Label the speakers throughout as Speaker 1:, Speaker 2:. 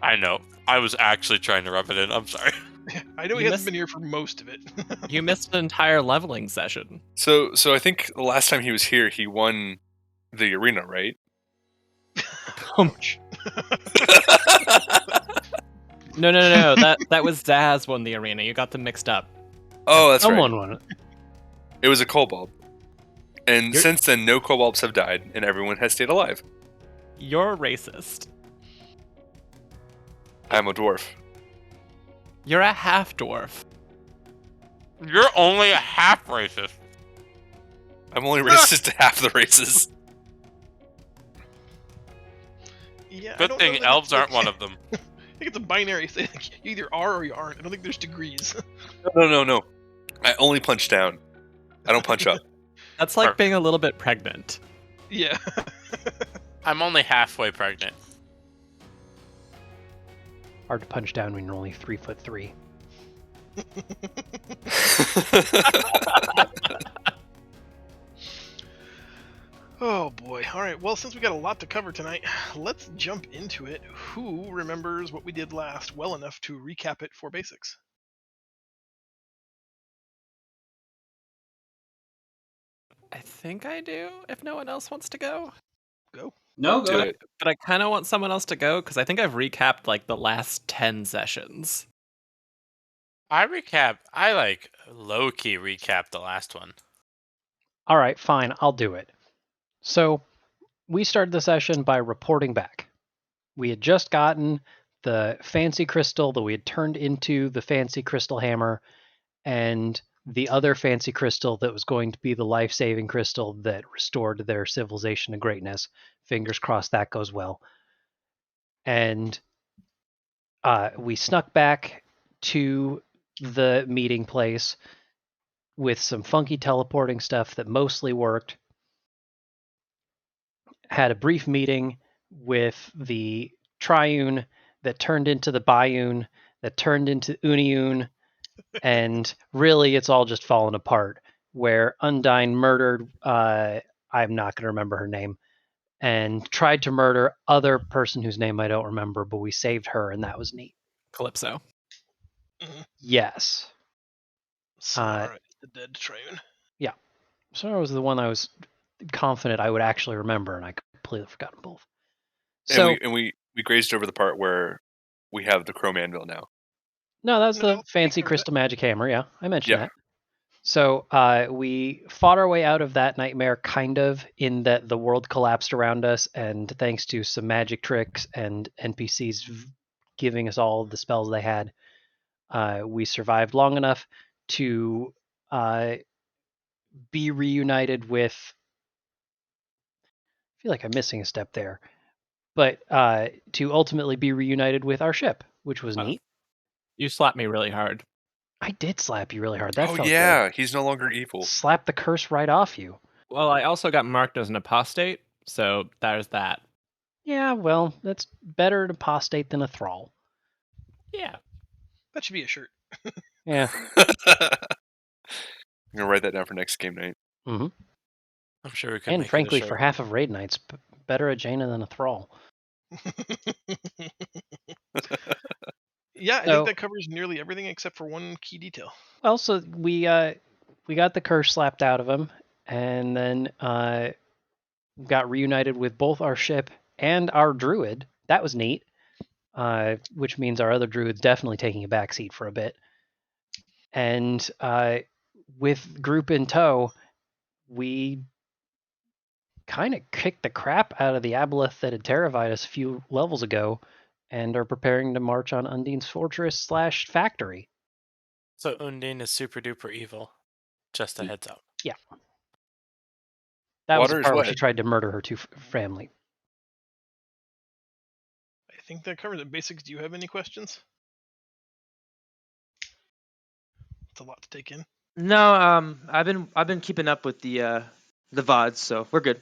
Speaker 1: I know. I was actually trying to rub it in. I'm sorry.
Speaker 2: I know he hasn't been here for most of it.
Speaker 3: You missed an entire leveling session.
Speaker 4: So I think the last time he was here, he won the arena, right?
Speaker 2: Ouch.
Speaker 3: No. That was Zaz won the arena. You got them mixed up.
Speaker 4: Oh, that's
Speaker 5: Someone
Speaker 4: right.
Speaker 5: won it.
Speaker 4: It was a kobold. And since then, no kobolds have died, and everyone has stayed alive.
Speaker 3: You're racist.
Speaker 4: I'm a dwarf.
Speaker 3: You're a half dwarf.
Speaker 1: You're only a half racist.
Speaker 4: I'm only racist to half the races.
Speaker 2: Yeah,
Speaker 1: Good thing elves aren't one of them.
Speaker 2: I think it's a binary thing. You either are or you aren't. I don't think there's degrees.
Speaker 4: No. I only punch down. I don't punch up.
Speaker 3: That's like being a little bit pregnant.
Speaker 2: Yeah.
Speaker 1: I'm only halfway pregnant.
Speaker 5: Hard to punch down when you're only 3'3".
Speaker 2: Oh boy. Alright, well, since we got a lot to cover tonight, let's jump into it. Who remembers what we did last well enough to recap it for basics?
Speaker 3: I think I do, if no one else wants to go.
Speaker 2: Go.
Speaker 6: No,
Speaker 4: Do
Speaker 6: go.
Speaker 4: it.
Speaker 3: But I kind of want someone else to go, because I think I've recapped, like, the last 10 sessions.
Speaker 1: I low-key recapped the last one.
Speaker 5: All right, fine, I'll do it. So, we started the session by reporting back. We had just gotten the fancy crystal that we had turned into the fancy crystal hammer, and the other fancy crystal that was going to be the life-saving crystal that restored their civilization to greatness. Fingers crossed that goes well. And we snuck back to the meeting place with some funky teleporting stuff that mostly worked. Had a brief meeting with the triune that turned into the biune that turned into uniune, and really it's all just fallen apart, where Undine murdered I'm not going to remember her name, and tried to murder other person whose name I don't remember, but we saved her, and that was neat.
Speaker 3: Calypso.
Speaker 5: Yes.
Speaker 2: Sonara is the dead triune.
Speaker 5: Yeah. Sonara was the one I was confident I would actually remember, and I completely forgot them both. So,
Speaker 4: and we grazed over the part where we have the chrome anvil now.
Speaker 5: No, that's
Speaker 2: No,
Speaker 5: the fancy
Speaker 2: we covered
Speaker 5: crystal magic hammer. Yeah, I mentioned
Speaker 4: Yeah.
Speaker 5: that. So we fought our way out of that nightmare, kind of, in that the world collapsed around us, and thanks to some magic tricks and NPCs giving us all the spells they had, we survived long enough to be reunited with... I feel like I'm missing a step there. But to ultimately be reunited with our ship, which was neat.
Speaker 3: You slapped me really hard.
Speaker 5: I did slap you really hard. That felt
Speaker 4: yeah,
Speaker 5: good.
Speaker 4: he's no longer evil.
Speaker 5: Slap the curse right off you.
Speaker 3: Well, I also got marked as an apostate, so there's that.
Speaker 5: Yeah, well, that's better an apostate than a thrall.
Speaker 3: Yeah.
Speaker 2: That should be a shirt.
Speaker 5: Yeah.
Speaker 4: I'm gonna write that down for next game night.
Speaker 5: Mm-hmm.
Speaker 1: I'm sure we could.
Speaker 5: And frankly, for half of raid nights, better a Jaina than a thrall.
Speaker 2: Yeah, I think that covers nearly everything except for one key detail.
Speaker 5: Well, so we got the curse slapped out of him, and then got reunited with both our ship and our druid. That was neat. Which means our other druid's definitely taking a backseat for a bit. And with group in tow, we kind of kicked the crap out of the aboleth that had terrified us a few levels ago, and are preparing to march on Undine's fortress / factory.
Speaker 1: So Undine is super duper evil. Just a heads up.
Speaker 5: Yeah. That was the
Speaker 4: Water is
Speaker 5: part where
Speaker 4: wet.
Speaker 5: she tried to murder her two family.
Speaker 2: I think that covers it. Basics, do you have any questions? It's a lot to take in.
Speaker 6: No, I've been keeping up with the VODs, so we're good.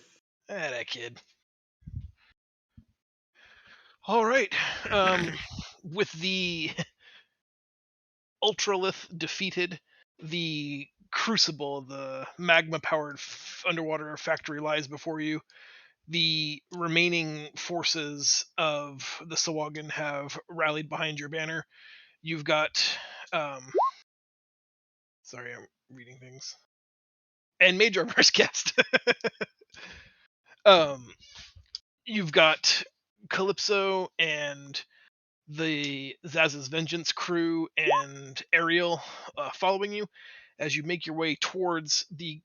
Speaker 2: That kid. All right. With the Ultralith defeated, the Crucible, the magma-powered underwater factory, lies before you. The remaining forces of the Sawagan have rallied behind your banner. You've got, sorry, I'm reading things. And Mage Armor's cast. You've got Calypso and the Zaz's Vengeance crew and Ariel following you as you make your way towards the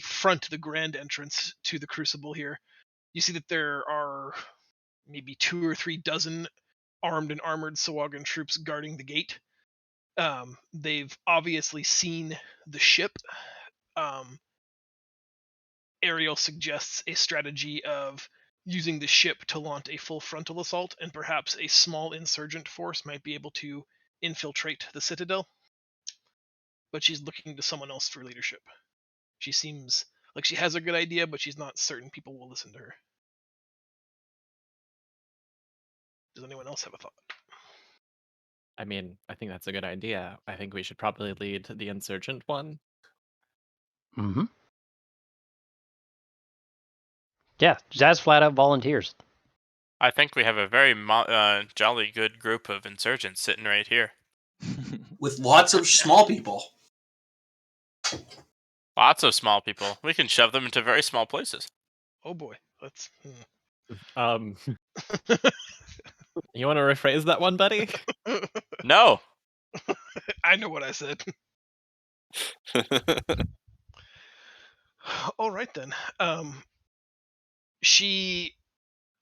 Speaker 2: front, the grand entrance to the Crucible here. You see that there are maybe 2 or 3 dozen armed and armored Sawagan troops guarding the gate. They've obviously seen the ship. Ariel suggests a strategy of using the ship to launch a full frontal assault, and perhaps a small insurgent force might be able to infiltrate the citadel. But she's looking to someone else for leadership. She seems like she has a good idea, but she's not certain people will listen to her. Does anyone else have a thought?
Speaker 3: I mean, I think that's a good idea. I think we should probably lead the insurgent one.
Speaker 5: Mm-hmm. Yeah, Zaz flat out volunteers.
Speaker 1: I think we have a very jolly good group of insurgents sitting right here.
Speaker 7: With lots of small people.
Speaker 1: Lots of small people. We can shove them into very small places.
Speaker 2: Oh boy, let's.
Speaker 3: You want to rephrase that one, buddy?
Speaker 1: No.
Speaker 2: I know what I said. All right then. She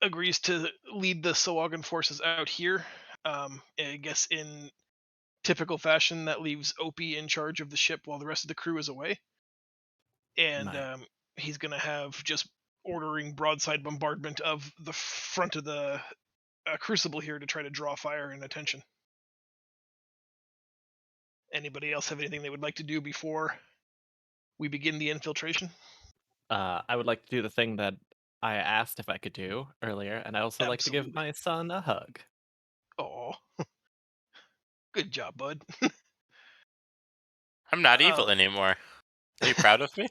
Speaker 2: agrees to lead the Sawagan forces out here. I guess in typical fashion, that leaves Opie in charge of the ship while the rest of the crew is away. And
Speaker 3: Nice.
Speaker 2: he's going to have just ordering broadside bombardment of the front of the Crucible here to try to draw fire and attention. Anybody else have anything they would like to do before we begin the infiltration?
Speaker 3: I would like to do the thing that I asked if I could do earlier, and I also like to give
Speaker 2: Absolutely.
Speaker 3: my son a hug.
Speaker 2: Oh, good job, bud.
Speaker 1: I'm not evil anymore. Are you proud of me?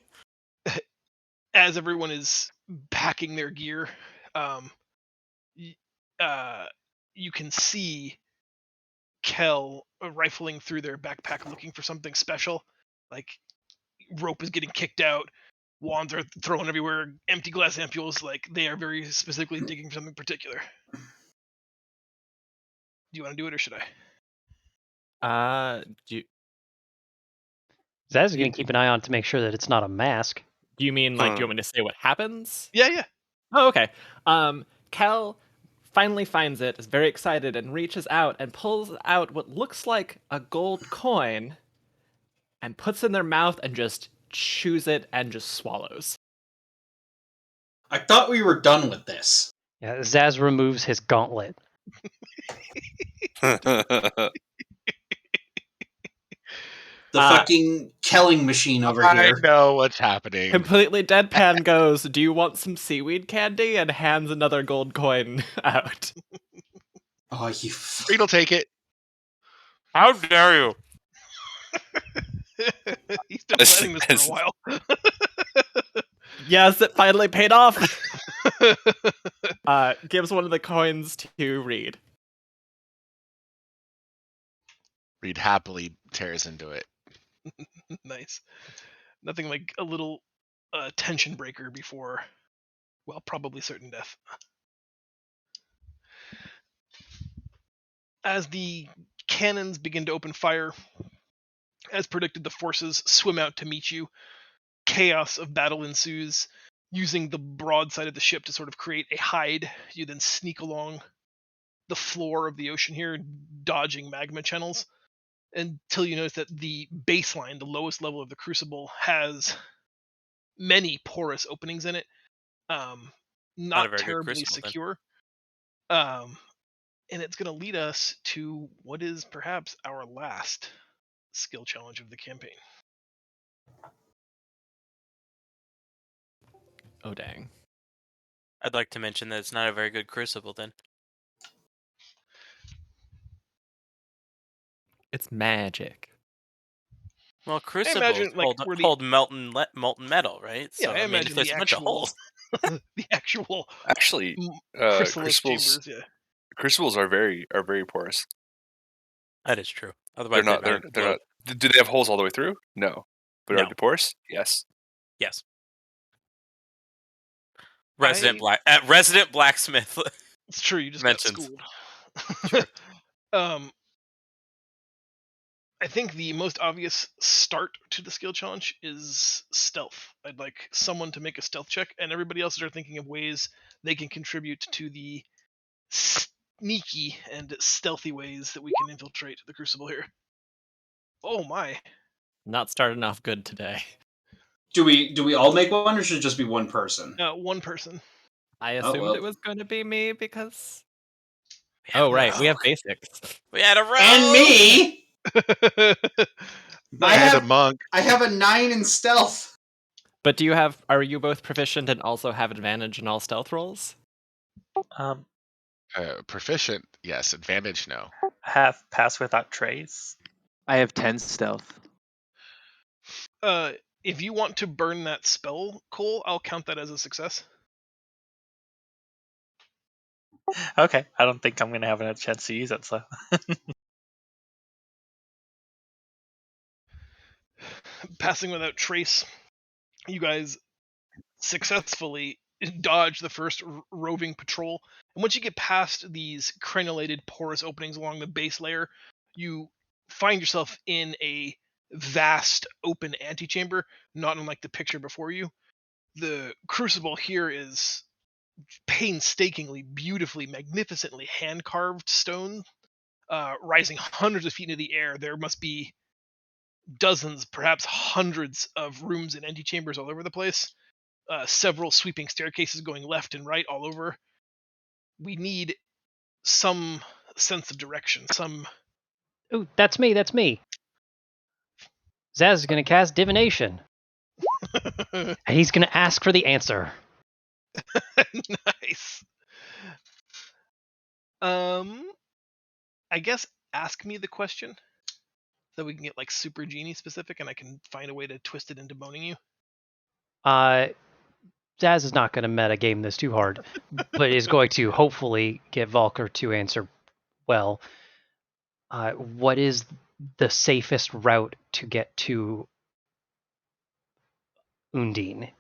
Speaker 2: As everyone is packing their gear, you can see Kel rifling through their backpack looking for something special. Like, rope is getting kicked out, wands are thrown everywhere, empty glass ampules. Like, they are very specifically digging for something particular. Do you want to do it, or should I?
Speaker 5: Zaz is going to keep an eye on to make sure that it's not a mask.
Speaker 3: Do you mean, like, do you want me to say what happens?
Speaker 2: Yeah.
Speaker 3: Oh, okay. Kel finally finds it, is very excited, and reaches out and pulls out what looks like a gold coin and puts it in their mouth and just chews it and just swallows.
Speaker 7: I thought we were done with this.
Speaker 5: Yeah, Zaz removes his gauntlet.
Speaker 7: The fucking killing machine over here.
Speaker 8: I know what's happening.
Speaker 3: Completely deadpan goes, "Do you want some seaweed candy?" and hands another gold coin out.
Speaker 7: Oh, you.
Speaker 8: Reed will take it.
Speaker 1: How dare you?
Speaker 2: He's been planning this for a while.
Speaker 3: Yes, it finally paid off. Gives one of the coins to Reed.
Speaker 8: Reed happily tears into it.
Speaker 2: Nice. Nothing like a little tension breaker before, well, probably certain death. As the cannons begin to open fire, as predicted, the forces swim out to meet you. Chaos of battle ensues. Using the broadside of the ship to sort of create a hide, you then sneak along the floor of the ocean here, dodging magma channels, until you notice that the baseline, the lowest level of the Crucible, has many porous openings in it. Not
Speaker 1: a very good
Speaker 2: terribly
Speaker 1: Crucible, then.
Speaker 2: secure. And it's going to lead us to what is perhaps our last skill challenge of the campaign.
Speaker 3: Oh, dang.
Speaker 1: I'd like to mention that it's not a very good Crucible, then.
Speaker 3: It's magic.
Speaker 1: Well, Crucible
Speaker 2: imagine,
Speaker 1: is
Speaker 2: like,
Speaker 1: hold molten metal, right?
Speaker 2: Yeah,
Speaker 1: So
Speaker 2: I
Speaker 1: I mean, if
Speaker 2: imagine
Speaker 1: there's
Speaker 2: the
Speaker 1: a bunch of
Speaker 2: actual
Speaker 1: holes.
Speaker 2: the actual
Speaker 4: Actually,
Speaker 2: chrysalis
Speaker 4: crucibles
Speaker 2: chambers. Yeah.
Speaker 4: crucibles are very porous.
Speaker 1: That is true.
Speaker 4: They're
Speaker 1: Otherwise,
Speaker 4: not.
Speaker 1: they might
Speaker 4: They're
Speaker 1: explode.
Speaker 4: not. Do they have holes all the way through? No. But are
Speaker 1: No.
Speaker 4: they porous? Yes.
Speaker 1: Yes.
Speaker 2: I-
Speaker 1: Resident blacksmith.
Speaker 2: It's true. You just
Speaker 1: Mentions.
Speaker 2: got
Speaker 1: True.
Speaker 2: schooled. I think the most obvious start to the skill challenge is stealth. I'd like someone to make a stealth check, and everybody else are thinking of ways they can contribute to the sneaky and stealthy ways that we can infiltrate the Crucible here. Oh my.
Speaker 3: Not starting off good today.
Speaker 7: Do we all make one, or should it just be one person?
Speaker 2: One person.
Speaker 3: I
Speaker 7: Oh,
Speaker 3: assumed
Speaker 7: well.
Speaker 3: it was going to be me because.
Speaker 1: We had
Speaker 3: Oh
Speaker 1: a
Speaker 3: right, we have
Speaker 1: rogue.
Speaker 3: basics.
Speaker 1: We had a rogue.
Speaker 7: And me. I
Speaker 8: And a
Speaker 7: have
Speaker 8: monk.
Speaker 7: I have a 9 in stealth.
Speaker 3: But are you both proficient and also have advantage in all stealth rolls?
Speaker 8: Proficient, yes. Advantage, no.
Speaker 9: Have pass without trace.
Speaker 6: I have 10 stealth.
Speaker 2: If you want to burn that spell, Cole, I'll count that as a success.
Speaker 9: Okay, I don't think I'm gonna have a chance to use it. So
Speaker 2: Passing without trace, you guys successfully dodge the first roving patrol. And once you get past these crenulated porous openings along the base layer, you find yourself in a vast open antechamber, not unlike the picture before you. The crucible here is painstakingly, beautifully, magnificently hand-carved stone, rising hundreds of feet into the air. There must be dozens, perhaps hundreds of rooms and antechambers all over the place. Several sweeping staircases going left and right all over. We need some sense of direction.
Speaker 5: Ooh, that's me. That's me. Zaz is going to cast divination, and he's going to ask for the answer.
Speaker 2: Nice. I guess ask me the question so we can get like super genie specific, and I can find a way to twist it into boning you.
Speaker 5: Zaz is not going to meta game this too hard, but is going to hopefully get Valkyr to answer well. What is the safest route to get to Undine? I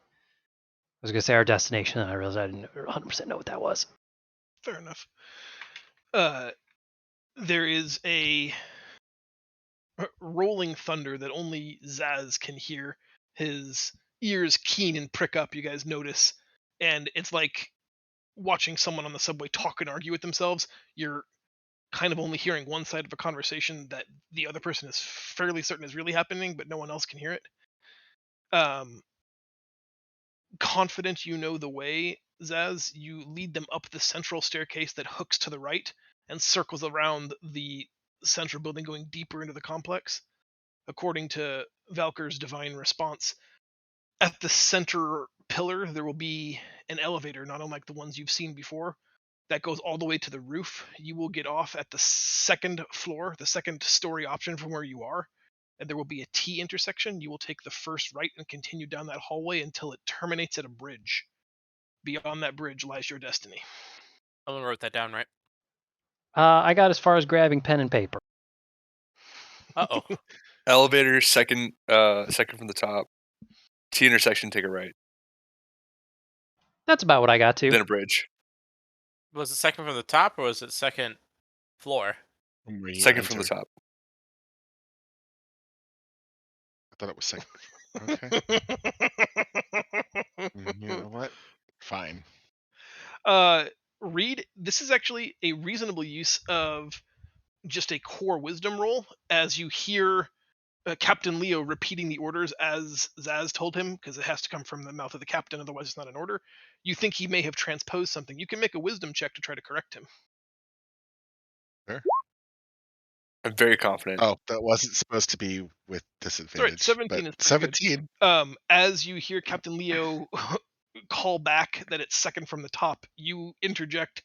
Speaker 5: was going to say our destination, and I realized I didn't 100% know what that was.
Speaker 2: Fair enough. There is a rolling thunder that only Zaz can hear. His ears keen and prick up, you guys notice. And it's like watching someone on the subway talk and argue with themselves. You're kind of only hearing one side of a conversation that the other person is fairly certain is really happening, but no one else can hear it. Confident you know the way, Zaz, you lead them up the central staircase that hooks to the right and circles around the central building, going deeper into the complex. According to Valkyr's divine response, at the center pillar there will be an elevator, not unlike the ones you've seen before, that goes all the way to the roof. You will get off at the second floor, the second story option from where you are, and there will be a T intersection. You will take the first right and continue down that hallway until it terminates at a bridge. Beyond that bridge lies your destiny.
Speaker 1: Someone wrote that down, right?
Speaker 5: I got as far as grabbing pen and paper.
Speaker 1: Uh-oh.
Speaker 4: Elevator, second from the top. T intersection, take a right.
Speaker 5: That's about what I got to.
Speaker 4: Then a bridge.
Speaker 1: Was it second from the top, or was it second floor?
Speaker 4: Second from the top.
Speaker 8: I thought it was second. Okay. You know what? Fine.
Speaker 2: Reed, this is actually a reasonable use of just a core wisdom roll, as you hear Captain Leo repeating the orders as Zaz told him, because it has to come from the mouth of the captain, otherwise it's not an order. You think he may have transposed something. You can make a wisdom check to try to correct him.
Speaker 8: Sure.
Speaker 4: I'm very confident.
Speaker 8: Oh, that wasn't supposed to be with disadvantage.
Speaker 2: Right, 17 is pretty
Speaker 8: 17.
Speaker 2: good. As you hear Captain Leo call back that it's second from the top, you interject,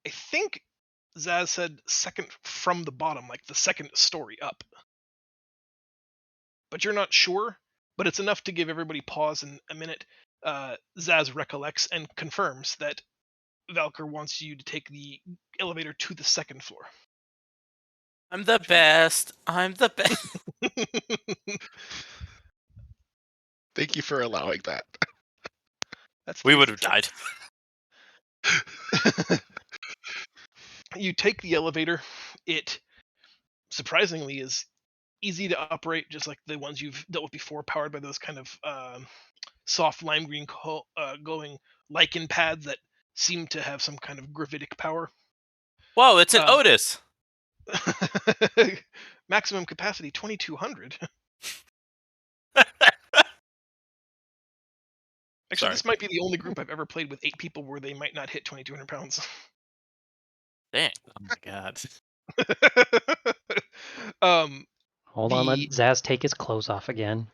Speaker 2: I think Zaz said second from the bottom, like the second story up. But you're not sure, but it's enough to give everybody pause in a minute. Zaz recollects and confirms that Valkyr wants you to take the elevator to the second floor.
Speaker 1: I'm the best. I'm the best.
Speaker 8: Thank you for allowing that.
Speaker 2: That's
Speaker 1: We
Speaker 2: 3
Speaker 1: would have died.
Speaker 2: successes. You take the elevator. It surprisingly is easy to operate, just like the ones you've dealt with before, powered by those kind of soft lime green glowing lichen pads that seem to have some kind of gravitic power.
Speaker 1: Whoa, it's an
Speaker 2: Um,
Speaker 1: Otis.
Speaker 2: Maximum capacity 2,200. Actually,
Speaker 1: Sorry.
Speaker 2: this might be the only group I've ever played with 8 people where they might not hit 2,200 pounds.
Speaker 1: Dang.
Speaker 3: Oh my god.
Speaker 5: Hold on, let Zaz take his clothes off again.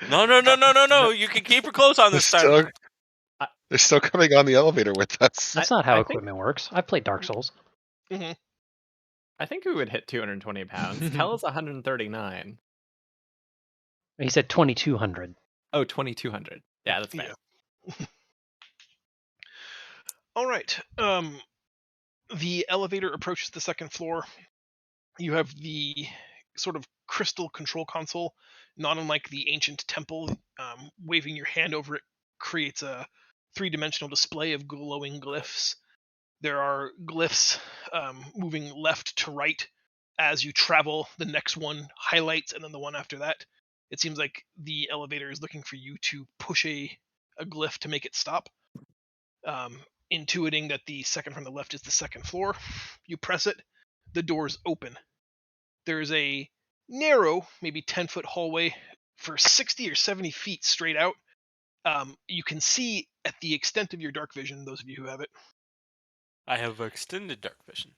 Speaker 1: No. You can keep your clothes on this time.
Speaker 8: They're still coming on the elevator with us.
Speaker 5: That's not how
Speaker 3: I think-
Speaker 5: equipment works. I've played Dark Souls.
Speaker 3: I think we would hit 220 pounds. Kel is 139.
Speaker 5: He said 2,200.
Speaker 3: Oh, 2,200. Yeah, that's fair.
Speaker 2: Yeah. All right. The elevator approaches the second floor. You have the sort of crystal control console, not unlike the ancient temple. Waving your hand over it creates a 3-dimensional display of glowing glyphs. There are glyphs moving left to right as you travel. The next one highlights, and then the one after that. It seems like the elevator is looking for you to push a glyph to make it stop. Intuiting that the second from the left is the second floor, you press it, the doors open. There is a narrow, maybe 10-foot hallway for 60 or 70 feet straight out. You can see at the extent of your dark vision, those of you who have it,
Speaker 1: I have extended dark vision.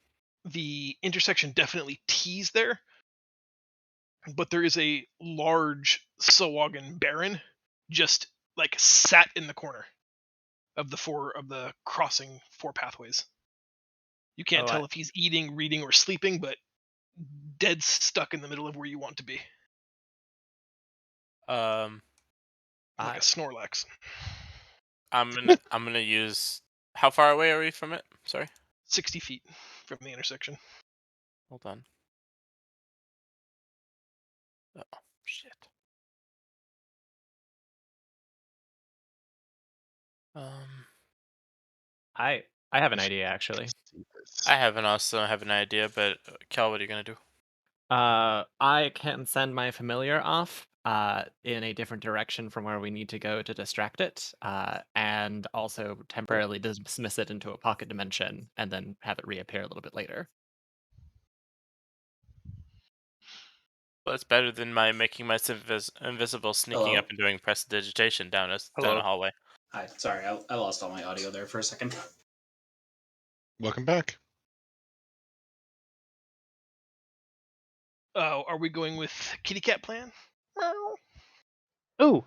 Speaker 2: the intersection definitely tees there, but there is a large Sawagan Baron just like sat in the corner of the crossing 4 pathways. You can't tell if he's eating, reading, or sleeping, but dead stuck in the middle of where you want to be. Like a Snorlax.
Speaker 1: I'm gonna use. How far away are we from it? Sorry.
Speaker 2: 60 feet from the intersection.
Speaker 1: Hold on. Oh shit.
Speaker 3: I have an idea actually.
Speaker 1: I have an idea, but Kel, what are you gonna do?
Speaker 3: I can send my familiar off in a different direction from where we need to go to distract it, and also temporarily dismiss it into a pocket dimension, and then have it reappear a little bit later.
Speaker 1: Well, that's better than my making myself invisible, sneaking
Speaker 7: Hello?
Speaker 1: up and doing prestidigitation down a
Speaker 4: Hello.
Speaker 1: hallway.
Speaker 7: Hi, sorry, I lost all my audio there for a second.
Speaker 8: Welcome back.
Speaker 2: Are we going with kitty cat plan?
Speaker 5: Ooh,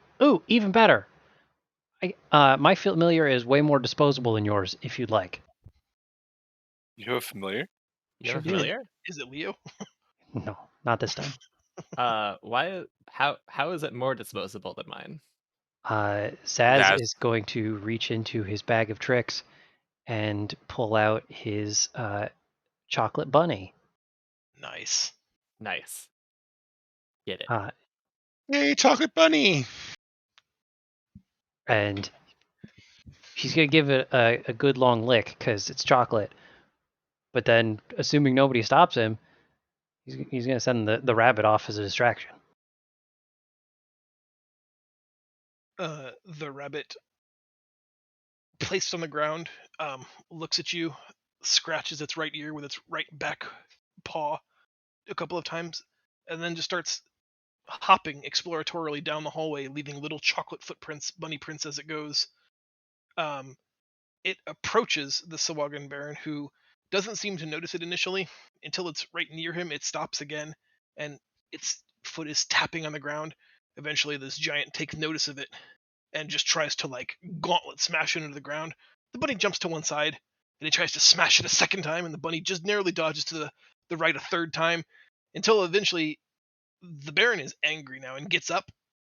Speaker 5: even better. My familiar is way more disposable than yours, if you'd like.
Speaker 4: You have a familiar?
Speaker 3: You have a
Speaker 5: Sure do.
Speaker 3: familiar?
Speaker 2: Is it Leo?
Speaker 5: No, not this time.
Speaker 3: Why? How is it more disposable than mine?
Speaker 5: Zaz
Speaker 1: Zaz.
Speaker 5: is going to reach into his bag of tricks and pull out his chocolate bunny.
Speaker 2: Nice.
Speaker 3: Nice. Get it.
Speaker 8: Yay, chocolate bunny!
Speaker 5: And he's going to give it a good long lick because it's chocolate. But then, assuming nobody stops him, he's going to send the rabbit off as a distraction.
Speaker 2: The rabbit, placed on the ground, looks at you, scratches its right ear with its right back paw a couple of times, and then just starts hopping exploratorily down the hallway, leaving little chocolate footprints, bunny prints as it goes. It approaches the Sawagan Baron, who doesn't seem to notice it initially. Until it's right near him, it stops again, and its foot is tapping on the ground. Eventually, this giant takes notice of it and just tries to like gauntlet smash it into the ground. The bunny jumps to one side, and he tries to smash it a second time, and the bunny just narrowly dodges to the right a third time, until eventually the Baron is angry now and gets up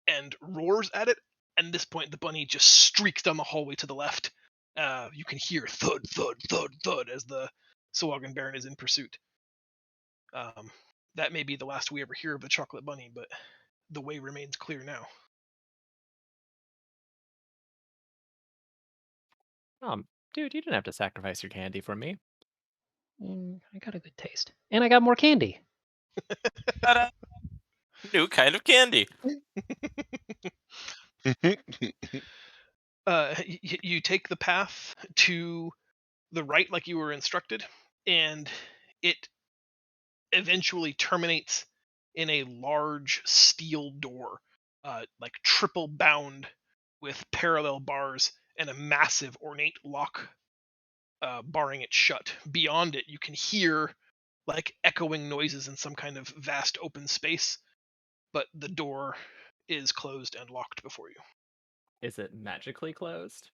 Speaker 2: and roars at it And at this point, the bunny just streaks down the hallway to the left. You can hear thud, thud, thud, thud as the Sawagan Baron is in pursuit. That may be the last we ever hear of the chocolate bunny, but the way remains clear now.
Speaker 3: Dude, you didn't have to sacrifice your candy for me.
Speaker 5: I got a good taste. And I got more candy.
Speaker 1: Ta-da! New kind of candy.
Speaker 2: You take the path to the right like you were instructed, and it eventually terminates in a large steel door, like triple bound with parallel bars and a massive ornate lock barring it shut. Beyond it, you can hear like echoing noises in some kind of vast open space, but the door is closed and locked before you.
Speaker 3: Is it magically closed?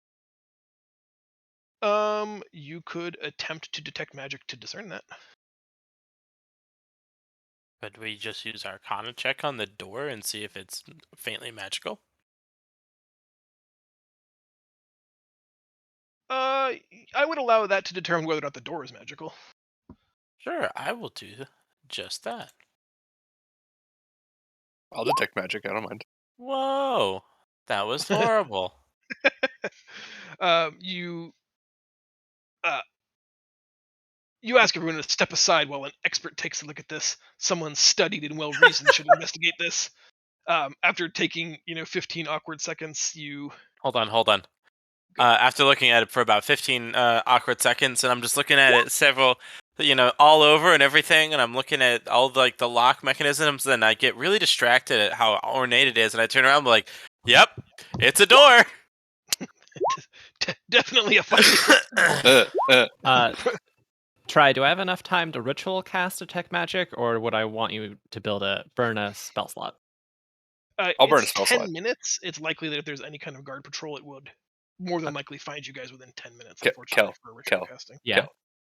Speaker 2: You could attempt to detect magic to discern that.
Speaker 1: Could we just use Arcana check on the door and see if it's faintly magical?
Speaker 2: I would allow that to determine whether or not the door is magical.
Speaker 1: Sure, I will do just that.
Speaker 4: I'll detect magic. I don't mind.
Speaker 1: Whoa, that was horrible.
Speaker 2: You you ask everyone to step aside while an expert takes a look at this. Someone studied and well reasoned should investigate this. After taking 15 awkward seconds, you
Speaker 1: Hold on. After looking at it for about 15 awkward seconds, and I'm just looking at it several, all over and everything, and I'm looking at all like the lock mechanisms, and I get really distracted at how ornate it is, and I turn around, I'm like, "Yep, it's a door."
Speaker 2: definitely a fight.
Speaker 3: Try, do I have enough time to ritual cast Detect Magic, or would I want you to burn a spell slot?
Speaker 4: I'll burn a
Speaker 2: It's
Speaker 4: spell
Speaker 2: 10
Speaker 4: slot.
Speaker 2: minutes. It's likely that if there's any kind of guard patrol, it would more than likely find you guys within 10 minutes, unfortunately, for ritual casting.
Speaker 3: Yeah.
Speaker 4: Kel,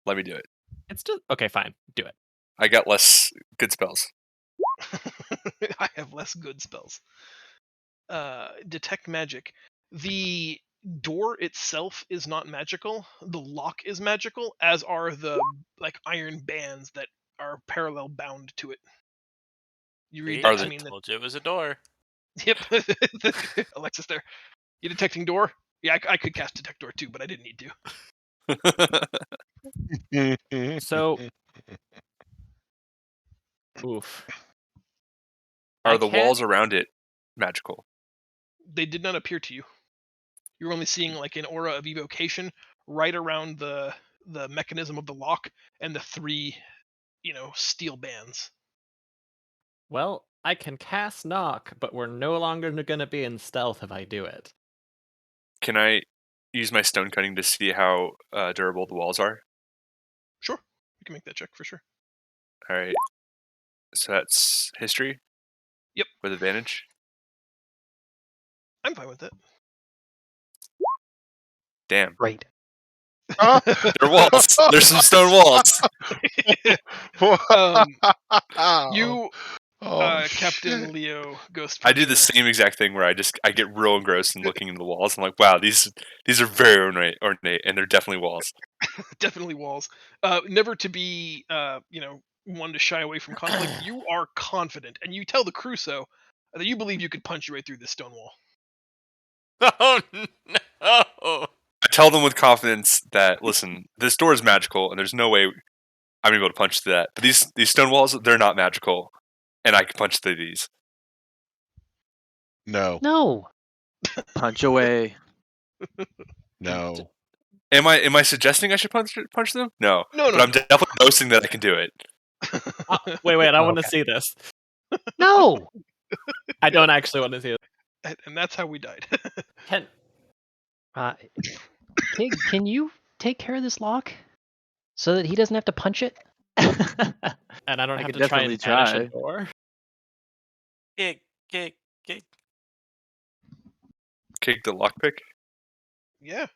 Speaker 4: let me do it.
Speaker 3: It's just okay, fine. Do it.
Speaker 4: I got less good spells.
Speaker 2: I have less good spells. Detect magic. The door itself is not magical. The lock is magical, as are the iron bands that are parallel bound to it. You read that to mean that.
Speaker 1: Told you it was a door.
Speaker 2: Yep, Alexis there. You detecting door? Yeah, I could cast detect door too, but I didn't need to.
Speaker 3: So, oof.
Speaker 4: Are the walls around it magical?
Speaker 2: They did not appear to you. You're only seeing like an aura of evocation right around the mechanism of the lock and the three, steel bands.
Speaker 3: Well, I can cast knock, but we're no longer going to be in stealth if I do it.
Speaker 4: Can I use my stone cutting to see how durable the walls are?
Speaker 2: Sure, you can make that check for sure.
Speaker 4: All right. So that's history?
Speaker 2: Yep.
Speaker 4: With advantage?
Speaker 2: I'm fine with it.
Speaker 4: Damn.
Speaker 5: Great.
Speaker 4: They're walls. There's some stone walls.
Speaker 2: You, Captain Leo, Ghost.
Speaker 4: I do the same exact thing where I get real engrossed in looking into the walls. I'm like, wow, these are very ornate, and they're definitely walls.
Speaker 2: Definitely walls. Never to be, one to shy away from conflict. You are confident, and you tell the crew so that you believe you could punch your way through this stone wall.
Speaker 1: Oh no!
Speaker 4: I tell them with confidence that, listen, this door is magical, and there's no way I'm able to punch through that. But these stone walls, they're not magical, and I can punch through these.
Speaker 5: No.
Speaker 6: Punch away.
Speaker 8: No.
Speaker 4: Am I suggesting I should punch them? No.
Speaker 2: No.
Speaker 4: But I'm definitely boasting that I can do it.
Speaker 3: Wait, I want to see this.
Speaker 5: No.
Speaker 3: I don't actually want to see it.
Speaker 2: And that's how we died.
Speaker 3: Can
Speaker 5: Pig, can you take care of this lock so that he doesn't have to punch it?
Speaker 3: And I don't have to try and banish a door.
Speaker 1: Kick.
Speaker 4: Kick the lockpick?
Speaker 2: Yeah.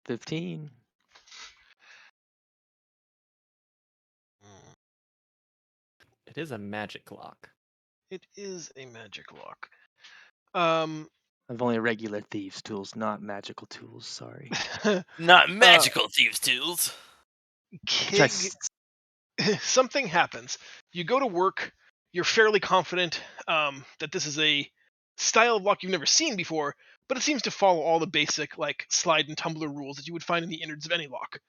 Speaker 6: $15.
Speaker 3: It is a magic lock.
Speaker 2: It is a magic lock.
Speaker 6: I've only regular thieves' tools, not magical tools. Sorry.
Speaker 1: Not magical thieves' tools.
Speaker 2: Kig, something happens. You go to work. You're fairly confident that this is a style of lock you've never seen before, but it seems to follow all the basic like slide and tumbler rules that you would find in the innards of any lock.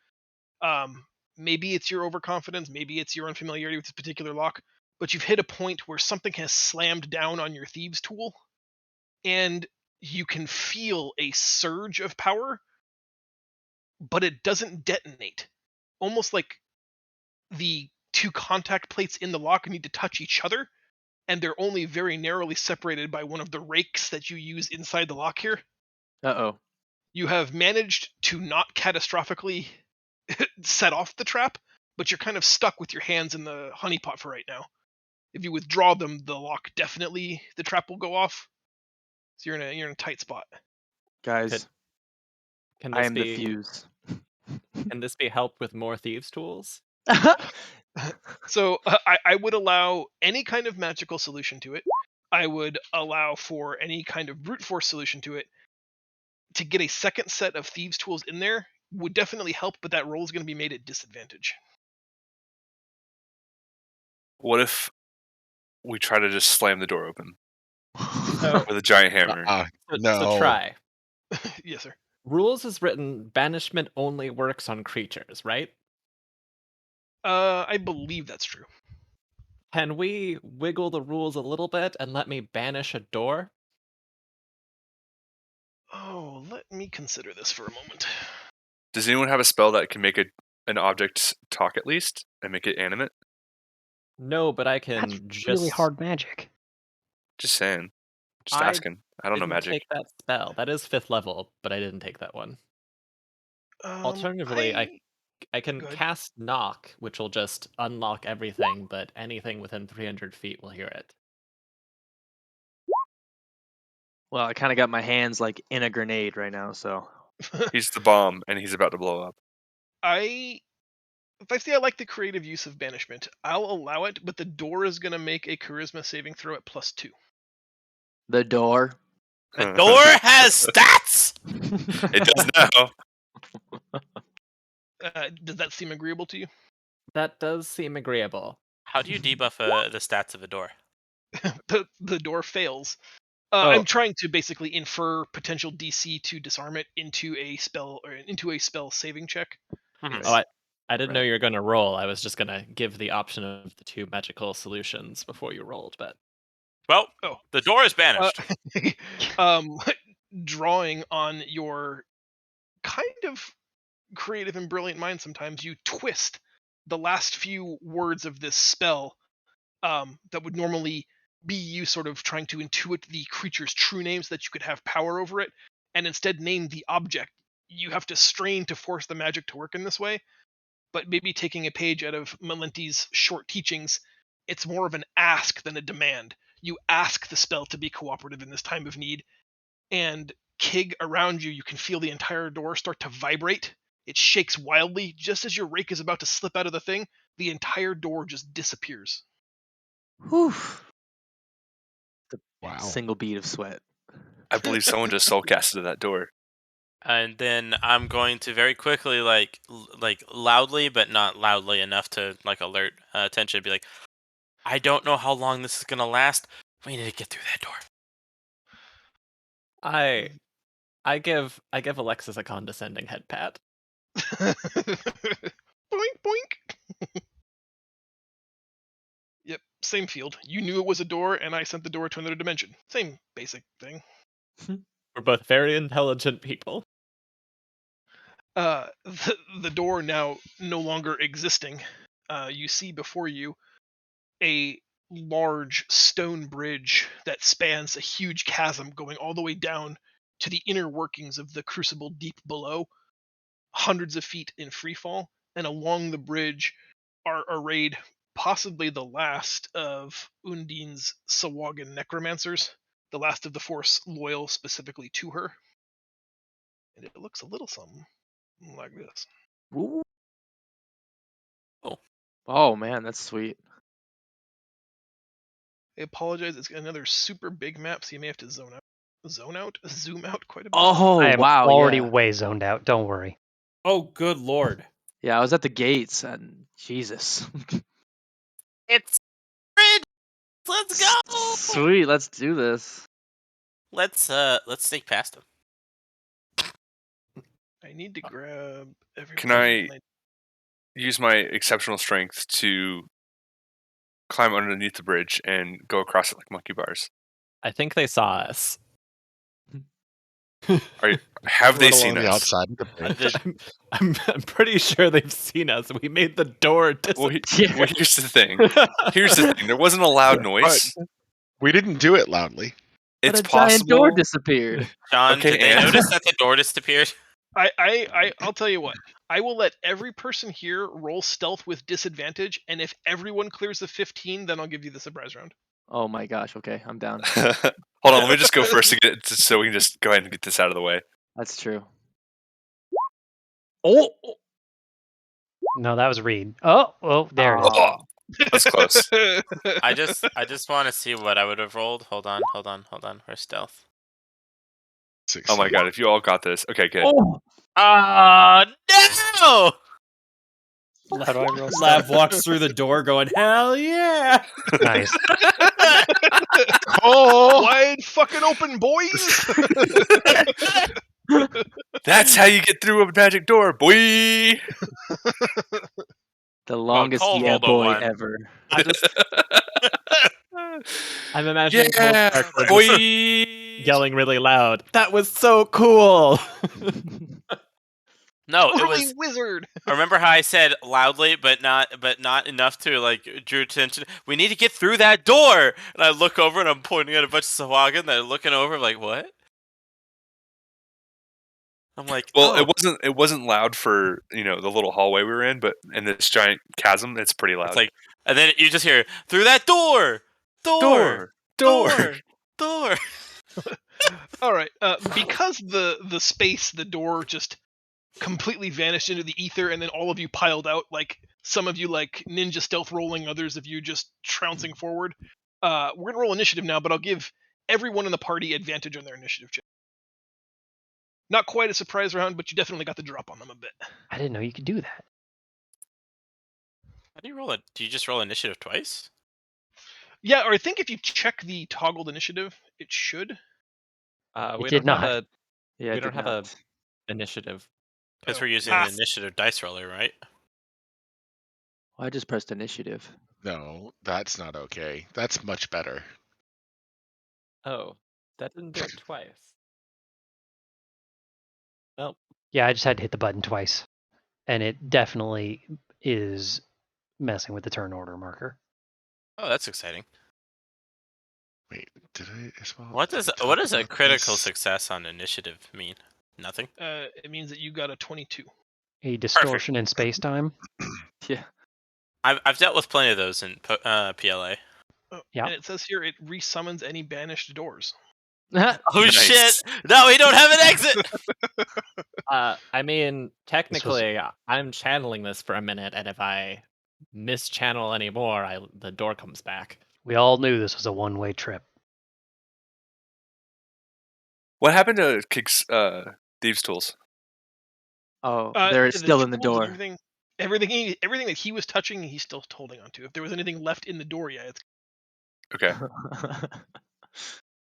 Speaker 2: Maybe it's your overconfidence, maybe it's your unfamiliarity with this particular lock, but you've hit a point where something has slammed down on your thieves' tool, and you can feel a surge of power, but it doesn't detonate. Almost like the two contact plates in the lock need to touch each other, and they're only very narrowly separated by one of the rakes that you use inside the lock here.
Speaker 6: Uh-oh.
Speaker 2: You have managed to not catastrophically set off the trap, but you're kind of stuck with your hands in the honeypot for right now. If you withdraw them, the lock definitely, the trap will go off. So you're in a tight spot.
Speaker 6: Guys,
Speaker 3: Can
Speaker 6: I
Speaker 3: this
Speaker 6: am the
Speaker 3: be
Speaker 6: fuse.
Speaker 3: can this be helped with more thieves' tools?
Speaker 2: So I would allow any kind of magical solution to it. I would allow for any kind of brute force solution to it. To get a second set of thieves' tools in there would definitely help, but that roll is going to be made at disadvantage.
Speaker 4: What if we try to just slam the door open
Speaker 3: So,
Speaker 4: with a giant hammer?
Speaker 8: No.
Speaker 3: try.
Speaker 2: Yes, sir.
Speaker 3: Rules is written banishment only works on creatures, right?
Speaker 2: I believe that's true.
Speaker 3: Can we wiggle the rules a little bit and let me banish a door?
Speaker 2: Oh, let me consider this for a moment.
Speaker 4: Does anyone have a spell that can make an object talk at least and make it animate?
Speaker 3: No, but I can
Speaker 5: That's
Speaker 3: just
Speaker 5: really hard magic.
Speaker 4: Just saying. Just
Speaker 3: I
Speaker 4: asking. I don't know
Speaker 3: didn't
Speaker 4: magic.
Speaker 3: take that spell. That is 5th level, but I didn't take that one. Alternatively, I can
Speaker 2: Go ahead.
Speaker 3: cast knock, which will just unlock everything, but anything within 300 feet will hear it.
Speaker 6: Well, I kind of got my hands like in a grenade right now, so.
Speaker 4: He's the bomb and he's about to blow up.
Speaker 2: If I say I like the creative use of banishment, I'll allow it, but the door is going to make a charisma saving throw at +2.
Speaker 6: The door.
Speaker 1: The door has stats.
Speaker 4: It does now.
Speaker 2: Does that seem agreeable to you?
Speaker 3: That does seem agreeable.
Speaker 1: How do you debuff the stats of a door?
Speaker 2: The door fails.
Speaker 3: Oh.
Speaker 2: I'm trying to basically infer potential DC to disarm it into a spell saving check.
Speaker 1: Mhm.
Speaker 3: Oh, I didn't know
Speaker 2: Right.
Speaker 3: you were going to roll. I was just going to give the option of the 2 magical solutions before you rolled, but
Speaker 1: Well,
Speaker 2: Oh.
Speaker 1: the door is banished.
Speaker 2: Drawing on your kind of creative and brilliant mind, sometimes you twist the last few words of this spell that would normally be you sort of trying to intuit the creature's true name so that you could have power over it, and instead name the object. You have to strain to force the magic to work in this way, but maybe taking a page out of Melenti's short teachings, it's more of an ask than a demand. You ask the spell to be cooperative in this time of need, and Kig, around you, you can feel the entire door start to vibrate. It shakes wildly. Just as your rake is about to slip out of the thing, the entire door just disappears.
Speaker 6: Whew.
Speaker 8: Wow.
Speaker 6: Single bead of sweat.
Speaker 4: I believe someone just soul casted to that door.
Speaker 1: And then I'm going to very quickly, like loudly, but not loudly enough to like alert attention. Be like, I don't know how long this is gonna last. We need to get through that door.
Speaker 3: I give Alexis a condescending head pat.
Speaker 2: Boink, boink. Yep, same field. You knew it was a door, and I sent the door to another dimension. Same basic thing.
Speaker 3: We're both very intelligent people.
Speaker 2: The door now no longer existing. You see before you a large stone bridge that spans a huge chasm going all the way down to the inner workings of the Crucible deep below, hundreds of feet in freefall, and along the bridge are arrayed possibly the last of Undine's Sawagan necromancers, the last of the force loyal specifically to her. And it looks a little something like this.
Speaker 6: Ooh.
Speaker 1: Oh.
Speaker 6: Oh man, that's sweet.
Speaker 2: I apologize. It's another super big map, so you may have to zoom out quite a bit.
Speaker 6: Oh,
Speaker 5: I am
Speaker 6: wow.
Speaker 5: already
Speaker 6: Yeah.
Speaker 5: way zoned out. Don't worry.
Speaker 10: Oh, good lord.
Speaker 6: Yeah, I was at the gates and Jesus.
Speaker 1: It's bridge. Let's go.
Speaker 6: Sweet, let's do this.
Speaker 1: Let's sneak past him.
Speaker 2: I need to grab everyone.
Speaker 4: Can I use my exceptional strength to climb underneath the bridge and go across it like monkey bars?
Speaker 3: I think they saw us.
Speaker 4: Have they
Speaker 8: Let
Speaker 4: seen
Speaker 8: alone the
Speaker 4: us?
Speaker 8: outside of the bridge.
Speaker 3: I'm pretty sure they've seen us. We made the door
Speaker 4: Well,
Speaker 3: disappear.
Speaker 4: well, here's the thing. Here's the thing. There wasn't a loud noise.
Speaker 8: We didn't do it loudly.
Speaker 6: But
Speaker 4: It's
Speaker 6: a giant door
Speaker 4: possible.
Speaker 6: disappeared.
Speaker 1: John,
Speaker 4: Okay,
Speaker 1: did they
Speaker 4: and-
Speaker 1: notice that the door disappeared?
Speaker 2: I'll tell you what. I will let every person here roll stealth with disadvantage, and if everyone clears the 15, then I'll give you the surprise round.
Speaker 6: Oh my gosh, okay, I'm down.
Speaker 4: Hold on, let me just go first so we can just go ahead and get this out of the way.
Speaker 6: That's true. Oh!
Speaker 5: No, that was Reed. Oh, there it is.
Speaker 4: Oh, that's close.
Speaker 1: I just want to see what I would have rolled. Hold on. Where's stealth?
Speaker 4: Oh my god, if you all got this. Okay, good.
Speaker 6: Oh!
Speaker 1: No!
Speaker 9: How do I roll
Speaker 10: Lav walks through the door going, hell yeah!
Speaker 5: Nice.
Speaker 2: Oh, wide fucking open, boys!
Speaker 4: That's how you get through a magic door, boy.
Speaker 6: The longest
Speaker 1: cold
Speaker 6: yeah
Speaker 1: hold on
Speaker 6: boy
Speaker 1: one.
Speaker 6: ever.
Speaker 3: I'm imagining Cold
Speaker 4: Yeah,
Speaker 3: Dark
Speaker 4: boy.
Speaker 3: yelling really loud. That was so cool.
Speaker 1: No, it
Speaker 2: Totally
Speaker 1: was.
Speaker 2: wizard.
Speaker 1: Remember how I said loudly, but not enough to like drew attention. We need to get through that door. And I look over and I'm pointing at a bunch of Sahuagin. They're looking over like, what? I'm like,
Speaker 4: Well,
Speaker 1: oh.
Speaker 4: it wasn't loud for the little hallway we were in, but in this giant chasm, it's pretty loud.
Speaker 1: It's like, and then you just hear through that door.
Speaker 2: All right. Because the space, the door just completely vanished into the ether, and then all of you piled out. Like some of you like ninja stealth rolling, others of you just trouncing forward. We're gonna roll initiative now, but I'll give everyone in the party advantage on their initiative check. Not quite a surprise round, but you definitely got the drop on them a bit.
Speaker 5: I didn't know you could do that.
Speaker 1: How do you roll it? Do you just roll initiative twice?
Speaker 2: Yeah, or I think if you check the toggled initiative, it should.
Speaker 3: We
Speaker 5: did
Speaker 3: don't have
Speaker 5: not.
Speaker 6: Yeah,
Speaker 3: we
Speaker 6: it
Speaker 3: don't
Speaker 6: did
Speaker 3: have
Speaker 6: not.
Speaker 3: a initiative.
Speaker 1: Because
Speaker 2: Oh,
Speaker 1: we're using
Speaker 2: pass.
Speaker 1: an initiative dice roller, right?
Speaker 6: Well, I just pressed initiative.
Speaker 8: No, that's not okay. That's much better.
Speaker 3: Oh, that didn't do it twice. Well,
Speaker 5: Yeah, I just had to hit the button twice. And it definitely is messing with the turn order marker.
Speaker 1: Oh, that's exciting.
Speaker 8: Wait, did I as well?
Speaker 1: What
Speaker 8: Did
Speaker 1: does
Speaker 8: we
Speaker 1: what
Speaker 8: talk
Speaker 1: does a
Speaker 8: about
Speaker 1: critical
Speaker 8: this?
Speaker 1: success on initiative mean? Nothing.
Speaker 2: It means that you got a 22.
Speaker 5: A distortion in space-time.
Speaker 6: Yeah.
Speaker 1: I've dealt with plenty of those in PLA.
Speaker 2: Oh,
Speaker 5: Yeah.
Speaker 2: And it says here it resummons any banished doors.
Speaker 1: Oh
Speaker 4: Nice.
Speaker 1: shit! No, we don't have an exit.
Speaker 3: I mean, technically, I'm channeling this for a minute, and if I mischannel anymore, the door comes back.
Speaker 5: We all knew this was a one-way trip.
Speaker 4: What happened to Kick's thieves' tools?
Speaker 6: Oh, they're still in the
Speaker 2: tools
Speaker 6: door.
Speaker 2: and everything that he was touching, he's still holding on to. If there was anything left in the door, yeah, it's.
Speaker 4: Okay.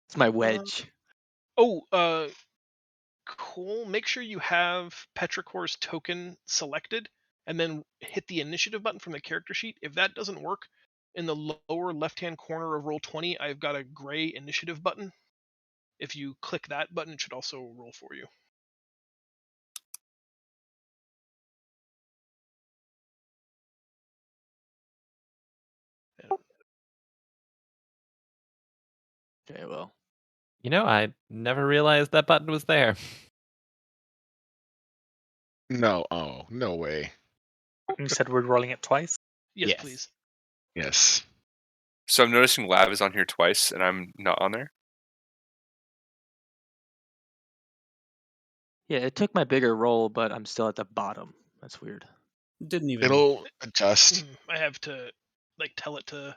Speaker 6: It's my wedge.
Speaker 2: Cool. Make sure you have Petrichor's token selected, and then hit the initiative button from the character sheet. If that doesn't work, in the lower left-hand corner of Roll20, I've got a gray initiative button. If you click that button, it should also roll for you.
Speaker 6: Okay, well.
Speaker 3: You know, I never realized that button was there.
Speaker 8: No, no way.
Speaker 9: You said we're rolling it twice?
Speaker 2: Yes,
Speaker 3: Yes.
Speaker 2: please.
Speaker 8: Yes.
Speaker 4: So I'm noticing Lav is on here twice, and I'm not on there.
Speaker 6: Yeah, it took my bigger roll, but I'm still at the bottom. That's weird.
Speaker 10: Didn't even.
Speaker 8: It'll adjust.
Speaker 2: I have to tell it to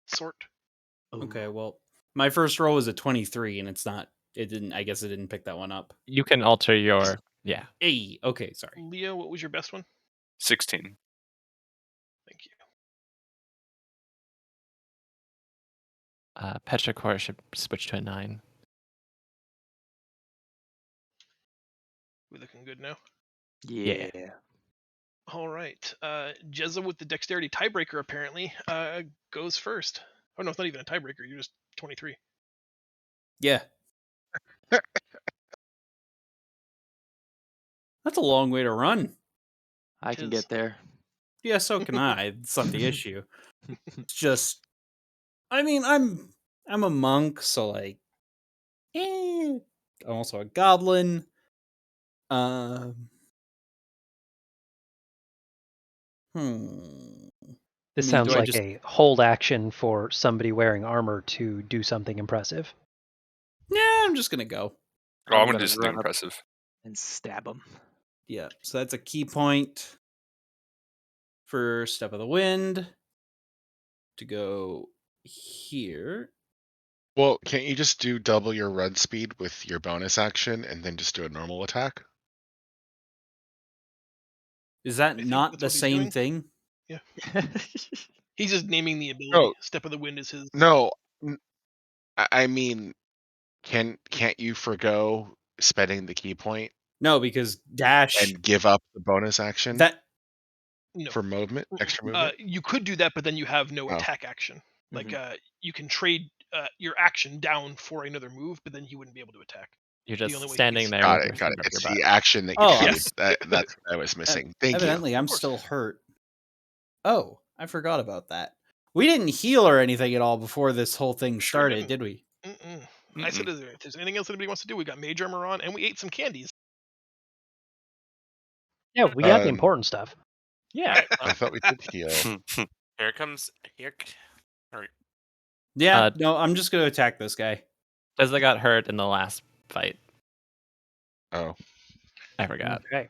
Speaker 2: sort.
Speaker 10: Okay, well, my first roll was a 23, and it's not. It didn't. I guess it didn't pick that one up.
Speaker 3: You can alter your
Speaker 10: Hey, okay, sorry.
Speaker 2: Leo, what was your best one?
Speaker 4: 16.
Speaker 2: Thank you.
Speaker 3: Petrichor should switch to a 9.
Speaker 2: We looking good now?
Speaker 3: Yeah.
Speaker 2: All right. Jezza with the dexterity tiebreaker apparently goes first. Oh no, it's not even a tiebreaker. You're just 23.
Speaker 10: Yeah. That's a long way to run.
Speaker 6: I can
Speaker 2: Tis.
Speaker 6: get there.
Speaker 10: Yeah, so can I. It's not the issue. It's just, I mean, I'm a monk, so like, I'm also a goblin.
Speaker 5: This
Speaker 10: I mean,
Speaker 5: sounds
Speaker 10: do I
Speaker 5: like
Speaker 10: just-
Speaker 5: a hold action for somebody wearing armor to do something impressive.
Speaker 10: Yeah, I'm just gonna go.
Speaker 4: Oh, I'm
Speaker 6: I'm
Speaker 4: gonna
Speaker 6: gonna
Speaker 4: do something
Speaker 6: run up.
Speaker 4: impressive.
Speaker 6: And stab him.
Speaker 10: Yeah, so that's a key point for Step of the Wind to go here.
Speaker 8: Well, can't you just do double your run speed with your bonus action and then just do a normal attack?
Speaker 10: Is that
Speaker 2: think
Speaker 10: not
Speaker 2: that's
Speaker 10: the
Speaker 2: what he's
Speaker 10: same
Speaker 2: doing.
Speaker 10: thing?
Speaker 2: Yeah. He's just naming the ability.
Speaker 8: No.
Speaker 2: Step of the Wind is his.
Speaker 8: No, I mean, can't you forgo spending the key point
Speaker 10: No, because dash
Speaker 8: and give up the bonus action
Speaker 10: that
Speaker 2: No.
Speaker 8: for movement, extra movement?
Speaker 2: You could do that, but then you have no
Speaker 8: Oh.
Speaker 2: attack action. Like
Speaker 6: Mhm.
Speaker 2: you can trade your action down for another move, but then he wouldn't be able to attack.
Speaker 3: You're
Speaker 2: The
Speaker 3: just
Speaker 2: only way
Speaker 3: standing
Speaker 2: he's-
Speaker 3: there
Speaker 8: Got
Speaker 3: with
Speaker 8: it,
Speaker 3: your
Speaker 8: got it.
Speaker 3: finger up
Speaker 8: It's
Speaker 3: your
Speaker 8: the
Speaker 3: butt.
Speaker 8: action that you
Speaker 10: Oh,
Speaker 8: trade.
Speaker 2: yes.
Speaker 8: That's what I was missing. Thank
Speaker 10: evidently I'm
Speaker 2: Of course.
Speaker 10: still hurt. Oh, I forgot about that. We didn't heal or anything at all before this whole thing
Speaker 2: Sure
Speaker 10: started,
Speaker 2: didn't.
Speaker 10: did we?
Speaker 2: Mm-mm. I said, if there's anything else anybody wants to do, we got Mage Armor on, and we ate some candies.
Speaker 5: Yeah, we got the
Speaker 8: Um,
Speaker 5: important stuff.
Speaker 3: Yeah.
Speaker 8: I thought we did heal.
Speaker 1: Here comes here.
Speaker 10: Yeah, no, I'm just gonna attack this guy.
Speaker 3: Jezza got hurt in the last fight.
Speaker 8: Oh,
Speaker 3: I forgot.
Speaker 5: Okay.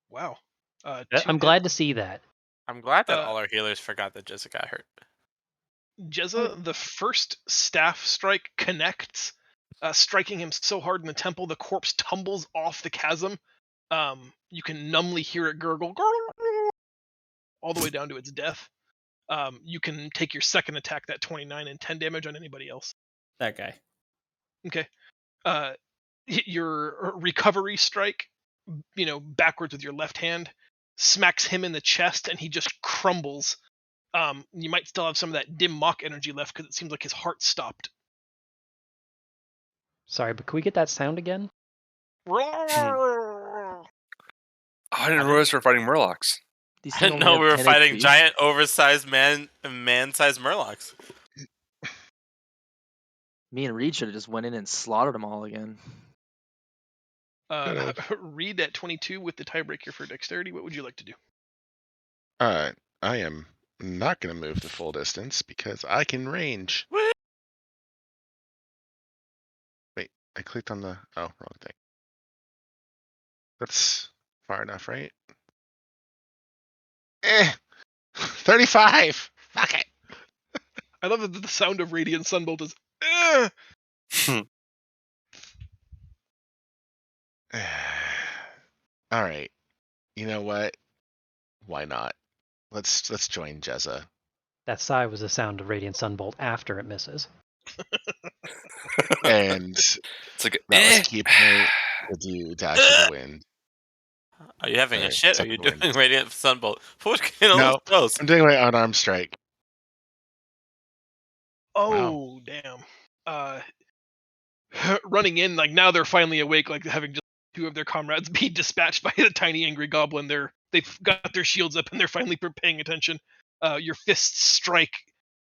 Speaker 2: Wow.
Speaker 5: I'm glad to see that.
Speaker 1: I'm glad that
Speaker 2: Uh,
Speaker 1: all our healers forgot that Jessica got hurt.
Speaker 2: Jezza, the first staff strike connects, striking him so hard in the temple, the corpse tumbles off the chasm. You can numbly hear it gurgle, all the way down to its death. You can take your second attack, that 29 and 10 damage on anybody else.
Speaker 10: That guy.
Speaker 2: Okay. Your recovery strike, backwards with your left hand, smacks him in the chest, and he just crumbles. You might still have some of that dim mock energy left because it seems like his heart stopped.
Speaker 5: Sorry, but can we get that sound again?
Speaker 4: Oh, I didn't realize we were fighting Murlocs.
Speaker 6: These
Speaker 1: I
Speaker 6: things
Speaker 1: didn't
Speaker 6: only
Speaker 1: know we
Speaker 6: have
Speaker 1: were
Speaker 6: 10
Speaker 1: fighting
Speaker 6: HP.
Speaker 1: giant, oversized man-sized Murlocs.
Speaker 6: Me and Reed should have just went in and slaughtered them all again.
Speaker 2: Read that 22 with the tiebreaker for dexterity. What would you like to do?
Speaker 8: I am not going to move the full distance because I can range. Wait, I clicked on the wrong thing. That's far enough, right? 35. Fuck it.
Speaker 2: I love that the sound of Radiant Sunbolt is.
Speaker 8: All right. You know what? Why not? Let's join Jezza.
Speaker 5: That sigh was the sound of Radiant Sunbolt after it misses.
Speaker 8: And
Speaker 4: It's like
Speaker 8: that was key point to do Dash of the Wind.
Speaker 1: Are you having a
Speaker 8: Sorry,
Speaker 1: shit? Or are you
Speaker 8: second
Speaker 1: doing
Speaker 8: wind.
Speaker 1: Radiant Sunbolt? What's getting
Speaker 8: No.
Speaker 1: almost close?
Speaker 8: I'm doing my unarmed strike.
Speaker 2: Oh, damn. Running in, like now they're finally awake, like having just two of their comrades be dispatched by the tiny angry goblin. They've got their shields up and they're finally paying attention. Your fists strike,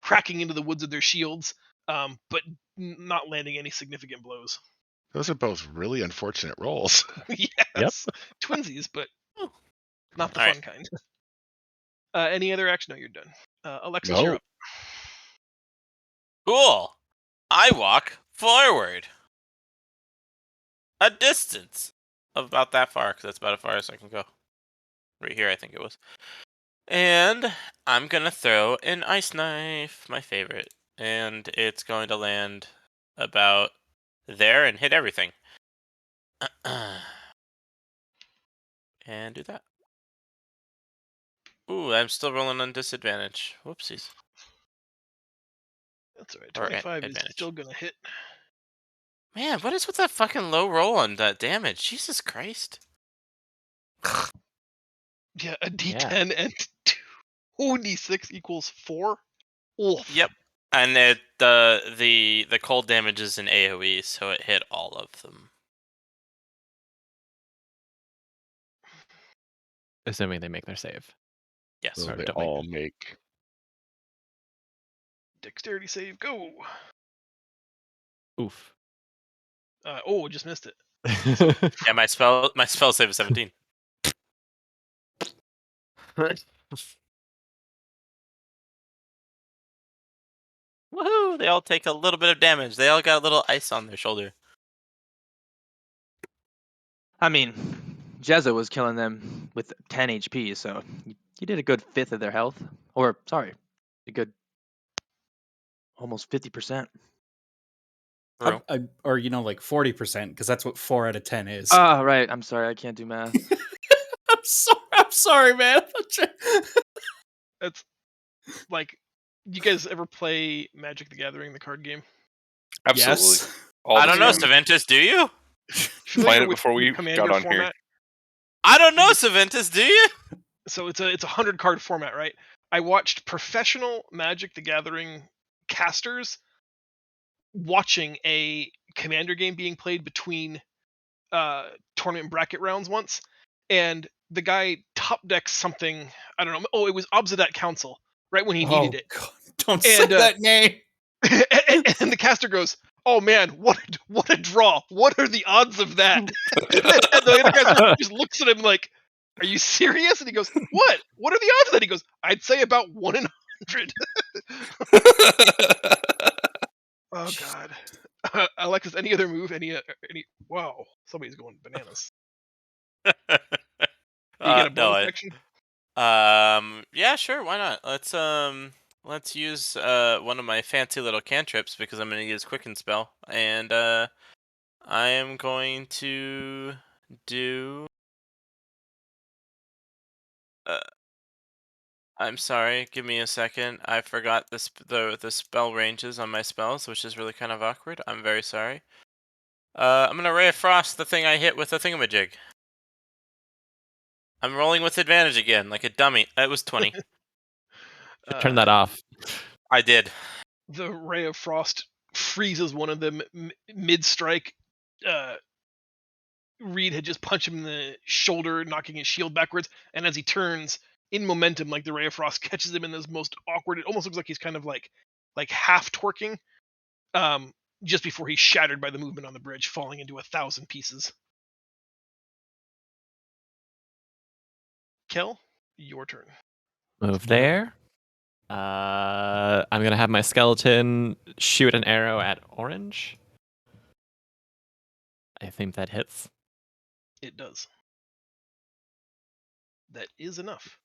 Speaker 2: cracking into the woods of their shields, but not landing any significant blows.
Speaker 8: Those are both really unfortunate rolls.
Speaker 2: Yes, twinsies, but not the
Speaker 1: All
Speaker 2: fun
Speaker 1: right.
Speaker 2: kind. Any other action? No, you're done. Alexis,
Speaker 8: No.
Speaker 2: you're up.
Speaker 1: Cool. I walk forward a distance of about that far, because that's about as far as I can go. Right here, I think it was. And I'm gonna throw an ice knife, my favorite. and it's going to land about there and hit everything. And do that. Ooh, I'm still rolling on disadvantage. Whoopsies.
Speaker 2: That's alright.
Speaker 1: Or
Speaker 2: 25 is
Speaker 1: advantage.
Speaker 2: still gonna hit.
Speaker 1: Man, what is with that fucking low roll on that damage? Jesus Christ.
Speaker 2: Yeah, a D10 and 2d6 equals 4. Oof.
Speaker 1: Yep. And the cold damage is an AoE, so it hit all of them.
Speaker 3: Assuming they make their save.
Speaker 1: Yes.
Speaker 8: So
Speaker 3: Or
Speaker 8: they
Speaker 3: don't make
Speaker 8: all
Speaker 3: it.
Speaker 8: make.
Speaker 2: Dexterity save, go.
Speaker 3: Oof.
Speaker 2: Just missed it.
Speaker 1: Yeah, my spell save is 17. Woohoo! They all take a little bit of damage. They all got a little ice on their shoulder.
Speaker 6: I mean, Jezza was killing them with 10 HP, so you did a good fifth of their health. Or, sorry, a good almost 50%.
Speaker 1: True.
Speaker 10: Or like 40%, because that's what 4 out of 10 is.
Speaker 6: Ah, right. I'm sorry, I can't do math.
Speaker 10: I'm sorry, man.
Speaker 2: That's like, you guys ever play Magic the Gathering, the card game?
Speaker 4: Absolutely.
Speaker 10: Yes.
Speaker 4: All
Speaker 1: I
Speaker 4: the
Speaker 1: don't know,
Speaker 4: time.
Speaker 1: Saventus, do you?
Speaker 2: Familiar
Speaker 4: Playing it
Speaker 2: with
Speaker 4: before we
Speaker 2: Commander
Speaker 4: got on
Speaker 2: format?
Speaker 4: here.
Speaker 1: I don't know, Saventus, do you?
Speaker 2: So it's a 100 card format, right? I watched professional Magic the Gathering casters watching a Commander game being played between tournament bracket rounds once, and the guy top decks something, I don't know. Oh, it was Obsidian Council, right when he needed it.
Speaker 10: God, don't say that name.
Speaker 2: And the caster goes, "Oh man, what a draw! What are the odds of that?" And the other caster just looks at him like, "Are you serious?" And he goes, "What? What are the odds of that?" He goes, "I'd say about 1 in 100." Oh god. Alexis, any other move? Any? Wow, somebody's going bananas. You get a
Speaker 1: No,
Speaker 2: bonus action?
Speaker 1: yeah, sure, why not? Let's use one of my fancy little cantrips because I'm going to use Quicken Spell, and I am going to do. I'm sorry, give me a second. I forgot the spell ranges on my spells, which is really kind of awkward. I'm very sorry. I'm gonna Ray of Frost the thing I hit with the thingamajig. I'm rolling with advantage again, like a dummy. It was 20.
Speaker 3: Turn that off.
Speaker 1: I did.
Speaker 2: The Ray of Frost freezes one of them mid-strike. Reed had just punched him in the shoulder, knocking his shield backwards, and as he turns in momentum, like the Ray of Frost catches him in this most awkward. It almost looks like he's kind of like half twerking, just before he's shattered by the movement on the bridge, falling into 1,000 pieces. Kel, your turn.
Speaker 3: Move there. I'm gonna have my skeleton shoot an arrow at orange. I think that hits.
Speaker 2: It does. That is enough.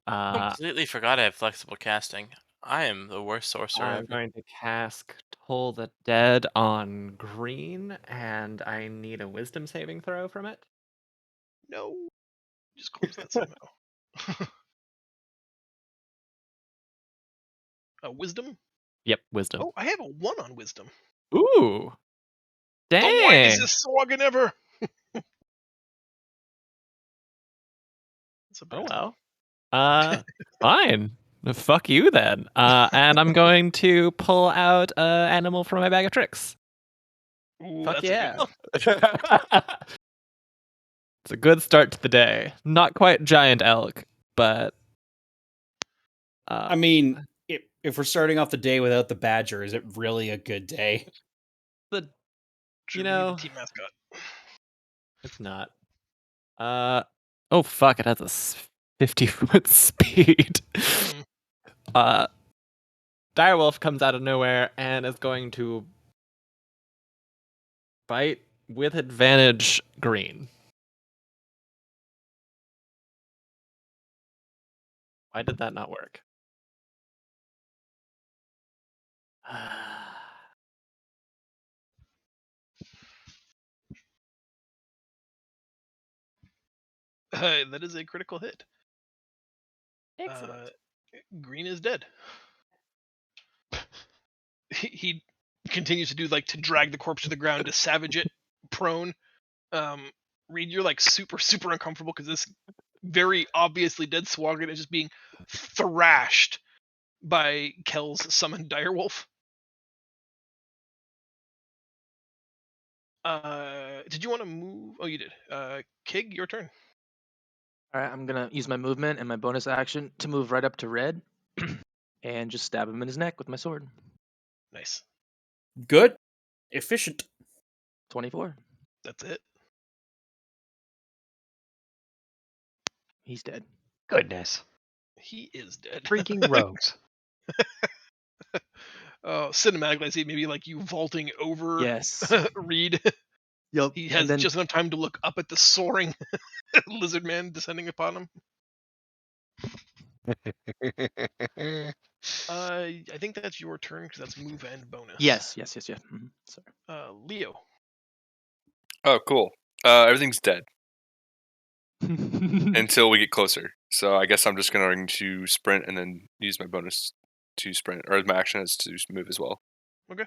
Speaker 1: Completely forgot I have flexible casting. I am the worst sorcerer
Speaker 3: I'm
Speaker 1: ever.
Speaker 3: going to cast Toll the Dead on green, and I need a wisdom saving throw from it.
Speaker 2: No. Just close that somehow. Wisdom?
Speaker 3: Yep, wisdom.
Speaker 2: Oh, I have a 1 on wisdom.
Speaker 3: Ooh.
Speaker 2: The
Speaker 3: Dang.
Speaker 2: wisest swagger ever. It's a bad
Speaker 3: Oh well. Fine. Fuck you then. And I'm going to pull out an animal from my bag of tricks.
Speaker 2: Ooh,
Speaker 3: Fuck
Speaker 2: that's
Speaker 3: yeah.
Speaker 2: a good
Speaker 3: It's a good start to the day. Not quite giant elk, but
Speaker 10: I mean, if we're starting off the day without the badger, is it really a good day?
Speaker 3: the
Speaker 2: True,
Speaker 3: you
Speaker 2: we need
Speaker 3: know,
Speaker 2: the team mascot.
Speaker 3: it's not. Oh fuck! It has a 50-foot speed. Direwolf comes out of nowhere and is going to bite with advantage green. Why did that not work?
Speaker 2: That is a critical hit.
Speaker 3: Excellent.
Speaker 2: Green is dead. He continues to do to drag the corpse to the ground to savage it prone. Reed, you're super uncomfortable because this very obviously dead Swaggin is just being thrashed by Kel's summoned direwolf. Did you want to move? Oh, you did. Kig, your turn.
Speaker 6: All right, I'm gonna use my movement and my bonus action to move right up to Red, and just stab him in his neck with my sword.
Speaker 2: Nice.
Speaker 10: Good. Efficient.
Speaker 6: 24.
Speaker 2: That's it.
Speaker 6: He's dead.
Speaker 5: Goodness.
Speaker 2: He is dead.
Speaker 5: Freaking rogues.
Speaker 2: Cinematically, I see maybe you vaulting over
Speaker 6: Yes.
Speaker 2: Reed.
Speaker 6: Yup.
Speaker 2: He has
Speaker 6: And then
Speaker 2: just enough time to look up at the soaring lizard man descending upon him. I think that's your turn because that's move and bonus.
Speaker 6: yes. Mhm. Sorry.
Speaker 2: Leo.
Speaker 4: Oh, cool. Everything's dead until we get closer. So I guess I'm just going to sprint and then use my bonus to sprint, or my action is to move as well.
Speaker 2: Okay.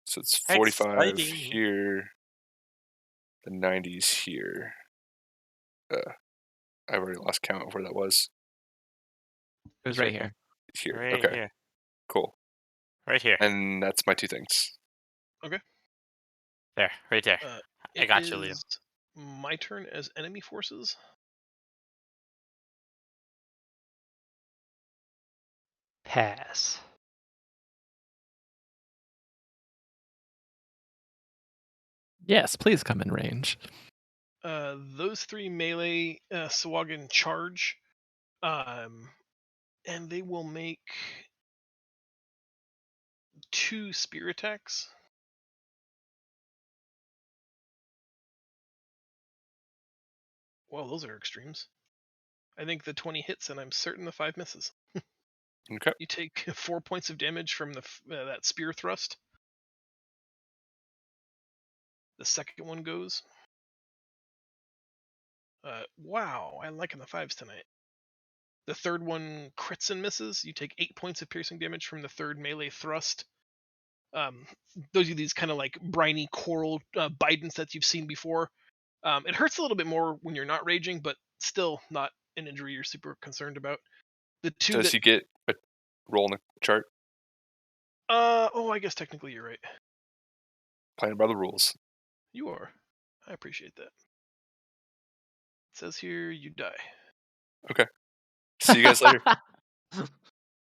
Speaker 4: So it's 45
Speaker 9: Exciting.
Speaker 4: here, the 90s here. I've already lost count of where that was.
Speaker 3: It was right here.
Speaker 4: Here.
Speaker 1: Right
Speaker 4: Okay.
Speaker 1: here.
Speaker 4: Cool.
Speaker 1: Right here.
Speaker 4: And that's my two things.
Speaker 1: There. Right there. I got you, Leo.
Speaker 2: My turn as enemy forces.
Speaker 5: Pass.
Speaker 3: Yes, please come in range.
Speaker 2: Those three melee Swaggin charge, and they will make 2 spear attacks. Well, those are extremes. I think the 20 hits, and I'm certain the 5 misses.
Speaker 4: Okay.
Speaker 2: You take 4 points of damage from that spear thrust. The second one goes. Wow, I'm liking the 5s tonight. The third one crits and misses. You take 8 points of piercing damage from the third melee thrust. Those are these kind of briny coral Bidens that you've seen before. It hurts a little bit more when you're not raging, but still not an injury you're super concerned about. The two
Speaker 4: Does he get a roll in the chart?
Speaker 2: I guess technically you're right.
Speaker 4: Playing by the rules.
Speaker 2: You are. I appreciate that. It says here you die.
Speaker 4: Okay. See you guys later.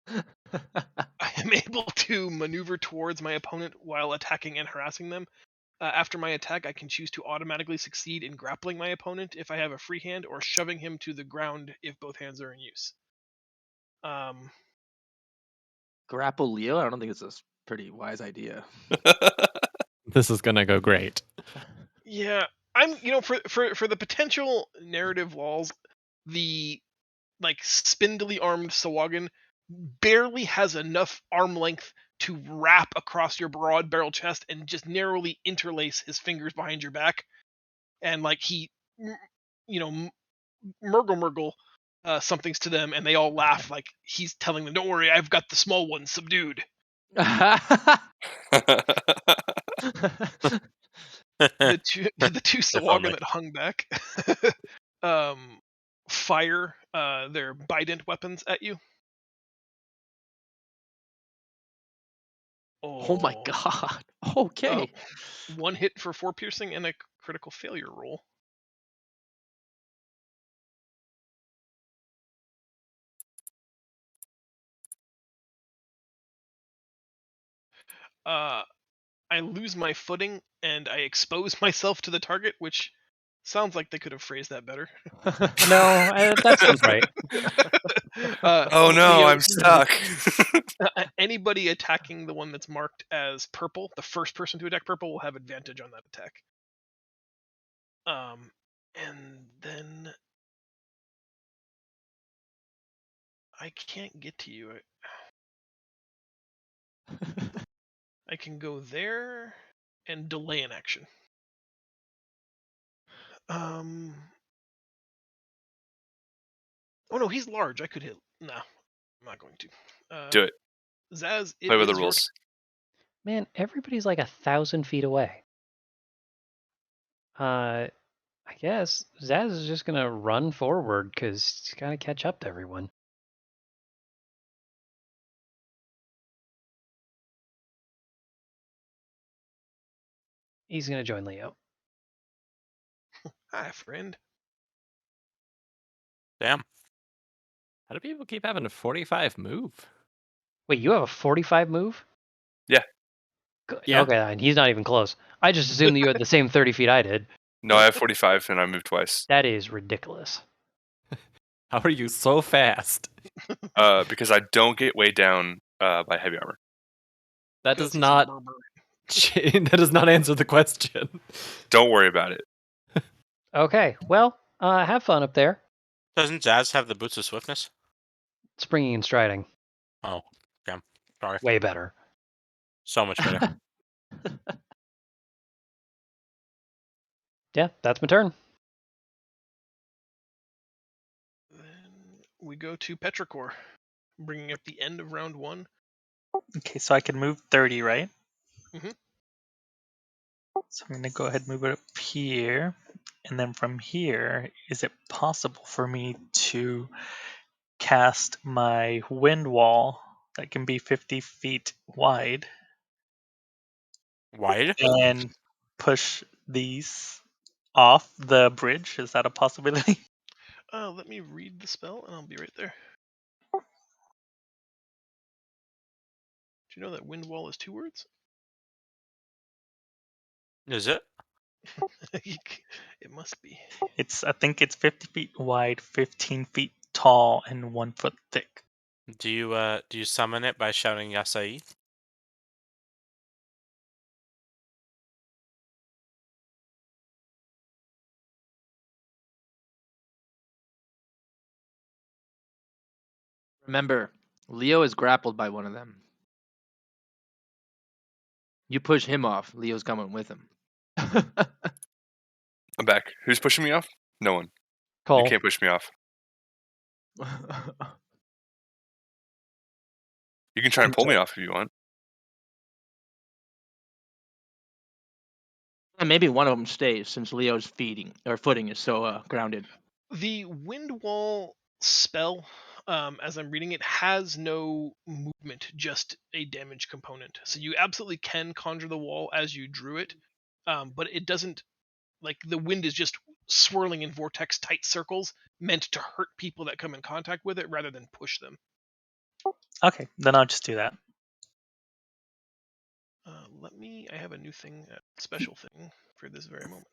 Speaker 2: I am able to maneuver towards my opponent while attacking and harassing them. After my attack, I can choose to automatically succeed in grappling my opponent if I have a free hand, or shoving him to the ground if both hands are in use.
Speaker 6: Grapple Leo? I don't think it's a pretty wise idea.
Speaker 3: This is gonna go great.
Speaker 2: Yeah, I'm for the potential narrative walls, the spindly armed Swaggin barely has enough arm length to wrap across your broad barrel chest and just narrowly interlace his fingers behind your back, and he murgle somethings to them, and they all laugh like he's telling them, "Don't worry, I've got the small ones subdued." The two Swaggin that hung back fire their bident weapons at you.
Speaker 6: Oh my god. Okay.
Speaker 2: 1 hit for 4 piercing and a critical failure roll. I lose my footing and I expose myself to the target, which sounds like they could have phrased that better.
Speaker 5: No, that sounds right.
Speaker 4: Oh no,
Speaker 2: Leo,
Speaker 4: I'm stuck.
Speaker 2: Anybody attacking the one that's marked as purple, the first person to attack purple will have advantage on that attack. And then I can't get to you. I can go there and delay an action. Oh no, he's large. I could hit. No, I'm not going to.
Speaker 4: Do it.
Speaker 2: Zaz, it
Speaker 4: Play by the
Speaker 2: is your
Speaker 4: rules.
Speaker 5: Man, everybody's like 1,000 feet away. I guess Zaz is just gonna run forward because he's gotta catch up to everyone. He's gonna join Leo.
Speaker 2: Hi, friend.
Speaker 1: Damn.
Speaker 3: How do people keep having a 45 move?
Speaker 5: Wait, you have a 45 move?
Speaker 4: Yeah.
Speaker 1: Yeah.
Speaker 5: Okay, and he's not even close. I just assumed that you had the same 30 feet I did.
Speaker 4: No, I have 45 and I moved twice.
Speaker 5: That is ridiculous.
Speaker 3: How are you so fast?
Speaker 4: Because I don't get weighed down by heavy armor.
Speaker 3: That
Speaker 2: 'Cause
Speaker 3: does
Speaker 2: he's a
Speaker 3: not
Speaker 2: barbarian.
Speaker 3: that does not answer the question.
Speaker 4: Don't worry about it.
Speaker 5: Okay, well, have fun up there.
Speaker 1: Doesn't Zaz have the boots of swiftness?
Speaker 5: Springing and striding.
Speaker 1: Oh, damn. Sorry.
Speaker 5: Way better.
Speaker 1: So much better.
Speaker 5: Yeah, that's my turn.
Speaker 2: Then we go to Petrichor, bringing up the end of round 1.
Speaker 9: Okay, so I can move 30, right?
Speaker 2: Mhm.
Speaker 9: So I'm going to go ahead and move it up here. And then from here, is it possible for me to cast my wind wall that can be 50 feet wide
Speaker 1: Wide?
Speaker 9: and push these off the bridge? Is that a possibility?
Speaker 2: Let me read the spell, and I'll be right there. Do you know that wind wall is 2 words?
Speaker 1: Is it?
Speaker 2: It must be.
Speaker 9: I think it's 50 feet wide, 15 feet tall, and 1 foot thick.
Speaker 1: Do you summon it by shouting Yasai?
Speaker 6: Remember, Leo is grappled by one of them. You push him off, Leo's coming with him.
Speaker 4: I'm back. Who's pushing me off? No one.
Speaker 5: Cole.
Speaker 4: You can't push me off. You can try and pull me off if you want.
Speaker 6: And maybe one of them stays since Leo's footing is so grounded.
Speaker 2: The wind wall spell, as I'm reading it, has no movement, just a damage component. So you absolutely can conjure the wall as you drew it, but it doesn't, like, the wind is just swirling in vortex tight circles meant to hurt people that come in contact with it rather than push them.
Speaker 9: Okay, then I'll just do that.
Speaker 2: I have a new thing, a special thing for this very moment.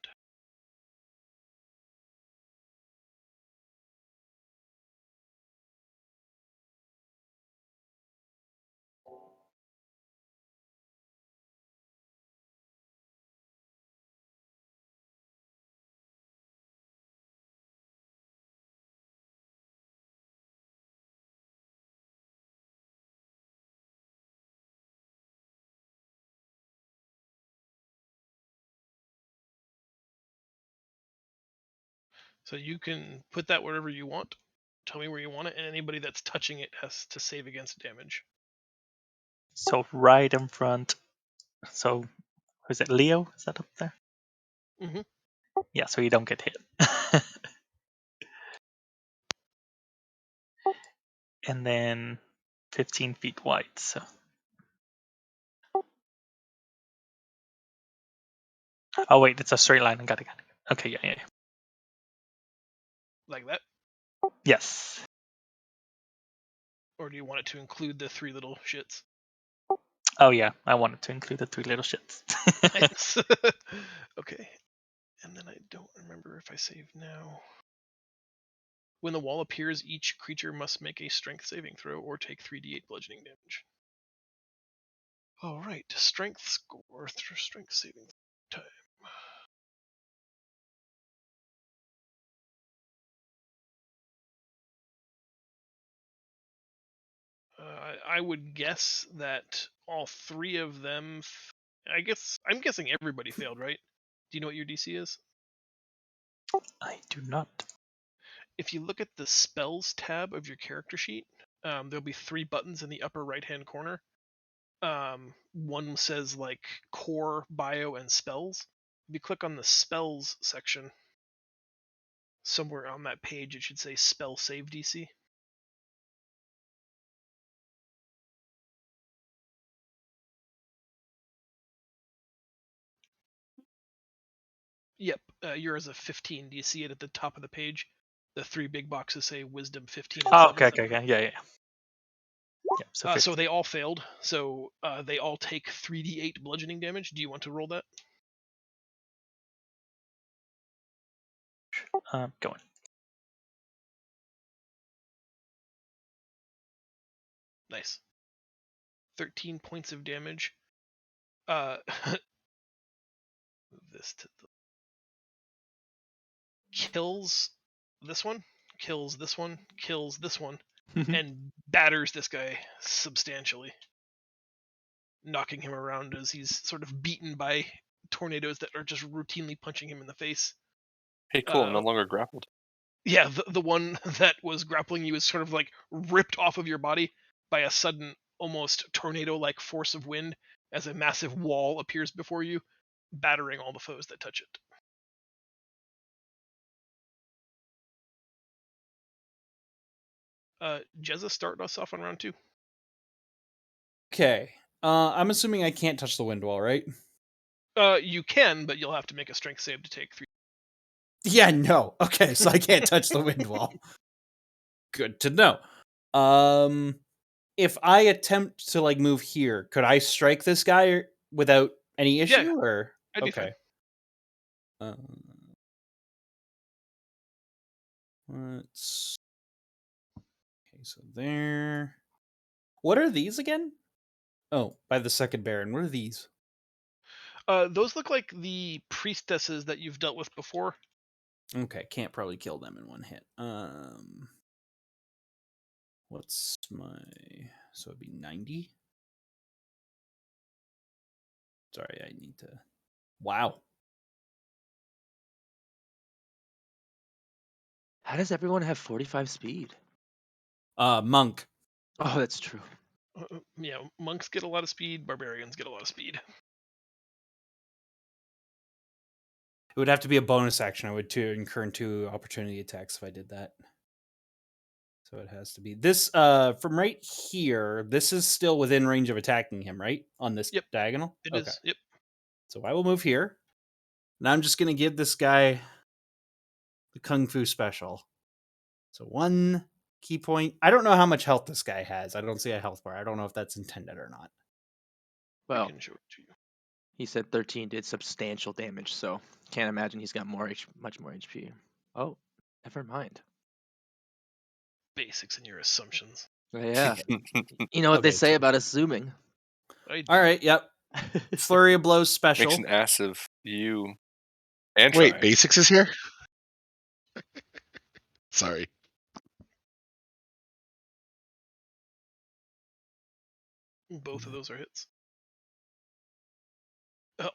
Speaker 2: So you can put that wherever you want. Tell me where you want it, and anybody that's touching it has to save against damage.
Speaker 9: So right in front. So is it Leo? Is that up there?
Speaker 2: Mm-hmm.
Speaker 9: Yeah, so you don't get hit. And then 15 feet wide. So. Oh wait, it's a straight line. Got it. Okay, yeah.
Speaker 2: Like that?
Speaker 9: Yes.
Speaker 2: Or do you want it to include the 3 little shits?
Speaker 9: Oh yeah, I wanted to include the 3 little shits.
Speaker 2: Nice. Okay. And then I don't remember if I save now. When the wall appears, each creature must make a strength saving throw or take 3d8 bludgeoning damage. Alright, strength score through strength saving time. I would guess that all three of them. I'm guessing everybody failed, right? Do you know what your DC is?
Speaker 9: I do not.
Speaker 2: If you look at the spells tab of your character sheet, there'll be 3 buttons in the upper right-hand corner. One says like core, bio, and spells. If you click on the spells section, somewhere on that page it should say spell save DC. Yep, yours is a 15. Do you see it at the top of the page? The 3 big boxes say wisdom 15 and
Speaker 9: Oh,
Speaker 2: 7.
Speaker 9: okay, yeah. Yeah,
Speaker 2: So they all failed. So they all take 3d8 bludgeoning damage. Do you want to roll that?
Speaker 9: Going.
Speaker 2: Nice. 13 points of damage. Move this to the... Kills this one, kills this one, kills this one, and batters this guy substantially, knocking him around as he's sort of beaten by tornadoes that are just routinely punching him in the face.
Speaker 4: Hey, cool. I'm no longer grappled.
Speaker 2: Yeah, the one that was grappling you is sort of like ripped off of your body by a sudden, almost tornado-like force of wind as a massive wall appears before you, battering all the foes that touch it. Jezza, start us off on round 2.
Speaker 10: Okay. I'm assuming I can't touch the wind wall, right?
Speaker 2: You can, but you'll have to make a strength save to take 3.
Speaker 10: Yeah, no. Okay, so I can't touch the wind wall. Good to know. If I attempt to like move here, could I strike this guy without any issue?
Speaker 2: Yeah,
Speaker 10: or
Speaker 2: I'd be
Speaker 10: okay. Let's. Okay, so there. What are these again? Oh, by the second Baron. What are these?
Speaker 2: Those look like the priestesses that you've dealt with before.
Speaker 10: Okay, can't probably kill them in one hit. What's my... So it'd be 90? Sorry, I need to... Wow.
Speaker 6: How does everyone have 45 speed?
Speaker 10: Monk.
Speaker 6: Oh, that's true.
Speaker 2: Yeah, monks get a lot of speed, barbarians get a lot of speed.
Speaker 10: It would have to be a bonus action. I would incur 2 opportunity attacks if I did that. So it has to be this from right here. This is still within range of attacking him, right? On this diagonal?
Speaker 2: It is. Yep.
Speaker 10: So I will move here. And I'm just going to give this guy the Kung Fu special. So 1 key point. I don't know how much health this guy has. I don't see a health bar. I don't know if that's intended or not.
Speaker 6: Well,
Speaker 2: I can show it to you.
Speaker 6: He said 13 did substantial damage, so can't imagine he's got much more HP. Oh, never mind.
Speaker 2: Basics in your assumptions.
Speaker 6: Yeah. You know what they say about assuming.
Speaker 10: All right, yep. Flurry of blows special.
Speaker 4: Makes an ass of you. And
Speaker 8: wait,
Speaker 4: try.
Speaker 8: basics is here? Sorry.
Speaker 2: Both of those are hits.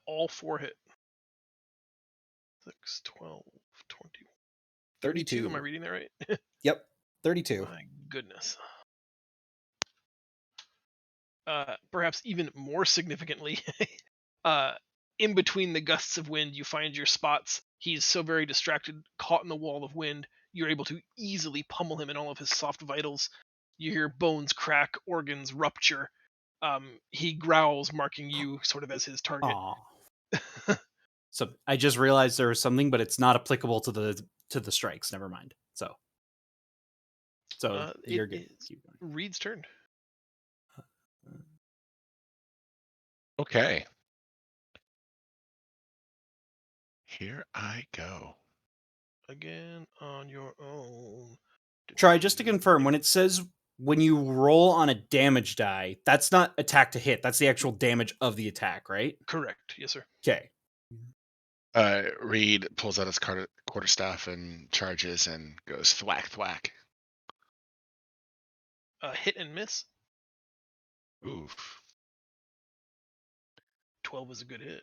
Speaker 2: All 4 hit. 6, 12, 20. 32. Am I reading that right?
Speaker 10: Yep, 32.
Speaker 2: My goodness. Perhaps even more significantly, in between the gusts of wind, you find your spots. He's so very distracted, caught in the wall of wind, you're able to easily pummel him in all of his soft vitals. You hear bones crack, organs rupture. He growls, marking you sort of as his target.
Speaker 10: So I just realized there was something, but it's not applicable to the strikes. Never mind. So you're good.
Speaker 2: Reed's turn.
Speaker 8: Okay. Here I go.
Speaker 2: Again on your own.
Speaker 10: Try just to confirm, when it says when you roll on a damage die, that's not attack to hit. That's the actual damage of the attack, right?
Speaker 2: Correct. Yes, sir.
Speaker 10: Okay.
Speaker 8: Reed pulls out his quarterstaff and charges and goes thwack thwack.
Speaker 2: Hit and miss.
Speaker 8: Oof.
Speaker 2: 12 is a good hit.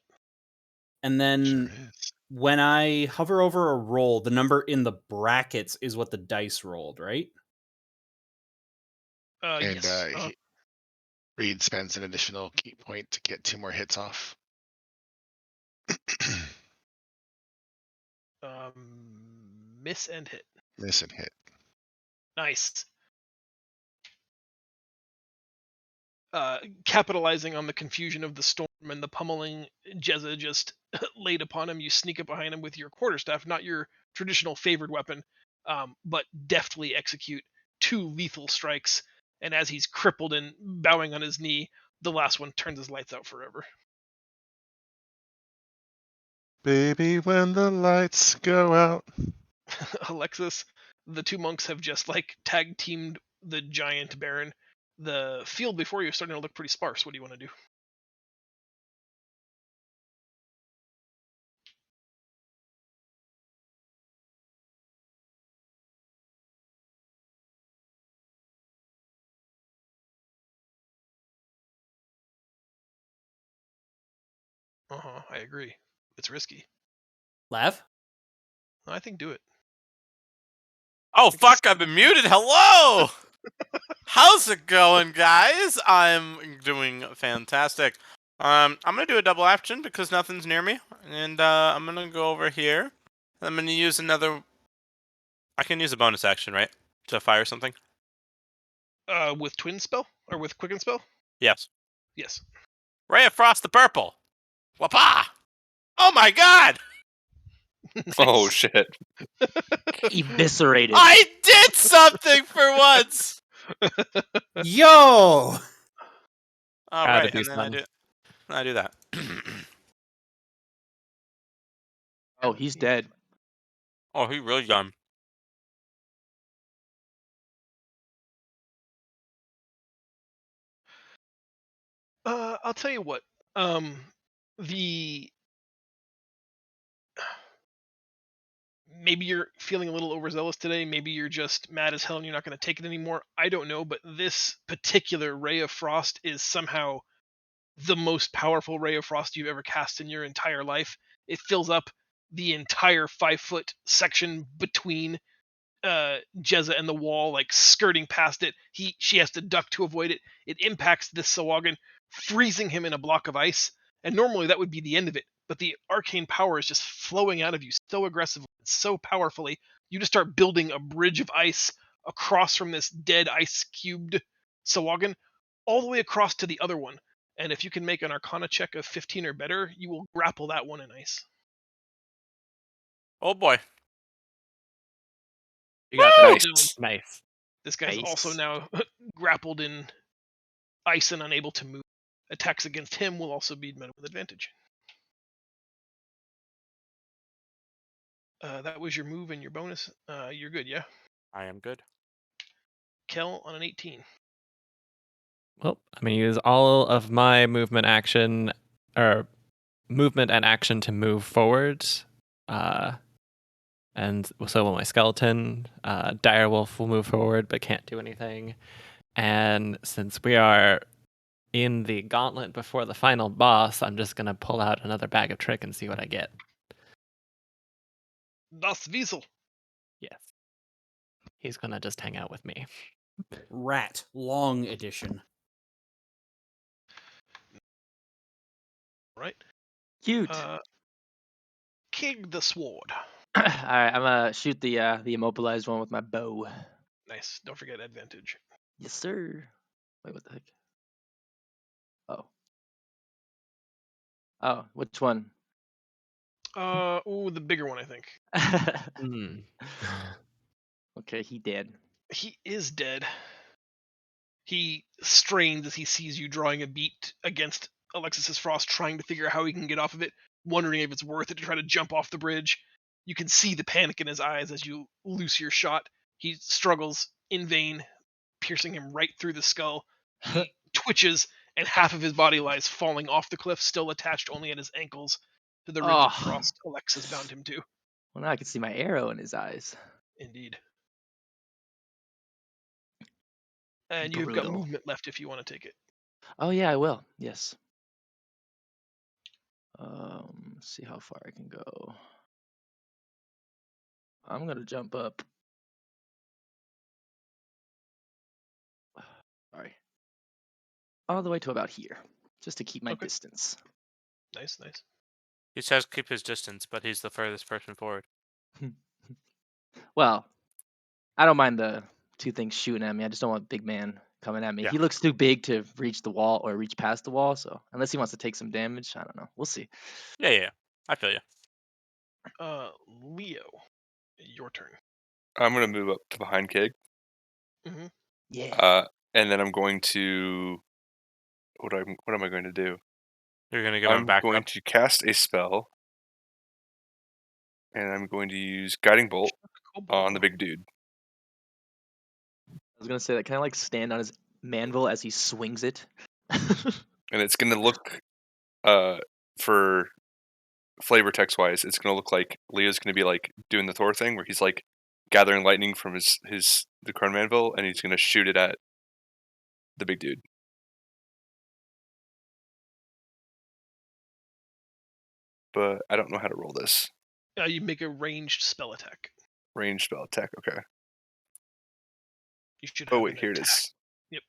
Speaker 10: And
Speaker 8: Sure
Speaker 10: then
Speaker 8: is.
Speaker 10: when I hover over a roll, the number in the brackets is what the dice rolled, right?
Speaker 8: And
Speaker 2: Yes.
Speaker 8: Reed spends an additional key point to get 2 more hits off.
Speaker 2: Miss and hit.
Speaker 8: Miss and hit.
Speaker 2: Nice. Capitalizing on the confusion of the storm and the pummeling Jezza just laid upon him, you sneak up behind him with your quarterstaff, not your traditional favored weapon, but deftly execute 2 lethal strikes. And as he's crippled and bowing on his knee, the last one turns his lights out forever.
Speaker 8: Baby, when the lights go out.
Speaker 2: Alexis, the 2 monks have just like tag teamed the giant baron. The field before you is starting to look pretty sparse. What do you want to do? I agree. It's risky.
Speaker 10: Lav?
Speaker 2: I think do it.
Speaker 1: Oh fuck! I've been muted. Hello. How's it going, guys? I'm doing fantastic. I'm gonna do a double action because nothing's near me, and I'm gonna go over here. I'm gonna use another. I can use a bonus action, right, to fire something.
Speaker 2: With twin spell or with quicken spell?
Speaker 1: Yes.
Speaker 2: Yes.
Speaker 1: Ray of Frost the Purple. Wapa! Oh my god!
Speaker 4: Oh shit!
Speaker 6: Eviscerated.
Speaker 1: I did something for once.
Speaker 10: Yo!
Speaker 1: All
Speaker 3: Gotta
Speaker 1: right,
Speaker 3: do
Speaker 1: and then
Speaker 3: something.
Speaker 1: I do that.
Speaker 6: Oh, he's dead.
Speaker 1: Oh, he really done.
Speaker 2: I'll tell you what. The maybe you're feeling a little overzealous today. Maybe you're just mad as hell and you're not going to take it anymore. I don't know, but this particular ray of frost is somehow the most powerful ray of frost you've ever cast in your entire life. It fills up the entire 5-foot section between Jezza and the wall, like skirting past it. She has to duck to avoid it. It impacts this Sawagan, freezing him in a block of ice. And normally that would be the end of it, but the arcane power is just flowing out of you so aggressively, so powerfully. You just start building a bridge of ice across from this dead ice cubed Sawagan, all the way across to the other one. And if you can make an Arcana check of 15 or better, you will grapple that one in ice.
Speaker 1: Oh boy.
Speaker 3: You got that.
Speaker 4: Nice.
Speaker 3: Nice.
Speaker 2: This guy's
Speaker 6: Nice.
Speaker 2: also now grappled in ice and unable to move. Attacks against him will also be met with advantage. That was your move and your bonus. You're good, yeah?
Speaker 1: I am good.
Speaker 2: Kel on an 18.
Speaker 3: Well, I'm gonna use all of my movement action or movement and action to move forward. And so will my skeleton. Direwolf will move forward but can't do anything. And since we are in the gauntlet before the final boss, I'm just gonna pull out another bag of trick and see what I get.
Speaker 2: Das Wiesel.
Speaker 3: Yes. He's gonna just hang out with me.
Speaker 10: Rat. Long edition.
Speaker 2: Right?
Speaker 6: Cute.
Speaker 2: Kig the Sword.
Speaker 6: All right, I'm gonna shoot the immobilized one with my bow.
Speaker 2: Nice. Don't forget advantage.
Speaker 6: Yes, sir. Wait, what the heck? Oh. Oh, which one?
Speaker 2: The bigger one, I think.
Speaker 3: Hmm.
Speaker 6: Okay, he dead.
Speaker 2: He is dead. He strains as he sees you drawing a beat against Alexis's Frost, trying to figure out how he can get off of it, wondering if it's worth it to try to jump off the bridge. You can see the panic in his eyes as you loose your shot. He struggles in vain, piercing him right through the skull. He twitches, and half of his body lies falling off the cliff, still attached only at his ankles to the rings of
Speaker 6: Oh.
Speaker 2: frost Alexis bound him to.
Speaker 6: Well, now I can see my arrow in his eyes.
Speaker 2: Indeed. And you've got
Speaker 6: Brutal.
Speaker 2: movement left if you want to take it.
Speaker 6: Oh yeah, I will. Yes. Let's see how far I can go. I'm gonna jump up. Sorry. All the way to about here, just to keep my
Speaker 2: Okay.
Speaker 6: distance.
Speaker 2: Nice.
Speaker 1: He says keep his distance, but he's the furthest person forward.
Speaker 6: Well, I don't mind the two things shooting at me. I just don't want big man coming at me.
Speaker 1: Yeah.
Speaker 6: He looks too big to reach the wall or reach past the wall. So unless he wants to take some damage, I don't know. We'll see.
Speaker 1: Yeah. I feel you.
Speaker 2: Leo, your turn.
Speaker 4: I'm gonna move up to behind Kig.
Speaker 2: Mm-hmm.
Speaker 6: Yeah.
Speaker 4: And then I'm going to what am I going to do?
Speaker 1: You're gonna give him
Speaker 4: I'm
Speaker 1: back
Speaker 4: going
Speaker 1: up.
Speaker 4: to cast a spell, and I'm going to use Guiding Bolt on the big dude.
Speaker 6: I was gonna say that. Can I like stand on his manville as he swings it?
Speaker 4: And it's gonna look for flavor text wise, it's gonna look like Leo's gonna be like doing the Thor thing where he's like gathering lightning from the Crown Manville, and he's gonna shoot it at the big dude. But I don't know how to roll this.
Speaker 2: You make a ranged spell attack.
Speaker 4: Ranged spell attack, okay.
Speaker 2: You should.
Speaker 4: Oh
Speaker 2: have
Speaker 4: wait,
Speaker 2: an
Speaker 4: here it
Speaker 2: attack.
Speaker 4: is.
Speaker 2: Yep.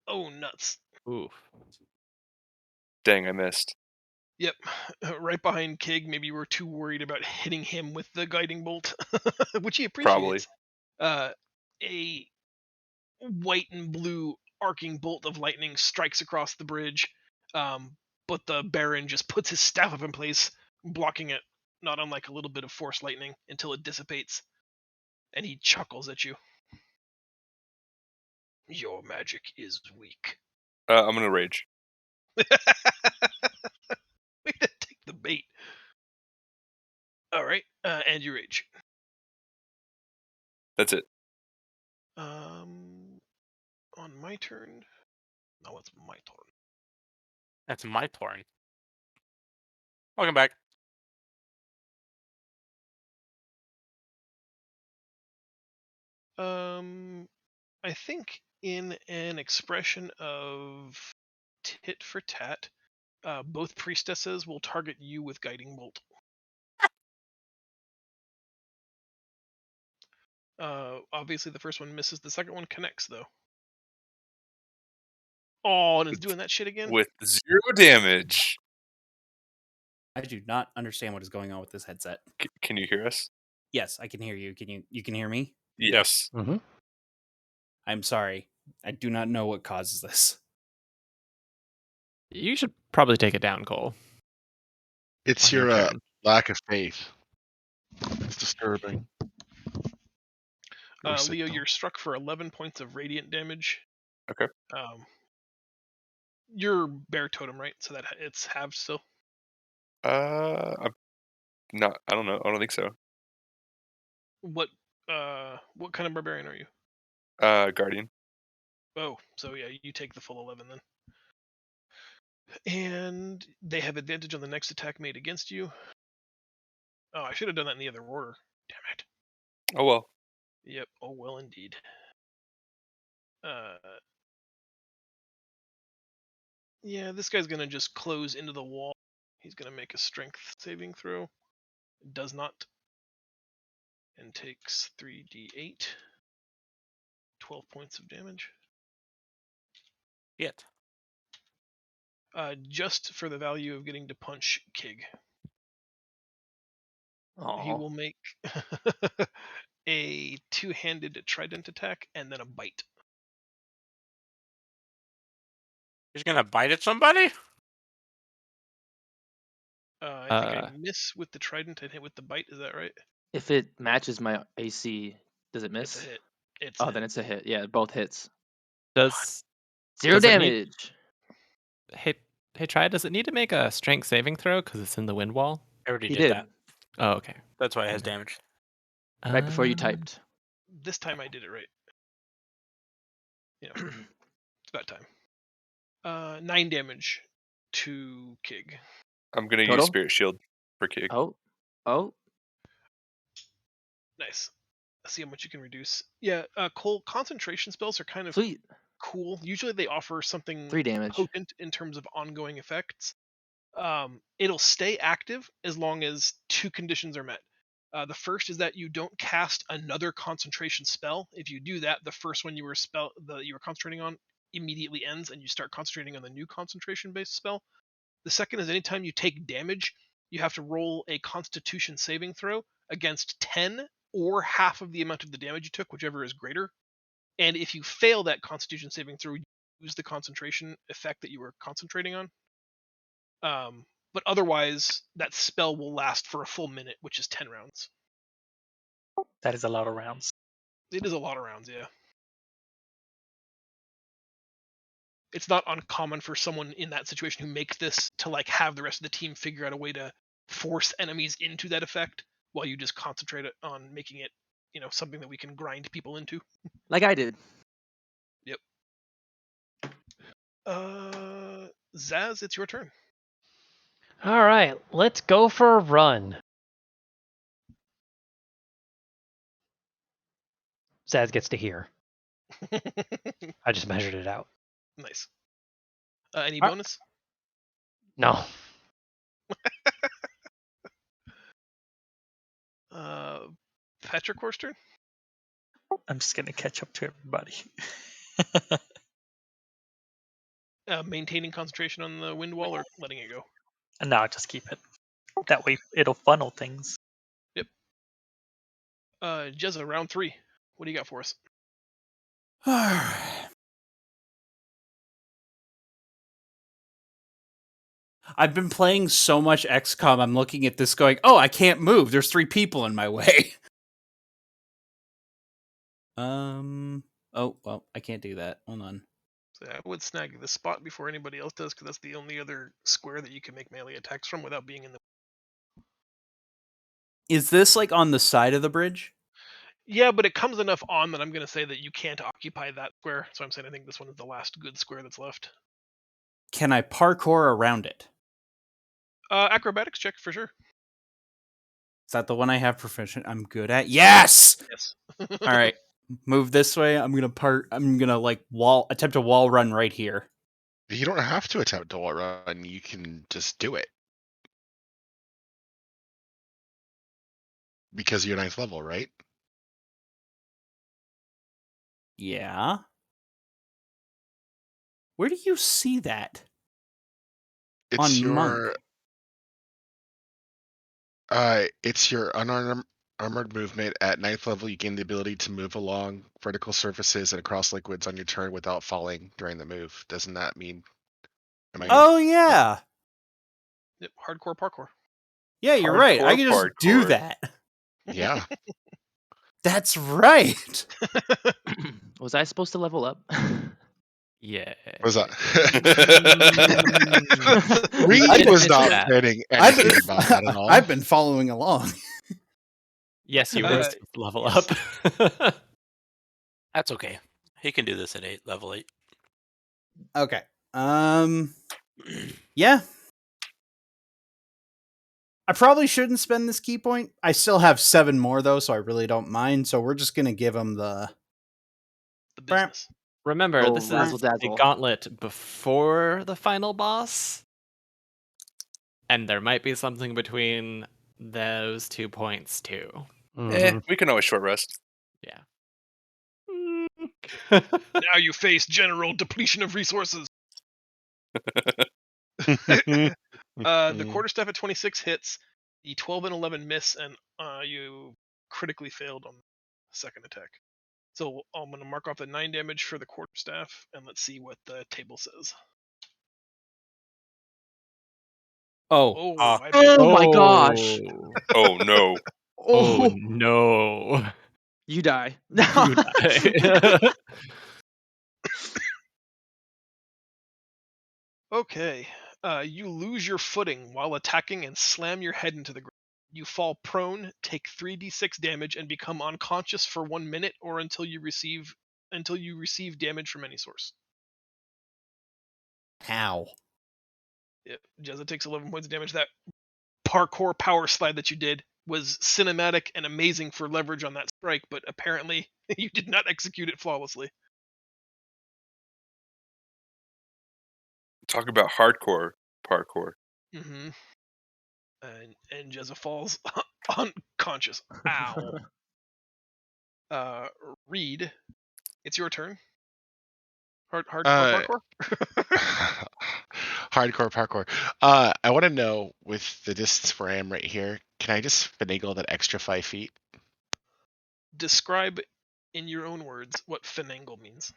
Speaker 2: Oh nuts.
Speaker 3: Oof.
Speaker 4: Dang, I missed.
Speaker 2: Yep. Right behind Kig. Maybe you were too worried about hitting him with the guiding bolt, which he
Speaker 4: Probably.
Speaker 2: appreciates. A white and blue arcing bolt of lightning strikes across the bridge, but the Baron just puts his staff up in place, blocking it, not unlike a little bit of force lightning, until it dissipates. And he chuckles at you. Your magic is weak.
Speaker 4: I'm gonna rage.
Speaker 2: Way to take the bait. All right, and you rage.
Speaker 4: That's it.
Speaker 2: On my turn. No, it's my turn.
Speaker 1: That's my turn. Welcome back.
Speaker 2: I think in an expression of tit for tat, both priestesses will target you with guiding bolt. Obviously, the first one misses. The second one connects, though. Oh, and it's doing that shit again.
Speaker 4: With 0 damage.
Speaker 10: I do not understand what is going on with this headset.
Speaker 4: Can you hear us?
Speaker 10: Yes, I can hear you. You can hear me?
Speaker 4: Yes.
Speaker 5: Mm-hmm.
Speaker 10: I'm sorry. I do not know what causes this.
Speaker 3: You should probably take it down, Cole.
Speaker 8: It's
Speaker 3: On your
Speaker 8: your
Speaker 3: turn.
Speaker 8: lack of faith. It's disturbing.
Speaker 2: Leo, you're struck for 11 points of radiant damage.
Speaker 4: Okay.
Speaker 2: You're bear totem, right? So that it's halved still.
Speaker 4: I'm not. I don't know. I don't think so.
Speaker 2: What kind of barbarian are you?
Speaker 4: Guardian.
Speaker 2: Oh, so yeah, you take the full 11 then. And they have advantage on the next attack made against you. Oh, I should have done that in the other order. Damn it.
Speaker 4: Oh well.
Speaker 2: Yep. Oh well, indeed. Yeah, this guy's gonna just close into the wall. He's gonna make a strength saving throw. Does not. And takes 3d8. 12 points of damage.
Speaker 1: Yet.
Speaker 2: Just for the value of getting to punch Kig. He will make a two-handed trident attack and then a bite.
Speaker 1: He's gonna bite at somebody?
Speaker 2: I think I miss with the trident and hit with the bite. Is that right?
Speaker 6: If it matches my AC, does it
Speaker 2: It's
Speaker 6: miss?
Speaker 2: a hit.
Speaker 6: Then it's a hit. Yeah, both hits.
Speaker 3: Does
Speaker 6: 0
Speaker 3: does it need-
Speaker 6: damage.
Speaker 3: Hey, try. Does it need to make a strength saving throw because it's in the wind wall?
Speaker 1: I already
Speaker 6: He
Speaker 1: did
Speaker 6: did
Speaker 1: that.
Speaker 3: Oh, okay.
Speaker 1: That's why it has damage.
Speaker 6: Right before you typed.
Speaker 2: This time I did it right. You know, it's about time. 9 damage to Kig.
Speaker 4: I'm gonna
Speaker 6: Total?
Speaker 4: use Spirit Shield for Kig.
Speaker 6: Oh.
Speaker 2: Nice. Let's see how much you can reduce. Yeah, Cole, concentration spells are kind of
Speaker 6: Sweet.
Speaker 2: cool. Usually they offer something
Speaker 6: 3 damage.
Speaker 2: potent in terms of ongoing effects. It'll stay active as long as 2 conditions are met. The first is that you don't cast another concentration spell. If you do that, the first one you were concentrating on immediately ends, and you start concentrating on the new concentration-based spell. The second is anytime you take damage, you have to roll a Constitution saving throw against 10 or half of the amount of the damage you took, whichever is greater. And if you fail that Constitution saving throw, you lose the concentration effect that you were concentrating on. But otherwise, that spell will last for a full minute, which is 10 rounds.
Speaker 9: That is a lot of rounds.
Speaker 2: It is a lot of rounds, yeah. It's not uncommon for someone in that situation who makes this to like have the rest of the team figure out a way to force enemies into that effect while you just concentrate on making it, something that we can grind people into.
Speaker 6: Like I did.
Speaker 2: Yep. Zaz, it's your turn.
Speaker 5: All right, let's go for a run. Zaz gets to hear. I just measured it out.
Speaker 2: Nice. Any bonus?
Speaker 5: No.
Speaker 2: Petrichor's turn?
Speaker 9: I'm just gonna catch up to everybody.
Speaker 2: Maintaining concentration on the wind wall or letting it go?
Speaker 9: And now just keep it. That way it'll funnel things.
Speaker 2: Yep. Jezza, round 3. What do you got for us?
Speaker 10: I've been playing so much XCOM, I'm looking at this going, oh, I can't move. There's 3 people in my way. Oh, well, I can't do that. Hold on.
Speaker 2: So I would snag the spot before anybody else does, because that's the only other square that you can make melee attacks from without being in the...
Speaker 10: Is this like on the side of the bridge?
Speaker 2: Yeah, but it comes enough on that I'm going to say that you can't occupy that square. So I'm saying I think this one is the last good square that's left.
Speaker 10: Can I parkour around it?
Speaker 2: Acrobatics check for sure.
Speaker 10: Is that the one I have proficient? I'm good at. Yes.
Speaker 2: Yes.
Speaker 10: All right. Move this way. I'm gonna like attempt a wall run right here.
Speaker 8: You don't have to attempt a wall run. You can just do it. Because you're 9th level, right?
Speaker 10: Yeah. Where do you see that?
Speaker 8: It's
Speaker 10: On
Speaker 8: your
Speaker 10: monk.
Speaker 8: It's your unarmored movement at 9th level. You gain the ability to move along vertical surfaces and across liquids on your turn without falling during the move. Doesn't that mean?
Speaker 10: Oh yeah.
Speaker 2: Yep, hardcore parkour.
Speaker 10: Yeah, you're right. I can just do
Speaker 4: parkour.
Speaker 10: that.
Speaker 8: Yeah.
Speaker 10: That's right.
Speaker 6: Was I supposed to level up?
Speaker 3: Yeah.
Speaker 8: What was that?
Speaker 3: I
Speaker 8: Reed
Speaker 3: didn't
Speaker 8: was
Speaker 3: miss
Speaker 8: not
Speaker 3: that.
Speaker 8: planning anything about that at all.
Speaker 10: I've been following along.
Speaker 3: Yes, you were supposed to level up.
Speaker 1: That's okay. He can do this at level 8.
Speaker 10: Okay. Yeah. I probably shouldn't spend this key point. I still have 7 more though, so I really don't mind. So we're just gonna give him the
Speaker 2: business.
Speaker 3: Remember,
Speaker 6: Oh,
Speaker 3: this is
Speaker 6: razzle
Speaker 3: a
Speaker 6: dazzle.
Speaker 3: gauntlet before the final boss, and there might be something between those 2 points too.
Speaker 4: We can always short rest.
Speaker 3: Yeah.
Speaker 2: Now you face general depletion of resources. The quarterstaff at 26 hits, the 12 and 11 miss, and you critically failed on the second attack. So I'm going to mark off the 9 damage for the quarterstaff, and let's see what the table says.
Speaker 10: Oh.
Speaker 6: My gosh.
Speaker 4: Oh no.
Speaker 3: Oh no.
Speaker 6: You die.
Speaker 3: You die.
Speaker 2: Okay. You lose your footing while attacking and slam your head into the ground. You fall prone, take 3d6 damage, and become unconscious for 1 minute or until you receive damage from any source.
Speaker 10: How?
Speaker 2: Yep. Jezza takes 11 points of damage. That parkour power slide that you did was cinematic and amazing for leverage on that strike, but apparently you did not execute it flawlessly.
Speaker 4: Talk about hardcore parkour.
Speaker 2: Mm-hmm. And Jezza falls unconscious. Ow. Reed, it's your turn. Hardcore parkour.
Speaker 8: Hardcore parkour. I want to know, with the distance where I am right here, can I just finagle that extra 5 feet?
Speaker 2: Describe in your own words what finagle means.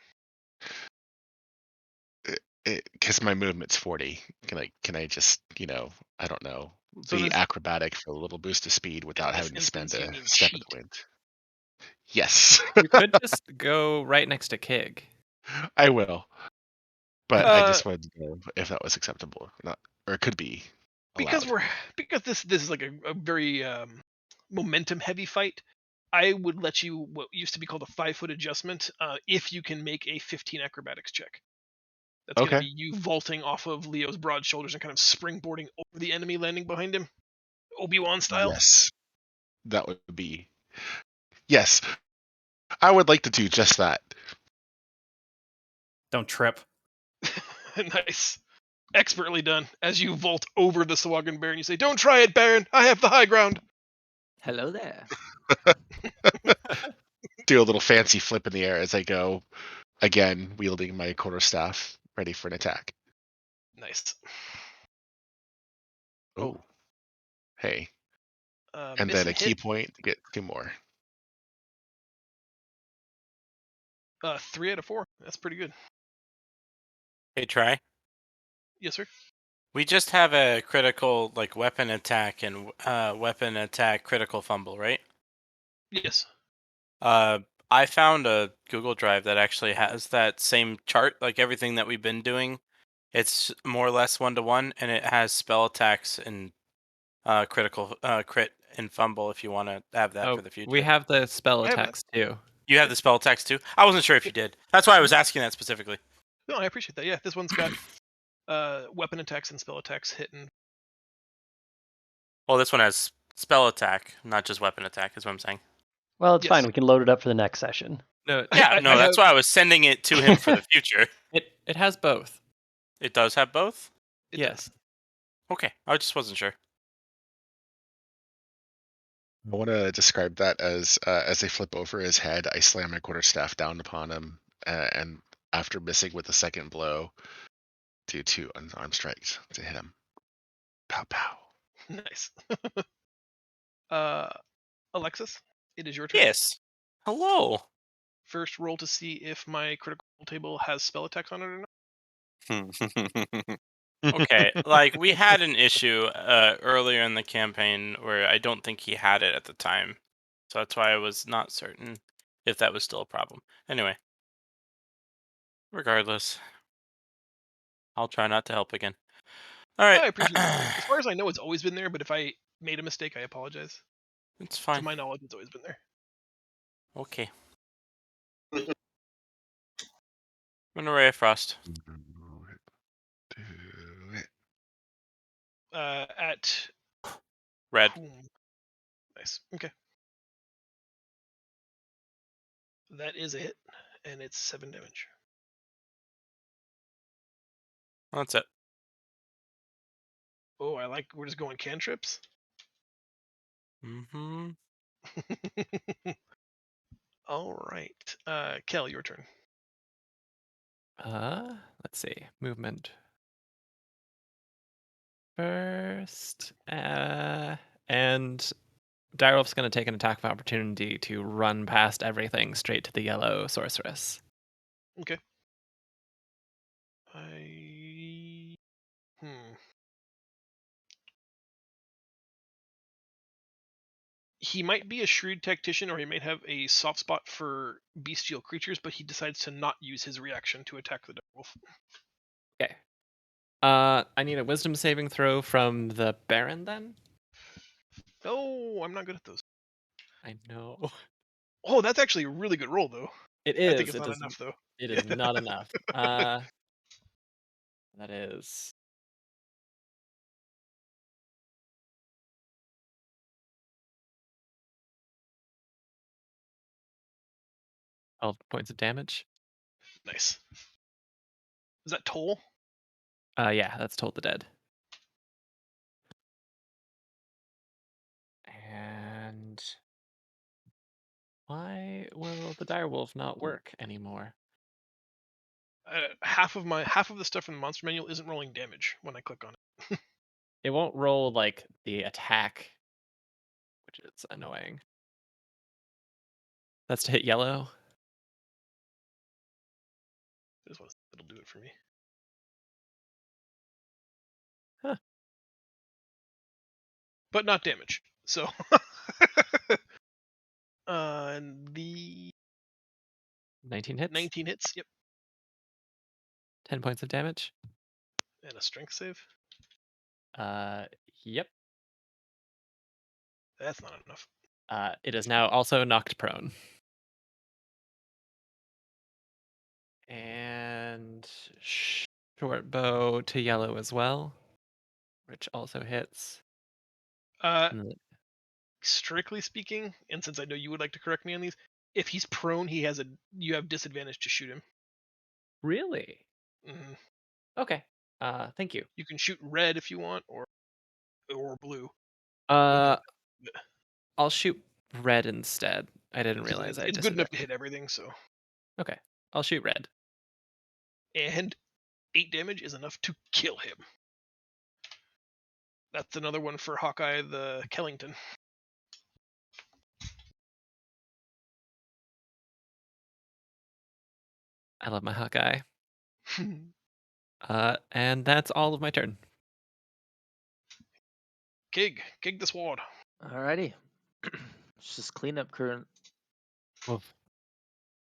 Speaker 8: Because my movement's 40. Can I just, I don't know,
Speaker 2: So in
Speaker 8: be
Speaker 2: this,
Speaker 8: acrobatic for a little boost of speed without
Speaker 2: in this
Speaker 8: having to spend
Speaker 2: instance, you
Speaker 8: a
Speaker 2: mean
Speaker 8: step of
Speaker 2: cheat.
Speaker 8: the wind? Yes,
Speaker 3: You could just go right next to Kig.
Speaker 8: I will. But I just wanted to know if that was acceptable or not, or it could be allowed.
Speaker 2: Because this is like a very momentum heavy fight. I would let you what used to be called a 5-foot adjustment if you can make a 15 acrobatics check. That's going to
Speaker 8: Okay.
Speaker 2: be you vaulting off of Leo's broad shoulders and kind of springboarding over the enemy, landing behind him, Obi-Wan style.
Speaker 8: Yes, that would be. Yes, I would like to do just that.
Speaker 10: Don't trip.
Speaker 2: Nice. Expertly done. As you vault over the Sawagan Baron, you say, "Don't try it, Baron. I have the high ground."
Speaker 6: Hello there.
Speaker 8: Do a little fancy flip in the air as I go, again wielding my quarterstaff, ready for an attack.
Speaker 2: Nice.
Speaker 8: Oh, hey. And
Speaker 2: Miss
Speaker 8: then a
Speaker 2: and
Speaker 8: key
Speaker 2: hit.
Speaker 8: point to get 2 more.
Speaker 2: 3 out of 4. That's pretty good.
Speaker 1: Hey, try.
Speaker 2: Yes, sir.
Speaker 1: We just have a critical like weapon attack and weapon attack critical fumble, right?
Speaker 2: Yes.
Speaker 1: I found a Google Drive that actually has that same chart, like everything that we've been doing. It's more or less 1-to-1, and it has spell attacks and critical crit and fumble if you want to have that for the future.
Speaker 3: We have the spell
Speaker 2: I have that.
Speaker 3: attacks too.
Speaker 1: You have the spell attacks too? I wasn't sure if you did. That's why I was asking that specifically.
Speaker 2: No, I appreciate that. Yeah, this one's got weapon attacks and spell attacks hitting.
Speaker 1: Well, this one has spell attack, not just weapon attack, is what I'm saying.
Speaker 5: Well, it's
Speaker 2: Yes.
Speaker 5: fine. We can load it up for the next session.
Speaker 3: No,
Speaker 1: Yeah, no, that's why I was sending it to him for the future.
Speaker 3: it has both.
Speaker 1: It does have both?
Speaker 2: It
Speaker 3: Yes.
Speaker 2: does.
Speaker 1: Okay, I just wasn't sure.
Speaker 8: I want to describe that as I flip over his head, I slam my quarterstaff down upon him, and after missing with the second blow, do 2 unarmed strikes to hit him. Pow pow.
Speaker 2: Nice. Alexis, it is your turn.
Speaker 1: Yes. Hello.
Speaker 2: First roll to see if my critical table has spell attacks on it or not.
Speaker 1: Okay, like we had an issue earlier in the campaign where I don't think he had it at the time. So that's why I was not certain if that was still a problem. Anyway. Regardless. I'll try not to help again. All right.
Speaker 2: I appreciate it. As far as I know, it's always been there, but if I made a mistake, I apologize.
Speaker 1: It's
Speaker 2: To
Speaker 1: fine.
Speaker 2: my knowledge, it's always been there.
Speaker 1: Okay. I'm gonna Ray of Frost.
Speaker 8: Do it.
Speaker 2: At
Speaker 1: Red.
Speaker 2: whom? Nice. Okay. That is a hit, and it's 7 damage.
Speaker 1: That's it.
Speaker 2: Oh, I like. We're just going cantrips.
Speaker 1: Mm-hmm.
Speaker 2: All right. Kel, your turn.
Speaker 3: Let's see. Movement first. And Direwolf's going to take an attack of opportunity to run past everything straight to the yellow sorceress.
Speaker 2: Okay. He might be a shrewd tactician, or he might have a soft spot for bestial creatures, but he decides to not use his reaction to attack the direwolf.
Speaker 3: Okay. I need a wisdom saving throw from the Baron then?
Speaker 2: Oh, I'm not good at those.
Speaker 3: I know.
Speaker 2: Oh, that's actually a really good roll, though.
Speaker 3: It is.
Speaker 2: I think it's not enough, though.
Speaker 3: It is not enough. That is... Points of damage.
Speaker 2: Nice. Is that toll?
Speaker 3: Yeah, that's Toll the Dead. And why will the direwolf not work anymore?
Speaker 2: Half of the stuff in the monster manual isn't rolling damage when I click on it.
Speaker 3: It won't roll like the attack, which is annoying. That's to hit yellow.
Speaker 2: This one, it'll do it for me.
Speaker 3: Huh.
Speaker 2: But not damage. So and the
Speaker 3: 19 hits.
Speaker 2: 19 hits, yep.
Speaker 3: 10 points of damage.
Speaker 2: And a strength save.
Speaker 3: Yep.
Speaker 2: That's not enough.
Speaker 3: It is now also knocked prone. And short bow to yellow as well, which also hits.
Speaker 2: Strictly speaking, and since I know you would like to correct me on these, if he's prone, you have disadvantage to shoot him.
Speaker 3: Really?
Speaker 2: Mhm.
Speaker 3: Okay. Thank you.
Speaker 2: You can shoot red if you want, or blue.
Speaker 3: I'll shoot red instead. I didn't realize
Speaker 2: it's good enough to hit everything. So
Speaker 3: okay, I'll shoot red.
Speaker 2: And 8 damage is enough to kill him. That's another one for Hawkeye the Kellington.
Speaker 3: I love my Hawkeye. And that's all of my turn.
Speaker 2: Kig the sword.
Speaker 6: Alrighty. Let's just clean up current.
Speaker 3: Woof.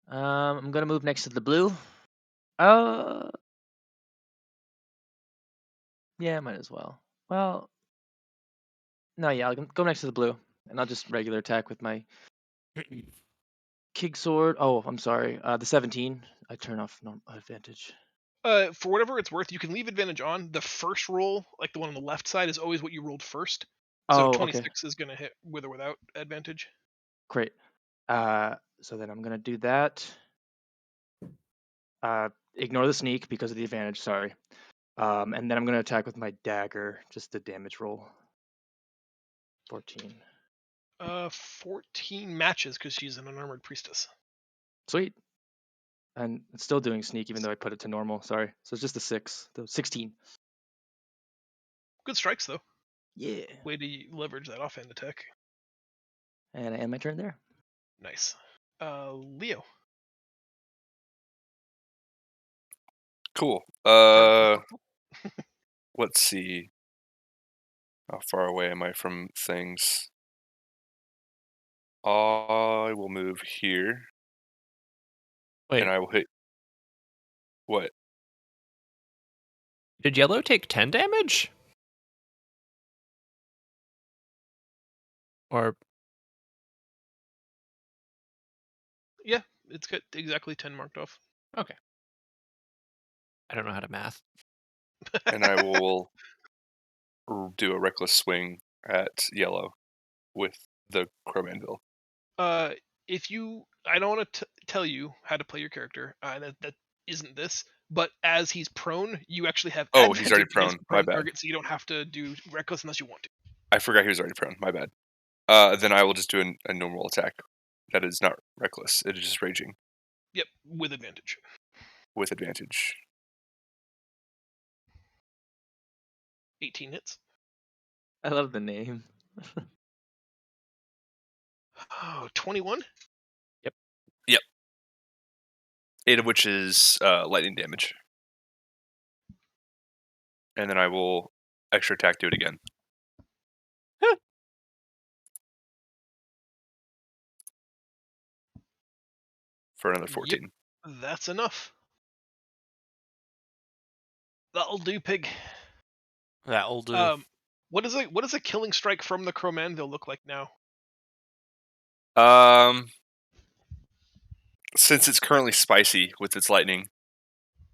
Speaker 6: I'm gonna move next to the blue. Yeah, might as well. Well, no, yeah, I'll go next to the blue, and I'll just regular attack with my Kig sword. Oh, I'm sorry. The 17. I turn off advantage.
Speaker 2: For whatever it's worth, you can leave advantage on. The first roll, like the one on the left side, is always what you rolled first. So 26 is going to hit with or without advantage.
Speaker 6: Great. So then I'm gonna do that. Ignore the sneak because of the advantage. Sorry. And then I'm gonna attack with my dagger, just the damage roll. 14.
Speaker 2: 14 matches because she's an unarmored priestess.
Speaker 6: Sweet. And it's still doing sneak even though I put it to normal. Sorry. So it's just a 6. 16.
Speaker 2: Good strikes though.
Speaker 6: Yeah.
Speaker 2: Way to leverage that offhand attack.
Speaker 6: And I end my turn there.
Speaker 2: Nice. Leo.
Speaker 4: Cool. Let's see. How far away am I from things? I will move here.
Speaker 3: Wait.
Speaker 4: And I will hit. What?
Speaker 3: Did yellow take 10 damage? Or
Speaker 2: Yeah, it's got exactly 10 marked off.
Speaker 3: okay. I don't know how to math.
Speaker 4: And I will do a reckless swing at yellow with the Cromandil.
Speaker 2: I don't want to tell you how to play your character. That isn't this. But as he's prone, you actually have
Speaker 4: Oh, he's already
Speaker 2: advantage
Speaker 4: prone.
Speaker 2: against the
Speaker 4: My bad.
Speaker 2: target, so you don't have to do reckless unless you want to.
Speaker 4: I forgot he was already prone. My bad. Then I will just do a normal attack. That is not reckless. It is just raging.
Speaker 2: Yep, with advantage.
Speaker 4: With advantage.
Speaker 2: 18 hits.
Speaker 6: I love the name.
Speaker 2: Oh, 21?
Speaker 4: Yep. 8 of which is lightning damage. And then I will extra attack, do it again. For another 14.
Speaker 2: Yep, that's enough. That'll do, pig.
Speaker 1: That'll do.
Speaker 2: What does a killing strike from the Cromandil look like now?
Speaker 4: Since it's currently spicy with its lightning,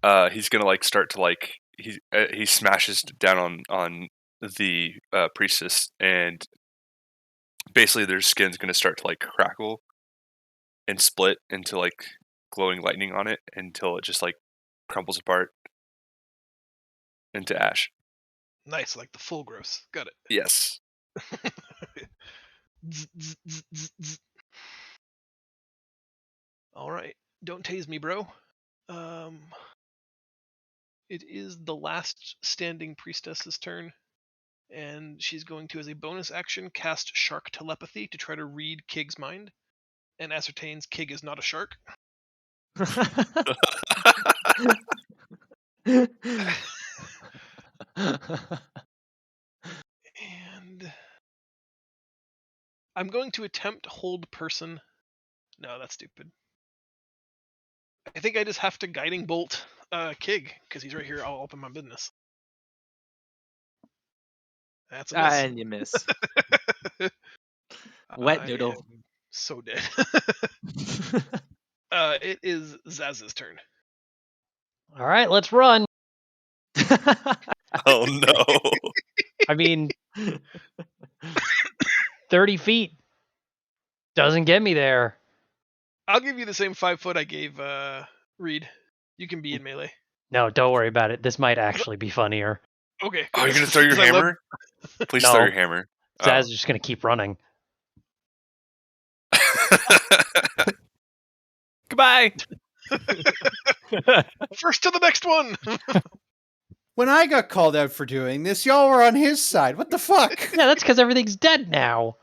Speaker 4: he's gonna start to he smashes down on the priestess, and basically their skin's gonna start to crackle and split into glowing lightning on it until it just crumbles apart. into ash.
Speaker 2: Nice, like the full gross. Got it.
Speaker 4: Yes.
Speaker 2: Zzz, zzz, zzz, zzz, zzz. All right, don't tase me, bro. It is the last standing priestess's turn, and she's going to, as a bonus action, cast Shark Telepathy to try to read Kig's mind, and ascertains Kig is not a shark. And I'm going to attempt hold person. No, that's stupid. I think I just have to guiding bolt Kig, because he's right here all up in my business. That's a miss.
Speaker 6: And you miss. Wet
Speaker 2: I
Speaker 6: noodle.
Speaker 2: am so dead. It is Zaz's turn.
Speaker 5: All right, let's run.
Speaker 4: Oh no.
Speaker 5: I mean, 30 feet doesn't get me there.
Speaker 2: I'll give you the same 5 foot I gave Reed. You can be in melee.
Speaker 5: No, don't worry about it. This might actually be funnier.
Speaker 2: Okay.
Speaker 4: Oh, you're gonna throw your
Speaker 2: Because I love-
Speaker 4: hammer? Please
Speaker 5: No.
Speaker 4: throw your hammer.
Speaker 5: Zaz is just going to keep running.
Speaker 3: Goodbye.
Speaker 2: First to the next one.
Speaker 10: When I got called out for doing this, y'all were on his side. What the fuck?
Speaker 5: Yeah, that's because everything's dead now.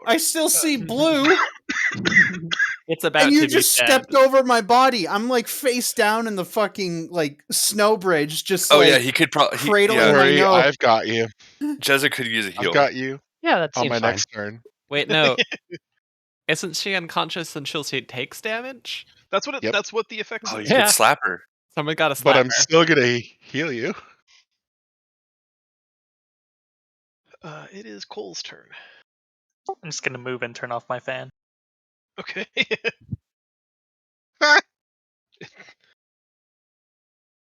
Speaker 10: I still see blue,
Speaker 3: It's about
Speaker 10: and
Speaker 3: to
Speaker 10: you
Speaker 3: be
Speaker 10: just
Speaker 3: dead.
Speaker 10: stepped over my body. I'm like face down in the fucking like snow bridge, just
Speaker 4: Oh
Speaker 10: like
Speaker 4: yeah, he could probably.
Speaker 10: cradling
Speaker 8: Don't
Speaker 10: my
Speaker 8: worry,
Speaker 10: nose.
Speaker 8: I've got you.
Speaker 4: Jezza could use a heal.
Speaker 8: I've got you
Speaker 5: Yeah, that
Speaker 8: on
Speaker 5: seems
Speaker 8: my
Speaker 5: fine.
Speaker 8: next turn.
Speaker 3: Wait, no. Isn't she unconscious until she takes damage?
Speaker 2: That's what it.
Speaker 8: Yep.
Speaker 2: That's what the effect
Speaker 4: Oh, you
Speaker 2: says.
Speaker 5: Yeah.
Speaker 4: could slap her.
Speaker 3: Someone got to slap
Speaker 8: But I'm
Speaker 3: her.
Speaker 8: still gonna heal you.
Speaker 2: It is Cole's turn.
Speaker 9: I'm just gonna move and turn off my fan.
Speaker 2: Okay.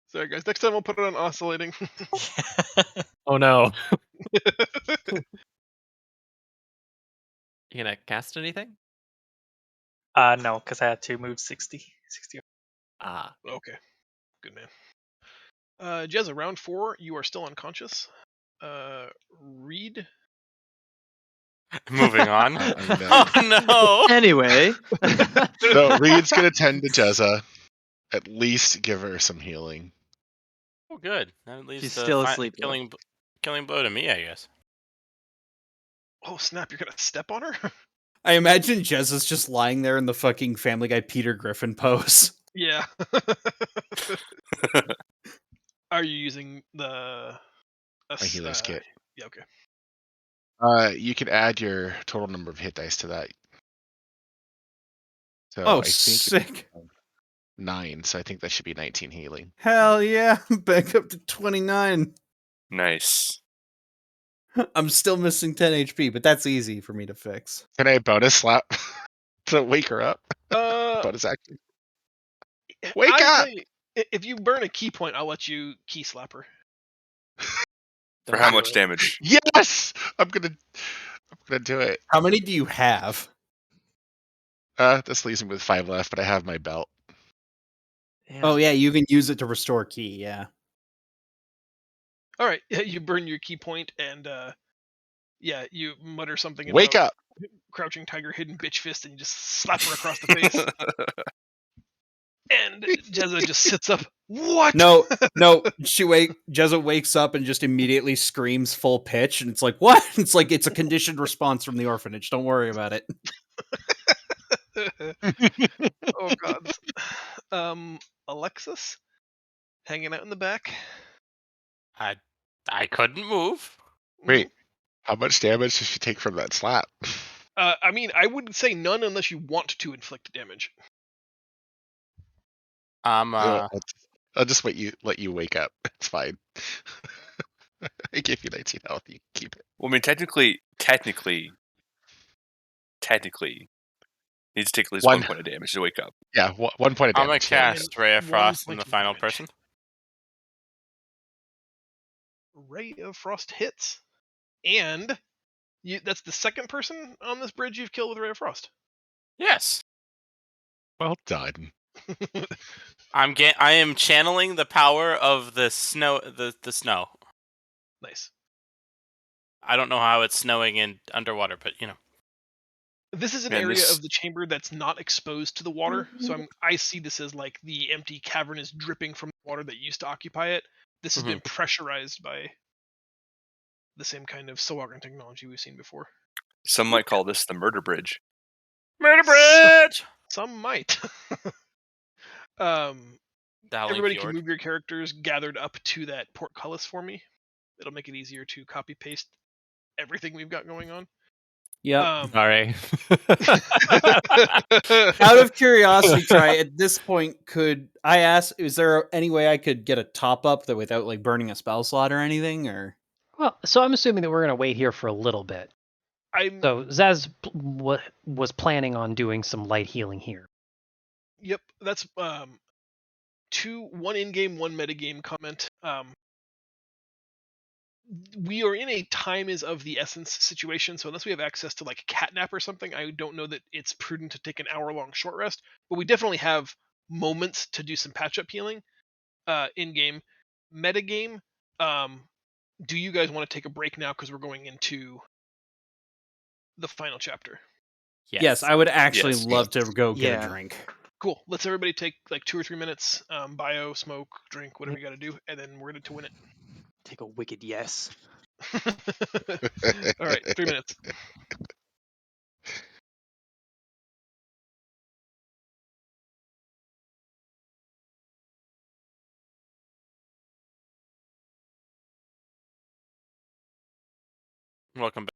Speaker 2: Sorry guys. Next time I'll put it on oscillating.
Speaker 3: Oh no. You gonna cast anything?
Speaker 9: No, because I had to move 60.
Speaker 3: Ah.
Speaker 2: Okay. Good man. Jezza, round 4, you are still unconscious. Reed.
Speaker 1: Moving on.
Speaker 8: Oh, no.
Speaker 1: Oh no.
Speaker 6: Anyway.
Speaker 8: So Reed's gonna tend to Jezza. At least give her some healing.
Speaker 1: Oh, good. That at least
Speaker 6: She's still asleep, though.
Speaker 1: killing blow to me, I guess.
Speaker 2: Oh snap! You're gonna step on her.
Speaker 10: I imagine Jezza's just lying there in the fucking Family Guy Peter Griffin pose.
Speaker 2: Yeah. Are you using the
Speaker 8: My healer's kit.
Speaker 2: Yeah. Okay.
Speaker 8: You can add your total number of hit dice to that. So
Speaker 10: Oh,
Speaker 8: I think
Speaker 10: sick.
Speaker 8: 9, so I think that should be 19 healing.
Speaker 10: Hell yeah. Back up to 29.
Speaker 4: Nice.
Speaker 10: I'm still missing 10 HP, but that's easy for me to fix.
Speaker 8: Can I bonus slap to wake her up? Bonus action. Wake
Speaker 2: I'd
Speaker 8: up!
Speaker 2: say if you burn a key point, I'll let you key slap her.
Speaker 4: For how much damage?
Speaker 8: Yes! I'm gonna do it.
Speaker 10: How many do you have?
Speaker 8: This leaves me with 5 left, but I have my belt.
Speaker 10: Oh yeah, you can use it to restore key, yeah.
Speaker 2: All right. You burn your key point, and yeah, you mutter something.
Speaker 8: Wake
Speaker 2: about
Speaker 8: up!
Speaker 2: Crouching tiger, hidden bitch fist, and you just slap her across the face. And Jezza just sits up. What?
Speaker 10: No, Jezza wakes up and just immediately screams full pitch, and it's like, what? It's like it's a conditioned response from the orphanage. Don't worry about it.
Speaker 2: Oh god. Alexis, hanging out in the back.
Speaker 1: I couldn't move.
Speaker 8: Wait, how much damage does she take from that slap?
Speaker 2: I mean, I would say none unless you want to inflict damage.
Speaker 8: I'll just let you wake up. It's fine. I gave you 19 health. You can keep it.
Speaker 4: Well, I mean, technically, needs to take at least 1 point of damage to wake up.
Speaker 8: Yeah, 1 point of
Speaker 1: I'm gonna
Speaker 8: damage. yeah.
Speaker 1: cast Ray of
Speaker 2: 1
Speaker 1: Frost in
Speaker 2: point
Speaker 1: the
Speaker 2: of
Speaker 1: final
Speaker 2: damage.
Speaker 1: person.
Speaker 2: Ray of Frost hits, and that's the second person on this bridge you've killed with Ray of Frost.
Speaker 1: Yes.
Speaker 8: Well done.
Speaker 1: I am channeling the power of the snow. The snow.
Speaker 2: Nice.
Speaker 1: I don't know how it's snowing in underwater, but you know.
Speaker 2: This is an
Speaker 4: Man,
Speaker 2: area
Speaker 4: this-
Speaker 2: of the chamber that's not exposed to the water, so I see this as like the empty cavern is dripping from the water that used to occupy it. This has been pressurized by the same kind of Sovereign technology we've seen before.
Speaker 4: Some might call this the murder bridge.
Speaker 1: Murder bridge.
Speaker 2: Some might.
Speaker 1: Dowling
Speaker 2: Everybody
Speaker 1: Fjord.
Speaker 2: can move your characters gathered up to that portcullis for me. It'll make it easier to copy paste everything we've got going on.
Speaker 10: Yep.
Speaker 3: Sorry.
Speaker 10: Out of curiosity, Try, at this point, could I ask, is there any way I could get a top up that without like burning a spell slot or anything? Or
Speaker 5: Well, so I'm assuming that we're going to wait here for a little bit. So Zaz was planning on doing some light healing here.
Speaker 2: Yep, that's one in-game, one metagame comment. We are in a time is of the essence situation, so unless we have access to like catnap or something, I don't know that it's prudent to take an hour-long short rest. But we definitely have moments to do some patch-up healing in-game. Metagame, do you guys want to take a break now because we're going into the final chapter?
Speaker 10: yes, I would actually
Speaker 4: Yes.
Speaker 10: love to go get
Speaker 6: Yeah.
Speaker 10: a drink.
Speaker 2: Cool. Let's everybody take like 2 or 3 minutes, bio, smoke, drink, whatever you got to do, and then we're to win it.
Speaker 6: Take a wicked yes.
Speaker 2: All right, 3 minutes.
Speaker 1: Welcome back.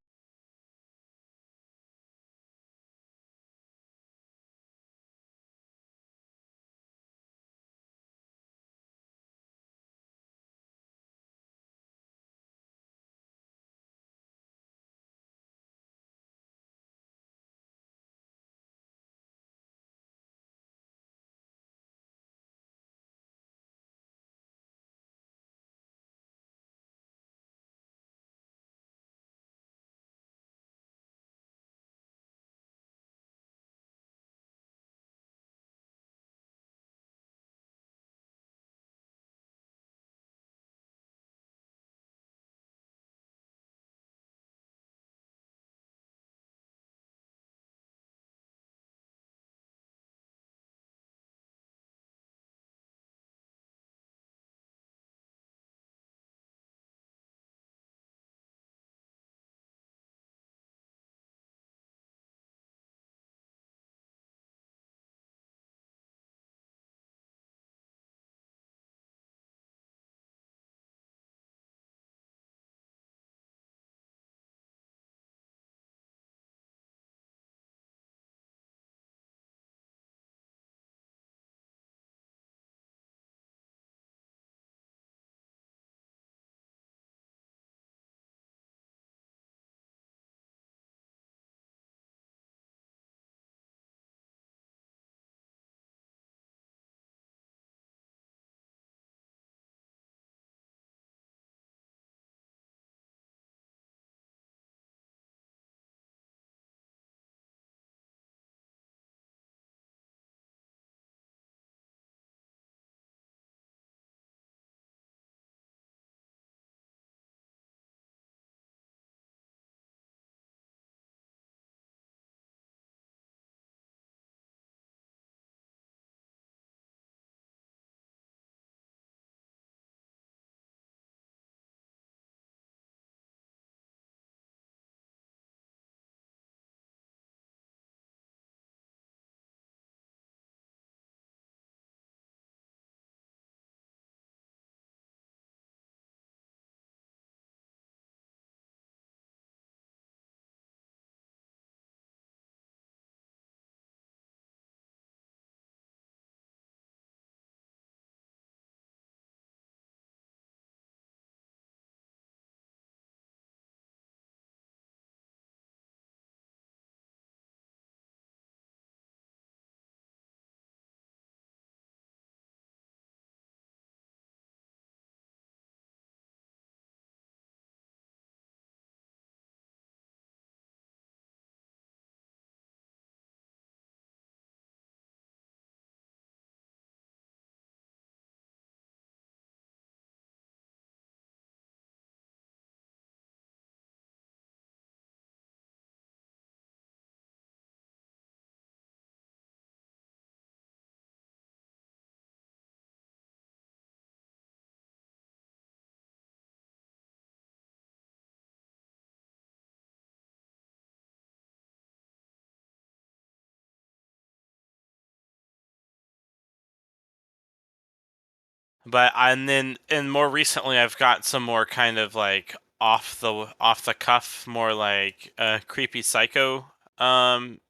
Speaker 1: But and more recently, I've got some more kind of like off the cuff, more like creepy psycho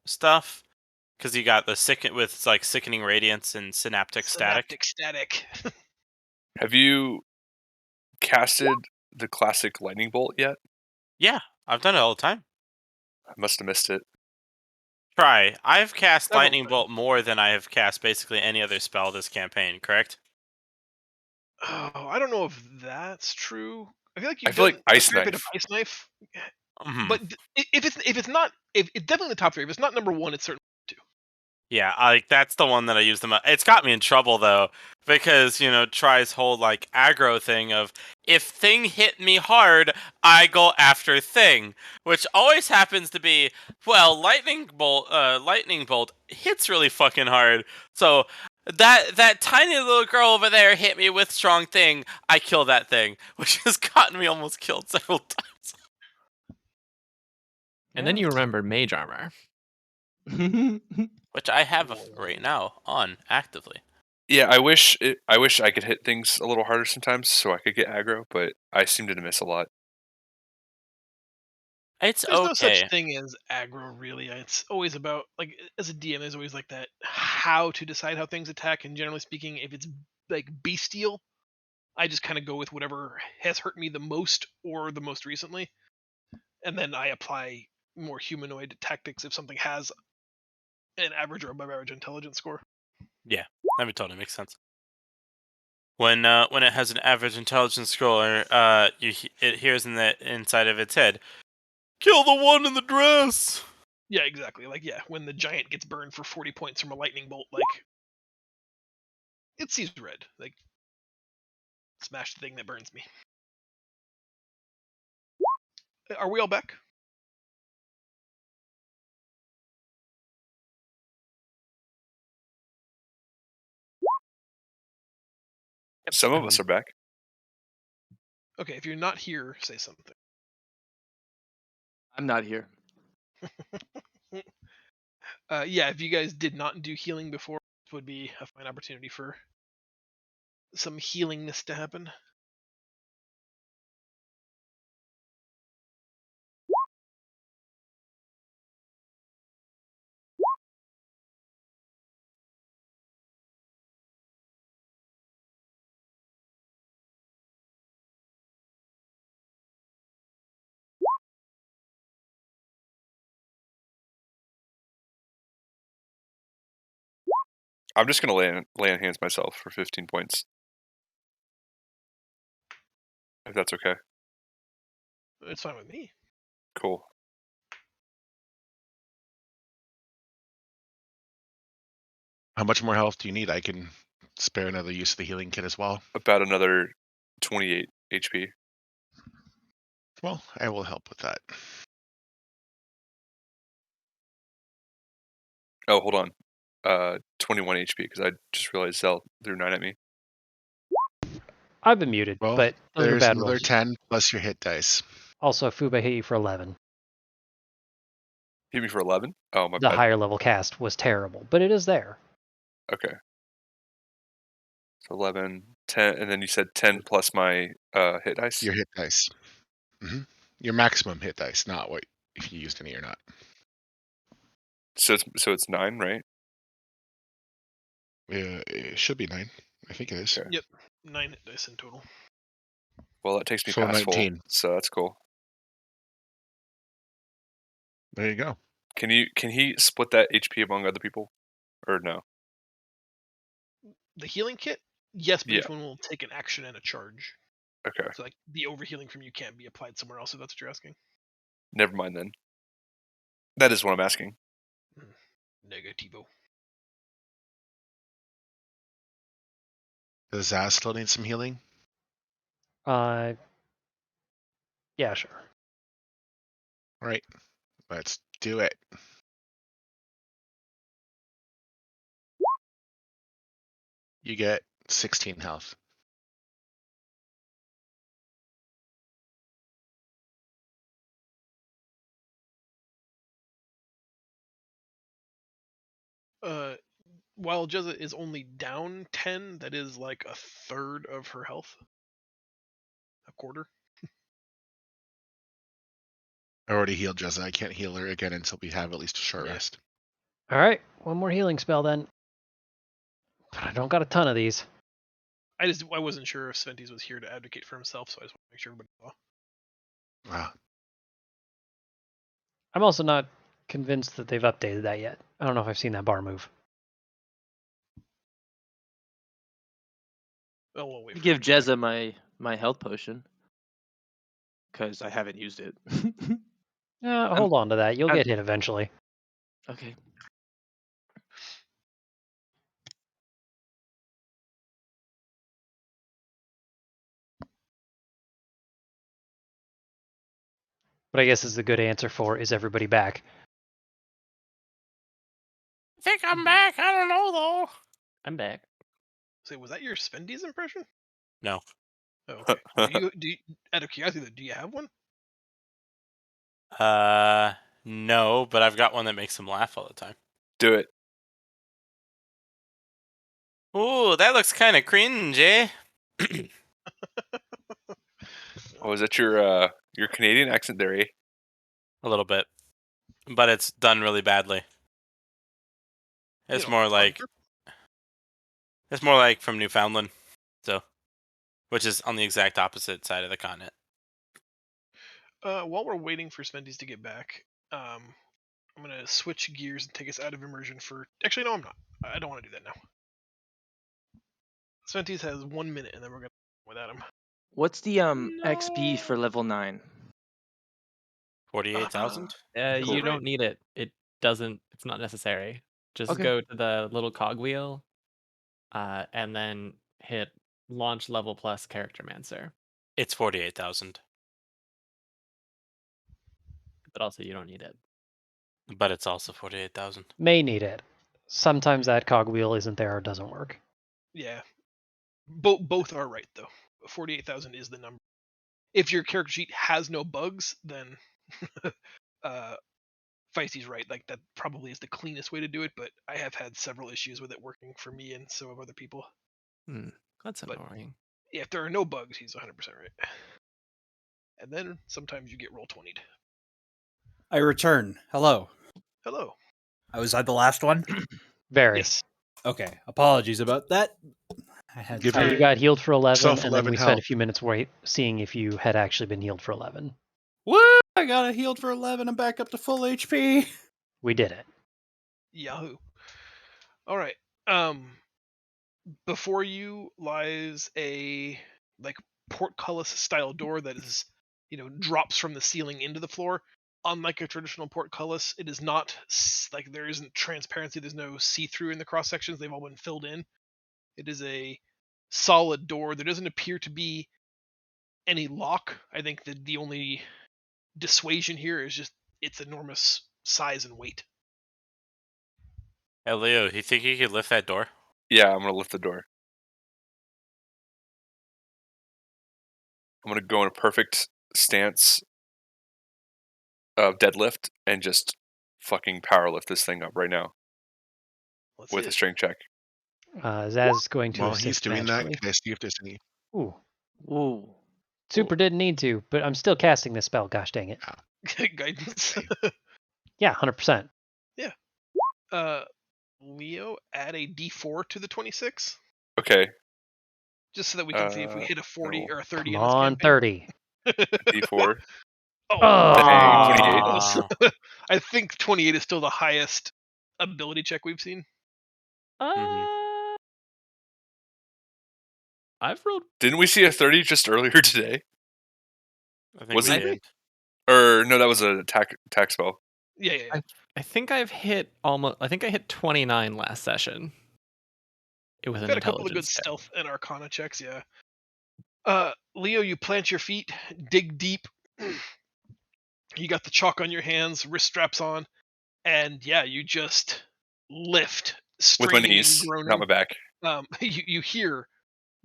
Speaker 1: stuff. Because you got the sickening radiance and synaptic static.
Speaker 2: Synaptic static.
Speaker 4: Have you casted the classic lightning bolt yet?
Speaker 1: Yeah, I've done it all the time.
Speaker 4: I must have missed it.
Speaker 1: Try. I've cast
Speaker 2: Several
Speaker 1: lightning
Speaker 2: times.
Speaker 1: bolt more than I have cast basically any other spell this campaign. Correct?
Speaker 2: Oh, I don't know if that's true. I feel like you've
Speaker 4: I feel
Speaker 2: done
Speaker 4: like Ice
Speaker 2: a fair bit of
Speaker 4: Knife.
Speaker 2: ice knife,
Speaker 1: Mhm.
Speaker 2: but if it's not if it's definitely in the top 3. If it's not number 1, it's certainly 2.
Speaker 1: Yeah, that's the one that I use the most. It's got me in trouble though, because tries whole like aggro thing of if thing hit me hard, I go after thing, which always happens to be lightning bolt hits really fucking hard. So that tiny little girl over there hit me with strong thing, I kill that thing, which has gotten me almost killed several times.
Speaker 3: And then you remember Mage Armor.
Speaker 1: Which I have right now on actively.
Speaker 4: Yeah, I wish I could hit things a little harder sometimes so I could get aggro, but I seem to miss a lot.
Speaker 1: It's
Speaker 2: There's no such
Speaker 1: okay.
Speaker 2: thing as aggro, really. It's always about, like, as a DM, there's always like that how to decide how things attack. And generally speaking, if it's like bestial, I just kind of go with whatever has hurt me the most or the most recently, and then I apply more humanoid tactics if something has an average or above average intelligence score.
Speaker 1: Yeah, that would totally make sense. When it has an average intelligence score, it hears in the inside of its head, "Kill the one in the dress."
Speaker 2: Yeah, exactly. Like, yeah, when the giant gets burned for 40 points from a lightning bolt, like, it sees red. Like, smash the thing that burns me. Are we all back?
Speaker 4: Some of us are back.
Speaker 2: Okay, if you're not here, say something.
Speaker 6: I'm not here.
Speaker 2: Yeah, if you guys did not do healing before, this would be a fine opportunity for some healingness to happen.
Speaker 4: I'm just gonna lay on hands myself for 15 points. If that's okay.
Speaker 2: It's fine with me.
Speaker 4: Cool.
Speaker 8: How much more health do you need? I can spare another use of the healing kit as well.
Speaker 4: About another 28 HP.
Speaker 8: Well, I will help with that.
Speaker 4: Oh, hold on. 21 HP because I just realized Zell threw 9 at me.
Speaker 5: I've been muted,
Speaker 8: Well,
Speaker 5: but those are
Speaker 8: there's
Speaker 5: bad
Speaker 8: another
Speaker 5: rolls.
Speaker 8: 10 plus your hit dice.
Speaker 5: Also, Fuba hit you for 11.
Speaker 4: Hit me for 11? Oh, my
Speaker 5: The
Speaker 4: bad.
Speaker 5: higher level cast was terrible, but it is there.
Speaker 4: Okay. So 11, 10, and then you said 10 plus my hit dice?
Speaker 8: Your hit dice. Your maximum hit dice, not what if you used any or not.
Speaker 4: So it's 9, right?
Speaker 8: It should be 9. I think it is.
Speaker 4: Okay.
Speaker 2: Yep, 9 hit dice in total.
Speaker 4: Well, that takes me
Speaker 8: So
Speaker 4: past
Speaker 8: 19.
Speaker 4: full, so that's cool.
Speaker 8: There you go.
Speaker 4: Can he split that HP among other people? Or no?
Speaker 2: The healing kit? Yes, but
Speaker 4: Yeah.
Speaker 2: each one will take an action and a charge.
Speaker 4: Okay.
Speaker 2: So, like, the overhealing from you can't be applied somewhere else, if that's what you're asking.
Speaker 4: Never mind then. That is what I'm asking.
Speaker 2: Negativo.
Speaker 8: Does Zaz still need some healing?
Speaker 5: Yeah, sure.
Speaker 8: All right. Let's do it. You get 16 health.
Speaker 2: while Jezza is only down 10, that is like a third of her health. A quarter.
Speaker 8: I already healed Jezza. I can't heal her again until we have at least a short
Speaker 2: Yeah.
Speaker 8: rest.
Speaker 5: All right, one more healing spell then. But I don't got a ton of these.
Speaker 2: I wasn't sure if Sventies was here to advocate for himself, so I just want to make sure everybody saw.
Speaker 8: Wow.
Speaker 5: I'm also not convinced that they've updated that yet. I don't know if I've seen that bar move.
Speaker 2: Oh, we'll wait.
Speaker 6: Give Jezza my health potion because I haven't used it.
Speaker 5: Hold on to that. You'll
Speaker 6: I'm-
Speaker 5: get hit eventually.
Speaker 6: Okay.
Speaker 5: But I guess is the good answer for is everybody back?
Speaker 1: I think I'm back. I don't know though.
Speaker 3: I'm back.
Speaker 2: Say, was that your Sventies impression?
Speaker 1: No.
Speaker 2: Oh, okay. do you, out of curiosity, do you have one?
Speaker 1: No, but I've got one that makes him laugh all the time.
Speaker 4: Do it.
Speaker 1: Ooh, that looks kind of cringe, eh?
Speaker 4: Oh, is that your Canadian accent there, eh?
Speaker 1: A little bit, but it's done really badly. It's more like from Newfoundland, so which is on the exact opposite side of the continent.
Speaker 2: While we're waiting for Sventies to get back, I'm gonna switch gears and take us out of immersion for. Actually, no, I'm not. I don't want to do that now. Sventies has 1 minute, and then we're gonna without him.
Speaker 6: What's the XP for level 9?
Speaker 1: 48,000.
Speaker 6: Cool.
Speaker 3: You don't need it. It doesn't. It's not necessary. Just
Speaker 6: Okay.
Speaker 3: go to the little cogwheel, and then hit launch level plus character mancer.
Speaker 1: It's 48,000,
Speaker 3: But also you don't need it.
Speaker 1: but it's also 48,000.
Speaker 5: May need it. Sometimes that cogwheel isn't there or doesn't work.
Speaker 2: Yeah, both are right though. 48,000 is the number. If your character sheet has no bugs, then Feisty's right. Like that probably is the cleanest way to do it. But I have had several issues with it working for me and some of other people.
Speaker 3: That's
Speaker 2: But-
Speaker 3: annoying.
Speaker 2: Yeah, if there are no bugs, he's 100% right. And then sometimes you get roll 20'd.
Speaker 10: I return. Hello.
Speaker 2: Hello.
Speaker 10: Was I the last one?
Speaker 5: Very.
Speaker 2: Yes.
Speaker 10: Okay. Apologies about that. I had
Speaker 8: Give
Speaker 5: You
Speaker 8: me-
Speaker 5: got healed for 11,
Speaker 8: Yourself
Speaker 5: and then
Speaker 8: 11
Speaker 5: we spent a
Speaker 8: health.
Speaker 5: few minutes seeing if you had actually been healed for 11.
Speaker 10: Woo! I got a healed for 11. I'm back up to full HP.
Speaker 5: We did it.
Speaker 2: Yahoo. All right. Before you lies a like portcullis style door that is, drops from the ceiling into the floor. Unlike a traditional portcullis, it is not like there isn't transparency. There's no see-through in the cross sections. They've all been filled in. It is a solid door. There doesn't appear to be any lock. I think that the only dissuasion here is just its enormous size and weight.
Speaker 1: Hey Leo, you think you could lift that door?
Speaker 4: Yeah, I'm gonna lift the door. I'm gonna go in a perfect stance of deadlift and just fucking power lift this thing up right now
Speaker 2: Let's
Speaker 4: with
Speaker 2: see
Speaker 4: a
Speaker 2: it.
Speaker 4: strength check.
Speaker 5: Zaz is going to
Speaker 8: While
Speaker 5: assist
Speaker 8: he's doing that,
Speaker 5: magically.
Speaker 8: can I see if there's any?
Speaker 5: Ooh.
Speaker 6: Ooh.
Speaker 5: Super didn't need to, but I'm still casting this spell. Gosh dang it.
Speaker 2: Guidance.
Speaker 5: Yeah, 100%.
Speaker 2: Leo, add a D4 to the 26,
Speaker 4: Okay,
Speaker 2: just so that we can see if we hit a 40
Speaker 4: no.
Speaker 2: or a 30
Speaker 5: Come
Speaker 2: in this
Speaker 5: on,
Speaker 2: campaign.
Speaker 5: 30.
Speaker 4: D4.
Speaker 2: Oh,
Speaker 5: Oh.
Speaker 4: 28.
Speaker 2: I think 28 is still the highest ability check we've seen.
Speaker 3: I've rolled.
Speaker 4: Didn't we see a 30 just earlier today?
Speaker 1: I think
Speaker 4: Was
Speaker 1: we
Speaker 4: it?
Speaker 1: did.
Speaker 4: Or no, that was a attack spell.
Speaker 2: Yeah.
Speaker 3: I think I've hit almost. I think I hit 29 last session. It was an
Speaker 2: Got a couple of good
Speaker 3: intelligence check.
Speaker 2: stealth and arcana checks, yeah. Leo, you plant your feet, dig deep. You got the chalk on your hands, wrist straps on, and yeah, you just lift,
Speaker 4: With my
Speaker 2: straining
Speaker 4: knees,
Speaker 2: and groaning.
Speaker 4: not my back.
Speaker 2: You hear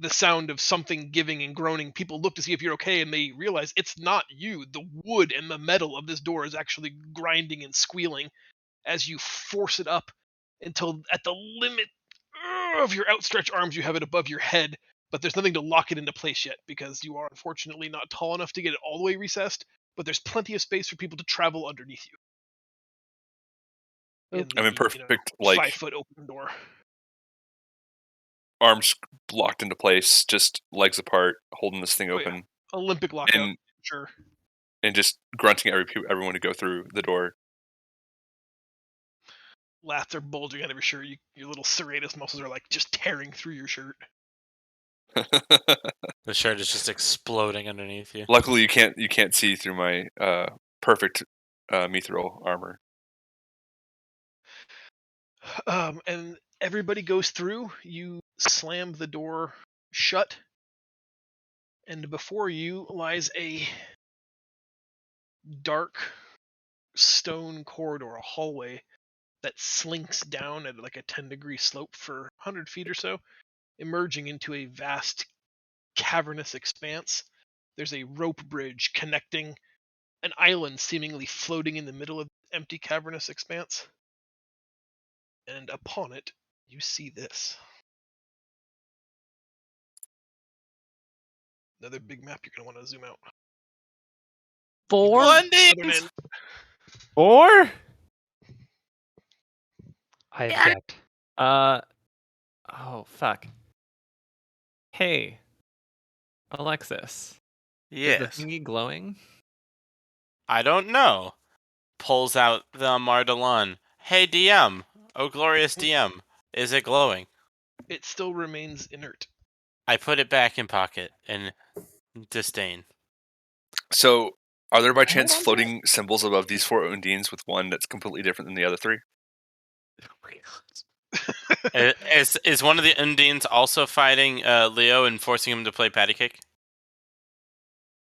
Speaker 2: the sound of something giving and groaning. People look to see if you're okay, and they realize it's not you. The wood and the metal of this door is actually grinding and squealing as you force it up until at the limit of your outstretched arms, you have it above your head, but there's nothing to lock it into place yet because you are unfortunately not tall enough to get it all the way recessed. But there's plenty of space for people to travel underneath you. In
Speaker 4: I'm in
Speaker 2: the,
Speaker 4: perfect, like,
Speaker 2: 5-foot open door.
Speaker 4: arms locked into place, just legs apart, holding this thing
Speaker 2: Oh, yeah.
Speaker 4: open,
Speaker 2: Olympic lockout,
Speaker 4: and
Speaker 2: sure.
Speaker 4: and just grunting at everyone to go through the door.
Speaker 2: Lats are bulging out of your shirt. Your little serratus muscles are like just tearing through your shirt.
Speaker 1: The shirt is just exploding underneath you.
Speaker 4: Luckily, you can't see through my perfect mithril armor.
Speaker 2: And everybody goes through. You slam the door shut, and before you lies a dark stone corridor, a hallway that slinks down at like a 10-degree slope for 100 feet or so, emerging into a vast cavernous expanse. There's a rope bridge connecting an island seemingly floating in the middle of the empty cavernous expanse. And upon it, you see this. Another big map you're going to want to zoom out.
Speaker 6: 4?
Speaker 2: Southern end.
Speaker 3: 4?
Speaker 5: I object.
Speaker 3: Oh, fuck. Hey, Alexis. Is
Speaker 1: Yes.
Speaker 3: the thingy glowing?
Speaker 1: I don't know. Pulls out the Mardalon. Hey DM. Oh glorious DM. Is it glowing?
Speaker 2: It still remains inert.
Speaker 1: I put it back in pocket in disdain.
Speaker 4: So, are there by
Speaker 3: Hold
Speaker 4: chance
Speaker 3: on to
Speaker 4: floating symbols above these 4 Undines with one that's completely different than the other 3?
Speaker 1: Is one of the Undines also fighting Leo and forcing him to play patty cake?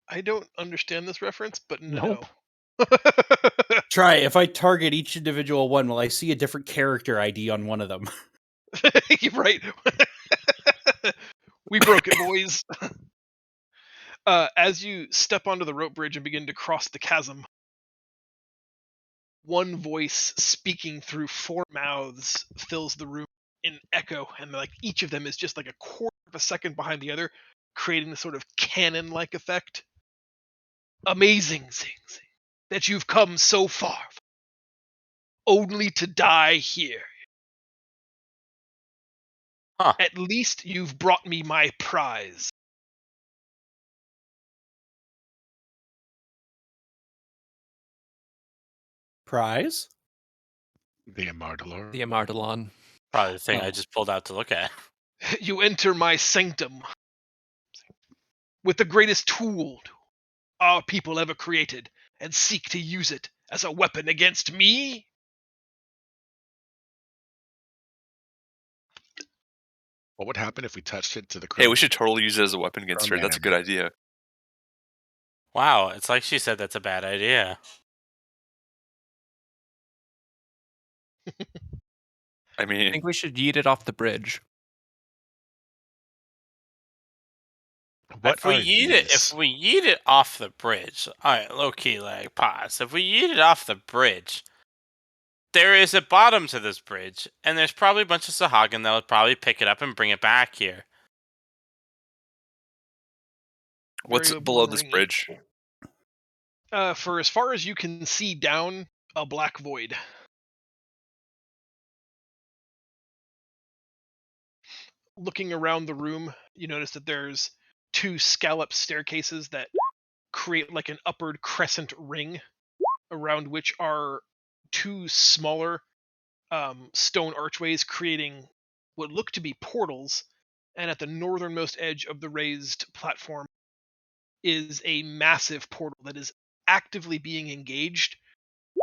Speaker 2: I don't understand this reference, but
Speaker 5: Nope.
Speaker 2: no.
Speaker 10: Try if I target each individual one, will I see a different character ID on one of them?
Speaker 2: You're right. We broke it, boys. As you step onto the rope bridge and begin to cross the chasm, one voice speaking through 4 mouths fills the room in echo, and like each of them is just like a quarter of a second behind the other, creating this sort of cannon-like effect. Amazing, Zing Zing, that you've come so far, only to die here.
Speaker 1: Huh.
Speaker 2: At least you've brought me my prize.
Speaker 10: Prize?
Speaker 8: The Amardalor.
Speaker 3: The Amardalon.
Speaker 1: Probably the thing I
Speaker 10: Oh.
Speaker 1: just pulled out to look at.
Speaker 2: You enter my sanctum with the greatest tool our people ever created and seek to use it as a weapon against me?
Speaker 8: What would happen if we touched it to the
Speaker 4: Hey, we should totally use it as a weapon against her.
Speaker 8: Chrome
Speaker 4: That's a good
Speaker 8: animal.
Speaker 4: idea.
Speaker 1: Wow, it's like she said that's a bad idea.
Speaker 4: I
Speaker 3: I
Speaker 4: mean,
Speaker 3: think we should yeet it off the bridge.
Speaker 8: What
Speaker 1: If we
Speaker 8: are
Speaker 1: yeet it off the bridge, alright, low key like pause. If we yeet it off the bridge, there is a bottom to this bridge, and there's probably a bunch of Sahagin that would probably pick it up and bring it back here.
Speaker 4: what's
Speaker 2: Very
Speaker 4: below this
Speaker 2: ringy.
Speaker 4: bridge?
Speaker 2: For as far as you can see down, a black void. Looking around the room, you notice that there's 2 scallop staircases that create like an upward crescent ring, around which are 2 smaller stone archways creating what look to be portals. And at the northernmost edge of the raised platform is a massive portal that is actively being engaged,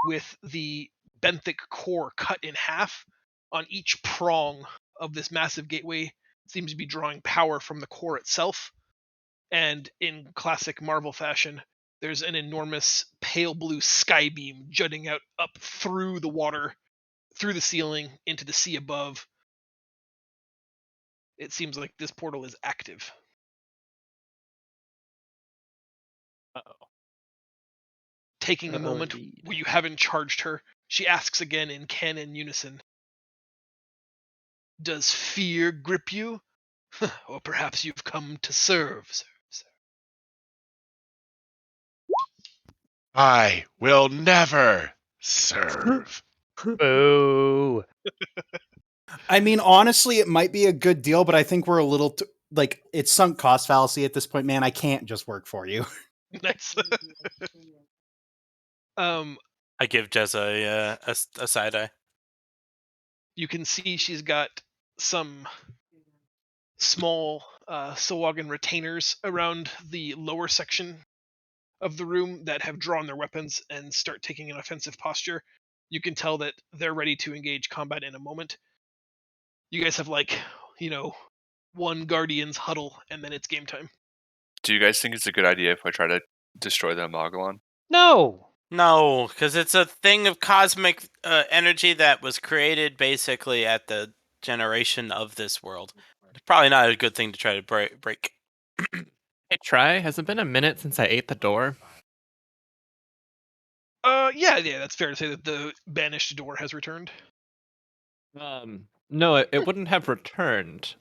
Speaker 2: with the benthic core cut in half. On each prong of this massive gateway seems to be drawing power from the core itself. And in classic Marvel fashion, there's an enormous pale blue sky beam jutting out up through the water, through the ceiling, into the sea above. It seems like this portal is active.
Speaker 3: Uh-oh.
Speaker 2: Taking a
Speaker 3: Uh-oh,
Speaker 2: moment
Speaker 3: indeed.
Speaker 2: where you haven't charged her, she asks again in canon unison. Does fear grip you? Or perhaps you've come to serve, sir.
Speaker 8: I will never serve.
Speaker 5: Boo.
Speaker 10: I mean, honestly, it might be a good deal, but I think we're a little like it's sunk cost fallacy at this point, man. I can't just work for you.
Speaker 2: Nice.
Speaker 1: I give Jezza a side eye.
Speaker 2: You can see she's got some small Sawagan retainers around the lower section of the room that have drawn their weapons and start taking an offensive posture. You can tell that they're ready to engage combat in a moment. You guys have one Guardian's huddle, and then it's game time.
Speaker 4: Do you guys think it's a good idea if I try to destroy the Amalgalon?
Speaker 5: No.
Speaker 1: No, because it's a thing of cosmic energy that was created basically at the generation of this world. It's probably not a good thing to try to break.
Speaker 3: Hey, try. Has it been a minute since I ate the door?
Speaker 2: Yeah, that's fair to say that the banished door has returned.
Speaker 3: No, it wouldn't have returned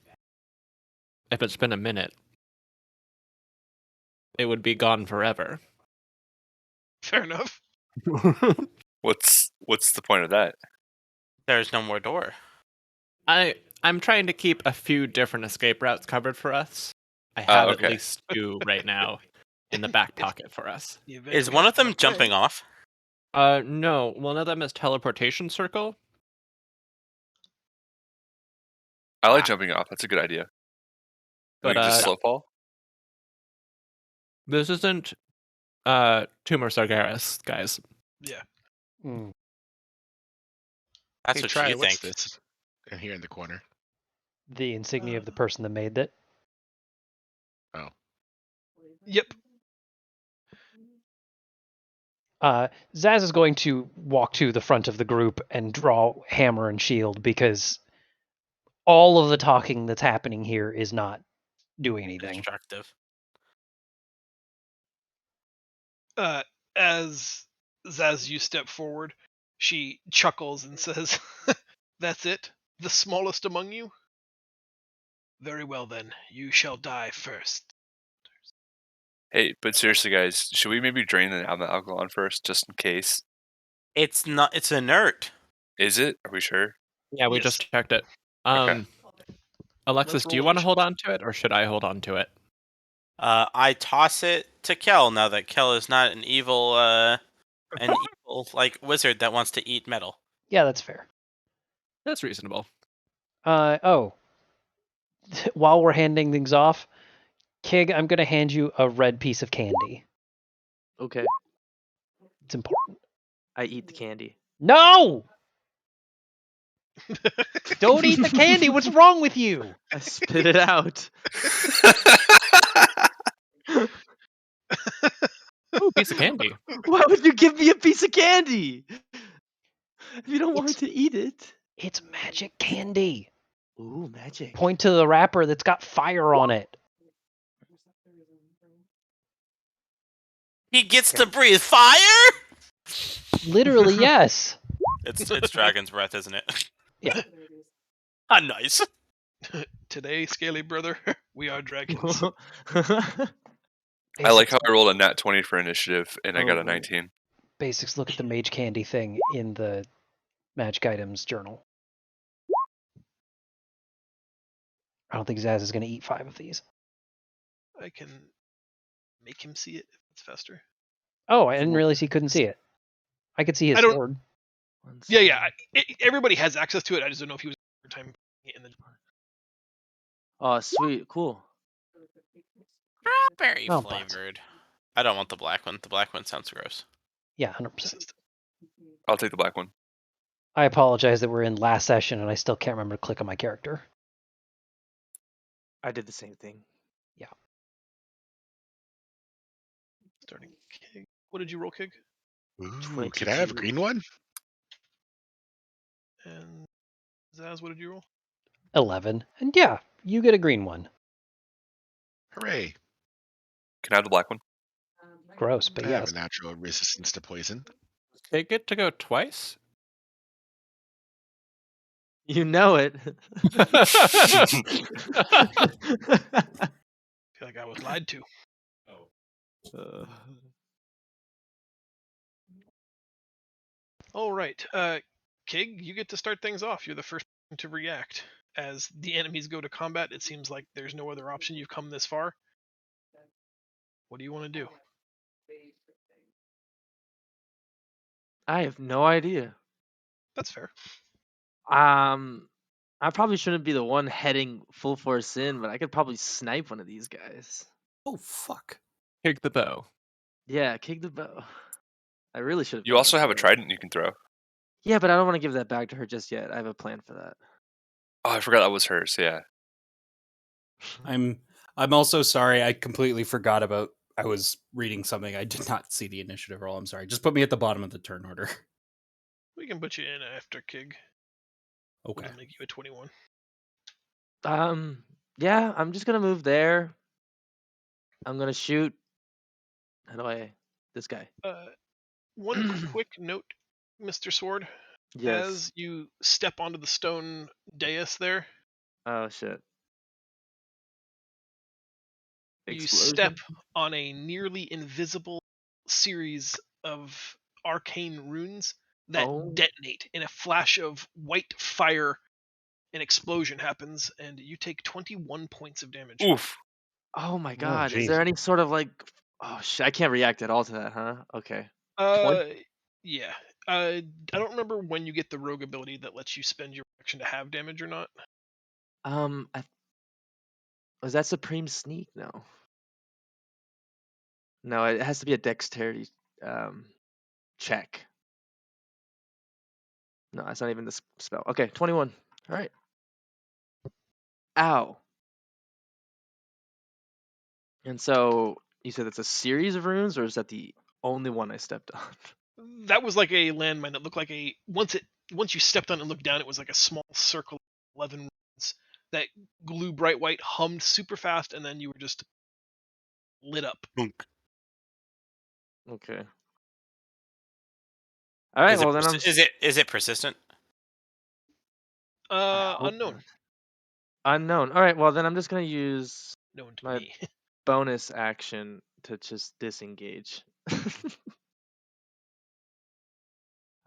Speaker 3: if it's been a minute. It would be gone forever.
Speaker 2: Fair enough.
Speaker 4: What's the point of that?
Speaker 1: There's no more door.
Speaker 3: I'm trying to keep a few different escape routes covered for us. I have
Speaker 4: okay.
Speaker 3: at least 2 right now in the back pocket for us.
Speaker 1: Is one of them jumping off?
Speaker 3: No. One of them is teleportation circle.
Speaker 4: I like jumping off. That's a good idea.
Speaker 3: But
Speaker 4: We can just slow fall.
Speaker 3: this isn't Tumor Sargeras, guys.
Speaker 2: Yeah.
Speaker 5: Mm.
Speaker 1: That's
Speaker 8: Hey,
Speaker 1: what
Speaker 8: try.
Speaker 1: you
Speaker 8: What's
Speaker 1: think.
Speaker 8: this? In here in the corner.
Speaker 5: The insignia of the person that made it.
Speaker 8: Oh.
Speaker 2: Yep.
Speaker 5: Zaz is going to walk to the front of the group and draw hammer and shield because all of the talking that's happening here is not doing anything.
Speaker 1: Destructive.
Speaker 2: As you step forward, she chuckles and says, "That's it? The smallest among you? Very well then, you shall die first."
Speaker 4: Hey, but seriously, guys, should we maybe drain the Amalgalon first, just in case?
Speaker 1: It's not. It's inert.
Speaker 4: Is it? Are we sure?
Speaker 3: Yeah, we
Speaker 2: Yes.
Speaker 3: just checked it.
Speaker 4: Okay.
Speaker 3: Alexis,
Speaker 2: Let's
Speaker 3: do you
Speaker 2: roll
Speaker 3: want to
Speaker 2: initiative.
Speaker 3: hold on to it, or should I hold on to it?
Speaker 1: I toss it to Kel now that Kel is not an evil like wizard that wants to eat metal.
Speaker 5: Yeah, that's fair.
Speaker 3: That's reasonable.
Speaker 5: While we're handing things off, Kig, I'm going to hand you a red piece of candy.
Speaker 6: Okay,
Speaker 5: It's important.
Speaker 6: I eat the candy.
Speaker 5: No! Don't eat the candy. What's wrong with you?
Speaker 6: I spit it out.
Speaker 3: Ooh, piece of candy.
Speaker 6: Why would you give me a piece of candy? If you don't want me to eat it.
Speaker 5: It's magic candy.
Speaker 6: Ooh, magic.
Speaker 5: Point to the wrapper that's got fire on it.
Speaker 1: He gets to breathe fire.
Speaker 5: Literally, yes.
Speaker 1: It's dragon's breath, isn't it?
Speaker 5: Yeah.
Speaker 1: Ah, nice.
Speaker 2: Today, Scaly Brother, we are dragons.
Speaker 4: I like how I rolled a nat 20 for initiative, and I got a 19.
Speaker 5: Basics, look at the mage candy thing in the magic items journal. I don't think Zaz is going to eat 5 of these.
Speaker 2: I can make him see it if it's faster.
Speaker 5: Oh, I didn't realize he couldn't see it. I could see his
Speaker 2: I don't-
Speaker 5: sword.
Speaker 2: Yeah. Everybody has access to it. I just don't know if he was time putting it in the.
Speaker 6: Oh, sweet, cool.
Speaker 1: Strawberry
Speaker 5: Oh, butts.
Speaker 1: flavored. I don't want the black one. The black one sounds gross.
Speaker 5: Yeah, 100%.
Speaker 4: I'll take the black one.
Speaker 5: I apologize that we're in last session and I still can't remember to click on my character.
Speaker 6: I did the same thing.
Speaker 2: Starting Kig. What did you roll, Kig?
Speaker 8: Ooh, could I have a
Speaker 6: 22.
Speaker 8: green one?
Speaker 2: And Zaz, what did you roll?
Speaker 5: 11. And yeah, you get a green one.
Speaker 8: Hooray.
Speaker 4: Can I have the black one?
Speaker 5: Gross, but
Speaker 8: I have
Speaker 5: yes.
Speaker 8: a natural resistance to poison.
Speaker 3: They get to go twice?
Speaker 6: You know it.
Speaker 2: I feel like I was lied to. All right, Kig, you get to start things off. You're the first person to react. As the enemies go to combat, it seems like there's no other option. You've come this far. What do you want to do?
Speaker 6: I have no idea.
Speaker 2: That's fair.
Speaker 6: I probably shouldn't be the one heading full force in, but I could probably snipe one of these guys.
Speaker 10: Oh fuck!
Speaker 3: Kick the bow.
Speaker 6: Yeah, kick the bow. I really should have.
Speaker 4: You also have a trident you can throw.
Speaker 6: Yeah, but I don't want to give that back to her just yet. I have a plan for that.
Speaker 4: Oh, I forgot that was hers. Yeah.
Speaker 10: I'm also sorry. I completely forgot about. I was reading something. I did not see the initiative roll. I'm sorry. Just put me at the bottom of the turn order.
Speaker 2: We can put you in after Kig.
Speaker 10: Okay.
Speaker 2: We'll make you a 21.
Speaker 6: Yeah, I'm just gonna move there. I'm gonna shoot. How do I? This guy.
Speaker 2: One quick note, Mr. Sword.
Speaker 6: Yes.
Speaker 2: As you step onto the stone dais there,
Speaker 6: Oh shit.
Speaker 2: you
Speaker 6: Explosion?
Speaker 2: step on a nearly invisible series of arcane runes that
Speaker 6: Oh.
Speaker 2: detonate in a flash of white fire. An explosion happens, and you take 21 points of damage.
Speaker 4: Oof.
Speaker 6: Oh my god. Is
Speaker 5: jeez.
Speaker 6: there any sort of like? Oh shit. I can't react at all to that, huh? Okay.
Speaker 2: Yeah. I don't remember when you get the rogue ability that lets you spend your action to have damage or not.
Speaker 6: Was that Supreme Sneak? No. No, it has to be a dexterity check. No, that's not even the spell. Okay, 21. All right. Ow. And so you said it's a series of runes, or is that the only one I stepped on?
Speaker 2: That was like a landmine that looked like a once you stepped on and looked down, it was like a small circle of 11 runes that glue bright white, hummed super fast, and then you were just lit up.
Speaker 6: Okay. All right.
Speaker 1: Is
Speaker 6: Well, then I'm.
Speaker 1: is it persistent?
Speaker 6: I hope
Speaker 2: Unknown.
Speaker 6: not. Unknown. All right. Well, then I'm just gonna use
Speaker 2: Known to
Speaker 6: my
Speaker 2: me.
Speaker 6: bonus action to just disengage.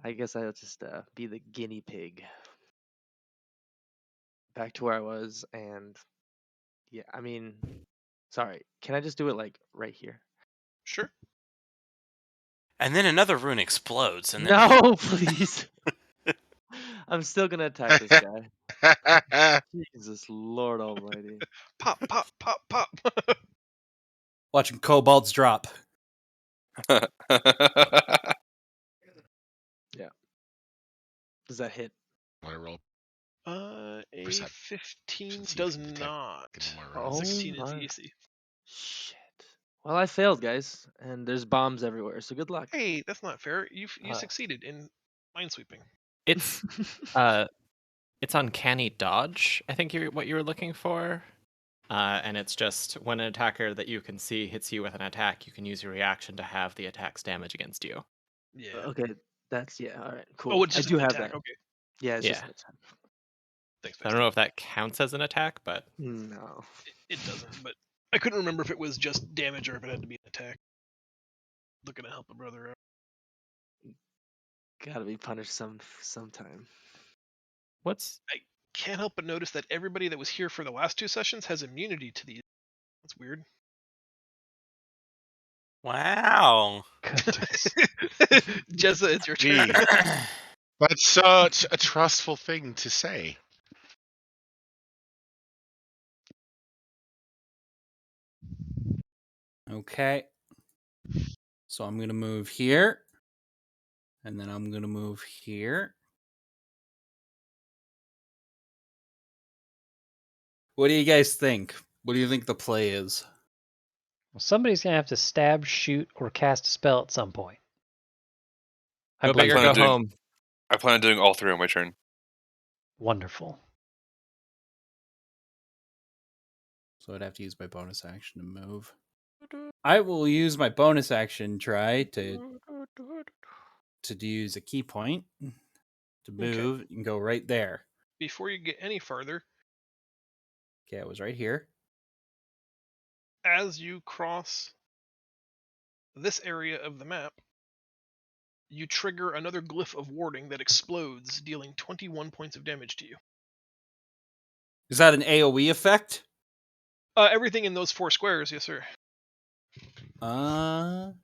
Speaker 6: I guess I'll just be the guinea pig. Back to where I was, and yeah, I mean, sorry. Can I just do it like right here?
Speaker 2: Sure.
Speaker 1: And then another rune explodes, and then
Speaker 6: No, please. I'm still gonna attack this guy. Jesus Lord Almighty.
Speaker 2: Pop, pop, pop, pop.
Speaker 10: Watching kobolds drop.
Speaker 6: Yeah. Does that hit?
Speaker 8: Want to roll?
Speaker 2: A
Speaker 8: Percep-
Speaker 2: 15
Speaker 8: see
Speaker 2: does
Speaker 8: if you can
Speaker 2: not.
Speaker 8: get more rolls.
Speaker 2: 16 is
Speaker 6: my-
Speaker 2: the AC.
Speaker 6: Shit. Well, I failed, guys, and there's bombs everywhere. So good luck.
Speaker 2: Hey, that's not fair. You
Speaker 3: Uh,
Speaker 2: succeeded in minesweeping.
Speaker 3: It's it's uncanny dodge. I think what you were looking for. And it's just when an attacker that you can see hits you with an attack, you can use your reaction to have the attack's damage against you.
Speaker 2: Yeah.
Speaker 6: Okay, that's all right, cool.
Speaker 2: Oh, it's just
Speaker 6: I do
Speaker 2: an
Speaker 6: have
Speaker 2: attack.
Speaker 6: that.
Speaker 2: Okay.
Speaker 6: Yeah, it's just
Speaker 3: Yeah.
Speaker 6: an attack.
Speaker 2: Thanks.
Speaker 3: I don't know if that counts as an attack, but
Speaker 6: No.
Speaker 2: It doesn't, but I couldn't remember if it was just damage or if it had to be an attack. Looking to help a brother out.
Speaker 6: Gotta be punished sometime.
Speaker 3: what's
Speaker 2: Can't help but notice that everybody that was here for the last 2 sessions has immunity to these. That's weird.
Speaker 1: wow.
Speaker 5: Goodness.
Speaker 2: Jezza, it's your turn.
Speaker 8: That's such a trustful thing to say.
Speaker 10: Okay. So I'm gonna move here. And then I'm gonna move here. What do you guys think? What do you think the play is?
Speaker 5: Well, somebody's going to have to stab, shoot, or cast a spell at some point. I
Speaker 3: go
Speaker 5: believe.
Speaker 3: big or
Speaker 4: plan on
Speaker 3: go
Speaker 4: doing-
Speaker 3: home.
Speaker 4: I plan on doing all 3 on my turn.
Speaker 5: Wonderful.
Speaker 10: So I'd have to use my bonus action to move. I will use my bonus action try to use a key point to move and go right there.
Speaker 2: before you get any farther,
Speaker 10: Okay, I was right here.
Speaker 2: as you cross this area of the map, you trigger another Glyph of Warding that explodes, dealing 21 points of damage to you.
Speaker 10: Is that an AoE effect?
Speaker 2: Everything in those 4 squares, yes, sir.
Speaker 10: Oh,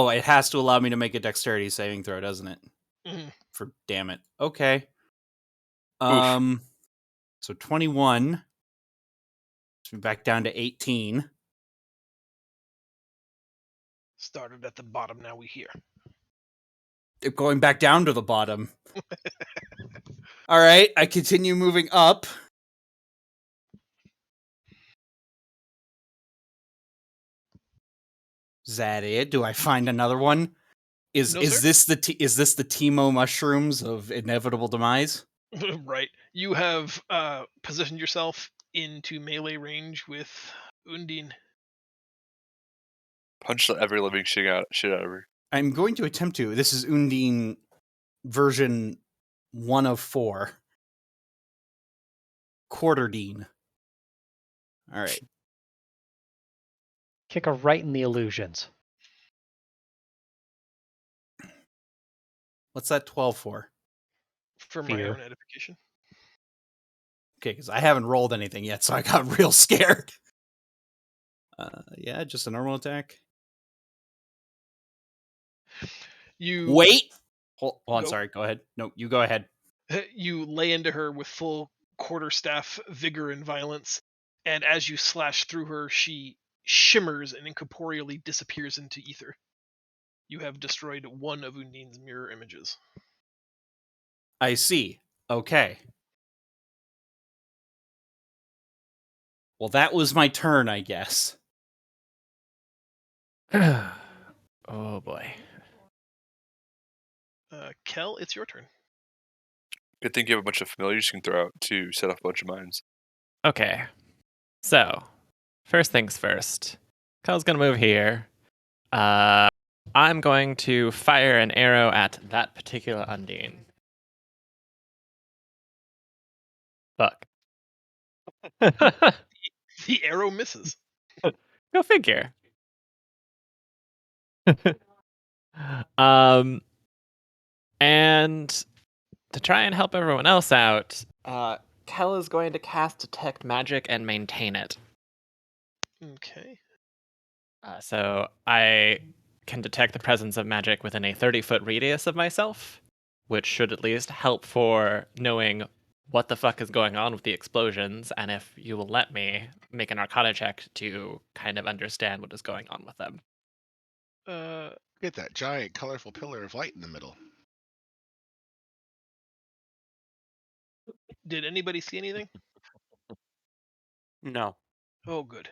Speaker 10: it has to allow me to make a dexterity saving throw, doesn't it?
Speaker 2: Mhm.
Speaker 10: For damn it. Okay. So 21. So back down to 18.
Speaker 2: Started at the bottom, now we here.
Speaker 10: They're going back down to the bottom. All right, I continue moving up. Is that it? Do I find another one? Is
Speaker 2: No,
Speaker 10: is
Speaker 2: sir.
Speaker 10: this the is this the Timo mushrooms of inevitable demise?
Speaker 2: Right. You have positioned yourself into melee range with Undine.
Speaker 4: Punch every living shit out of her.
Speaker 10: I'm going to attempt to. This is Undine version 1 of 4. Quarterdine. All right.
Speaker 5: Kick her right in the illusions.
Speaker 10: What's that 12 for?
Speaker 2: For my
Speaker 5: Fear.
Speaker 2: own edification.
Speaker 10: Okay, because I haven't rolled anything yet, so I got real scared. Yeah, just a normal attack.
Speaker 2: You
Speaker 10: Wait! Hold on,
Speaker 2: Go.
Speaker 10: sorry, go ahead. No, you go ahead.
Speaker 2: You lay into her with full quarterstaff vigor and violence, and as you slash through her, she shimmers and incorporeally disappears into ether. You have destroyed one of Undine's mirror images.
Speaker 10: I see. Okay. Well, that was my turn, I guess.
Speaker 3: Oh boy.
Speaker 2: Kel, it's your turn.
Speaker 4: Good thing you have a bunch of familiars you can throw out to set off a bunch of mines.
Speaker 3: Okay. So, first things first. Kel's gonna move here. I'm going to fire an arrow at that particular Undine. Fuck.
Speaker 2: The arrow misses.
Speaker 3: Go figure. And to try and help everyone else out, Kel is going to cast Detect Magic and maintain it.
Speaker 2: Okay.
Speaker 3: So I can detect the presence of magic within a 30-foot radius of myself, which should at least help for knowing what the fuck is going on with the explosions, and if you will let me make an Arcana check to kind of understand what is going on with them.
Speaker 8: Get that giant, colorful pillar of light in the middle.
Speaker 2: Did anybody see anything?
Speaker 1: No.
Speaker 2: Oh, good.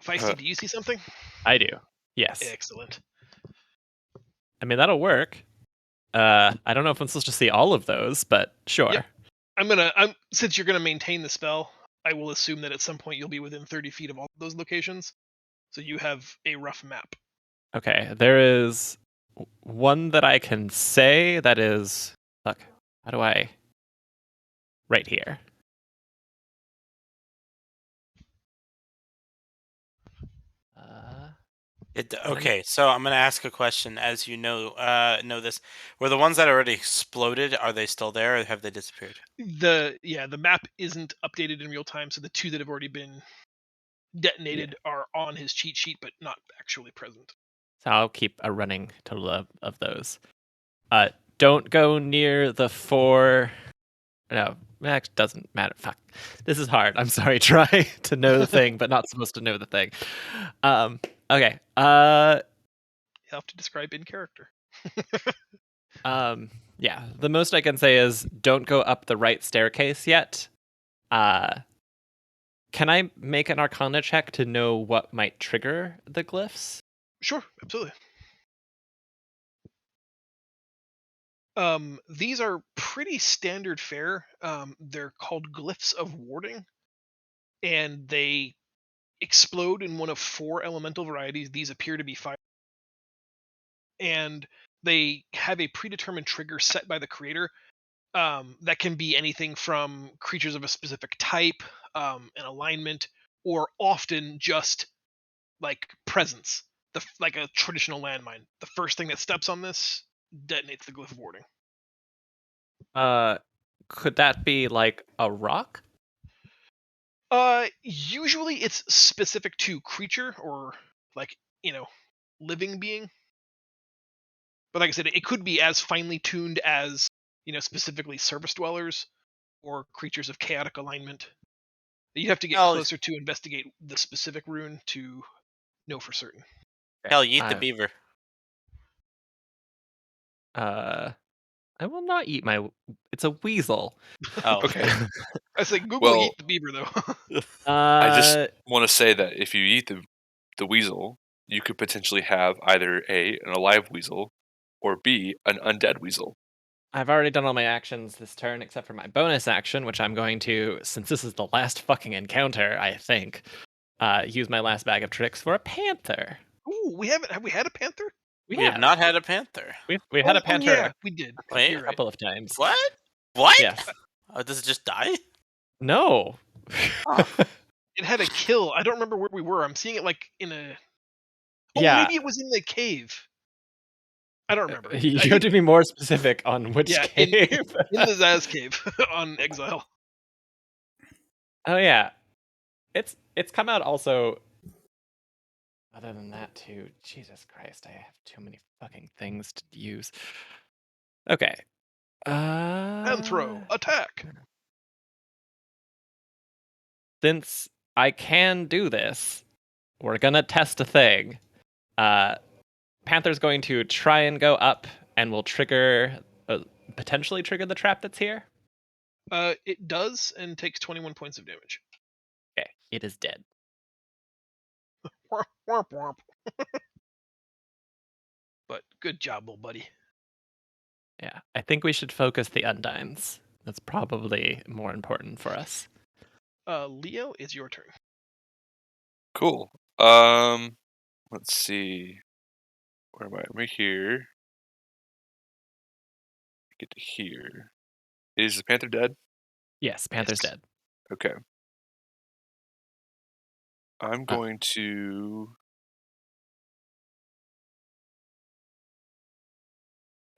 Speaker 2: Feisty, do you see something?
Speaker 3: I do. Yes.
Speaker 2: Excellent.
Speaker 3: I mean, that'll work. I don't know if I'm supposed to see all of those, but sure.
Speaker 2: Yep. Since you're gonna maintain the spell, I will assume that at some point you'll be within 30 feet of all those locations, so you have a rough map.
Speaker 3: Okay, there is one that I can say that is... Fuck, how do I... Right here.
Speaker 1: Okay, so I'm gonna ask a question. As you know this, were the ones that already exploded? Are they still there, or have they disappeared?
Speaker 2: The map isn't updated in real time, so the 2 that have already been detonated are on his cheat sheet, but not actually present.
Speaker 3: So I'll keep a running total of those. Don't go near the 4... No, it doesn't matter. Fuck. This is hard. I'm sorry. Try to know the thing, but not supposed to know the thing. Okay.
Speaker 2: You have to describe in character.
Speaker 3: Yeah. The most I can say is don't go up the right staircase yet. Can I make an Arcana check to know what might trigger the glyphs?
Speaker 2: Sure, absolutely. These are pretty standard fare. They're called Glyphs of Warding, and they explode in one of 4 elemental varieties. These appear to be fire. And they have a predetermined trigger set by the creator. That can be anything from creatures of a specific type, an alignment, or often just like presence, like a traditional landmine. The first thing that steps on this detonates the Glyph of Warding.
Speaker 3: Could that be like a rock?
Speaker 2: Usually it's specific to creature or like living being. But like I said, it could be as finely tuned as specifically surface dwellers or creatures of chaotic alignment. You'd have to get closer to investigate the specific rune to know for certain.
Speaker 1: Hell, eat the beaver.
Speaker 3: I will not eat my. It's a weasel.
Speaker 1: Oh,
Speaker 4: Okay.
Speaker 2: I say Google
Speaker 4: Well,
Speaker 2: eat the beaver though.
Speaker 4: I just want to say that if you eat the weasel, you could potentially have either A, an alive weasel, or B, an undead weasel.
Speaker 3: I've already done all my actions this turn except for my bonus action, which I'm going to, since this is the last fucking encounter, I think, use my last bag of tricks for a panther.
Speaker 2: Ooh, have we had a panther?
Speaker 1: We have not had a panther.
Speaker 3: We've had a panther.
Speaker 2: Yeah, we did.
Speaker 1: Wait,
Speaker 3: A couple of times.
Speaker 1: What? What?
Speaker 3: Yes.
Speaker 1: Does it just die?
Speaker 3: No.
Speaker 2: It had a kill. I don't remember where we were. I'm seeing it like in a. Oh,
Speaker 3: Yeah.
Speaker 2: maybe it was in the cave. I don't remember.
Speaker 3: You have to be more specific on which cave.
Speaker 2: In the Zaz cave on Exile.
Speaker 3: Oh yeah, it's come out also. Other than that, too, Jesus Christ, I have too many fucking things to use. Okay.
Speaker 2: Anthro, attack.
Speaker 3: Since I can do this, we're gonna test a thing. Panther's going to try and go up, and will trigger, potentially trigger the trap that's here.
Speaker 2: It does, and takes 21 points of damage.
Speaker 3: Okay, it is dead.
Speaker 2: Womp, womp, womp. But good job, little buddy.
Speaker 3: Yeah, I think we should focus the Undines. That's probably more important for us.
Speaker 2: Leo, it's your turn.
Speaker 4: Cool. Let's see. Where am I? I'm right here. Get to here. Is the panther dead?
Speaker 3: Yes, Panther's dead.
Speaker 4: Okay. I'm going to.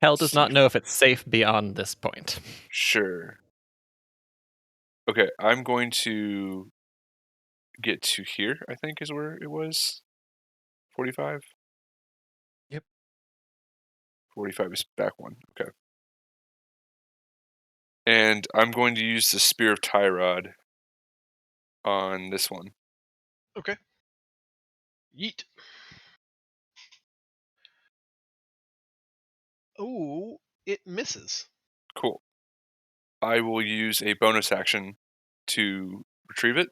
Speaker 3: Hell does not know if it's safe beyond this point.
Speaker 4: Sure. Okay, I'm going to get to here, I think is where it was. 45?
Speaker 3: Yep.
Speaker 4: 45 is back one. Okay. And I'm going to use the Spear of Tyrod on this one.
Speaker 2: Okay. Yeet. Oh, it misses.
Speaker 4: Cool. I will use a bonus action to retrieve it.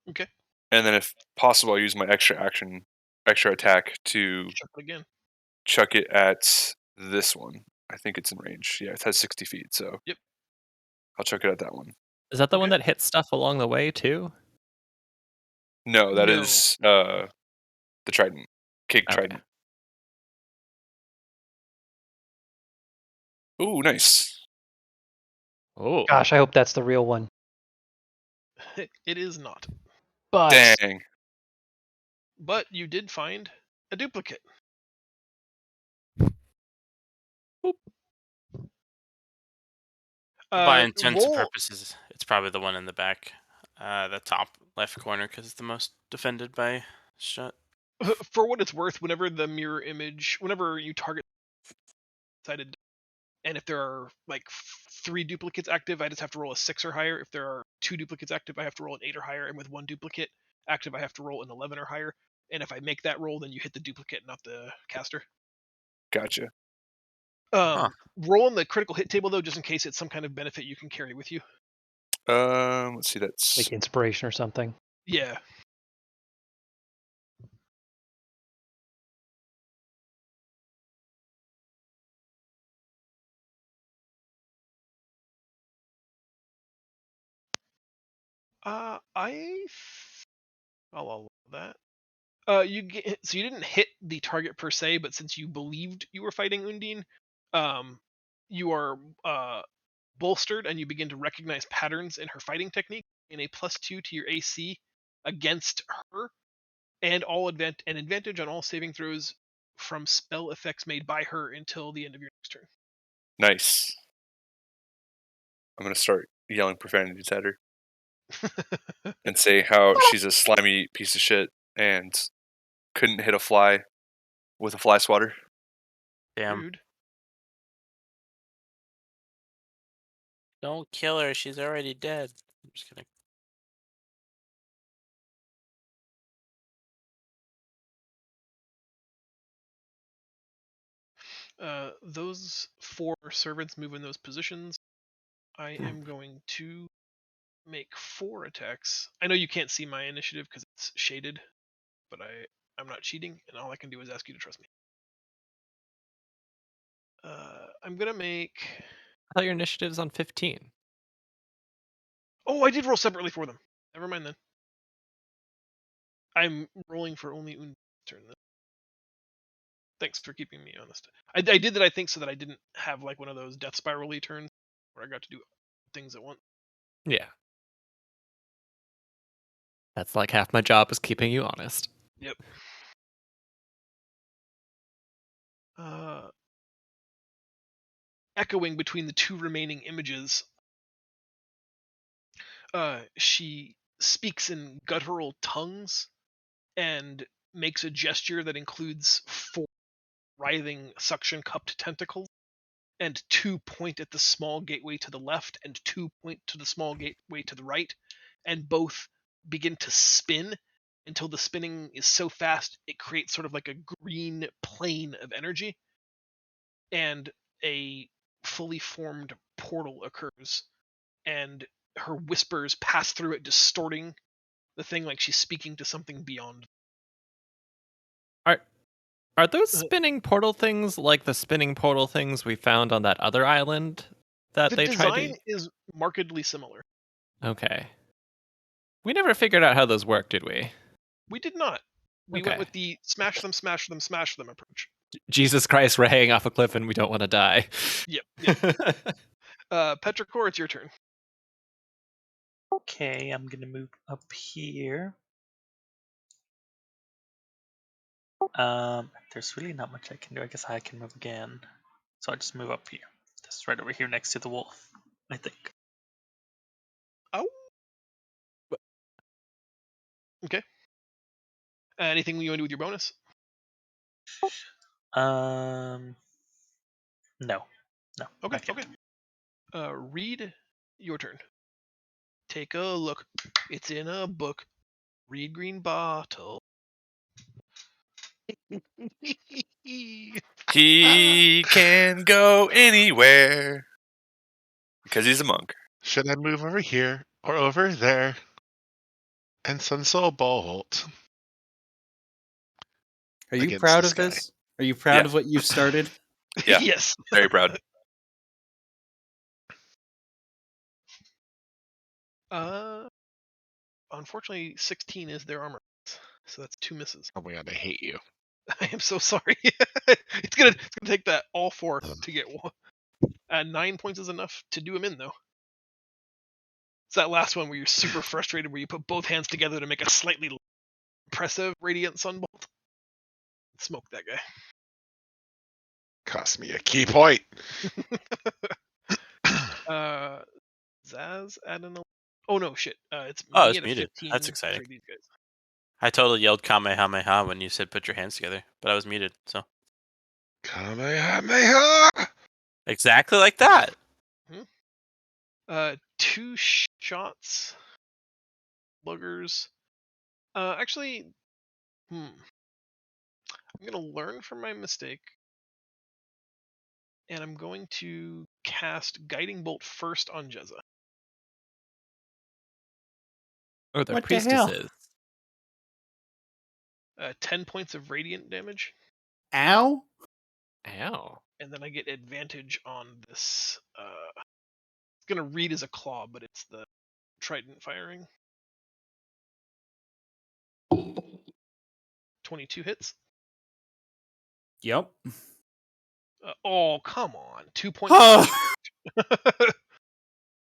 Speaker 2: Okay.
Speaker 4: And then if possible, I'll use my extra attack to
Speaker 2: Chuck it again.
Speaker 4: chuck it at this one. I think it's in range. Yeah, it has 60 feet, so
Speaker 2: yep.
Speaker 4: I'll chuck it at that one.
Speaker 3: Is that the one that hits stuff along the way too?
Speaker 4: No, that is the Trident. Kig Trident. Ooh, nice.
Speaker 3: Oh.
Speaker 5: Gosh, I hope that's the real one.
Speaker 2: It is not.
Speaker 5: But
Speaker 4: dang.
Speaker 2: But you did find a duplicate.
Speaker 1: By intents and purposes, it's probably the one in the back, the top left corner, because it's the most defended by shut.
Speaker 2: For what it's worth, whenever you target decided, and if there are like 3 duplicates active, I just have to roll a 6 or higher. If there are 2 duplicates active, I have to roll an 8 or higher, and with 1 duplicate active, I have to roll an 11 or higher. And if I make that roll, then you hit the duplicate, not the caster.
Speaker 4: Gotcha.
Speaker 2: Roll on the critical hit table though, just in case it's some kind of benefit you can carry with you.
Speaker 4: Let's see. That's
Speaker 5: like inspiration or something.
Speaker 2: Yeah. I'll allow that. So you didn't hit the target per se, but since you believed you were fighting Undine, you are bolstered and you begin to recognize patterns in her fighting technique in a +2 to your AC against her, and an advantage on all saving throws from spell effects made by her until the end of your next turn.
Speaker 4: Nice. I'm gonna start yelling profanities at her and say how she's a slimy piece of shit and couldn't hit a fly with a fly swatter.
Speaker 1: Damn.
Speaker 2: Rude.
Speaker 1: Don't kill her. She's already dead. I'm just kidding.
Speaker 2: Those 4 servants move in those positions. I am going to make 4 attacks. I know you can't see my initiative because it's shaded, but I'm not cheating, and all I can do is ask you to trust me. I'm gonna make.
Speaker 3: I thought your initiative's on 15.
Speaker 2: Oh, I did roll separately for them. Never mind then. I'm rolling for only Undine's turn then. Thanks for keeping me honest. I did that, I think, so that I didn't have like one of those death spiral-y turns where I got to do things at once.
Speaker 3: Yeah. That's like half my job is keeping you honest.
Speaker 2: Yep. Echoing between the 2 remaining images, she speaks in guttural tongues and makes a gesture that includes 4 writhing suction-cupped tentacles, and 2 point at the small gateway to the left and 2 point to the small gateway to the right, and both begin to spin until the spinning is so fast it creates sort of like a green plane of energy, and a fully formed portal occurs, and her whispers pass through it, distorting the thing like she's speaking to something beyond.
Speaker 3: Are those spinning portal things like the spinning portal things we found on that other island that
Speaker 2: The
Speaker 3: they tried
Speaker 2: design
Speaker 3: to...
Speaker 2: is markedly similar.
Speaker 3: Okay. We never figured out how those work, did we?
Speaker 2: We did not. We
Speaker 3: Okay.
Speaker 2: went with the smash them, smash them, smash them approach.
Speaker 3: Jesus Christ, we're hanging off a cliff and we don't want to die.
Speaker 2: Yep. Petrichor, it's your turn.
Speaker 9: Okay, I'm gonna move up here. There's really not much I can do. I guess I can move again. So I'll just move up here. Just right over here next to the wolf, I think.
Speaker 2: Oh. Okay. Anything you want to do with your bonus?
Speaker 9: No.
Speaker 2: Okay. Read, your turn. Take a look. It's in a book. Read green bottle.
Speaker 4: He can go anywhere because he's a monk.
Speaker 8: Should I move over here or over there? And Sunsoul Bolt.
Speaker 10: Are you
Speaker 8: Against
Speaker 10: proud
Speaker 8: this
Speaker 10: of
Speaker 8: guy.
Speaker 10: this? Are you proud
Speaker 4: Yeah.
Speaker 10: of what you've started?
Speaker 4: Yeah.
Speaker 2: Yes.
Speaker 4: Very proud.
Speaker 2: Unfortunately, 16 is their armor, so that's 2 misses.
Speaker 8: Oh my god, I hate you.
Speaker 2: I am so sorry. It's gonna take that all 4 to get 1. 9 points is enough to do him in, though. It's that last one where you're super frustrated, where you put both hands together to make a slightly impressive radiant sunbolt. Smoke that guy.
Speaker 8: Cost me a key point.
Speaker 2: Zaz at an. Oh no, shit. It's me
Speaker 1: Oh, it's
Speaker 2: at a
Speaker 1: muted.
Speaker 2: 15
Speaker 1: That's exciting.
Speaker 2: for these guys.
Speaker 1: I totally yelled Kamehameha when you said put your hands together, but I was muted, so.
Speaker 8: Kamehameha!
Speaker 1: Exactly like that.
Speaker 2: 2 shots. Buggers. Actually, I'm gonna learn from my mistake, and I'm going to cast Guiding Bolt first on Jezza.
Speaker 3: Or the
Speaker 10: What the hell?
Speaker 3: priestesses.
Speaker 2: 10 points of radiant damage,
Speaker 10: Ow!
Speaker 3: Ow.
Speaker 2: and then I get advantage on this. It's gonna read as a claw, but it's the trident firing. 22 hits.
Speaker 10: Yep.
Speaker 2: Oh, come on. 2 points.
Speaker 10: Oh,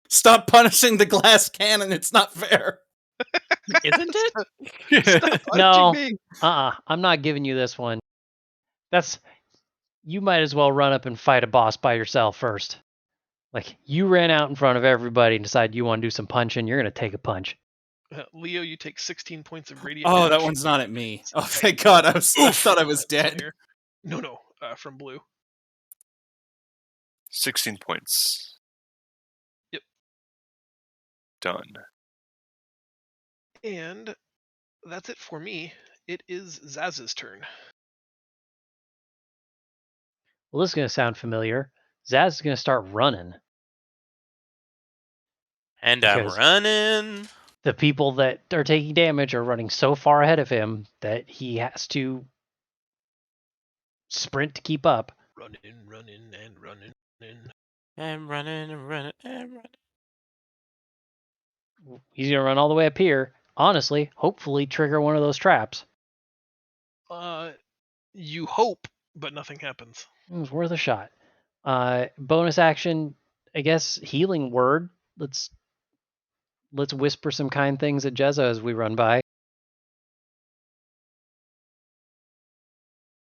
Speaker 10: stop punishing the glass cannon. It's not fair.
Speaker 3: Isn't it?
Speaker 2: Stop punching
Speaker 5: No.
Speaker 2: me.
Speaker 5: I'm not giving you this one. You might as well run up and fight a boss by yourself first. Like, you ran out in front of everybody and decided you want to do some punching, you're going to take a punch.
Speaker 2: Leo, you take 16 points of radiant
Speaker 10: Oh,
Speaker 2: damage.
Speaker 10: that one's not at me. Oh, thank God. I thought I was dead.
Speaker 2: No, from blue.
Speaker 4: 16 points.
Speaker 2: Yep.
Speaker 4: Done.
Speaker 2: And that's it for me. It is Zaz's turn.
Speaker 5: Well, this is going to sound familiar. Zaz is going to start running.
Speaker 1: And I'm
Speaker 5: Because-
Speaker 1: running.
Speaker 5: The people that are taking damage are running so far ahead of him that he has to sprint to keep up.
Speaker 2: Running, and running.
Speaker 1: I'm running and running and running.
Speaker 5: He's going to run all the way up here. Honestly, hopefully trigger one of those traps.
Speaker 2: You hope, but nothing happens.
Speaker 5: It was worth a shot. Bonus action, I guess, healing word. Let's whisper some kind things at Jezza as we run by.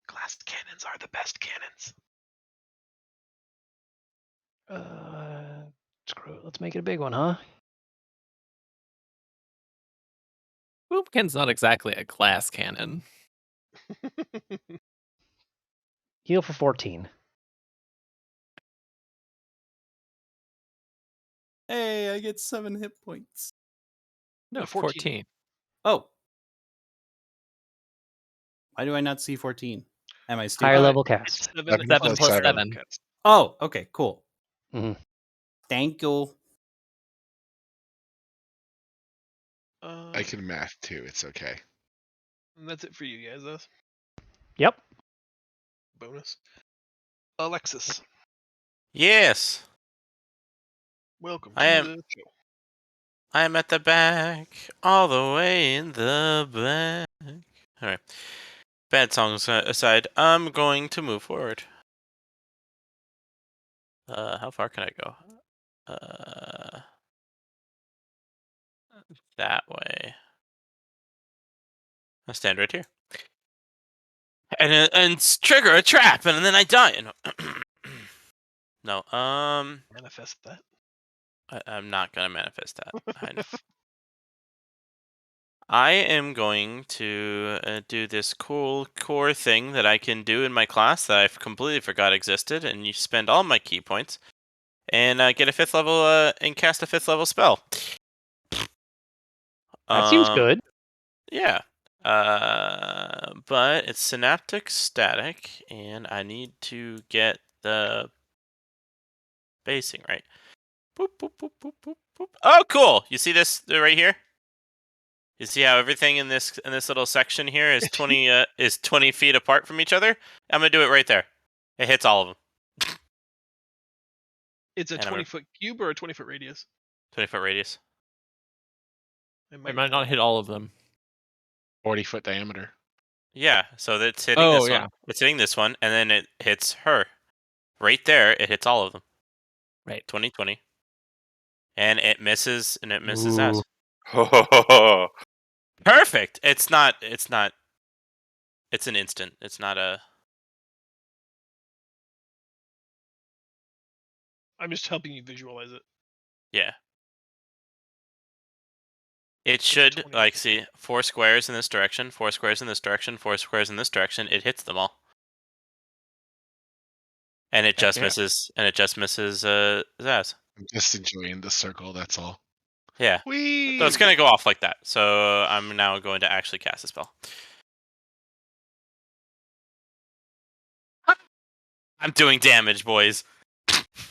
Speaker 2: Glass cannons are the best cannons.
Speaker 5: Screw it. Let's make it a big one, huh?
Speaker 3: Boomkin's not exactly a glass cannon.
Speaker 5: Heal for 14.
Speaker 10: Hey, I get 7 hit points.
Speaker 3: No,
Speaker 2: 14.
Speaker 3: 14.
Speaker 10: Oh. Why do I not see 14? Am I stupid?
Speaker 5: Higher level
Speaker 2: It's
Speaker 5: cast.
Speaker 2: 7
Speaker 3: 7 plus 7.
Speaker 2: cast.
Speaker 10: Oh, okay, cool.
Speaker 5: Mhm.
Speaker 10: Thank you.
Speaker 8: I can math too. It's okay.
Speaker 2: That's it for you guys, though.
Speaker 5: Yep.
Speaker 2: Bonus. Alexis,
Speaker 1: Yes,
Speaker 2: welcome
Speaker 1: I
Speaker 2: to
Speaker 1: am-
Speaker 2: the show.
Speaker 1: I'm at the back, all the way in the back. All right. Bad songs aside, I'm going to move forward. How far can I go? That way. I'll stand right here. And trigger a trap, and then I die. No,
Speaker 2: Manifest that.
Speaker 1: I'm not gonna manifest that. I know. I am going to do this cool core thing that I can do in my class that I completely forgot existed, and you spend all my key points and get a 5th level and cast a 5th level spell.
Speaker 5: That seems good.
Speaker 1: Yeah. But it's synaptic static, and I need to get the basing right. Boop, boop, boop, boop, boop, boop. Oh, cool! You see this right here? You see how everything in this little section here is 20 feet apart from each other? I'm gonna do it right there. It hits all of them.
Speaker 2: It's a
Speaker 1: And I'm gonna-
Speaker 2: 20-foot cube or a 20-foot radius?
Speaker 1: 20-foot radius.
Speaker 2: It
Speaker 3: It might not hit all of them.
Speaker 8: 40-foot diameter.
Speaker 1: Yeah, so it's hitting
Speaker 3: Oh,
Speaker 1: this
Speaker 3: yeah.
Speaker 1: one. It's hitting this one, and then it hits her. Right there, it hits all of them.
Speaker 3: Right.
Speaker 1: 20. And it misses us.
Speaker 5: Ooh.
Speaker 1: Perfect. It's not. It's an instant. It's not a.
Speaker 2: I'm just helping you visualize it.
Speaker 1: Yeah. It should
Speaker 2: 20.
Speaker 1: see 4 squares in this direction, 4 squares in this direction, 4 squares in this direction. It hits them all. And it just
Speaker 3: yeah.
Speaker 1: misses. And it just misses Zaz.
Speaker 8: I'm just enjoying the circle. That's all.
Speaker 1: Yeah.
Speaker 2: Whee!
Speaker 1: So it's gonna go off like that. So I'm now going to actually cast a spell. I'm doing damage, boys.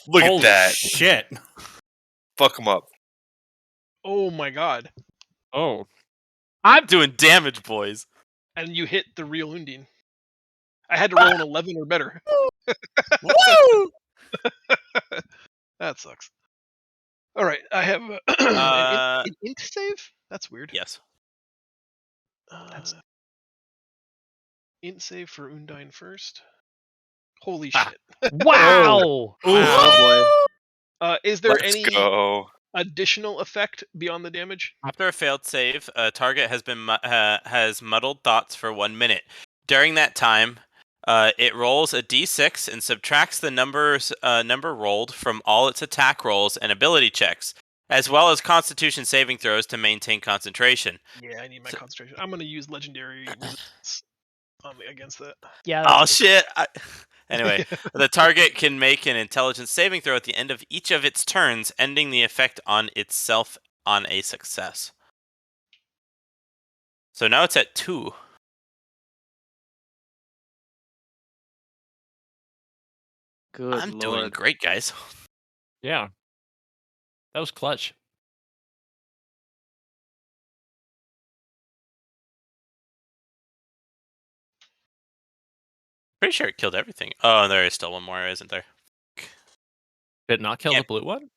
Speaker 4: Look
Speaker 10: Holy
Speaker 4: at that.
Speaker 10: shit.
Speaker 4: Fuck him up.
Speaker 2: Oh my god.
Speaker 3: Oh.
Speaker 1: I'm doing damage, boys.
Speaker 2: And you hit the real Undine. I had to roll an 11 or better.
Speaker 1: Woo!
Speaker 2: That sucks. All right, I have an int save. That's weird.
Speaker 1: Yes.
Speaker 2: Uh, int save for Undine first. Holy
Speaker 1: Ah.
Speaker 2: shit.
Speaker 5: Wow!
Speaker 6: Oh boy.
Speaker 2: Is there
Speaker 4: Let's
Speaker 2: any
Speaker 4: go.
Speaker 2: additional effect beyond the damage?
Speaker 1: After a failed save, a target has muddled thoughts for 1 minute. During that time, it rolls a d6 and subtracts the number rolled from all its attack rolls and ability checks, as well as Constitution saving throws to maintain concentration.
Speaker 2: Yeah, I need my concentration. I'm gonna use legendary resistance against that.
Speaker 5: Yeah. That's
Speaker 1: Oh
Speaker 5: good.
Speaker 1: shit! Anyway, the target can make an intelligence saving throw at the end of each of its turns, ending the effect on itself on a success. So now it's at 2.
Speaker 6: Good
Speaker 1: I'm doing
Speaker 6: lord.
Speaker 1: great, guys.
Speaker 3: Yeah. That was clutch.
Speaker 1: Pretty sure it killed everything. Oh, there is still one more, isn't there?
Speaker 3: Did it not kill
Speaker 1: Yeah.
Speaker 3: the blue one?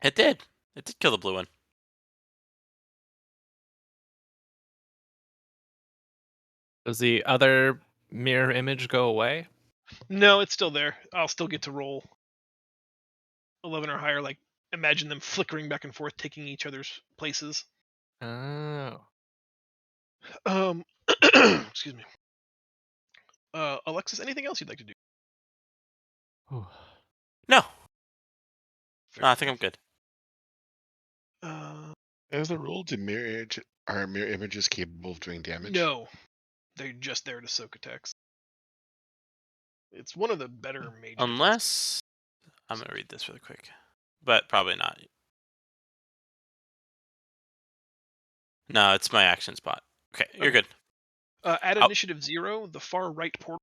Speaker 1: It did. It did kill the blue one.
Speaker 3: Does the other mirror image go away?
Speaker 2: No, it's still there. I'll still get to roll 11 or higher. Like, imagine them flickering back and forth, taking each other's places.
Speaker 3: Oh.
Speaker 2: Excuse me. Alexis, anything else you'd like to do?
Speaker 1: No.
Speaker 2: Fair
Speaker 1: No, I think I'm
Speaker 2: enough.
Speaker 1: good.
Speaker 8: As a rule, are mirror images capable of doing damage?
Speaker 2: No, they're just there to soak attacks. It's one of the better mage.
Speaker 1: Unless I'm gonna read this really quick, but probably not. No, it's my action spot. Okay, you're
Speaker 2: Okay.
Speaker 1: good.
Speaker 2: At
Speaker 1: Oh.
Speaker 2: initiative 0, the far right portal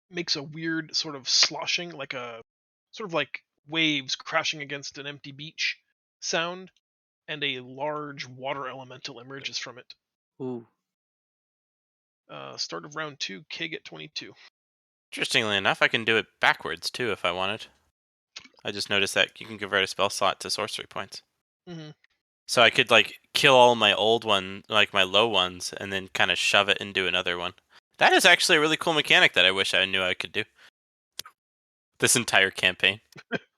Speaker 2: makes a weird sort of sloshing, like a sort of like waves crashing against an empty beach sound, and a large water elemental emerges from it.
Speaker 6: Ooh.
Speaker 2: Start of round 2, Kig at 22.
Speaker 1: Interestingly enough, I can do it backwards too if I wanted. I just noticed that you can convert a spell slot to sorcery points.
Speaker 2: Mm-hmm.
Speaker 1: So I could like kill all my old one, like my low ones, and then kind of shove it into another one. That is actually a really cool mechanic that I wish I knew I could do. This entire campaign.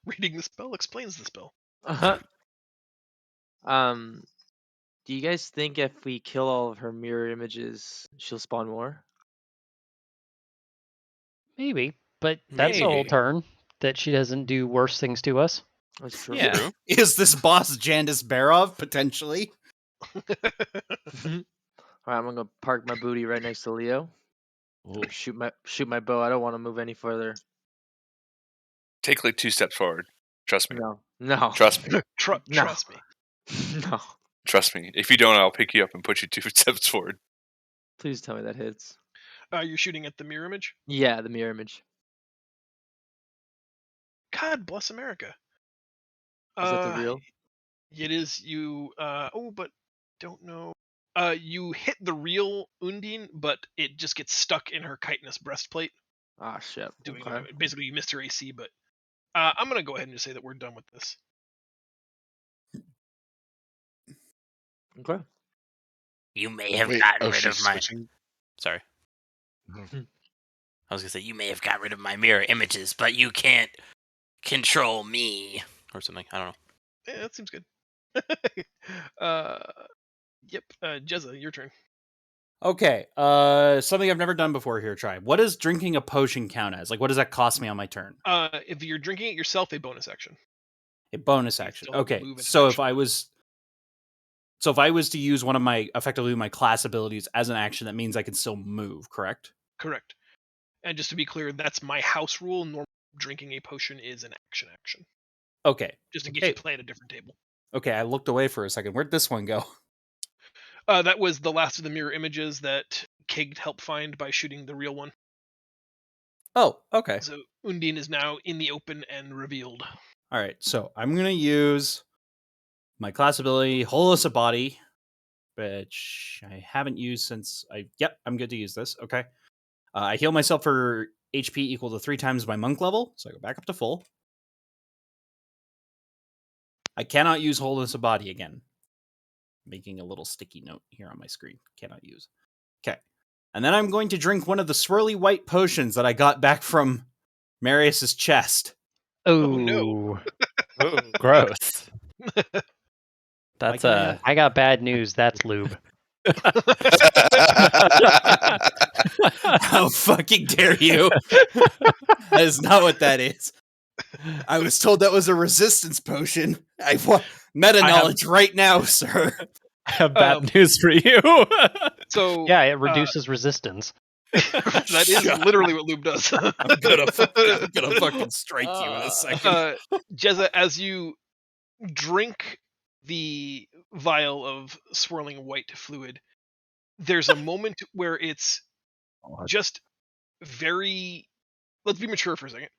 Speaker 2: Reading the spell explains the spell.
Speaker 6: Do you guys think if we kill all of her mirror images, she'll spawn more?
Speaker 5: Maybe, but that's a whole
Speaker 3: Maybe.
Speaker 5: turn that she doesn't do worse things to us.
Speaker 6: That's true.
Speaker 3: Yeah.
Speaker 1: True.
Speaker 10: Is this boss Jandis Barov potentially?
Speaker 6: Alright, I'm gonna park my booty right next to Leo.
Speaker 3: Ooh.
Speaker 6: Shoot my bow. I don't want to move any further.
Speaker 4: Take like 2 steps forward. Trust me.
Speaker 6: No.
Speaker 4: Trust me.
Speaker 2: Trust me.
Speaker 6: No.
Speaker 4: Trust me. If you don't, I'll pick you up and put you 2 steps forward.
Speaker 6: Please tell me that hits.
Speaker 2: You're shooting at the mirror image?
Speaker 6: Yeah, the mirror image.
Speaker 2: God bless America.
Speaker 6: Is that the real?
Speaker 2: It is. You. But don't know. You hit the real Undine, but it just gets stuck in her chitinous breastplate.
Speaker 6: Ah, shit.
Speaker 2: Okay. Basically, you missed her AC, but I'm gonna go ahead and just say that we're done with this.
Speaker 6: Okay.
Speaker 1: You may have
Speaker 8: Wait,
Speaker 1: gotten rid
Speaker 8: she's
Speaker 1: of my.
Speaker 8: switching?
Speaker 1: Sorry.
Speaker 8: Oh.
Speaker 1: I was gonna say you may have got rid of my mirror images, but you can't control me or something. I don't know.
Speaker 2: Yeah, that seems good. Yep. Jezza, your turn.
Speaker 10: Okay, something I've never done before here, Try. What does drinking a potion count as? Like, what does that cost me on my turn?
Speaker 2: If you're drinking it yourself, a bonus action.
Speaker 10: A bonus
Speaker 2: You
Speaker 10: action.
Speaker 2: still have
Speaker 10: Okay,
Speaker 2: move and
Speaker 10: so
Speaker 2: action.
Speaker 10: if I was to use one of my effectively my class abilities as an action, that means I can still move, correct?
Speaker 2: Correct. And just to be clear, that's my house rule. Normal drinking a potion is an action.
Speaker 10: Okay.
Speaker 2: Just in case you play at a different table.
Speaker 10: Okay, I looked away for a second. Where'd this one go?
Speaker 2: That was the last of the mirror images that Kig helped find by shooting the real one.
Speaker 10: Oh, okay.
Speaker 2: So Undine is now in the open and revealed.
Speaker 10: All right, so I'm going to use my class ability, Holus a Body, which I haven't used since Yep, I'm good to use this. Okay. I heal myself for HP equal to 3 times my monk level, so I go back up to full. I cannot use Holus a Body again. making a little sticky note here on my screen. Cannot use. Okay. And then I'm going to drink one of the swirly white potions that I got back from Marius's chest.
Speaker 2: Oh, no.
Speaker 5: Ooh.
Speaker 3: Ooh, gross. That's
Speaker 10: Like,
Speaker 5: I got bad news. That's lube.
Speaker 10: How fucking dare you? That is not what that is. I was told that was a resistance potion. Meta knowledge right now, sir.
Speaker 3: I have bad news for you.
Speaker 2: So
Speaker 5: Yeah, it reduces resistance.
Speaker 2: that is literally what lube does.
Speaker 10: I'm gonna fucking strike you in a second.
Speaker 2: Jezza, as you drink the vial of swirling white fluid, there's a moment where it's just very, let's be mature for a second.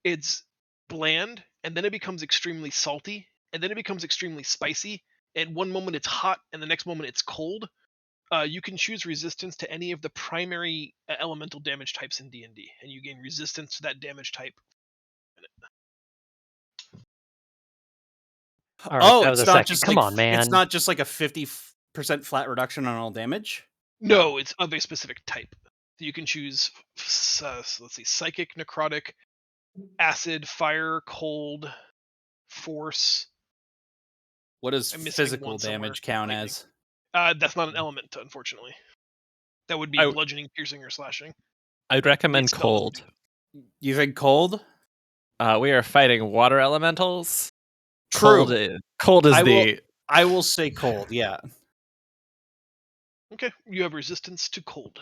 Speaker 2: It's bland, and then it becomes extremely salty, and then it becomes extremely spicy. At one moment it's hot, and the next moment it's cold. You can choose resistance to any of the primary elemental damage types in D&D, and you gain resistance to that damage type.
Speaker 5: All right, that was
Speaker 10: it's
Speaker 5: a
Speaker 10: not
Speaker 5: second.
Speaker 10: just
Speaker 5: Come
Speaker 10: like,
Speaker 5: on, man.
Speaker 10: It's not just like a 50% flat reduction on all damage?
Speaker 2: No, it's of a specific type. So you can choose, let's see, psychic, necrotic, acid, fire, cold, force.
Speaker 10: What does
Speaker 2: I'm missing
Speaker 10: physical
Speaker 2: one somewhere.
Speaker 10: damage count
Speaker 2: Lightning.
Speaker 10: as?
Speaker 2: That's not an element, unfortunately. That would be bludgeoning, piercing, or slashing.
Speaker 3: I'd recommend
Speaker 2: It's spells.
Speaker 3: cold.
Speaker 10: You think cold?
Speaker 3: We are fighting water elementals.
Speaker 10: True.
Speaker 3: Cold is
Speaker 10: I will say cold, yeah.
Speaker 2: Okay, you have resistance to cold.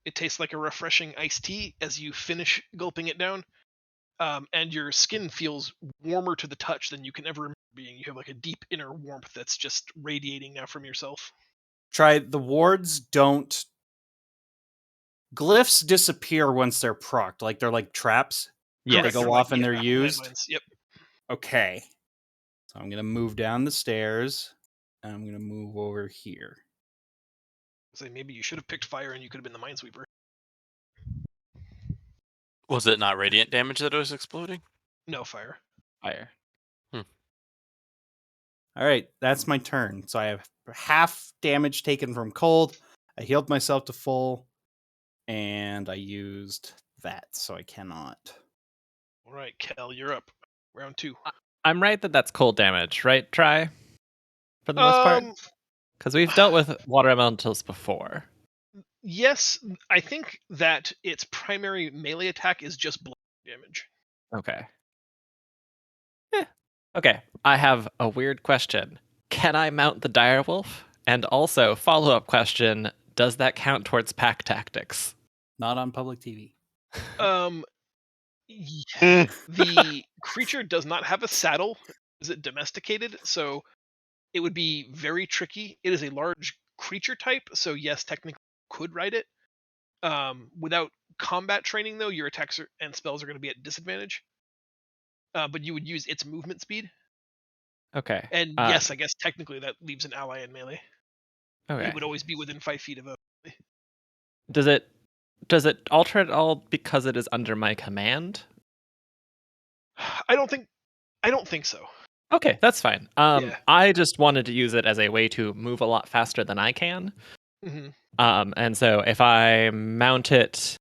Speaker 2: It tastes like a refreshing iced tea as you finish gulping it down, and your skin feels warmer to the touch than you can ever remember being. You have like a deep inner warmth that's just radiating now from yourself.
Speaker 10: Try the wards don't. Glyphs disappear once they're procced, like they're like traps.
Speaker 3: Yeah,
Speaker 10: They go off and they're used.
Speaker 2: Landmines. Yep.
Speaker 10: Okay. So I'm gonna move down the stairs, and I'm gonna move over here.
Speaker 2: Say maybe you should have picked fire, and you could have been the Minesweeper.
Speaker 1: Was it not radiant damage that was exploding?
Speaker 2: No fire.
Speaker 3: fire.
Speaker 10: All right, that's my turn. So I have half damage taken from cold. I healed myself to full, and I used that, so I cannot.
Speaker 2: All right, Kel, you're up. Round 2.
Speaker 3: I'm right that that's cold damage, right? Try for the most part, because we've dealt with water elementals before.
Speaker 2: Yes, I think that its primary melee attack is just blood damage.
Speaker 3: Okay. Okay, I have a weird question. Can I mount the direwolf? And also, follow-up question, does that count towards pack tactics?
Speaker 10: Not on public TV.
Speaker 2: The creature does not have a saddle. Is it domesticated? So it would be very tricky. It is a large creature type, so yes, technically could ride it. Without combat training, though, your attacks and spells are going to be at disadvantage. But you would use its movement speed.
Speaker 3: Okay.
Speaker 2: And yes, I guess technically that leaves an ally in melee.
Speaker 3: Okay.
Speaker 2: It would always be within 5 feet of a.
Speaker 3: Does it alter at all because it is under my command?
Speaker 2: I don't think so.
Speaker 3: Okay, that's fine.
Speaker 2: Yeah.
Speaker 3: I just wanted to use it as a way to move a lot faster than I can.
Speaker 2: Mm-hmm.
Speaker 3: And so if I mount it,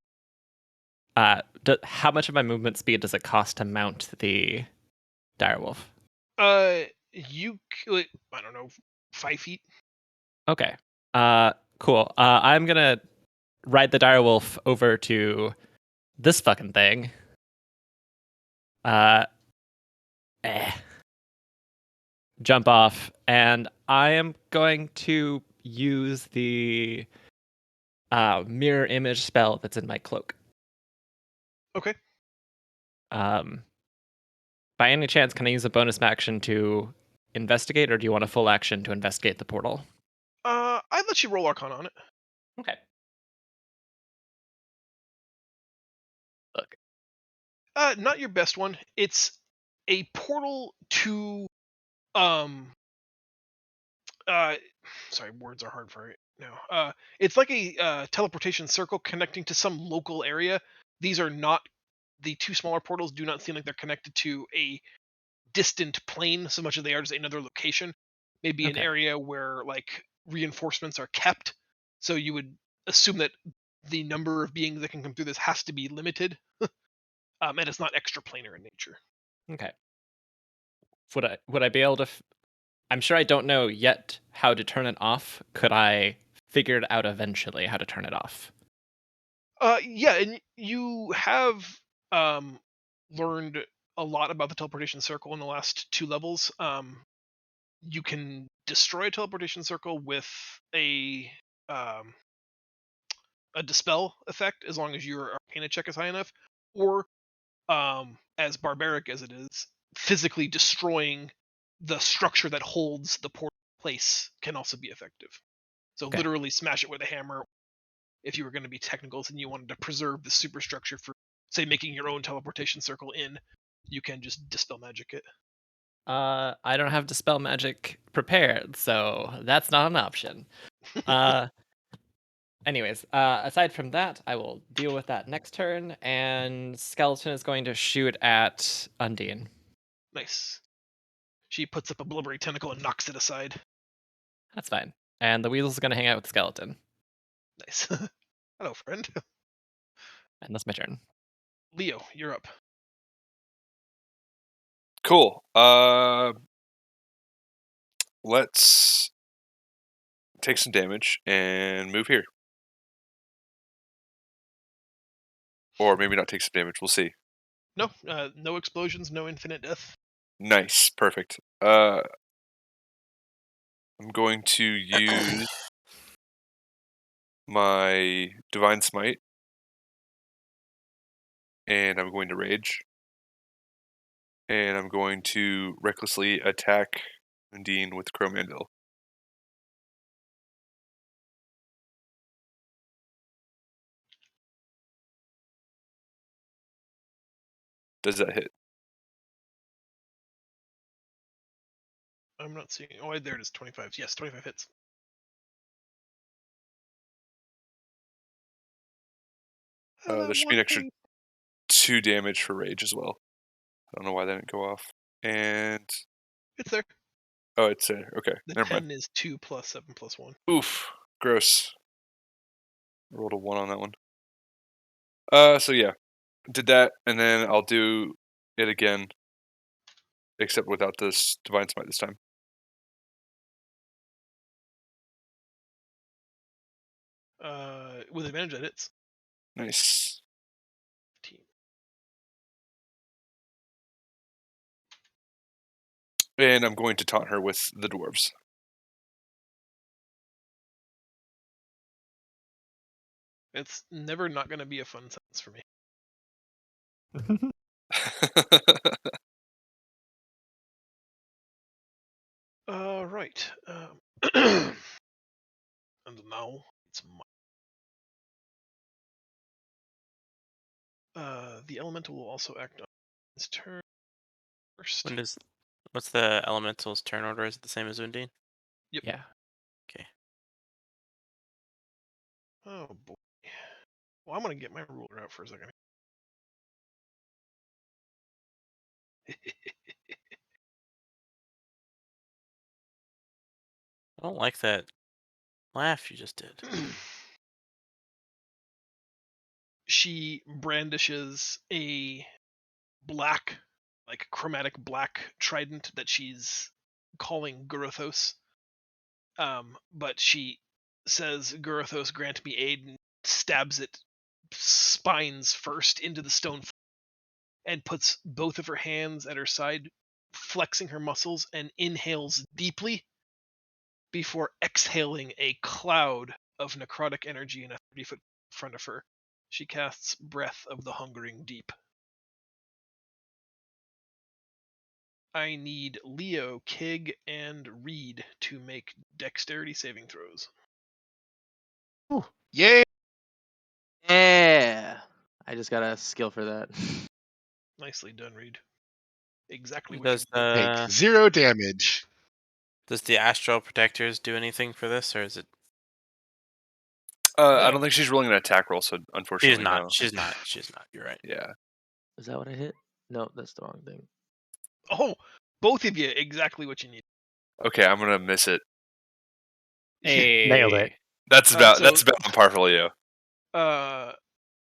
Speaker 3: how much of my movement speed does it cost to mount the direwolf?
Speaker 2: You could, I don't know, 5 feet.
Speaker 3: Okay. Cool. I'm gonna ride the direwolf over to this fucking thing. Jump off, and I am going to use the mirror image spell that's in my cloak.
Speaker 2: Okay.
Speaker 3: By any chance, can I use a bonus action to investigate, or do you want a full action to investigate the portal?
Speaker 2: I'd let you roll Arcana on it.
Speaker 3: Okay. Look.
Speaker 2: Not your best one. It's a portal to sorry, words are hard for it now. It's like a teleportation circle connecting to some local area. These are not, the two smaller portals do not seem like they're connected to a distant plane so much as they are just another location. Maybe an
Speaker 3: Okay.
Speaker 2: area where like reinforcements are kept. So you would assume that the number of beings that can come through this has to be limited, and it's not extraplanar in nature.
Speaker 3: Okay. Would I be able to? I'm sure I don't know yet how to turn it off. Could I figure it out eventually how to turn it off?
Speaker 2: Yeah, and you have learned a lot about the teleportation circle in the last 2 levels. You can destroy a teleportation circle with um, a dispel effect as long as your Arcana check is high enough, or as barbaric as it is, physically destroying the structure that holds the portal in place can also be effective. So
Speaker 3: Okay.
Speaker 2: literally smash it with a hammer. If you were going to be technicals and you wanted to preserve the superstructure for, say, making your own teleportation circle in, you can just dispel magic it.
Speaker 3: I don't have dispel magic prepared, so that's not an option. Anyways, aside from that, I will deal with that next turn, and Skeleton is going to shoot at Undine.
Speaker 2: Nice. She puts up a blubbery tentacle and knocks it aside.
Speaker 3: That's fine. And the Weasel's going to hang out with Skeleton.
Speaker 2: Nice. Hello, friend.
Speaker 3: And that's my turn.
Speaker 2: Leo, you're up.
Speaker 4: Cool. Let's take some damage and move here. Or maybe not take some damage. We'll see.
Speaker 2: No, no explosions, no infinite death.
Speaker 4: Nice. Perfect. I'm going to use my Divine Smite. And I'm going to rage. And I'm going to recklessly attack Undine with Cromandel. Does that hit?
Speaker 2: I'm not seeing. Oh, there it is. 25. Yes, 25 hits.
Speaker 4: There should be an extra 2 damage for rage as well. I don't know why that didn't go off. And
Speaker 2: It's there.
Speaker 4: oh, it's there. Okay,
Speaker 2: The
Speaker 4: never
Speaker 2: 10
Speaker 4: mind.
Speaker 2: is 2 plus 7 plus 1.
Speaker 4: Oof, gross. Rolled a 1 on that one. So yeah, did that, and then I'll do it again, except without this Divine Smite this time.
Speaker 2: With advantage, that hits.
Speaker 4: Nice.
Speaker 2: 15.
Speaker 4: And I'm going to taunt her with the dwarves.
Speaker 2: It's never not going to be a fun sentence for me. Right. And now it's my. The elemental will also act on his turn first.
Speaker 1: What's the elemental's turn order? Is it the same as Undine?
Speaker 2: Yep.
Speaker 3: Yeah.
Speaker 1: Okay.
Speaker 2: Oh boy. Well, I'm gonna get my ruler out for a second.
Speaker 1: I don't like that laugh you just did.
Speaker 2: She brandishes a black, like chromatic black trident that she's calling Guruthos. But she says, Guruthos, grant me aid, and stabs it spines first into the stone and puts both of her hands at her side, flexing her muscles, and inhales deeply before exhaling a cloud of necrotic energy in a 30-foot in front of her. She casts Breath of the Hungering Deep. I need Leo, Kig, and Reed to make dexterity saving throws.
Speaker 8: Yay!
Speaker 6: Yeah. I just got a skill for that.
Speaker 2: Nicely done, Reed. Exactly what
Speaker 1: Does
Speaker 2: you
Speaker 8: Take
Speaker 1: the
Speaker 8: 0 damage.
Speaker 1: does the astral protectors do anything for this, or is it?
Speaker 4: I don't think she's rolling an attack roll, so unfortunately,
Speaker 1: She's not.
Speaker 4: no.
Speaker 1: She's not. She's not. You're right.
Speaker 4: Yeah.
Speaker 6: Is that what I hit? No, that's the wrong thing.
Speaker 2: Oh, both of you exactly what you need.
Speaker 4: Okay, I'm gonna miss it.
Speaker 5: Nailed it.
Speaker 4: That's
Speaker 2: Uh,
Speaker 4: about
Speaker 2: so-
Speaker 4: on par for Leo.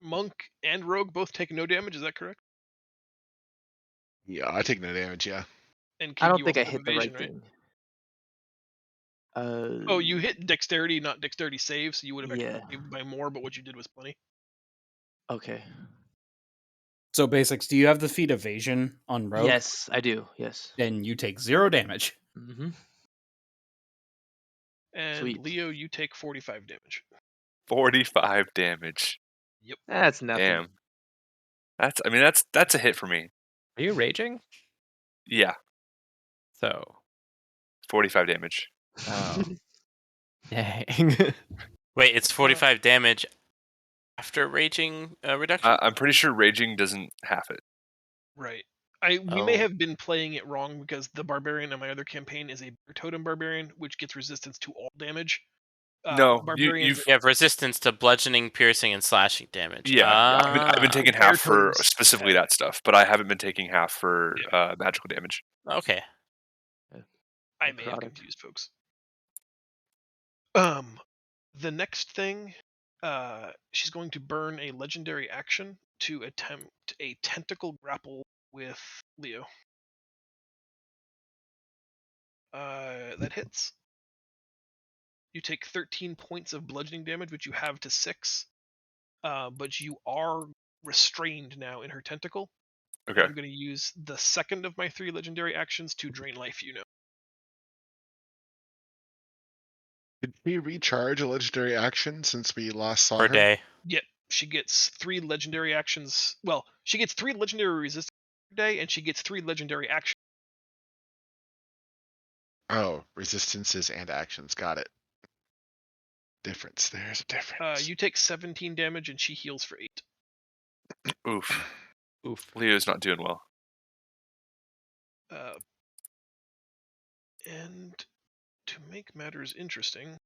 Speaker 2: Monk and Rogue both take no damage. Is that correct?
Speaker 8: Yeah, I take no damage. Yeah.
Speaker 2: And
Speaker 6: I
Speaker 2: King,
Speaker 6: don't
Speaker 2: you
Speaker 6: think I
Speaker 2: also have
Speaker 6: hit the right
Speaker 2: evasion, right?
Speaker 6: thing.
Speaker 2: Oh, you hit dexterity, not dexterity save, so you would have
Speaker 6: Yeah.
Speaker 2: actually saved by more, but what you did was plenty.
Speaker 6: Okay.
Speaker 10: So basics, do you have the feat evasion on Rogue?
Speaker 6: Yes, I do. Yes.
Speaker 10: Then you take 0 damage.
Speaker 6: Mm-hmm.
Speaker 2: And
Speaker 6: Sweet.
Speaker 2: Leo, you take 45 damage.
Speaker 4: 45 damage.
Speaker 6: That's nothing.
Speaker 4: Damn. That's a hit for me.
Speaker 3: Are you raging?
Speaker 4: Yeah,
Speaker 3: So.
Speaker 4: 45 damage.
Speaker 3: Oh. Dang.
Speaker 1: Wait, it's 45 damage after raging reduction?
Speaker 4: I'm pretty sure raging doesn't half it.
Speaker 2: Right. We may
Speaker 1: Oh.
Speaker 2: have been playing it wrong because the barbarian in my other campaign is a totem barbarian, which gets resistance to all damage.
Speaker 4: No,
Speaker 2: barbarians.
Speaker 1: You have resistance to bludgeoning, piercing, and slashing damage.
Speaker 4: Yeah, I've been taking
Speaker 2: Bear
Speaker 4: half for
Speaker 2: totems
Speaker 4: specifically
Speaker 2: have-
Speaker 4: that stuff, but I haven't been taking half for magical damage.
Speaker 1: Okay.
Speaker 2: I may have
Speaker 6: Product.
Speaker 2: confused folks. The next thing, she's going to burn a legendary action to attempt a tentacle grapple with Leo. That hits. You take 13 points of bludgeoning damage, which you have to 6. But you are restrained now in her tentacle.
Speaker 4: Okay.
Speaker 2: I'm going to use the second of my 3 legendary actions to drain life.
Speaker 8: Did she recharge a legendary action since we last saw
Speaker 1: Per
Speaker 8: her?
Speaker 1: day.
Speaker 2: Yep, she gets 3 legendary actions. Well, she gets 3 legendary resistance per day, and she gets 3 legendary actions.
Speaker 8: Oh, resistances and actions. Got it. Difference. There's a difference.
Speaker 2: You take 17 damage, and she heals for 8.
Speaker 4: Oof.
Speaker 3: Oof.
Speaker 4: Leo's not doing well.
Speaker 2: And to make matters interesting,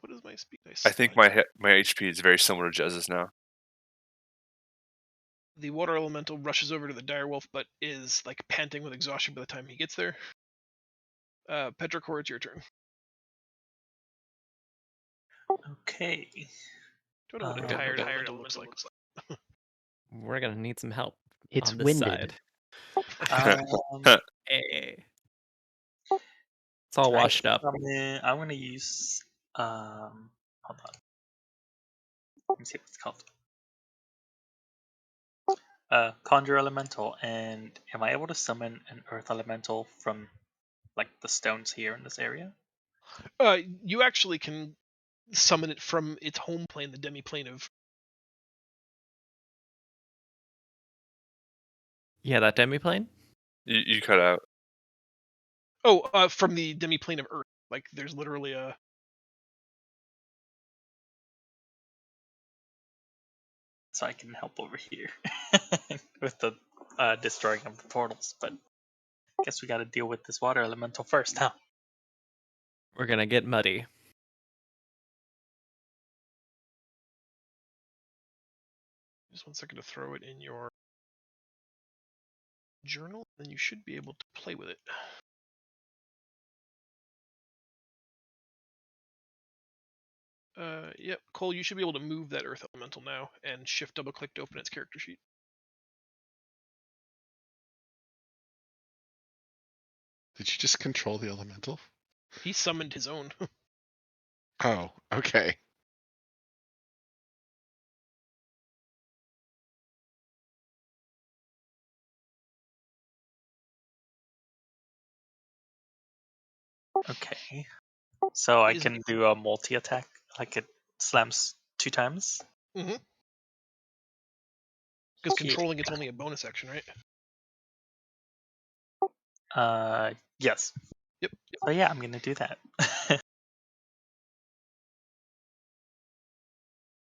Speaker 2: what is my speed dice?
Speaker 4: I think my HP is very similar to Jez's now.
Speaker 2: The water elemental rushes over to the direwolf, but is like panting with exhaustion by the time he gets there. Petrichor, it's your turn.
Speaker 9: Okay.
Speaker 2: Don't know what a tired elemental looks like.
Speaker 3: We're gonna need some help.
Speaker 5: It's
Speaker 3: on this
Speaker 5: winded.
Speaker 3: side.
Speaker 9: Um,
Speaker 3: Hey. It's all washed up.
Speaker 9: I'm gonna use hold on. Let me see what it's called. Conjure elemental, and am I able to summon an earth elemental from like the stones here in this area?
Speaker 2: You actually can summon it from its home plane, the demi-plane of.
Speaker 3: Yeah, that demiplane?
Speaker 4: You cut out.
Speaker 2: From the demi-plane of Earth. Like, there's literally a.
Speaker 9: So I can help over here with the destroying of the portals, but I guess we got to deal with this water elemental first, huh?
Speaker 3: We're gonna get muddy.
Speaker 2: Just 1 second to throw it in your journal, then you should be able to play with it. Yep, Cole, you should be able to move that Earth Elemental now, and shift double-click to open its character sheet.
Speaker 8: Did you just control the elemental?
Speaker 2: He summoned his own.
Speaker 8: Oh, okay.
Speaker 9: Okay. So I
Speaker 2: Is-
Speaker 9: can do a multi-attack, like it slams 2 times?
Speaker 2: Because
Speaker 9: Okay.
Speaker 2: controlling it's only a bonus action, right?
Speaker 9: Yes.
Speaker 2: Yep.
Speaker 9: So yeah, I'm gonna do that.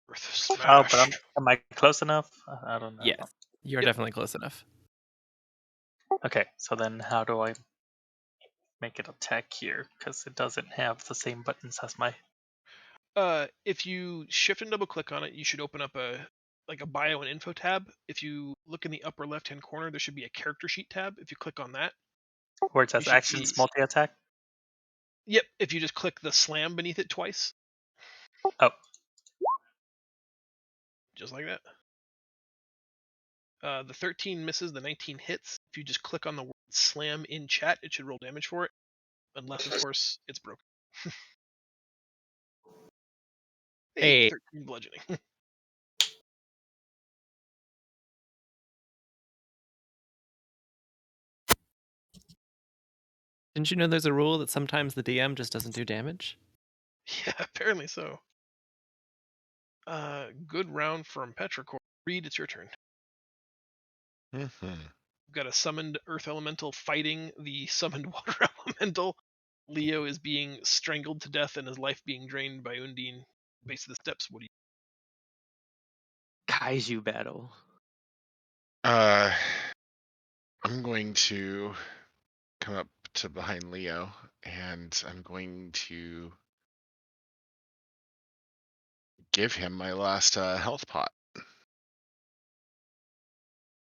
Speaker 2: Earth Smash.
Speaker 9: Oh, but am I close enough? I don't know.
Speaker 3: Yes. You're
Speaker 2: Yep.
Speaker 3: definitely close enough.
Speaker 9: Okay, so then how do I make it attack here? Because it doesn't have the same buttons as my.
Speaker 2: If you shift and double-click on it, you should open up a like a bio and info tab. If you look in the upper left-hand corner, there should be a character sheet tab. If you click on that,
Speaker 9: Where it says
Speaker 2: should
Speaker 9: actions
Speaker 2: see-
Speaker 9: multi-attack.
Speaker 2: yep. If you just click the slam beneath it twice.
Speaker 9: Oh.
Speaker 2: Just like that. The 13 misses, the 19 hits. If you just click on the word slam in chat, it should roll damage for it. Unless, of course, it's broken.
Speaker 3: Hey.
Speaker 2: 13 bludgeoning.
Speaker 3: Didn't you know there's a rule that sometimes the DM just doesn't do damage?
Speaker 2: Yeah, apparently so. Good round from Petrichor. Reed, it's your turn.
Speaker 8: Mhm.
Speaker 2: We've got a summoned Earth Elemental fighting the summoned Water Elemental. Leo is being strangled to death and his life being drained by Undine. Base of the steps. What do you?
Speaker 6: Kaiju battle.
Speaker 8: I'm going to come up to behind Leo, and I'm going to give him my last health pot.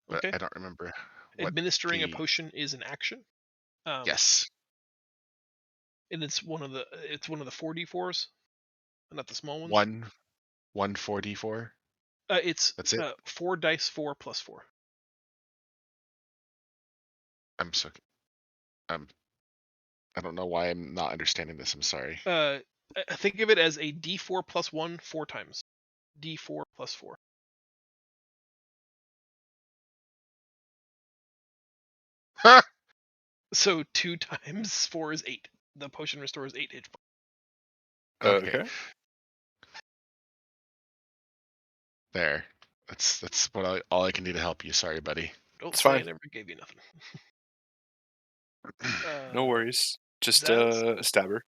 Speaker 8: But
Speaker 2: Okay.
Speaker 8: I don't remember. What
Speaker 2: Administering a
Speaker 8: the-
Speaker 2: potion is an action.
Speaker 8: Yes.
Speaker 2: And it's one of the 4d4s, not the small ones.
Speaker 8: 1d4.
Speaker 2: It's
Speaker 8: That's it?
Speaker 2: 4 dice 4 plus 4.
Speaker 8: I don't know why I'm not understanding this. I'm sorry.
Speaker 2: I think of it as a d4 plus 1 4 times. d4 plus 4. So 2 times 4 is 8. The potion restores 8 hit points.
Speaker 8: Okay. There. That's what all I can do to help you. Sorry, buddy.
Speaker 2: Don't
Speaker 4: It's
Speaker 2: say I
Speaker 4: fine.
Speaker 2: never gave you nothing.
Speaker 4: No worries. Just
Speaker 2: Zaz?
Speaker 4: a stabber.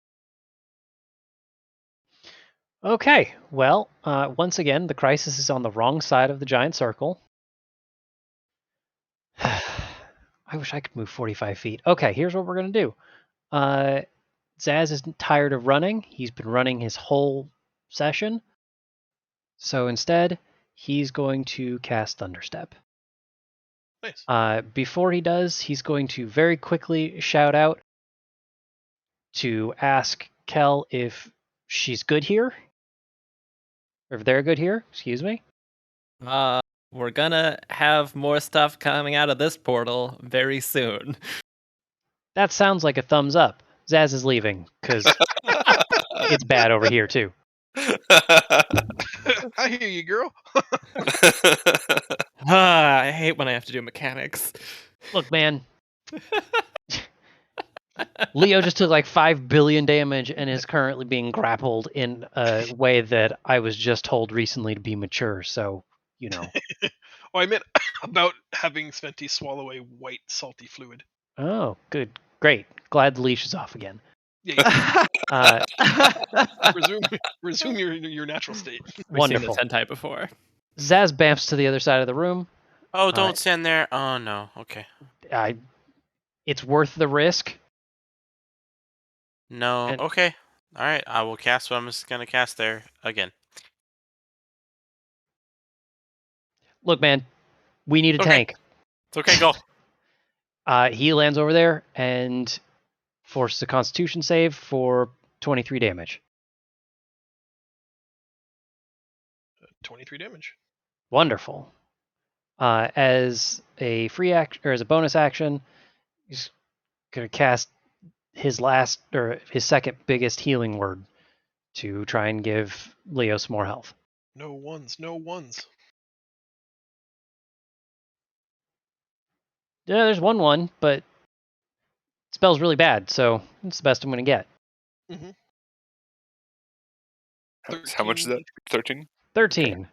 Speaker 5: Okay, well, once again, the crisis is on the wrong side of the giant circle. I wish I could move 45 feet. Okay, here's what we're going to do. Zaz is tired of running. He's been running his whole session. So instead, he's going to cast Thunderstep.
Speaker 2: Nice.
Speaker 5: Before he does, he's going to very quickly shout out to ask Kel if she's good here. Or if they're good here, excuse me.
Speaker 3: We're gonna have more stuff coming out of this portal very soon.
Speaker 5: That sounds like a thumbs up. Zaz is leaving, because it's bad over here, too.
Speaker 2: I hear you, girl.
Speaker 3: I hate when I have to do mechanics.
Speaker 5: Look, man. Leo just took like 5 billion damage and is currently being grappled in a way that I was just told recently to be mature, so, you know.
Speaker 2: Oh, I meant about having Sventi swallow a white, salty fluid.
Speaker 5: Oh, good. Great. Glad the leash is off again.
Speaker 2: Yeah,
Speaker 5: Uh,
Speaker 2: resume your natural state.
Speaker 3: We've seen
Speaker 5: Wonderful.
Speaker 3: this hentai before.
Speaker 5: Zaz bamps to the other side of the room.
Speaker 1: Oh, don't stand there. Oh no. Okay.
Speaker 5: It's worth the risk.
Speaker 1: No.
Speaker 5: And-
Speaker 1: Okay. All right. I will cast what I'm just gonna cast there again.
Speaker 5: Look, man, we need a
Speaker 1: Okay.
Speaker 5: tank.
Speaker 1: It's okay. Go.
Speaker 5: He lands over there and forces a Constitution save for 23 damage.
Speaker 2: 23 damage.
Speaker 5: Wonderful. As a free action or as a bonus action, he's gonna cast his second biggest healing word to try and give Leo some more health.
Speaker 2: No ones. No ones.
Speaker 5: Yeah, there's one, but it spell's really bad, so it's the best I'm gonna get.
Speaker 2: Mm-hmm.
Speaker 4: How much is that? 13?
Speaker 5: 13.
Speaker 4: Okay.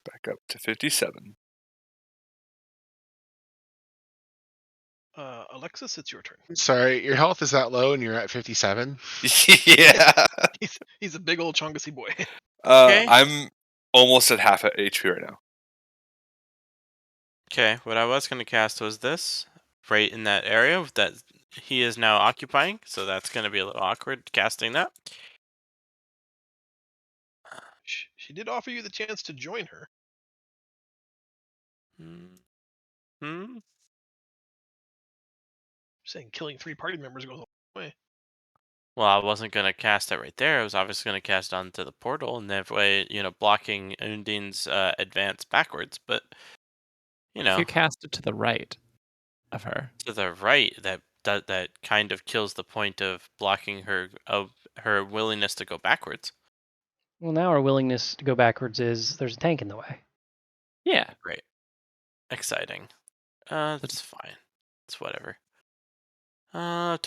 Speaker 4: Back up to 57.
Speaker 2: Alexis, it's your turn.
Speaker 8: Sorry, your health is that low and you're at 57?
Speaker 4: Yeah.
Speaker 2: He's a big old chongassy boy.
Speaker 1: Okay.
Speaker 4: I'm almost at half at HP right now.
Speaker 1: Okay. What I was gonna cast was this right in that area that he is now occupying. So that's gonna be a little awkward casting that.
Speaker 2: She did offer you the chance to join her.
Speaker 1: Hmm.
Speaker 2: Saying killing 3 party members goes a long way.
Speaker 1: Well, I wasn't gonna cast it right there. I was obviously gonna cast it onto the portal, and that way, blocking Undine's advance backwards. But
Speaker 3: What if you cast it to the right of her?
Speaker 1: to the right, that kind of kills the point of blocking her willingness to go backwards.
Speaker 5: Well, now our willingness to go backwards is there's a tank in the way.
Speaker 3: Yeah.
Speaker 1: Great, exciting. That's fine. It's whatever. I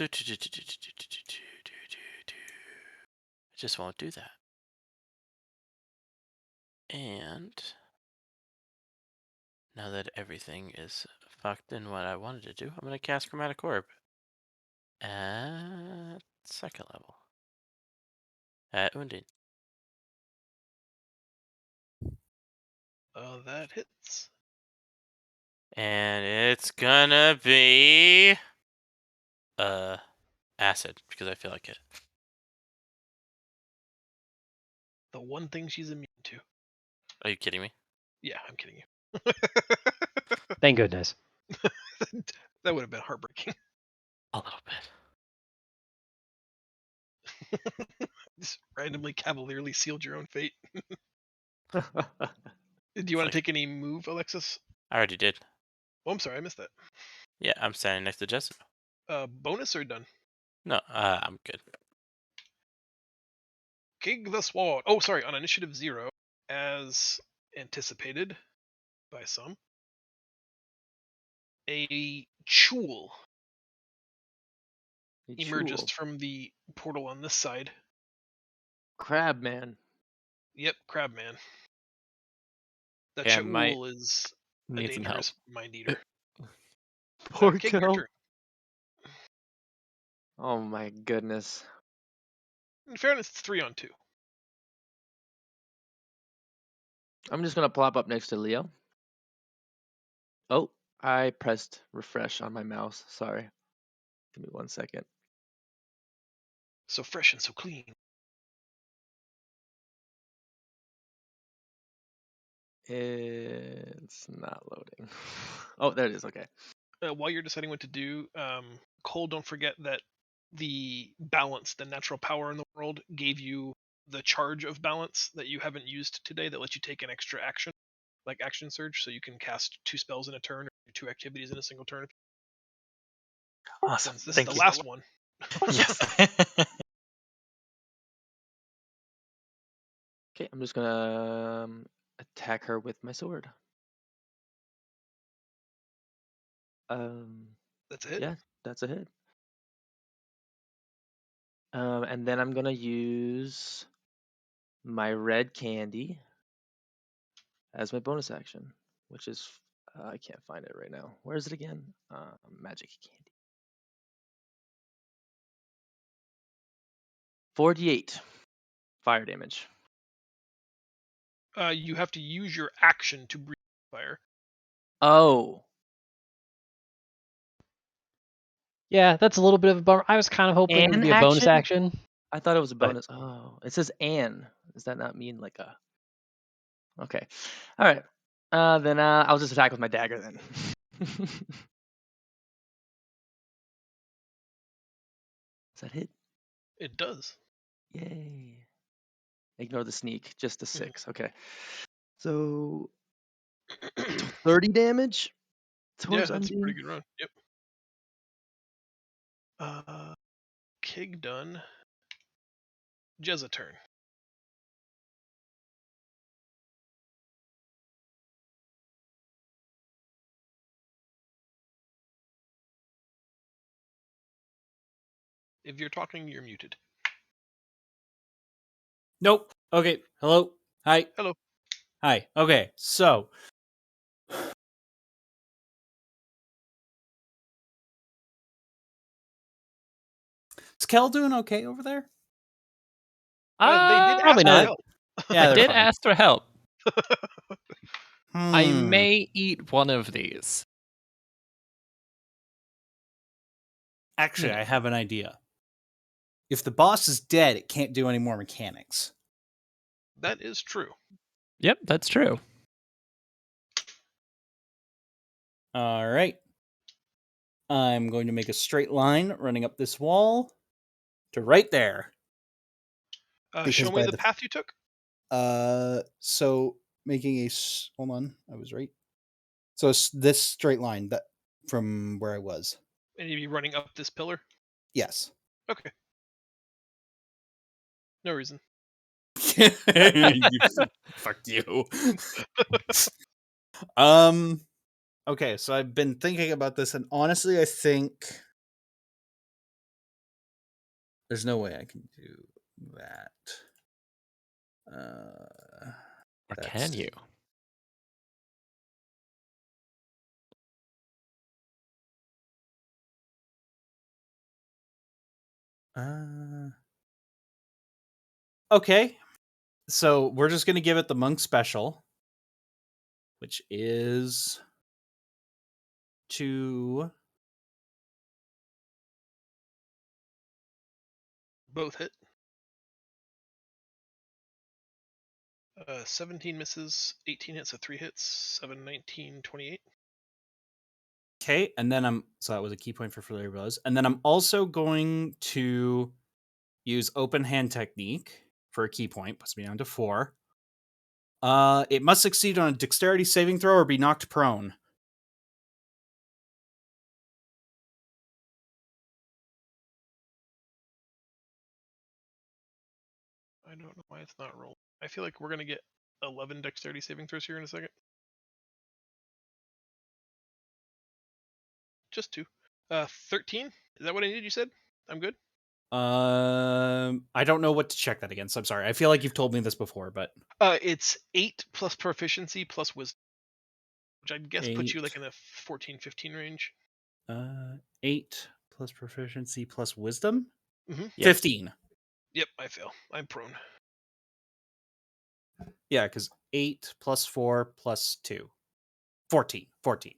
Speaker 1: just won't do that. And now that everything is fucked in what I wanted to do, I'm gonna cast Chromatic Orb at 2nd level at Undine.
Speaker 2: That hits.
Speaker 1: And it's gonna be acid, because I feel like it.
Speaker 2: The one thing she's immune to.
Speaker 1: Are you kidding me?
Speaker 2: Yeah, I'm kidding you.
Speaker 5: Thank goodness.
Speaker 2: That would have been heartbreaking.
Speaker 1: A little bit.
Speaker 2: Just randomly, cavalierly sealed your own fate.
Speaker 3: Oh,
Speaker 2: Do you want to take any move, Alexis?
Speaker 1: I already did.
Speaker 2: Oh, I'm sorry, I missed that.
Speaker 1: Yeah, I'm standing next to Jessica.
Speaker 2: Bonus or done?
Speaker 1: No, I'm good.
Speaker 2: Kick the Sword. Oh, sorry, on initiative 0, as anticipated by some, a Chul emerges from the portal on this side.
Speaker 6: Crab man.
Speaker 2: Yep, Crabman. That
Speaker 3: Yeah,
Speaker 2: Chul is a
Speaker 3: need some help.
Speaker 2: dangerous mind eater.
Speaker 6: Poor
Speaker 2: Kig, your
Speaker 6: Kel.
Speaker 2: turn.
Speaker 6: Oh my goodness.
Speaker 2: In fairness, it's 3 on 2.
Speaker 6: I'm just gonna plop up next to Leo. Oh, I pressed refresh on my mouse. Sorry. Give me 1 second.
Speaker 2: So fresh and so clean.
Speaker 6: It's not loading. Oh, there it is. Okay.
Speaker 2: While you're deciding what to do, Cole, don't forget that the balance, the natural power in the world, gave you the charge of balance that you haven't used today that lets you take an extra action, like action surge, so you can cast 2 spells in a turn or 2 activities in a single turn.
Speaker 9: Awesome.
Speaker 2: Since this
Speaker 9: Thank
Speaker 2: is the
Speaker 9: you.
Speaker 2: last one.
Speaker 9: Yes.
Speaker 6: Okay, I'm just gonna attack her with my sword.
Speaker 2: That's it?
Speaker 6: Yeah, that's a hit. And then I'm gonna use my red candy as my bonus action, which is I can't find it right now. Where is it again? Magic candy. 48 fire damage.
Speaker 2: You have to use your action to breathe fire.
Speaker 6: Oh,
Speaker 5: Yeah, that's a little bit of a bummer. I was kind of hoping it would
Speaker 6: An
Speaker 5: be a bonus
Speaker 6: action?
Speaker 5: action.
Speaker 6: I thought it was a
Speaker 5: But-
Speaker 6: bonus. Oh, it says "an." Does that not mean like a? Okay, all right. Then I'll just attack with my dagger then. Does that hit?
Speaker 2: It does.
Speaker 6: Yay! Ignore the sneak. Just a 6. Okay. So 30 damage
Speaker 2: Yeah,
Speaker 6: towards
Speaker 2: that's a
Speaker 6: Undine.
Speaker 2: pretty good run. Yep. Kig done. Jezza turn. If you're talking, you're muted.
Speaker 10: Nope. Okay. Hello. Hi.
Speaker 2: Hello.
Speaker 10: Hi. Okay. So is Kel doing okay over there?
Speaker 2: They did
Speaker 5: probably
Speaker 2: ask
Speaker 5: not.
Speaker 2: for help.
Speaker 10: Yeah,
Speaker 3: I
Speaker 10: they're
Speaker 3: did
Speaker 10: fine.
Speaker 3: ask for help. I
Speaker 10: Hmm.
Speaker 3: may eat one of these.
Speaker 10: Actually, I have an idea. If the boss is dead, it can't do any more mechanics.
Speaker 2: That is true.
Speaker 3: Yep, that's true.
Speaker 10: All right. I'm going to make a straight line running up this wall to right there. Because
Speaker 2: Show me
Speaker 10: by
Speaker 2: the path you took.
Speaker 10: So making hold on, I was right. So this straight line that from where I was.
Speaker 2: And you'd be running up this pillar?
Speaker 10: Yes.
Speaker 2: Okay. No reason.
Speaker 10: Fuck you. Okay, so I've been thinking about this, and honestly, I think there's no way I can do that.
Speaker 3: Or can you?
Speaker 10: Okay, so we're just gonna give it the monk special, which is to
Speaker 2: Both hit. 17 misses, 18 hits, so 3 hits, 7, 19, 28.
Speaker 10: okay, and then so that was a key point for Flurry Blows, and then I'm also going to use open hand technique for a key point, puts me down to 4. It must succeed on a dexterity saving throw or be knocked prone.
Speaker 2: I don't know why it's not rolled. I feel like we're going to get 11 dexterity saving throws here in a second. Just 2. 13? Is that what I need, you said? I'm good?
Speaker 10: I don't know what to check that against. I'm sorry. I feel like you've told me this before, but
Speaker 2: It's 8 plus proficiency plus wisdom, which I guess puts you like in the 14, 15 range.
Speaker 10: 8 plus proficiency plus wisdom?
Speaker 2: Mm-hmm.
Speaker 10: 15.
Speaker 2: Yep, I fail. I'm prone.
Speaker 10: Yeah, because 8 plus 4 plus 2. 14. 14.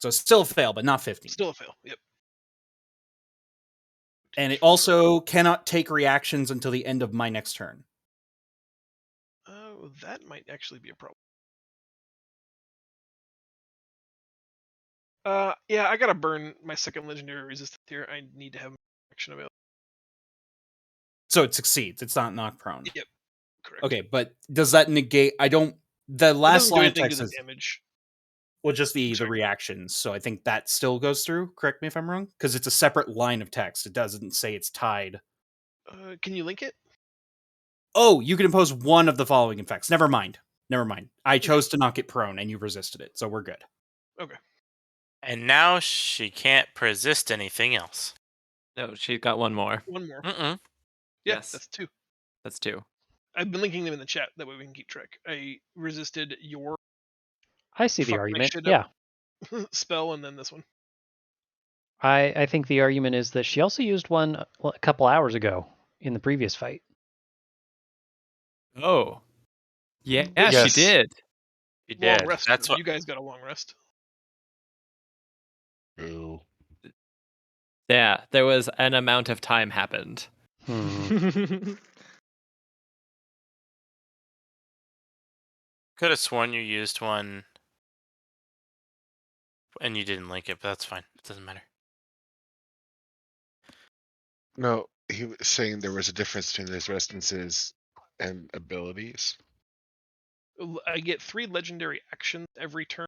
Speaker 10: So still a fail, but not 15.
Speaker 2: Still a fail, yep.
Speaker 10: And it also cannot take reactions until the end of my next turn.
Speaker 2: Oh, that might actually be a problem. Yeah, I gotta burn my second legendary resistance here. I need to have action available.
Speaker 10: So it succeeds. It's not knocked prone.
Speaker 2: Yep, correct.
Speaker 10: Okay, but does that negate? The last line of text is
Speaker 2: damage.
Speaker 10: Well, just the reactions. So I think that still goes through. Correct me if I'm wrong, because it's a separate line of text. It doesn't say it's tied.
Speaker 2: Can you link it?
Speaker 10: Oh, you can impose one of the following effects. Never mind. I chose to knock it prone, and you resisted it, so we're good.
Speaker 2: Okay.
Speaker 1: And now she can't resist anything else.
Speaker 3: No, she got one more.
Speaker 2: One more.
Speaker 1: Mm-mm.
Speaker 2: Yeah,
Speaker 3: Yes.
Speaker 2: that's 2.
Speaker 3: That's 2.
Speaker 2: I've been linking them in the chat. That way we can keep track. I resisted your...
Speaker 5: I see the argument. Yeah.
Speaker 2: spell and then this one.
Speaker 5: I think the argument is that she also used one a couple hours ago in the previous fight.
Speaker 3: Oh. Yeah,
Speaker 1: Yes.
Speaker 3: she did.
Speaker 1: She did.
Speaker 2: Long rest.
Speaker 1: That's what
Speaker 2: You guys got a long rest.
Speaker 8: Ooh.
Speaker 3: Yeah, there was an amount of time happened.
Speaker 5: Hmm.
Speaker 1: could have sworn you used one and you didn't link it, but that's fine. It doesn't matter.
Speaker 8: No, he was saying there was a difference between his resistances and abilities.
Speaker 2: I get 3 legendary actions every turn.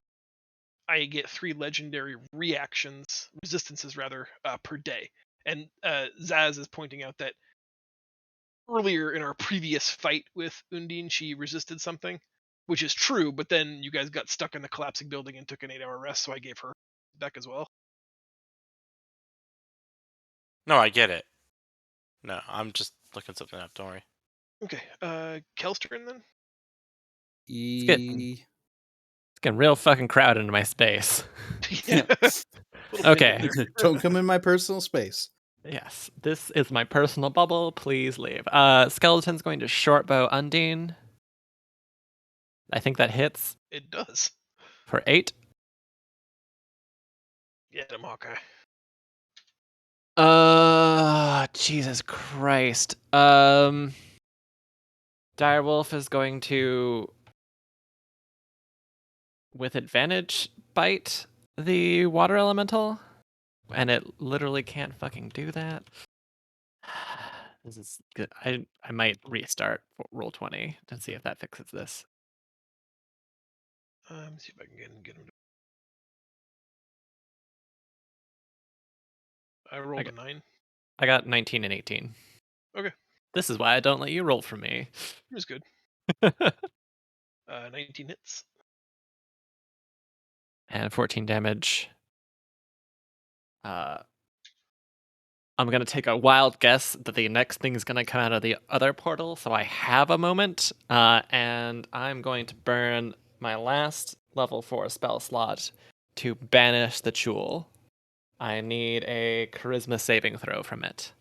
Speaker 2: I get 3 legendary resistances rather, per day. And Zaz is pointing out that earlier in our previous fight with Undine, she resisted something, which is true, but then you guys got stuck in the collapsing building and took an 8-hour rest, so I gave her back as well.
Speaker 1: No, I get it. No, I'm just looking something up. Don't worry.
Speaker 2: Okay, Kel's turn then?
Speaker 3: It's getting real fucking crowded into my space.
Speaker 2: Yeah.
Speaker 3: Okay.
Speaker 10: Don't come in my personal space.
Speaker 3: Yes, this is my personal bubble. Please leave. Skeleton's going to short bow Undine. I think that hits.
Speaker 2: It does.
Speaker 3: For 8.
Speaker 2: Get him, Hawkeye.
Speaker 3: Jesus Christ. 13 Direwolf is going to, with advantage, bite the water elemental, and it literally can't fucking do that. This is good. I might restart roll 20 to see if that fixes this.
Speaker 2: Let me see if I can get him. I rolled a 9.
Speaker 3: I got 19 and 18.
Speaker 2: Okay.
Speaker 3: This is why I don't let you roll for me.
Speaker 2: It was good. 19 hits.
Speaker 3: And 14 damage. I'm going to take a wild guess that the next thing is going to come out of the other portal, so I have a moment. And I'm going to burn my last level 4 spell slot to banish the Chul. I need a charisma saving throw from it.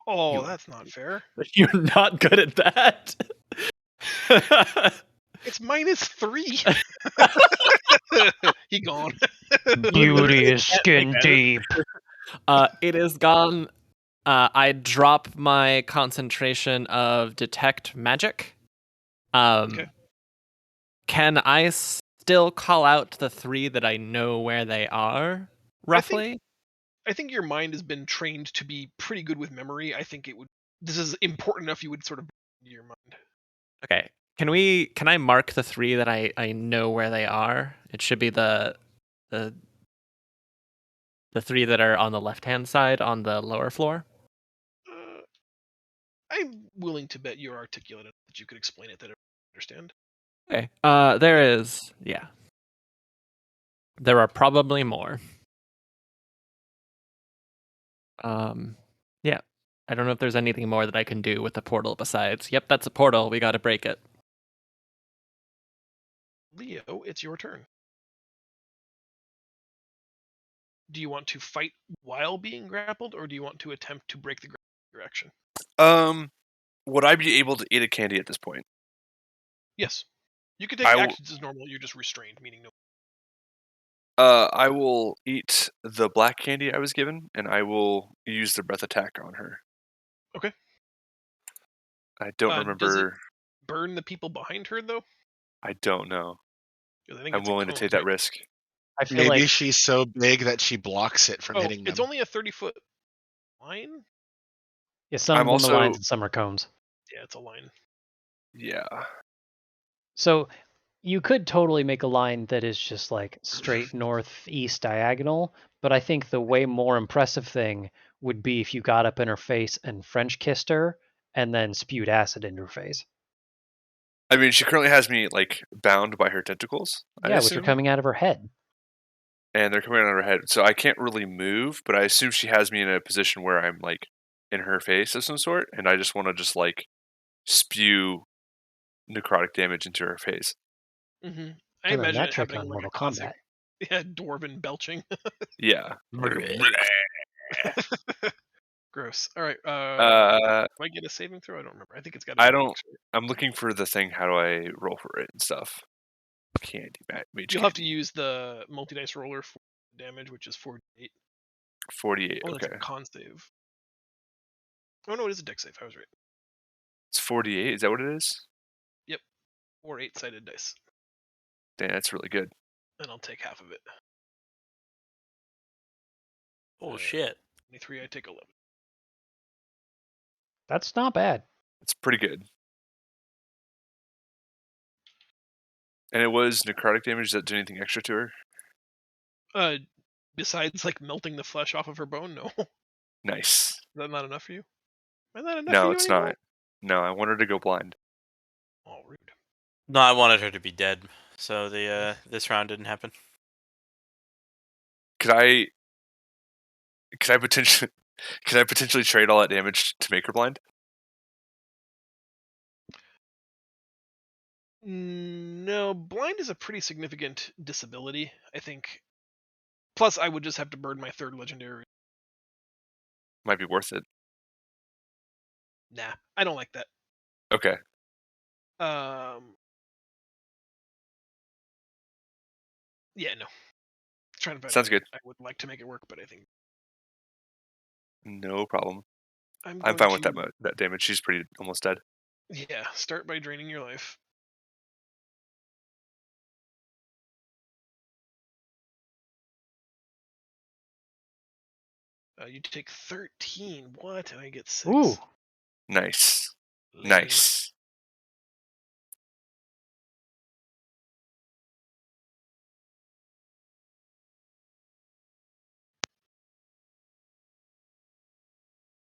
Speaker 2: Oh, that's not fair.
Speaker 3: You're not good at that.
Speaker 2: It's -3. He gone.
Speaker 5: Beauty is skin deep.
Speaker 3: It is gone. I drop my concentration of detect magic.
Speaker 2: Okay.
Speaker 3: Can I still call out the 3 that I know where they are, roughly?
Speaker 2: I think your mind has been trained to be pretty good with memory. I think it would. This is important enough. You would sort of your mind.
Speaker 3: Okay. Can I mark the 3 that I know where they are? It should be the 3 that are on the left-hand side on the lower floor.
Speaker 2: I'm willing to bet you're articulate enough that you could explain it that I understand.
Speaker 3: Okay. There are probably more. Yeah. I don't know if there's anything more that I can do with the portal besides, yep, that's a portal, we gotta break it.
Speaker 2: Leo, it's your turn. Do you want to fight while being grappled, or do you want to attempt to break the direction?
Speaker 4: Would I be able to eat a candy at this point?
Speaker 2: Yes. You can take actions as normal, you're just restrained, meaning no.
Speaker 4: I will eat the black candy I was given, and I will use the breath attack on her.
Speaker 2: Okay.
Speaker 4: I don't remember.
Speaker 2: Does it burn the people behind her, though?
Speaker 4: I don't know.
Speaker 2: I'm
Speaker 4: willing to take that risk.
Speaker 5: I feel
Speaker 8: Maybe
Speaker 5: like
Speaker 8: she's so big that she blocks it from hitting them.
Speaker 2: It's only a 30-foot line?
Speaker 5: yeah, some are lines and some are cones.
Speaker 2: Yeah, it's a line.
Speaker 4: Yeah.
Speaker 5: So you could totally make a line that is just like straight northeast diagonal, but I think the way more impressive thing would be if you got up in her face and French kissed her and then spewed acid into her face.
Speaker 4: I mean, she currently has me like bound by her tentacles.
Speaker 5: Yeah, which are coming out of her head.
Speaker 4: And they're coming out of her head, so I can't really move. But I assume she has me in a position where I'm like in her face of some sort, and I just want to just like spew necrotic damage into her face.
Speaker 2: Mm-hmm. I imagine
Speaker 5: that
Speaker 2: it
Speaker 5: trick
Speaker 2: happening
Speaker 5: on
Speaker 2: like
Speaker 5: Mortal
Speaker 2: a classic,
Speaker 5: Kombat.
Speaker 2: yeah, dwarven belching.
Speaker 4: Yeah.
Speaker 2: Gross. All right. Do I get a saving throw? I don't remember. I think it's got.
Speaker 4: I don't. I'm looking for the thing. How do I roll for it and stuff? Candy, mage.
Speaker 2: You'll have to use the multi-dice roller for damage, which is 48.
Speaker 4: 48.
Speaker 2: Oh,
Speaker 4: okay.
Speaker 2: that's a con save. Oh no, it is a dex save. I was right.
Speaker 4: It's 48. Is that what it is?
Speaker 2: Yep. Or 8-sided dice.
Speaker 4: Damn, that's really good.
Speaker 2: And I'll take half of it.
Speaker 1: Oh shit.
Speaker 2: 23. I take 11.
Speaker 5: That's not bad.
Speaker 4: It's pretty good. And it was necrotic damage. Does that do anything extra to her?
Speaker 2: Besides like melting the flesh off of her bone, no.
Speaker 4: Nice.
Speaker 2: Is that not enough for you? Is that enough
Speaker 4: No,
Speaker 2: for you
Speaker 4: it's
Speaker 2: anymore?
Speaker 4: not. No, I want her to go blind.
Speaker 2: Oh, rude.
Speaker 1: No, I wanted her to be dead, so the this round didn't happen.
Speaker 4: Could I potentially trade all that damage to make her blind?
Speaker 2: No, blind is a pretty significant disability, I think. Plus, I would just have to burn my 3rd legendary.
Speaker 4: Might be worth it.
Speaker 2: Nah, I don't like that.
Speaker 4: Okay.
Speaker 2: Yeah, no. Trying to find
Speaker 4: Sounds good.
Speaker 2: I would like to make it work, but I think
Speaker 4: No problem.
Speaker 2: I'm
Speaker 4: fine with that damage. She's pretty almost dead.
Speaker 2: Yeah, start by draining your life. You take 13. What? And I get 6.
Speaker 5: Ooh.
Speaker 4: Nice.
Speaker 2: Lame.
Speaker 4: Nice.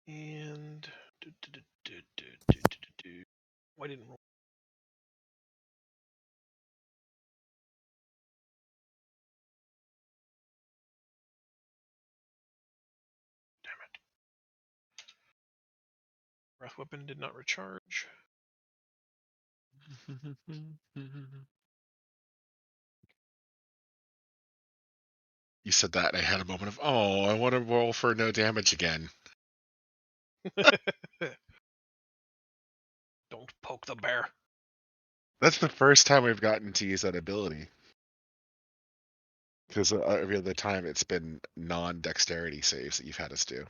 Speaker 2: And why didn't roll? Damn it. Breath weapon did not recharge.
Speaker 8: You said that, and I had a moment of, oh, I want to roll for no damage again.
Speaker 2: Don't poke the bear.
Speaker 8: That's the first time we've gotten to use that ability. Because every other time it's been non-dexterity saves that you've had us do.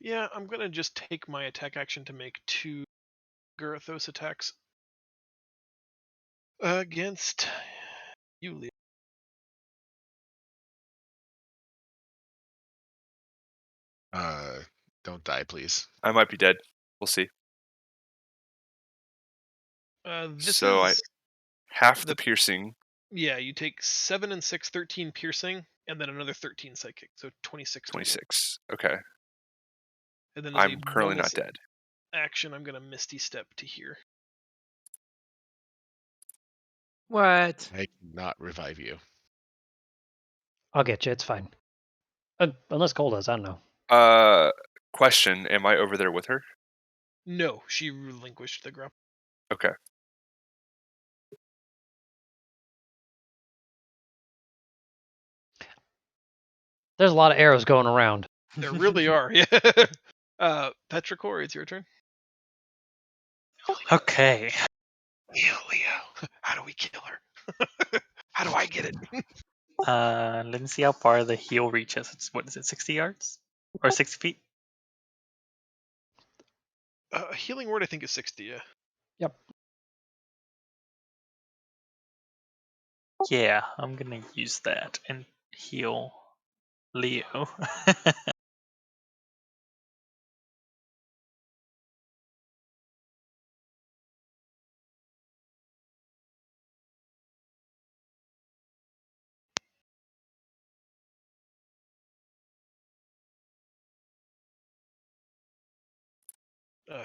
Speaker 2: Yeah, I'm gonna just take my attack action to make 2 Garathos attacks against you, Leo.
Speaker 8: Don't die, please.
Speaker 4: I might be dead. We'll see.
Speaker 2: This
Speaker 4: So
Speaker 2: is
Speaker 4: half the piercing.
Speaker 2: Yeah, you take 7 and 6, 13 piercing, and then another 13 psychic, so 26 total.
Speaker 4: 26. Okay.
Speaker 2: And then as
Speaker 4: I'm
Speaker 2: a
Speaker 4: currently
Speaker 2: bonus
Speaker 4: not dead.
Speaker 2: action, I'm gonna Misty Step to here.
Speaker 6: What?
Speaker 8: I cannot revive you.
Speaker 5: I'll get you. It's fine. Unless Cole does. I don't know.
Speaker 4: Question: am I over there with her?
Speaker 2: No, she relinquished the grapple.
Speaker 4: Okay.
Speaker 5: There's a lot of arrows going around.
Speaker 2: There really are, yeah. Petrichor, it's your turn.
Speaker 9: Okay.
Speaker 2: Leo. How do we kill her? How do I get it?
Speaker 9: Let me see how far the heal reaches. It's what is it, 60 yards? Or 60 feet?
Speaker 2: Healing word, I think, is 60, yeah.
Speaker 5: Yep.
Speaker 9: Yeah, I'm gonna use that and heal Leo.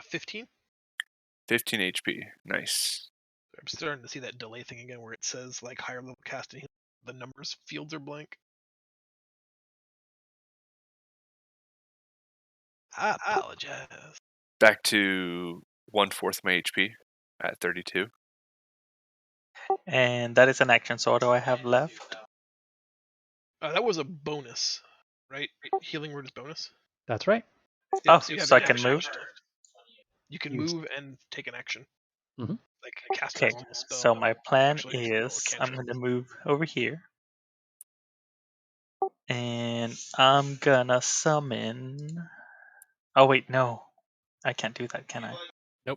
Speaker 2: 15?
Speaker 4: 15 HP. Nice.
Speaker 2: I'm starting to see that delay thing again where it says, like, higher level casting, the numbers fields are blank. I apologize.
Speaker 4: Back to 1/4 my HP at 32.
Speaker 9: And that is an action, so what do I have left?
Speaker 2: That was a bonus, right? Healing word is bonus.
Speaker 5: That's right.
Speaker 2: Yeah,
Speaker 9: Oh,
Speaker 2: so you have
Speaker 9: so I
Speaker 2: an
Speaker 9: can
Speaker 2: action
Speaker 9: move?
Speaker 2: left. You can
Speaker 5: Use-
Speaker 2: move and take an action.
Speaker 5: Mhm.
Speaker 2: Like cast
Speaker 9: Okay,
Speaker 2: a normal spell.
Speaker 9: so my plan
Speaker 2: actually a spell or
Speaker 9: is I'm
Speaker 2: cantrip.
Speaker 9: gonna move over here. And I'm gonna summon. Oh, wait, no. I can't do that, can I?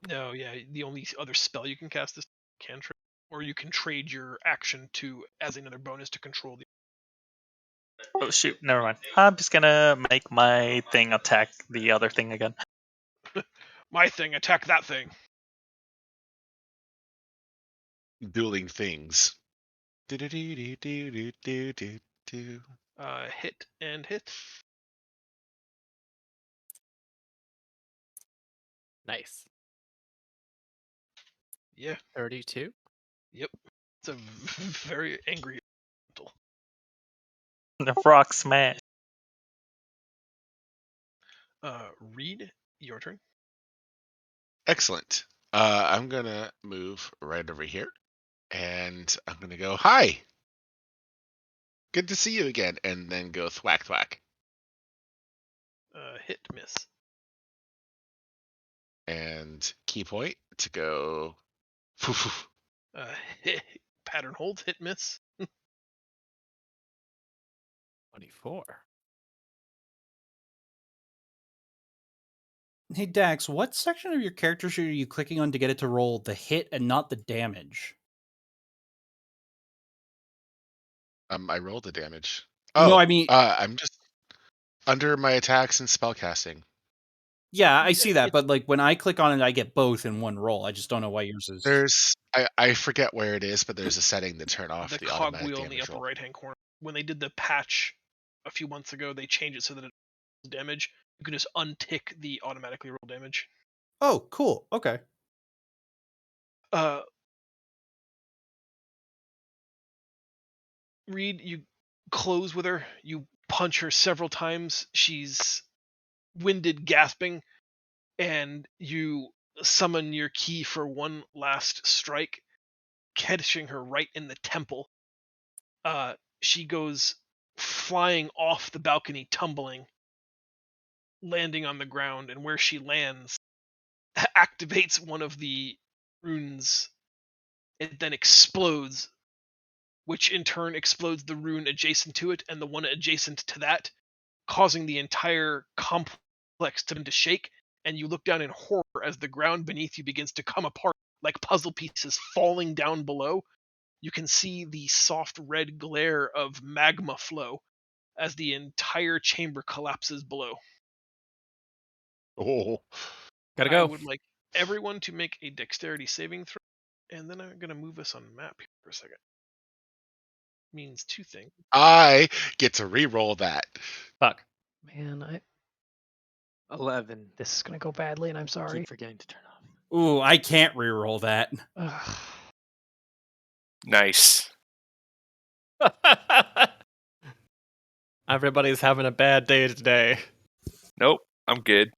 Speaker 2: No, yeah, the only other spell you can cast is cantrip, or you can trade your action to as another bonus to control the.
Speaker 9: Oh, shoot, never mind. I'm just gonna make my thing attack the other thing again.
Speaker 2: My thing, attack that thing.
Speaker 8: Dueling things. Do-do-do-do-do-do-do-do.
Speaker 2: Hit and hit.
Speaker 3: Nice.
Speaker 2: Yeah,
Speaker 3: 32.
Speaker 2: yep. It's a very angry.
Speaker 9: The frog smash.
Speaker 2: Reed, your turn.
Speaker 8: Excellent. I'm gonna move right over here, and I'm gonna go, hi! Good to see you again, and then go thwack thwack.
Speaker 2: Hit, miss.
Speaker 8: And key point to go.
Speaker 2: Hit, pattern hold, hit, miss.
Speaker 3: 24.
Speaker 10: Hey Dax, what section of your character sheet are you clicking on to get it to roll the hit and not the damage?
Speaker 8: I rolled the damage.
Speaker 10: No,
Speaker 8: Oh,
Speaker 10: I mean,
Speaker 8: I'm just under my attacks and spellcasting.
Speaker 10: yeah, I
Speaker 2: Yeah,
Speaker 10: see that,
Speaker 2: it's
Speaker 10: but like when I click on it, I get both in one roll. I just don't know why yours is.
Speaker 8: There's I forget where it is, but there's a setting to turn off
Speaker 2: the
Speaker 8: the automatic
Speaker 2: cogwheel in the
Speaker 8: damage
Speaker 2: upper
Speaker 8: roll.
Speaker 2: right-hand corner. When they did the patch a few months ago, they changed it so that it rolls damage. You can just untick the automatically roll damage.
Speaker 10: Oh, cool. Okay.
Speaker 2: Reed, you close with her. You punch her several times. She's winded, gasping, and you summon your key for one last strike, catching her right in the temple. She goes flying off the balcony, tumbling, landing on the ground, and where she lands activates one of the runes. It then explodes, which in turn explodes the rune adjacent to it and the one adjacent to that, causing the entire complex to shake. And you look down in horror as the ground beneath you begins to come apart like puzzle pieces falling down below. You can see the soft red glare of magma flow as the entire chamber collapses below.
Speaker 8: Oh,
Speaker 3: Gotta
Speaker 2: I
Speaker 3: go.
Speaker 2: would like everyone to make a dexterity saving throw, and then I'm going to move us on the map here for a second. Means two things.
Speaker 8: I get to re-roll that.
Speaker 3: Fuck.
Speaker 5: Man,
Speaker 6: 11.
Speaker 5: this is gonna go badly, and I'm sorry.
Speaker 6: Keep forgetting to turn off.
Speaker 10: Ooh, I can't reroll that.
Speaker 5: Ugh.
Speaker 4: Nice.
Speaker 3: Everybody's having a bad day today.
Speaker 4: Nope, I'm good.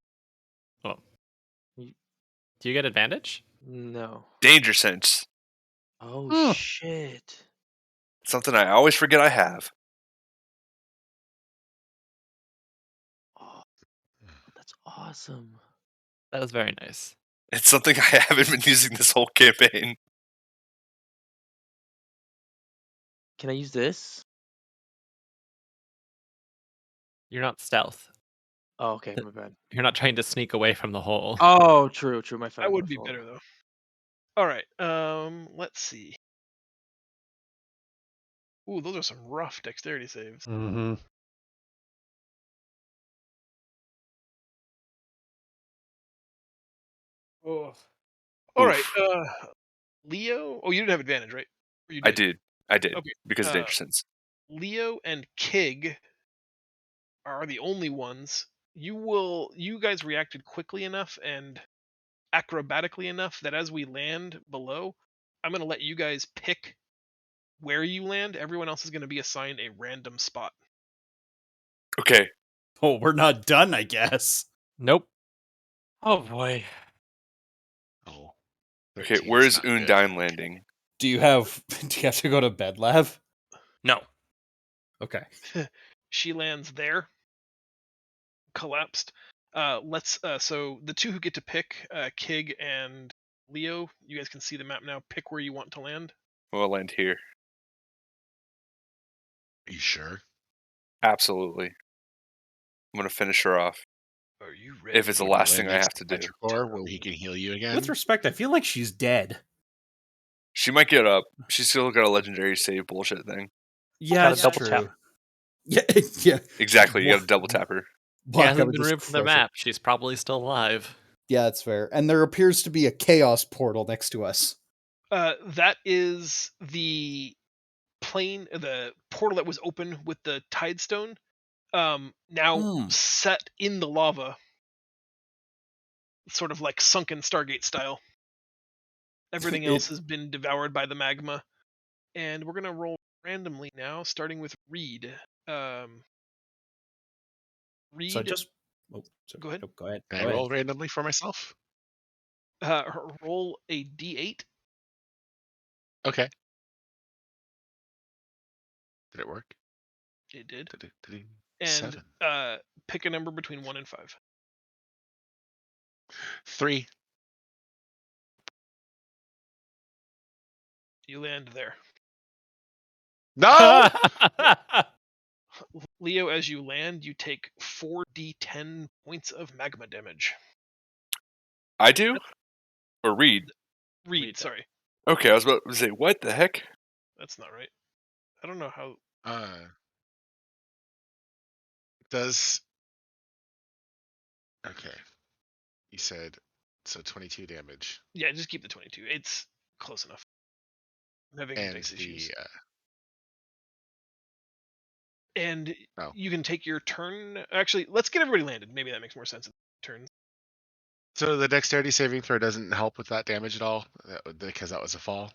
Speaker 3: Do you get advantage?
Speaker 6: No.
Speaker 4: Danger sense.
Speaker 6: Oh, shit.
Speaker 4: Something I always forget I have.
Speaker 6: Oh, that's awesome.
Speaker 3: That was very nice.
Speaker 4: It's something I haven't been using this whole campaign.
Speaker 6: Can I use this?
Speaker 3: You're not stealth.
Speaker 6: Oh, okay, my bad.
Speaker 3: You're not trying to sneak away from the hole.
Speaker 6: Oh, true. My fault.
Speaker 2: That would
Speaker 6: my
Speaker 2: be
Speaker 6: fault.
Speaker 2: better though. All right. Let's see. Ooh, those are some rough dexterity saves.
Speaker 5: Mm-hmm.
Speaker 2: Oh. All right.
Speaker 4: Oof.
Speaker 2: Leo. Oh, you didn't have advantage, right? Or you
Speaker 4: I did. Okay. Because of
Speaker 2: uh,
Speaker 4: danger sense.
Speaker 2: Leo and Kig are the only ones. You guys reacted quickly enough and acrobatically enough that as we land below, I'm going to let you guys pick where you land. Everyone else is going to be assigned a random spot.
Speaker 4: Okay.
Speaker 10: Oh, we're not done, I guess.
Speaker 3: Nope. Oh boy.
Speaker 8: Oh.
Speaker 4: Okay,
Speaker 8: 13
Speaker 4: where is
Speaker 8: not good.
Speaker 4: Undine landing?
Speaker 10: Do you have to go to bed, Lav?
Speaker 1: No.
Speaker 10: Okay.
Speaker 2: She lands there, collapsed. So the two who get to pick, Kig and Leo, you guys can see the map now. Pick where you want to land.
Speaker 4: Well, I'll land here.
Speaker 8: Are you sure?
Speaker 4: Absolutely. I'm gonna finish her off.
Speaker 2: Are you ready?
Speaker 4: If it's the
Speaker 8: Would you
Speaker 4: last
Speaker 8: land
Speaker 4: thing I
Speaker 8: next
Speaker 4: have to do.
Speaker 8: Petrichor where he can heal you again?
Speaker 10: With respect, I feel like she's dead.
Speaker 4: She might get up. She's still got a legendary save bullshit thing.
Speaker 10: Yeah,
Speaker 5: Gotta
Speaker 10: it's
Speaker 5: double
Speaker 10: true.
Speaker 5: tap.
Speaker 10: Yeah, yeah.
Speaker 4: Exactly, you
Speaker 10: Wha-
Speaker 4: gotta double tap her.
Speaker 3: She
Speaker 10: Block out
Speaker 3: hasn't
Speaker 10: of
Speaker 3: been
Speaker 10: this
Speaker 3: removed from the
Speaker 10: crusher.
Speaker 3: map. She's probably still alive.
Speaker 10: Yeah, that's fair. And there appears to be a chaos portal next to us.
Speaker 2: That is the plane, the portal that was open with the Tidestone. Now set in the lava, sort of like sunken Stargate style. Everything else has been devoured by the magma, and we're gonna roll randomly now, starting with Reed. Reed,
Speaker 10: So just sorry.
Speaker 2: Go ahead.
Speaker 10: No, go ahead.
Speaker 8: Can
Speaker 10: Go
Speaker 8: I
Speaker 10: ahead.
Speaker 8: roll randomly for myself?
Speaker 2: roll a d8.
Speaker 8: Okay. Did it work?
Speaker 2: It did.
Speaker 8: And
Speaker 2: 7. Pick a number between 1 and 5.
Speaker 8: 3.
Speaker 2: You land there.
Speaker 8: No!
Speaker 2: Leo, as you land, you take 4d10 points of magma damage.
Speaker 4: I do? Or Reed?
Speaker 2: Reed, sorry.
Speaker 4: Okay, I was about to say, what the heck?
Speaker 2: That's not right. I don't know how.
Speaker 8: Does okay? You said so 22 damage.
Speaker 2: Yeah, just keep the 22. It's close enough. I'm having
Speaker 8: And
Speaker 2: dice issues.
Speaker 8: the
Speaker 2: And
Speaker 8: Oh.
Speaker 2: you can take your turn. Actually, let's get everybody landed. Maybe that makes more sense. Turns.
Speaker 8: so the dexterity saving throw doesn't help with that damage at all because that was a fall.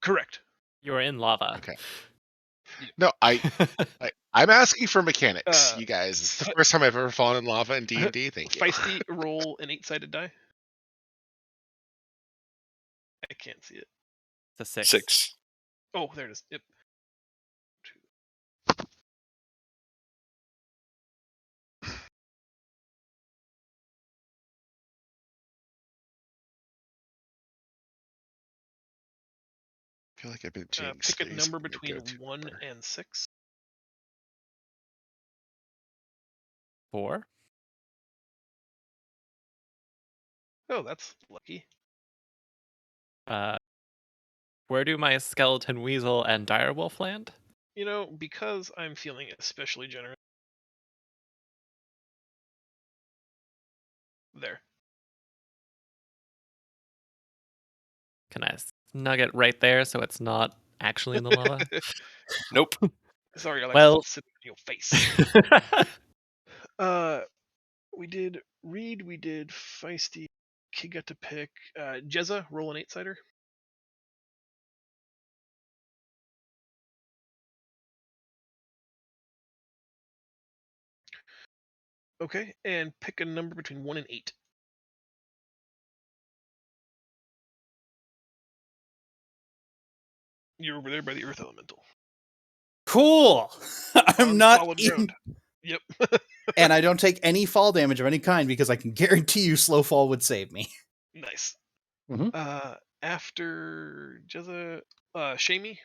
Speaker 2: Correct.
Speaker 3: You're in lava.
Speaker 8: Okay. No, I'm asking for mechanics, you guys. It's the first time I've ever fallen in lava in D&D. Thank you.
Speaker 2: Feisty, roll an 8-sided die. I can't see it.
Speaker 3: It's a 6.
Speaker 4: 6.
Speaker 2: Oh, there it is. Yep.
Speaker 8: I feel like I've been changing
Speaker 2: Pick a
Speaker 8: space
Speaker 2: number
Speaker 8: when I
Speaker 2: between
Speaker 8: go too
Speaker 2: 1
Speaker 8: far.
Speaker 2: and 6.
Speaker 3: 4.
Speaker 2: Oh, that's lucky.
Speaker 3: Where do my skeleton weasel and direwolf land?
Speaker 2: You know, because I'm feeling especially generous. There.
Speaker 3: Can I snug it right there so it's not actually in the lava?
Speaker 4: Nope.
Speaker 2: Sorry, Alex.
Speaker 3: Well-
Speaker 2: It's sitting in your face. We did Reed. We did Feisty. Kid got to pick. Jezza, roll an 8-sider. Okay, and pick a number between 1 and 8. You're over there by the Earth Elemental.
Speaker 10: Cool. I'm
Speaker 2: On
Speaker 10: not
Speaker 2: solid
Speaker 10: in,
Speaker 2: ground. Yep.
Speaker 10: and I don't take any fall damage of any kind because I can guarantee you slow fall would save me.
Speaker 2: Nice.
Speaker 5: Mhm.
Speaker 2: After Jezza, Shamey,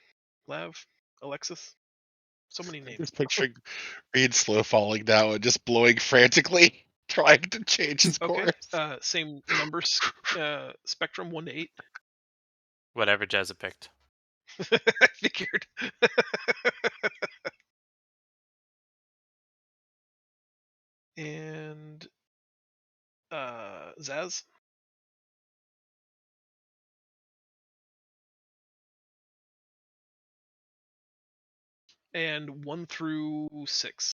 Speaker 2: Lav, Alexis. So many names.
Speaker 8: Just picturing Reed slow falling now and just blowing frantically, trying to change his
Speaker 2: Okay.
Speaker 8: course.
Speaker 2: Same numbers. Spectrum 1 to 8.
Speaker 1: Whatever Jezza picked.
Speaker 2: I figured. And Zaz. And 1 through 6.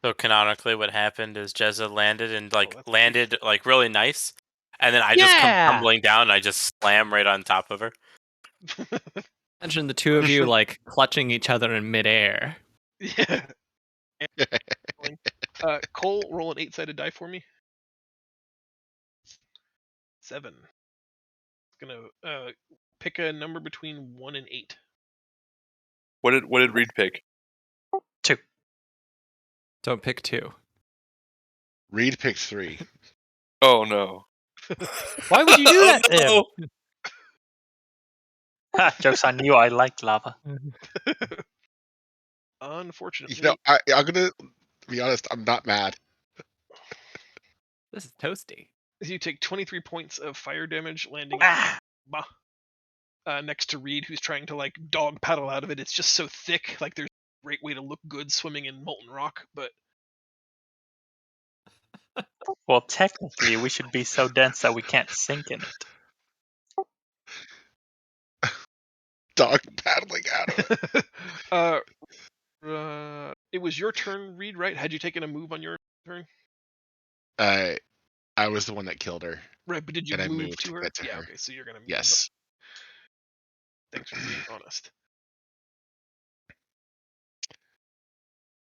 Speaker 1: So canonically, what happened is Jezza landed and
Speaker 2: that's
Speaker 1: landed like really nice, and then I just come
Speaker 3: Yeah!
Speaker 1: tumbling down. And I just slam right on top of her.
Speaker 3: Imagine the two of you like clutching each other in midair.
Speaker 2: Yeah. Cole, roll an 8-sided die for me. 7. Gonna pick a number between 1 and 8.
Speaker 4: What did Reed pick?
Speaker 9: 2.
Speaker 3: Don't pick 2.
Speaker 8: Reed picked 3.
Speaker 4: Oh no.
Speaker 3: Why would you do that to him?
Speaker 4: No.
Speaker 9: Ha, joke's on you, I like lava.
Speaker 2: Unfortunately,
Speaker 8: You know, I'm gonna be honest. I'm not mad.
Speaker 3: This is toasty.
Speaker 2: you take 23 points of fire damage, landing
Speaker 9: Ah!
Speaker 2: next to Reed, who's trying to like dog paddle out of it. It's just so thick. Like there's a great way to look good swimming in molten rock, but
Speaker 9: Well, technically, we should be so dense that we can't sink in it.
Speaker 8: Dog paddling out of it.
Speaker 2: it was your turn, Reed, right? Had you taken a move on your turn?
Speaker 8: I was the one that killed her.
Speaker 2: Right, but did you
Speaker 8: And I
Speaker 2: move
Speaker 8: moved
Speaker 2: to her?
Speaker 8: get to
Speaker 2: Yeah,
Speaker 8: her.
Speaker 2: okay, so you're gonna move.
Speaker 8: Yes.
Speaker 2: Thanks for being honest.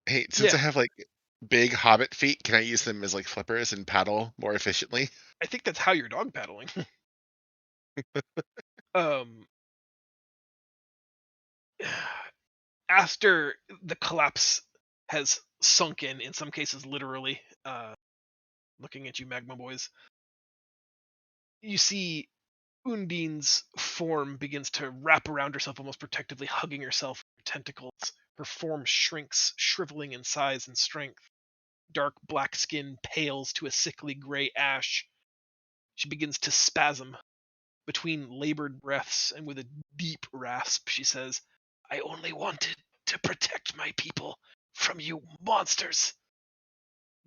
Speaker 8: Hey, since I
Speaker 2: Yeah.
Speaker 8: have like big hobbit feet, can I use them as like flippers and paddle more efficiently?
Speaker 2: I think that's how you're dog paddling. After the collapse has sunk in some cases literally, looking at you, Magma Boys, you see Undine's form begins to wrap around herself almost protectively, hugging herself with her tentacles. Her form shrinks, shriveling in size and strength. dark black skin pales to a sickly gray ash. She begins to spasm. Between labored breaths and with a deep rasp, she says, I only wanted to protect my people from you monsters.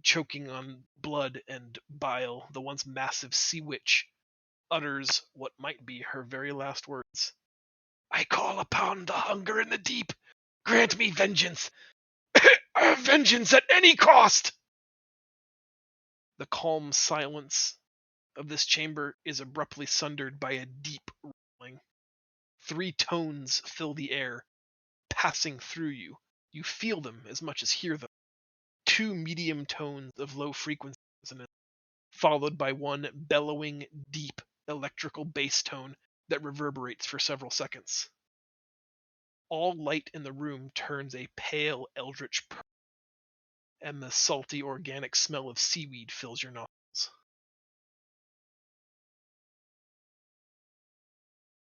Speaker 2: Choking on blood and bile, the once massive sea witch utters what might be her very last words. I call upon the hunger in the deep. Grant me vengeance. Vengeance at any cost! The calm silence of this chamber is abruptly sundered by a deep rolling. 3 tones fill the air, passing through you. You feel them as much as hear them. 2 medium tones of low frequency resonance, followed by 1 bellowing, deep electrical bass tone that reverberates for several seconds. All light in the room turns a pale eldritch purple, and the salty organic smell of seaweed fills your nostrils.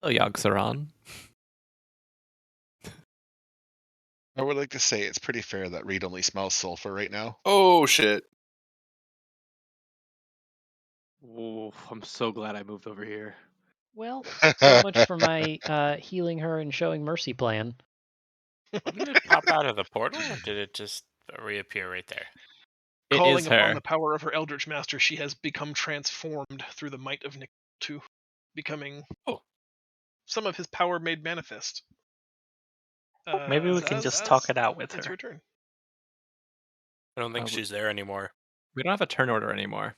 Speaker 3: Oh, Yogg-Saron.
Speaker 8: I would like to say it's pretty fair that Reed only smells sulfur right now.
Speaker 4: Oh shit!
Speaker 6: Oh, I'm so glad I moved over here.
Speaker 5: Well, so much for my healing her and showing mercy plan.
Speaker 1: Didn't it pop out of the portal, or did it just reappear right there?
Speaker 3: It
Speaker 2: Calling
Speaker 3: is
Speaker 2: upon
Speaker 3: her.
Speaker 2: the power of her Eldritch Master, she has become transformed through the might of Niktu, becoming some of his power made manifest.
Speaker 9: Maybe we can just talk it out with
Speaker 2: it's
Speaker 9: her.
Speaker 2: your turn.
Speaker 1: I don't think she's there anymore.
Speaker 3: We don't have a turn order anymore.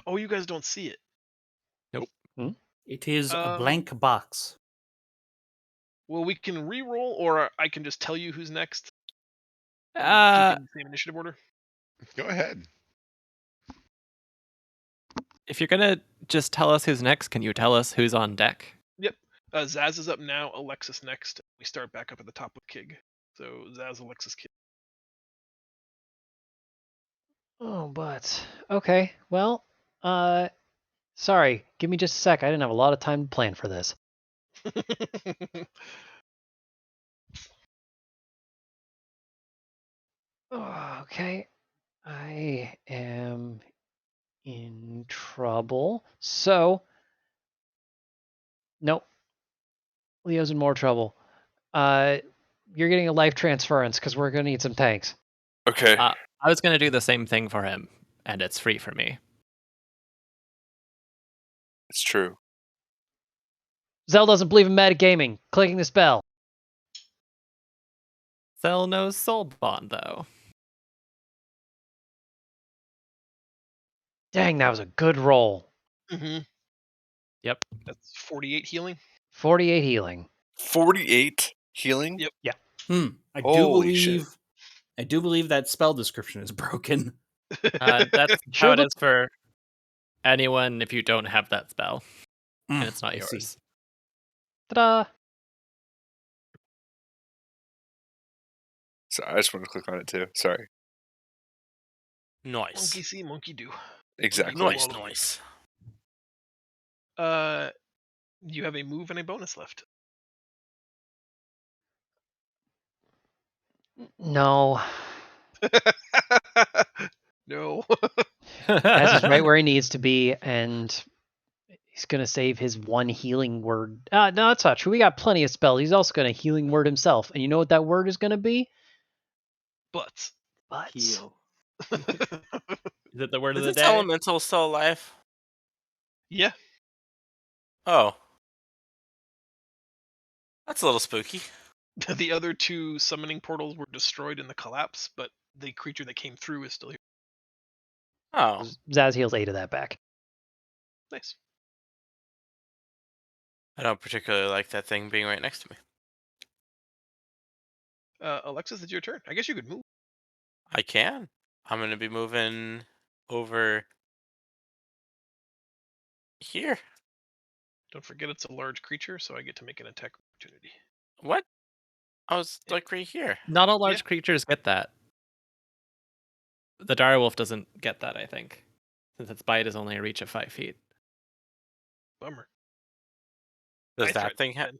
Speaker 2: Oh, you guys don't see it.
Speaker 10: It is a
Speaker 2: Um,
Speaker 10: blank box.
Speaker 2: Well, we can re-roll, or I can just tell you who's next. Keep
Speaker 3: Uh,
Speaker 2: in the same initiative order.
Speaker 8: Go ahead.
Speaker 3: if you're gonna just tell us who's next, can you tell us who's on deck?
Speaker 2: Yep. Zaz is up now. Alexis next. We start back up at the top with Kig. So Zaz, Alexis, Kig.
Speaker 5: Oh, but okay. Well, sorry. Give me just a sec. I didn't have a lot of time to plan for this. Okay. I am in trouble. So, nope. Leo's in more trouble. You're getting a life transference because we're gonna need some tanks.
Speaker 4: Okay.
Speaker 3: I was gonna do the same thing for him, and it's free for me.
Speaker 4: It's true.
Speaker 5: Zell doesn't believe in metagaming. Clicking the spell.
Speaker 3: Zell knows Soul Bond though.
Speaker 5: Dang, that was a good roll.
Speaker 2: Mm-hmm.
Speaker 3: Yep.
Speaker 2: That's 48 healing.
Speaker 5: 48 healing.
Speaker 4: 48 healing.
Speaker 2: Yep.
Speaker 10: I
Speaker 4: Holy shit.
Speaker 10: do believe that spell description is broken.
Speaker 3: That's
Speaker 5: Sure
Speaker 3: how it
Speaker 5: looks-
Speaker 3: is for anyone if you don't have that spell, and it's not
Speaker 10: I see.
Speaker 3: yours.
Speaker 5: Ta-da!
Speaker 4: So I just want to click on it too. Sorry.
Speaker 1: Nice.
Speaker 2: Monkey see, monkey do.
Speaker 4: Exactly.
Speaker 1: Nice, nice.
Speaker 2: You have a move and a bonus left.
Speaker 5: No.
Speaker 2: No.
Speaker 5: As is right where he needs to be, and he's gonna save his 1 healing word. No, that's not true. We got plenty of spells. He's also gonna healing word himself. And you know what that word is gonna be?
Speaker 2: Butts.
Speaker 5: Butts.
Speaker 6: Heal.
Speaker 3: Is it the word
Speaker 1: Is
Speaker 3: of the
Speaker 1: this
Speaker 3: day?
Speaker 1: elemental still alive?
Speaker 2: Yeah.
Speaker 1: Oh. That's a little spooky.
Speaker 2: The other 2 summoning portals were destroyed in the collapse, but the creature that came through is still here.
Speaker 1: Oh.
Speaker 5: Zaz heals 8 of that back.
Speaker 2: Nice.
Speaker 1: I don't particularly like that thing being right next to me.
Speaker 2: Alexis, it's your turn. I guess you could move.
Speaker 1: I can. I'm going to be moving over here.
Speaker 2: Don't forget it's a large creature, so I get to make an attack opportunity.
Speaker 1: What? I was like right here.
Speaker 3: Not all large creatures get that. The direwolf doesn't get that, I think, since its bite is only a reach of 5 feet.
Speaker 2: Bummer.
Speaker 1: Does
Speaker 2: I
Speaker 1: that
Speaker 2: threatened
Speaker 1: thing have?
Speaker 2: 10.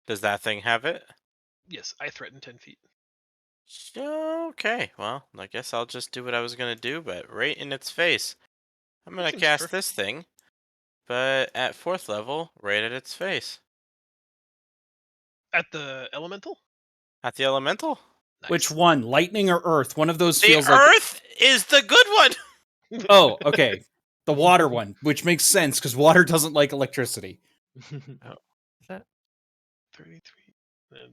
Speaker 1: Does that thing have it?
Speaker 2: Yes, I threatened 10 feet.
Speaker 1: Okay, well, I guess I'll just do what I was gonna do, but right in its face. I'm gonna
Speaker 2: seems
Speaker 1: cast
Speaker 2: fair.
Speaker 1: this thing, but at 4th level, right at its face.
Speaker 2: At the elemental?
Speaker 1: At the elemental?
Speaker 10: Which
Speaker 2: Nice.
Speaker 10: one, lightning or earth? One of those
Speaker 1: The
Speaker 10: feels like.
Speaker 1: earth is the good one!
Speaker 10: Oh, okay. The water one, which makes sense because water doesn't like electricity.
Speaker 1: Oh,
Speaker 3: Is that
Speaker 2: 33.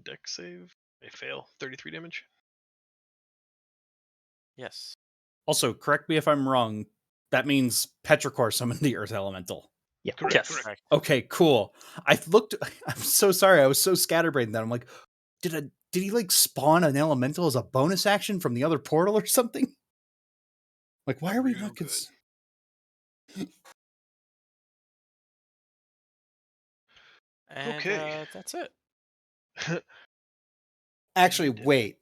Speaker 2: Deck save. I fail. 33 damage.
Speaker 1: yes.
Speaker 10: Also, correct me if I'm wrong. That means Petrichor summoned the earth elemental.
Speaker 5: Yeah.
Speaker 2: Correct.
Speaker 6: Yes.
Speaker 2: Correct.
Speaker 10: Okay, cool. I looked. I'm so sorry. I was so scatterbrained that I'm like, did he like spawn an elemental as a bonus action from the other portal or something? Like, why are we
Speaker 2: Real
Speaker 10: not?
Speaker 2: good.
Speaker 1: And
Speaker 2: Okay.
Speaker 1: that's it.
Speaker 10: Actually,
Speaker 2: Indeed.
Speaker 10: wait.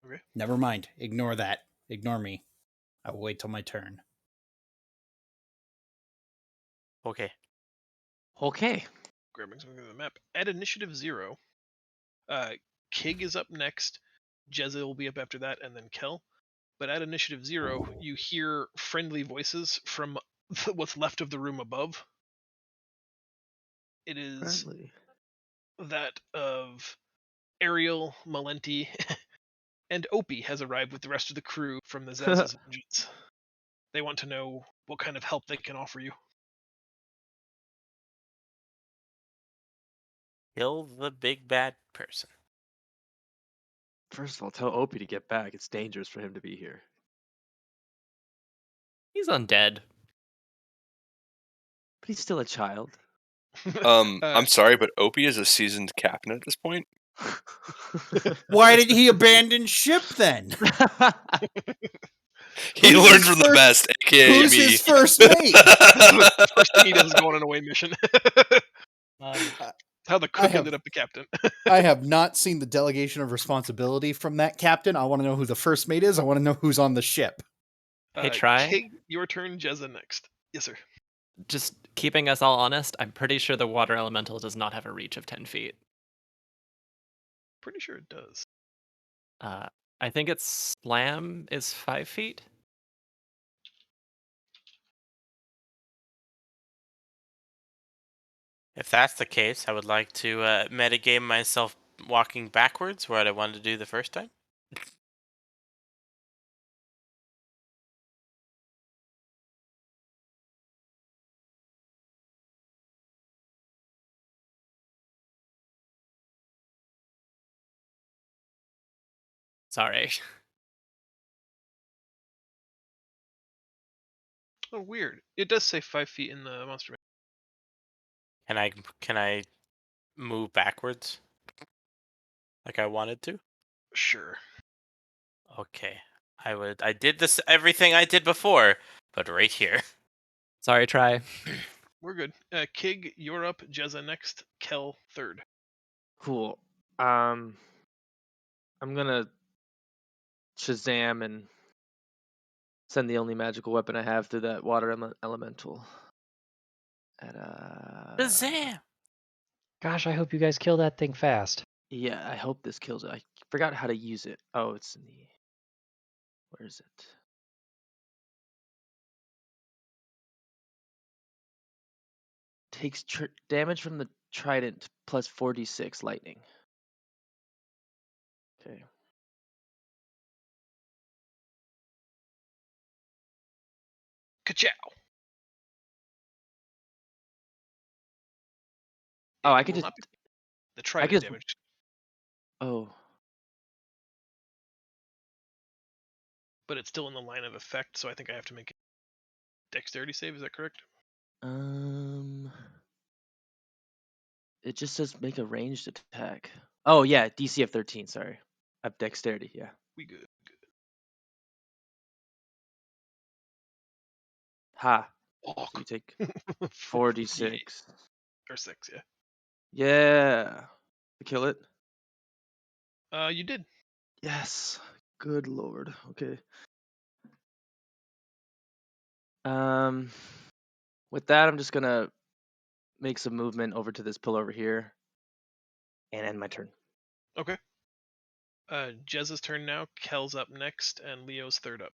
Speaker 2: Okay.
Speaker 10: Never mind. Ignore that. Ignore me. I will wait till my turn.
Speaker 1: Okay.
Speaker 6: Okay.
Speaker 2: Grabbing something from the map. At initiative 0, Kig is up next. Jezza will be up after that, and then Kel. But at initiative 0, you hear friendly voices from what's left of the room above. It is
Speaker 6: Friendly.
Speaker 2: that of Ariel, Malenti, and Opie has arrived with the rest of the crew from the Zaz's Vengeance. They want to know what kind of help they can offer you.
Speaker 1: Kill the big bad person.
Speaker 6: First of all, tell Opie to get back. It's dangerous for him to be here.
Speaker 3: he's undead?
Speaker 6: But he's still a child.
Speaker 4: I'm sorry, but Opie is a seasoned captain at this point.
Speaker 10: Why did he abandon ship then?
Speaker 4: He
Speaker 10: Who's
Speaker 4: learned
Speaker 10: his
Speaker 4: from the
Speaker 10: first-
Speaker 4: best, aka
Speaker 10: Who's
Speaker 4: me.
Speaker 10: his first mate?
Speaker 2: First thing he does is go on an away mission. How the cook
Speaker 10: have-
Speaker 2: ended up the captain.
Speaker 10: I have not seen the delegation of responsibility from that captain. I want to know who the first mate is. I want to know who's on the ship.
Speaker 3: Hey, try.
Speaker 2: Kig, your turn. Jezza next. Yes, sir.
Speaker 3: Just keeping us all honest, I'm pretty sure the water elemental does not have a reach of 10 feet.
Speaker 2: Pretty sure it does.
Speaker 3: I think its slam is 5 feet.
Speaker 1: If that's the case, I would like to metagame myself walking backwards, what I wanted to do the first time.
Speaker 3: Sorry.
Speaker 2: Oh, weird. It does say 5 feet in the monster.
Speaker 1: Can I move backwards? Like I wanted to?
Speaker 2: Sure.
Speaker 1: Okay. I did this everything I did before, but right here.
Speaker 3: Sorry, try.
Speaker 2: We're good. Kig, you're up. Jezza next. Kel third.
Speaker 6: Cool. I'm gonna Shazam and send the only magical weapon I have through that water elemental. At
Speaker 1: Shazam!
Speaker 5: Gosh, I hope you guys kill that thing fast.
Speaker 6: Yeah, I hope this kills it. I forgot how to use it. Oh, it's in the. Where is it? Takes damage from the trident plus 4d6 lightning. Okay.
Speaker 2: Ka-chow!
Speaker 6: Oh, I
Speaker 2: It
Speaker 6: could
Speaker 2: will
Speaker 6: just.
Speaker 2: not be the trident
Speaker 6: just-
Speaker 2: damage,
Speaker 6: Oh,
Speaker 2: but it's still in the line of effect, so I think I have to make a dexterity save. Is that correct?
Speaker 6: it just says make a ranged attack. Oh yeah, DC of 13. Sorry, I have dexterity. Yeah.
Speaker 2: We good.
Speaker 6: Ha.
Speaker 2: Oh,
Speaker 6: So you take
Speaker 2: 48
Speaker 6: 4d6.
Speaker 2: or 6, yeah.
Speaker 6: Yeah. To kill it.
Speaker 2: You did.
Speaker 6: Yes. Good lord. Okay. With that, I'm just gonna make some movement over to this pillar over here, and end my turn.
Speaker 2: Okay. Jez's turn now. Kel's up next, and Leo's third up.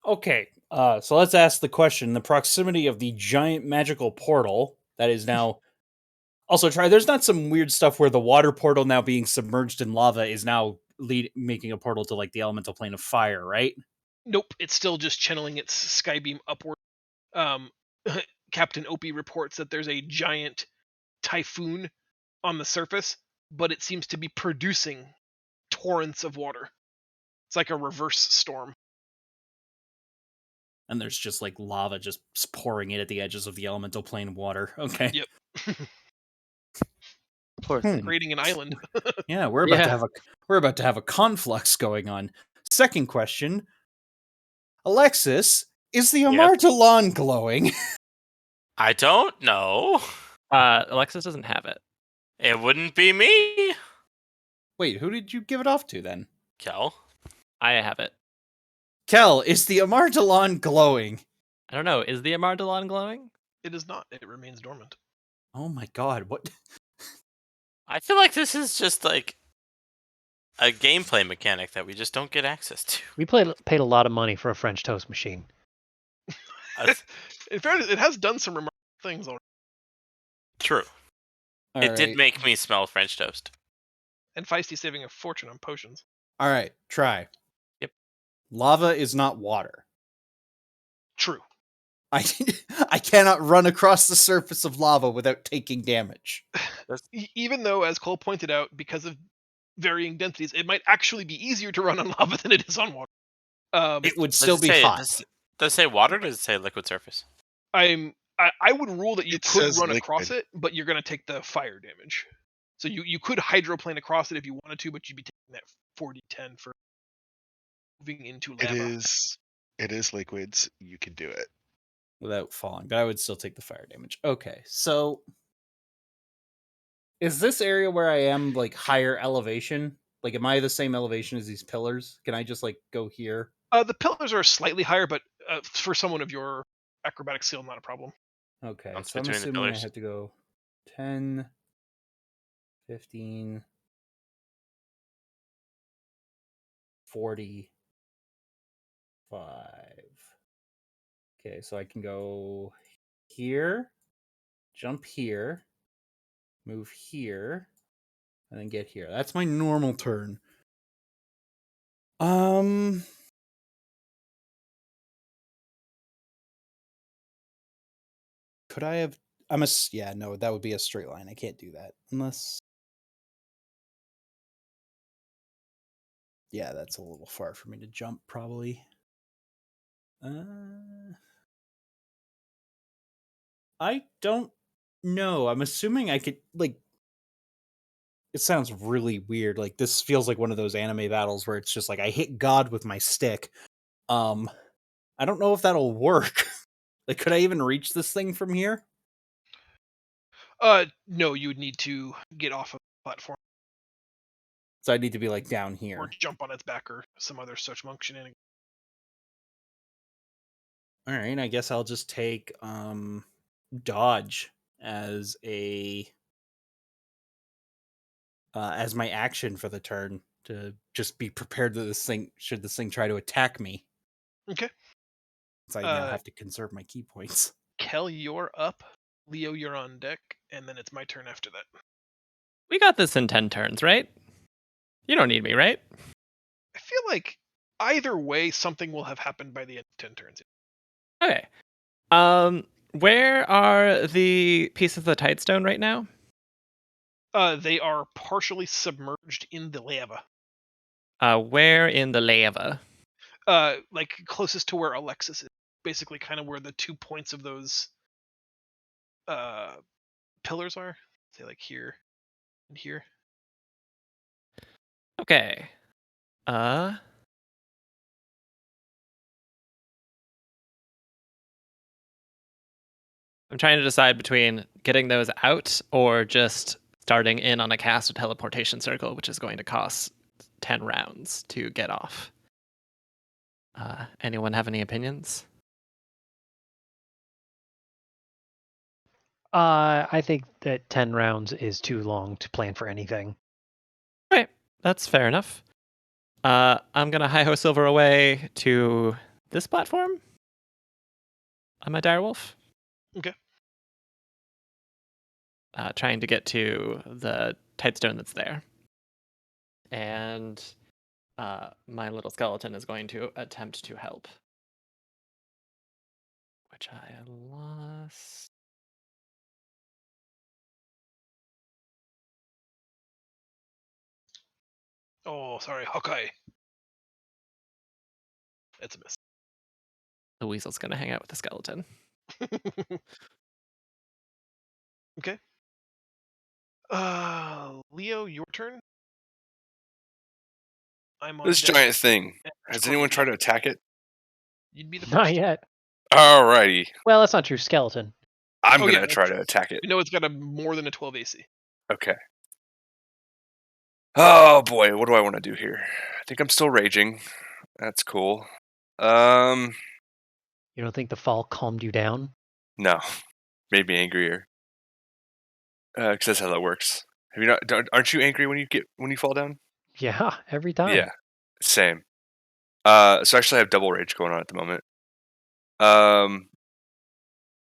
Speaker 10: Okay, so let's ask the question: the proximity of the giant magical portal that is now also try. There's not some weird stuff where the water portal now being submerged in lava is now making a portal to like the elemental plane of fire, right?
Speaker 2: Nope, it's still just channeling its skybeam upward. Captain Opie reports that there's a giant typhoon on the surface, but it seems to be producing torrents of water. It's like a reverse storm.
Speaker 10: And there's just like lava just pouring in at the edges of the elemental plane of water. Okay.
Speaker 2: Yep.
Speaker 6: Poor thing.
Speaker 2: Creating an island.
Speaker 10: Yeah, we're about to have a conflux going on. Second question. Alexis, is the Amartalon glowing?
Speaker 1: I don't know.
Speaker 3: Alexis doesn't have it.
Speaker 1: It wouldn't be me.
Speaker 10: Wait, who did you give it off to then?
Speaker 1: Kel.
Speaker 3: I have it.
Speaker 10: Kel, is the Amartalon glowing?
Speaker 3: I don't know. Is the Amartalon glowing?
Speaker 2: It is not. It remains dormant.
Speaker 10: Oh my god, what?
Speaker 1: I feel like this is just like a gameplay mechanic that we just don't get access to.
Speaker 5: We paid a lot of money for a French toast machine.
Speaker 2: In fairness, it has done some remarkable things already.
Speaker 1: True. It did make me smell French toast.
Speaker 2: And Feisty saving a fortune on potions.
Speaker 10: All right, try.
Speaker 3: Yep.
Speaker 10: Lava is not water.
Speaker 2: True.
Speaker 10: I cannot run across the surface of lava without taking damage.
Speaker 2: Even though, as Cole pointed out, because of varying densities, it might actually be easier to run on lava than it is on water.
Speaker 10: It would still be hot.
Speaker 1: Does it say water or does it say liquid surface?
Speaker 2: I would rule that you
Speaker 8: It
Speaker 2: could
Speaker 8: says
Speaker 2: run
Speaker 8: liquid.
Speaker 2: across it, but you're going to take the fire damage. So you could hydroplane across it if you wanted to, but you'd be taking that 40-10 for moving into lava.
Speaker 8: It is liquids. You can do it.
Speaker 10: Without falling, but I would still take the fire damage. Okay, so is this area where I am like higher elevation? Like, am I the same elevation as these pillars? Can I just like go here?
Speaker 2: The pillars are slightly higher, but for someone of your acrobatic skill, not a problem.
Speaker 10: Okay,
Speaker 1: Bounce
Speaker 10: so I'm
Speaker 1: between the
Speaker 10: assuming I
Speaker 1: pillars.
Speaker 10: have to go 10, 15, 45. Okay, so I can go here, jump here, move here, and then get here. That's my normal turn. Could I have? Yeah, no, that would be a straight line. I can't do that unless. Yeah, that's a little far for me to jump, probably. I don't know. I'm assuming I could, like, it sounds really weird. Like, this feels like one of those anime battles where it's just like I hit God with my stick. I don't know if that'll work. Like, could I even reach this thing from here?
Speaker 2: No, you would need to get off of the platform
Speaker 10: So I need to be like down here.
Speaker 2: or jump on its back or some other such shenanigans.
Speaker 10: All right, I guess I'll just take dodge as my action for the turn to just be prepared that this thing try to attack me.
Speaker 2: Okay.
Speaker 10: So I now have to conserve my key points.
Speaker 2: Kel, you're up. Leo, you're on deck, and then it's my turn after that.
Speaker 3: We got this in 10 turns, right? You don't need me, right?
Speaker 2: I feel like either way, something will have happened by the end of 10 turns.
Speaker 3: Okay. Where are the pieces of the Tightstone right now?
Speaker 2: They are partially submerged in the lava.
Speaker 3: Where in the lava?
Speaker 2: Like closest to where Alexis is. Basically, kind of where the 2 points of those pillars are. Say like here and here.
Speaker 3: Okay. I'm trying to decide between getting those out or just starting in on a cast a teleportation circle, which is going to cost 10 rounds to get off. Anyone have any opinions?
Speaker 5: I think that 10 rounds is too long to plan for anything.
Speaker 3: Right, that's fair enough. I'm gonna hi-ho Silver away to this platform on my direwolf.
Speaker 2: Okay.
Speaker 3: Trying to get to the tightstone that's there. And my little skeleton is going to attempt to help. Which I lost.
Speaker 2: Oh, sorry, Hawkeye. That's a miss.
Speaker 3: The weasel's gonna hang out with the skeleton.
Speaker 2: Okay. Leo, your turn. I'm on
Speaker 4: This
Speaker 2: deck.
Speaker 4: giant thing.
Speaker 2: and
Speaker 4: Has
Speaker 2: Petrichor
Speaker 4: anyone
Speaker 2: would be
Speaker 4: tried to
Speaker 2: up.
Speaker 4: attack it?
Speaker 2: You'd be the
Speaker 5: Not
Speaker 2: first.
Speaker 5: yet.
Speaker 4: Alrighty.
Speaker 5: Well, that's not true. Skeleton.
Speaker 4: I'm
Speaker 2: Oh,
Speaker 4: gonna
Speaker 2: yeah,
Speaker 4: try to attack it.
Speaker 2: You know it's got a more than a 12 AC.
Speaker 4: Okay. Oh boy, what do I want to do here? I think I'm still raging. That's cool.
Speaker 5: You don't think the fall calmed you down?
Speaker 4: No, made me angrier. Because that's how that works. Have you not? Aren't you angry when you fall down?
Speaker 5: Yeah, every time.
Speaker 4: Yeah, same. So actually, I have double rage going on at the moment.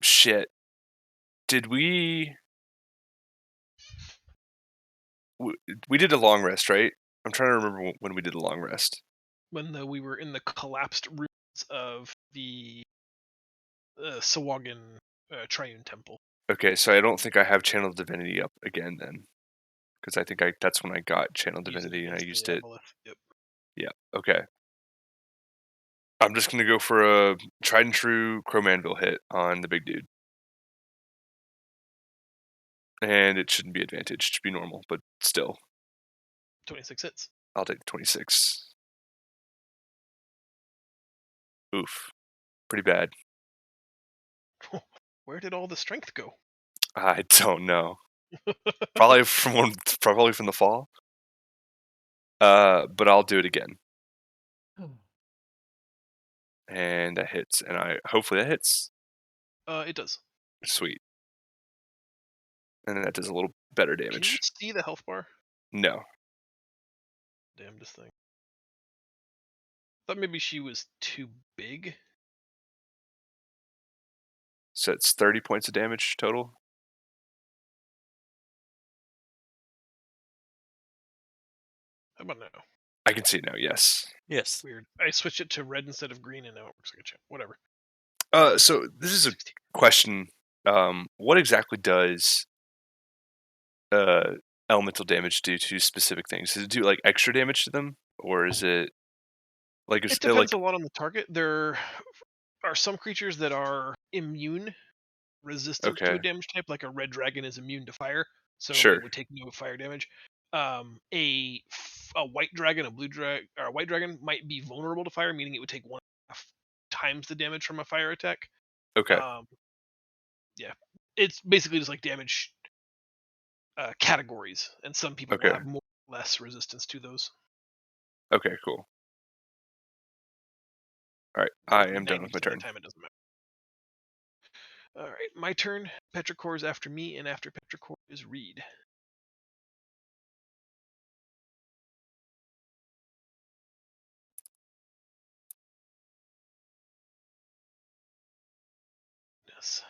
Speaker 4: Shit. Did we? We did a long rest, right? I'm trying to remember when we did a long rest.
Speaker 2: When we were in the collapsed ruins of the Sawagan Triune Temple.
Speaker 4: Okay, so I don't think I have Channel Divinity up again then, because I think that's when I got Channel Divinity and I used it.
Speaker 2: Yep.
Speaker 4: Yeah. Okay. I'm just gonna go for a tried and true Crowmanville hit on the big dude, and it shouldn't be advantage. It should be normal, but still,
Speaker 2: 26 hits.
Speaker 4: I'll take the 26. Oof, pretty bad.
Speaker 2: Where did all the strength go?
Speaker 4: I don't know. Probably from the fall. But I'll do it again. And that hits, and hopefully that hits.
Speaker 2: It does.
Speaker 4: Sweet. And then that does a little better
Speaker 2: Can you
Speaker 4: damage.
Speaker 2: see the health bar?
Speaker 4: No.
Speaker 2: Damn this thing. Thought maybe she was too big.
Speaker 4: So it's 30 points of damage total.
Speaker 2: How about now?
Speaker 4: I can see now. Yes.
Speaker 1: Yes.
Speaker 2: Weird. I switched it to red instead of green, and now it works like a champ. Whatever.
Speaker 4: So this is a question. What exactly does elemental damage do to specific things? Does it do like extra damage to them, or is it like
Speaker 2: It depends a lot on the target. There are some creatures that are immune, resistant to a damage type, like a red dragon is immune to fire, so it would take no fire damage. A white dragon, a white dragon might be vulnerable to fire, meaning it would take 1.5 times the damage from a fire attack.
Speaker 4: Okay.
Speaker 2: Yeah, it's basically just like damage categories, and some people will have more or less resistance to those.
Speaker 4: Okay, cool. All right, I am done with my turn.
Speaker 2: Time it doesn't matter. All right, my turn. Petrichor is after me, and after Petrichor is Reed. Yes.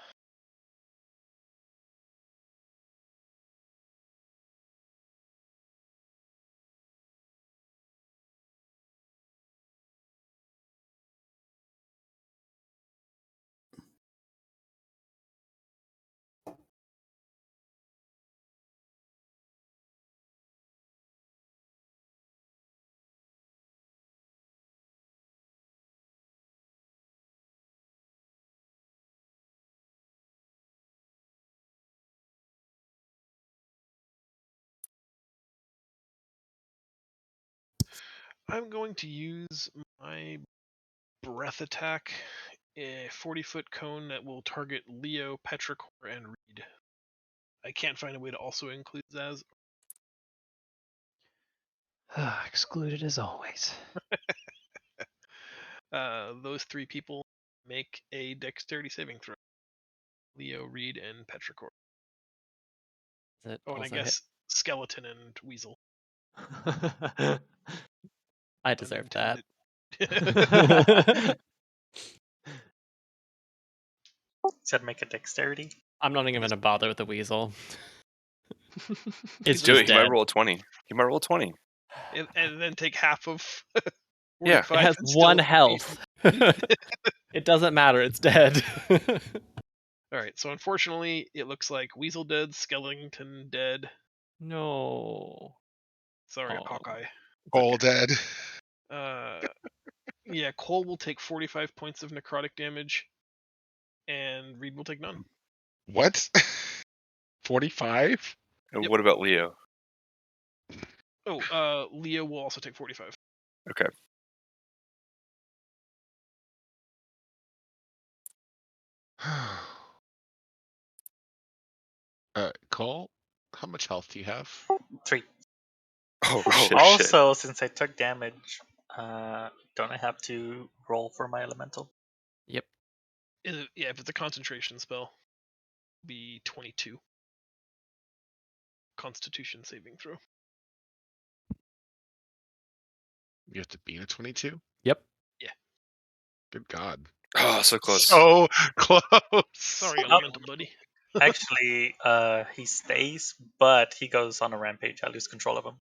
Speaker 2: I'm going to use my breath attack, a 40-foot cone that will target Leo, Petrichor, and Reed. I can't find a way to also include Zaz.
Speaker 5: Excluded as always.
Speaker 2: Those three people make a dexterity saving throw. Leo, Reed, and Petrichor.
Speaker 3: it
Speaker 2: Oh, and I
Speaker 3: also hit?
Speaker 2: guess skeleton and weasel.
Speaker 3: I deserve that.
Speaker 2: Unintended.
Speaker 9: Said make a dexterity.
Speaker 3: I'm not even gonna bother with the weasel. It's
Speaker 4: Do
Speaker 3: just
Speaker 4: it. He might
Speaker 3: dead.
Speaker 4: roll a 20. He might roll a 20.
Speaker 2: and then take half of
Speaker 4: Yeah.
Speaker 2: 45
Speaker 3: It has
Speaker 2: and still
Speaker 3: one
Speaker 2: be-
Speaker 3: health. It doesn't matter. It's dead.
Speaker 2: All right, so unfortunately, it looks like Weasel dead, Skeleton dead.
Speaker 3: No.
Speaker 2: Sorry,
Speaker 3: Oh.
Speaker 2: Hawkeye.
Speaker 8: All dead.
Speaker 2: Yeah, Cole will take 45 points of necrotic damage, and Reed will take none.
Speaker 8: What? 45?
Speaker 4: And
Speaker 2: Yep.
Speaker 4: what about Leo?
Speaker 2: Oh, Leo will also take 45.
Speaker 4: Okay.
Speaker 8: Cole, how much health do you have?
Speaker 9: 3.
Speaker 4: Oh,
Speaker 8: Oh,
Speaker 4: shit.
Speaker 9: Also, since I took damage, don't I have to roll for my elemental?
Speaker 3: Yep.
Speaker 2: Yeah, if it's a concentration spell, be 22. Constitution saving throw.
Speaker 8: You have to be in a 22?
Speaker 3: Yep.
Speaker 8: Good God.
Speaker 4: Oh, so close.
Speaker 8: So close.
Speaker 2: Sorry,
Speaker 9: Oh.
Speaker 2: elemental buddy.
Speaker 9: Actually, he stays, but he goes on a rampage. I lose control of him.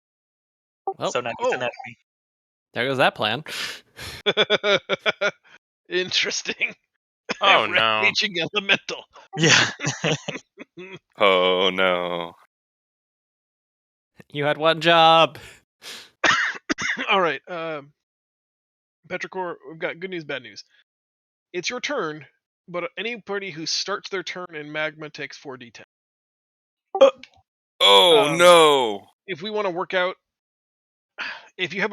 Speaker 3: Well,
Speaker 9: So now he's an enemy.
Speaker 3: there goes that plan.
Speaker 2: Interesting.
Speaker 1: Oh no.
Speaker 2: Rampaging elemental.
Speaker 9: Yeah.
Speaker 4: Oh, no.
Speaker 3: You had one job.
Speaker 2: All right, Petrichor, we've got good news, bad news. It's your turn, but anybody who starts their turn in magma takes 4d10.
Speaker 4: Oh, no.
Speaker 2: If we want to work out, if you have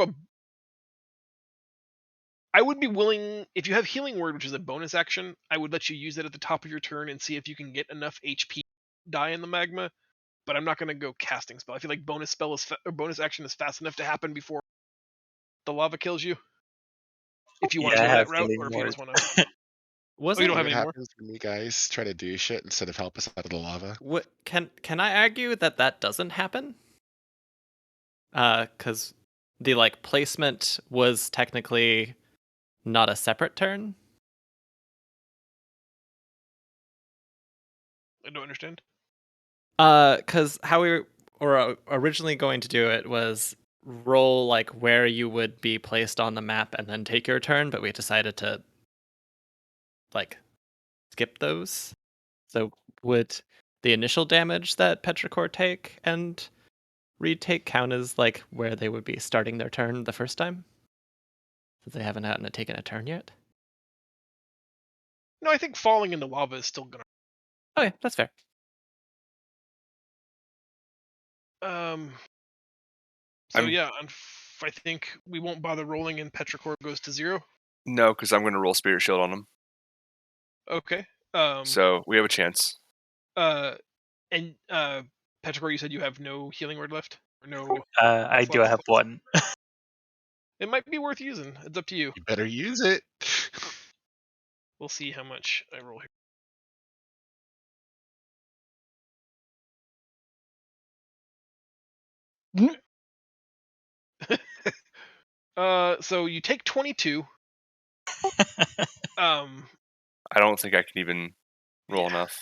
Speaker 2: I would be willing, if you have Healing Word, which is a bonus action, I would let you use it at the top of your turn and see if you can get enough HP die in the magma. But I'm not going to go casting spell. I feel like bonus spell is bonus action is fast enough to happen before the lava kills you. If you want to
Speaker 9: Yeah, I
Speaker 2: go that
Speaker 9: have
Speaker 2: route,
Speaker 9: Healing
Speaker 2: or if you
Speaker 9: Word.
Speaker 2: just want to.
Speaker 3: Was
Speaker 2: Oh, you don't
Speaker 3: it?
Speaker 2: have
Speaker 8: What
Speaker 2: any more?
Speaker 8: happens when you guys try to do shit instead of help us out of the lava?
Speaker 3: Can I argue that doesn't happen? Because the placement was technically not a separate turn.
Speaker 2: I don't understand.
Speaker 3: Because how we were originally going to do it was roll where you would be placed on the map and then take your turn, but we decided to skip those. So would the initial damage that Petrichor take and Reed take count as where they would be starting their turn the first time? Since they haven't taken a turn yet?
Speaker 2: No, I think falling into lava is still gonna.
Speaker 3: Okay, that's fair.
Speaker 2: So yeah, I think we won't bother rolling, and Petrichor goes to 0.
Speaker 4: No, because I'm going to roll Spirit Shield on him.
Speaker 2: Okay.
Speaker 4: So we have a chance.
Speaker 2: And Petrichor, you said you have no Healing Word left, or no?
Speaker 9: I do have one.
Speaker 2: It might be worth using. It's up to you.
Speaker 8: You better use it.
Speaker 2: We'll see how much I roll here. So you take 22.
Speaker 4: I don't think I can even roll enough.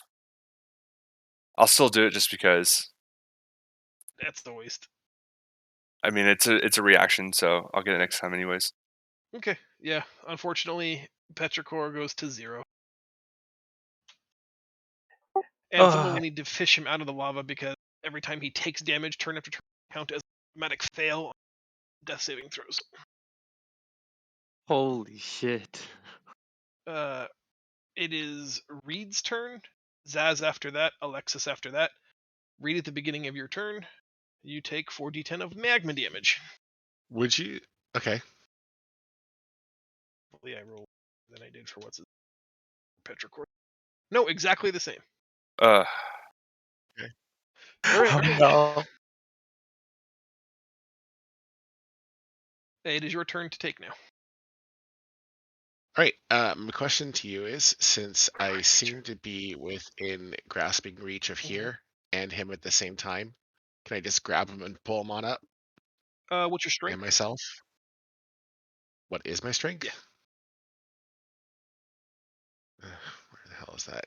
Speaker 4: I'll still do it just because.
Speaker 2: That's the waste.
Speaker 4: I mean, it's a reaction, so I'll get it next time anyways.
Speaker 2: Okay, yeah. Unfortunately, Petrichor goes to 0. And someone will need to fish him out of the lava because every time he takes damage, turn after turn, count as automatic fail on death saving throws.
Speaker 6: Holy shit.
Speaker 2: It is Reed's turn. Zaz after that. Alexis after that. Reed at the beginning of your turn. You take 4d10 of magma damage.
Speaker 8: Would you? Okay.
Speaker 2: Hopefully I roll than I did for what's his Petrichor. No, exactly the same.
Speaker 8: Okay.
Speaker 2: All right.
Speaker 9: No.
Speaker 2: It is your turn to take now.
Speaker 8: All right. My question to you is, since I seem to be within grasping reach of here, and him at the same time? Can I just grab him and pull him on up?
Speaker 2: What's your strength?
Speaker 8: And myself? What is my strength?
Speaker 2: Yeah.
Speaker 8: Where the hell is that?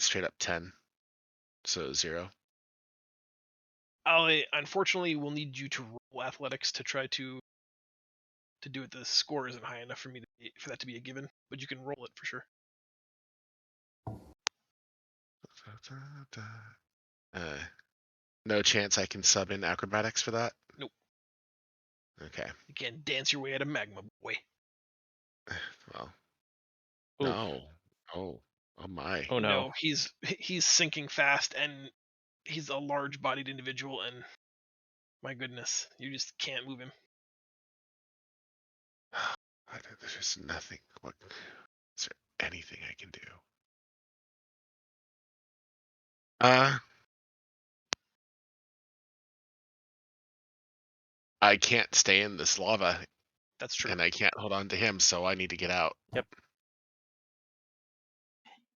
Speaker 8: Straight up 10. So 0.
Speaker 2: I unfortunately will need you to roll athletics to try to do it. The score isn't high enough for me for that to be a given, but you can roll it for sure.
Speaker 8: No chance I can sub in acrobatics for that?
Speaker 2: Nope.
Speaker 8: Okay.
Speaker 2: You can't dance your way out of magma, boy.
Speaker 8: Well.
Speaker 3: Oof.
Speaker 8: No. Oh my.
Speaker 3: Oh no.
Speaker 2: No, he's sinking fast, and he's a large-bodied individual, and my goodness, you just can't move him.
Speaker 8: There's just nothing. What? Is there anything I can do? I can't stay in this lava.
Speaker 2: That's true.
Speaker 8: And I can't hold on to him, so I need to get out.
Speaker 3: Yep.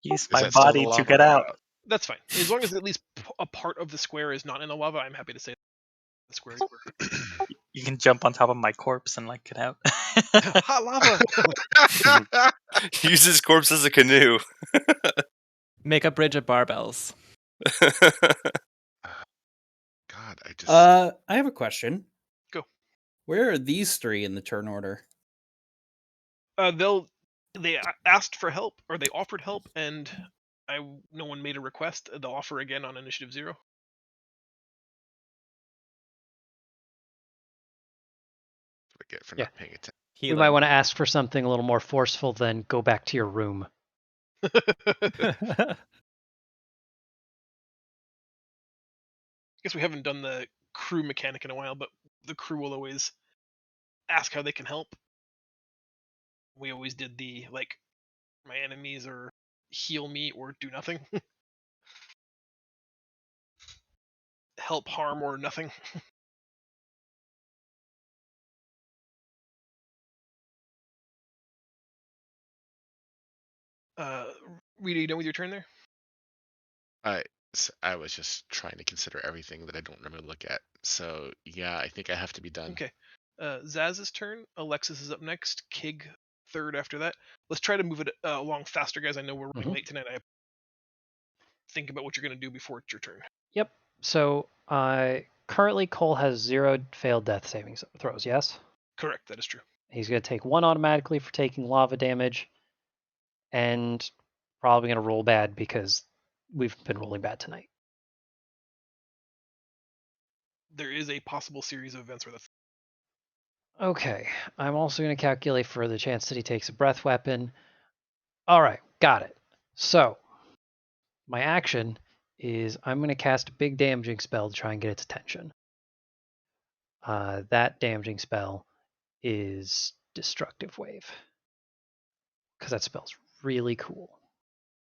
Speaker 9: Use
Speaker 8: Is
Speaker 9: my
Speaker 8: that still the
Speaker 9: body to
Speaker 8: lava
Speaker 9: get
Speaker 8: or
Speaker 9: out.
Speaker 2: That's fine. As long as at least a part of the square is not in the lava, I'm happy to say the square is over.
Speaker 9: You can jump on top of my corpse and like get out.
Speaker 2: Hot lava!
Speaker 4: Use his corpse as a canoe.
Speaker 3: Make a bridge of barbells.
Speaker 8: God, I just.
Speaker 10: I have a question.
Speaker 2: Go.
Speaker 10: Where are these 3 in the turn order?
Speaker 2: They asked for help, or they offered help, and no one made a request. They'll offer again on initiative 0.
Speaker 8: What I get for
Speaker 5: Yeah.
Speaker 8: not paying attention.
Speaker 5: We might want to ask for something a little more forceful than go back to your room.
Speaker 2: I guess we haven't done the crew mechanic in a while, but the crew will always ask how they can help. We always did the, like, my enemies or heal me or do nothing. Help, harm, or nothing. Rita, you done with your turn there?
Speaker 8: I was just trying to consider everything that I don't normally look at. So yeah, I think I have to be done.
Speaker 2: Okay. Zaz's turn. Alexis is up next. Kig third after that. Let's try to move it along faster, guys. I know we're running late tonight. I think about what you're going to do before it's your turn.
Speaker 5: Yep. So currently Cole has 0 failed death saving throws, yes?
Speaker 2: Correct, that is true.
Speaker 5: He's going to take 1 automatically for taking lava damage, and probably going to roll bad because we've been rolling bad tonight.
Speaker 2: There is a possible series of events where that's...
Speaker 5: Okay, I'm also going to calculate for the chance that he takes a breath weapon. All right, got it. So, my action is I'm going to cast a big damaging spell to try and get its attention. That damaging spell is Destructive Wave, because that spell's really cool.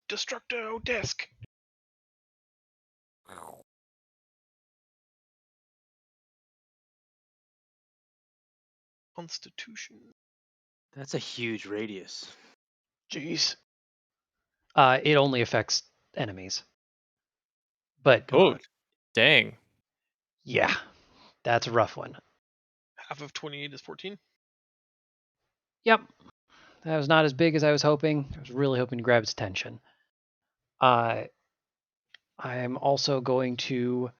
Speaker 2: Destructo Disc! Constitution.
Speaker 6: That's a huge radius.
Speaker 5: Jeez. It only affects enemies. But
Speaker 3: Oh, dang.
Speaker 5: yeah, that's a rough one.
Speaker 2: Half of 28 is 14.
Speaker 5: Yep. That was not as big as I was hoping. I was really hoping to grab its attention. I'm also going to...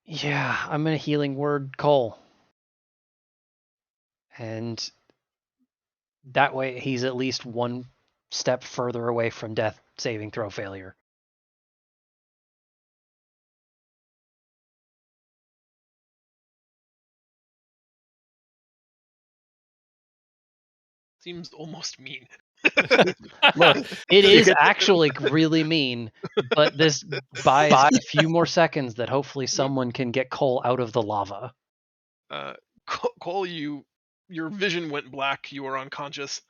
Speaker 5: Yeah, I'm going to Healing Word Cole. And that way he's at least 1 step further away from death saving throw failure.
Speaker 2: Seems almost mean.
Speaker 5: Look, it is actually really mean, but this buys a few more seconds that hopefully someone can get Cole out of the lava.
Speaker 2: Cole, your vision went black. You are unconscious.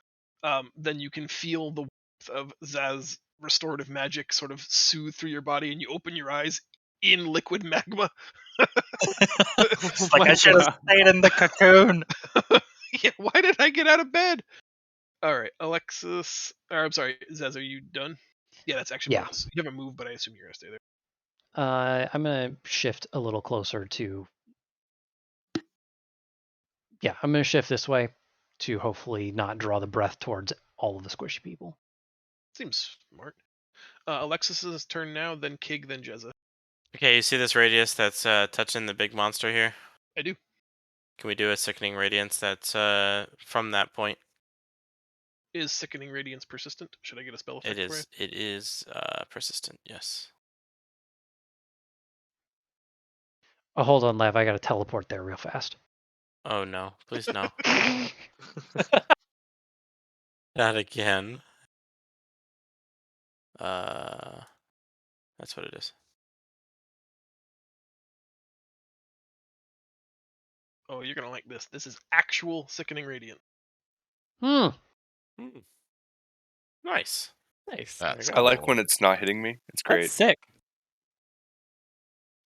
Speaker 2: Then you can feel the warmth of Zaz's restorative magic sort of soothe through your body, and you open your eyes in liquid magma.
Speaker 9: It's like I should have stayed in the cocoon.
Speaker 2: Yeah, why did I get out of bed? All right, Alexis. Or I'm sorry, Zaz, are you done? Yeah, that's action
Speaker 5: Yeah.
Speaker 2: bonus. You haven't moved, but I assume you're gonna stay there.
Speaker 5: I'm gonna shift a little closer to. Yeah, I'm gonna shift this way to hopefully not draw the breath towards all of the squishy people.
Speaker 2: Seems smart. Alexis's turn now, then Kig, then Jezza.
Speaker 1: Okay, you see this radius that's touching the big monster here?
Speaker 2: I do.
Speaker 1: Can we do a sickening radiance that's from that point?
Speaker 2: Is Sickening Radiance persistent? Should I get a spell effect for you?
Speaker 1: It is persistent, yes.
Speaker 5: Oh, hold on, Lev. I gotta teleport there real fast.
Speaker 1: Oh no, please no. Not again. That's what it is.
Speaker 2: Oh, you're gonna like this. This is actual Sickening Radiant.
Speaker 5: Hmm.
Speaker 1: Nice.
Speaker 3: Nice.
Speaker 8: That's
Speaker 4: I like
Speaker 8: cool.
Speaker 4: when it's not hitting me. It's great.
Speaker 3: That's sick.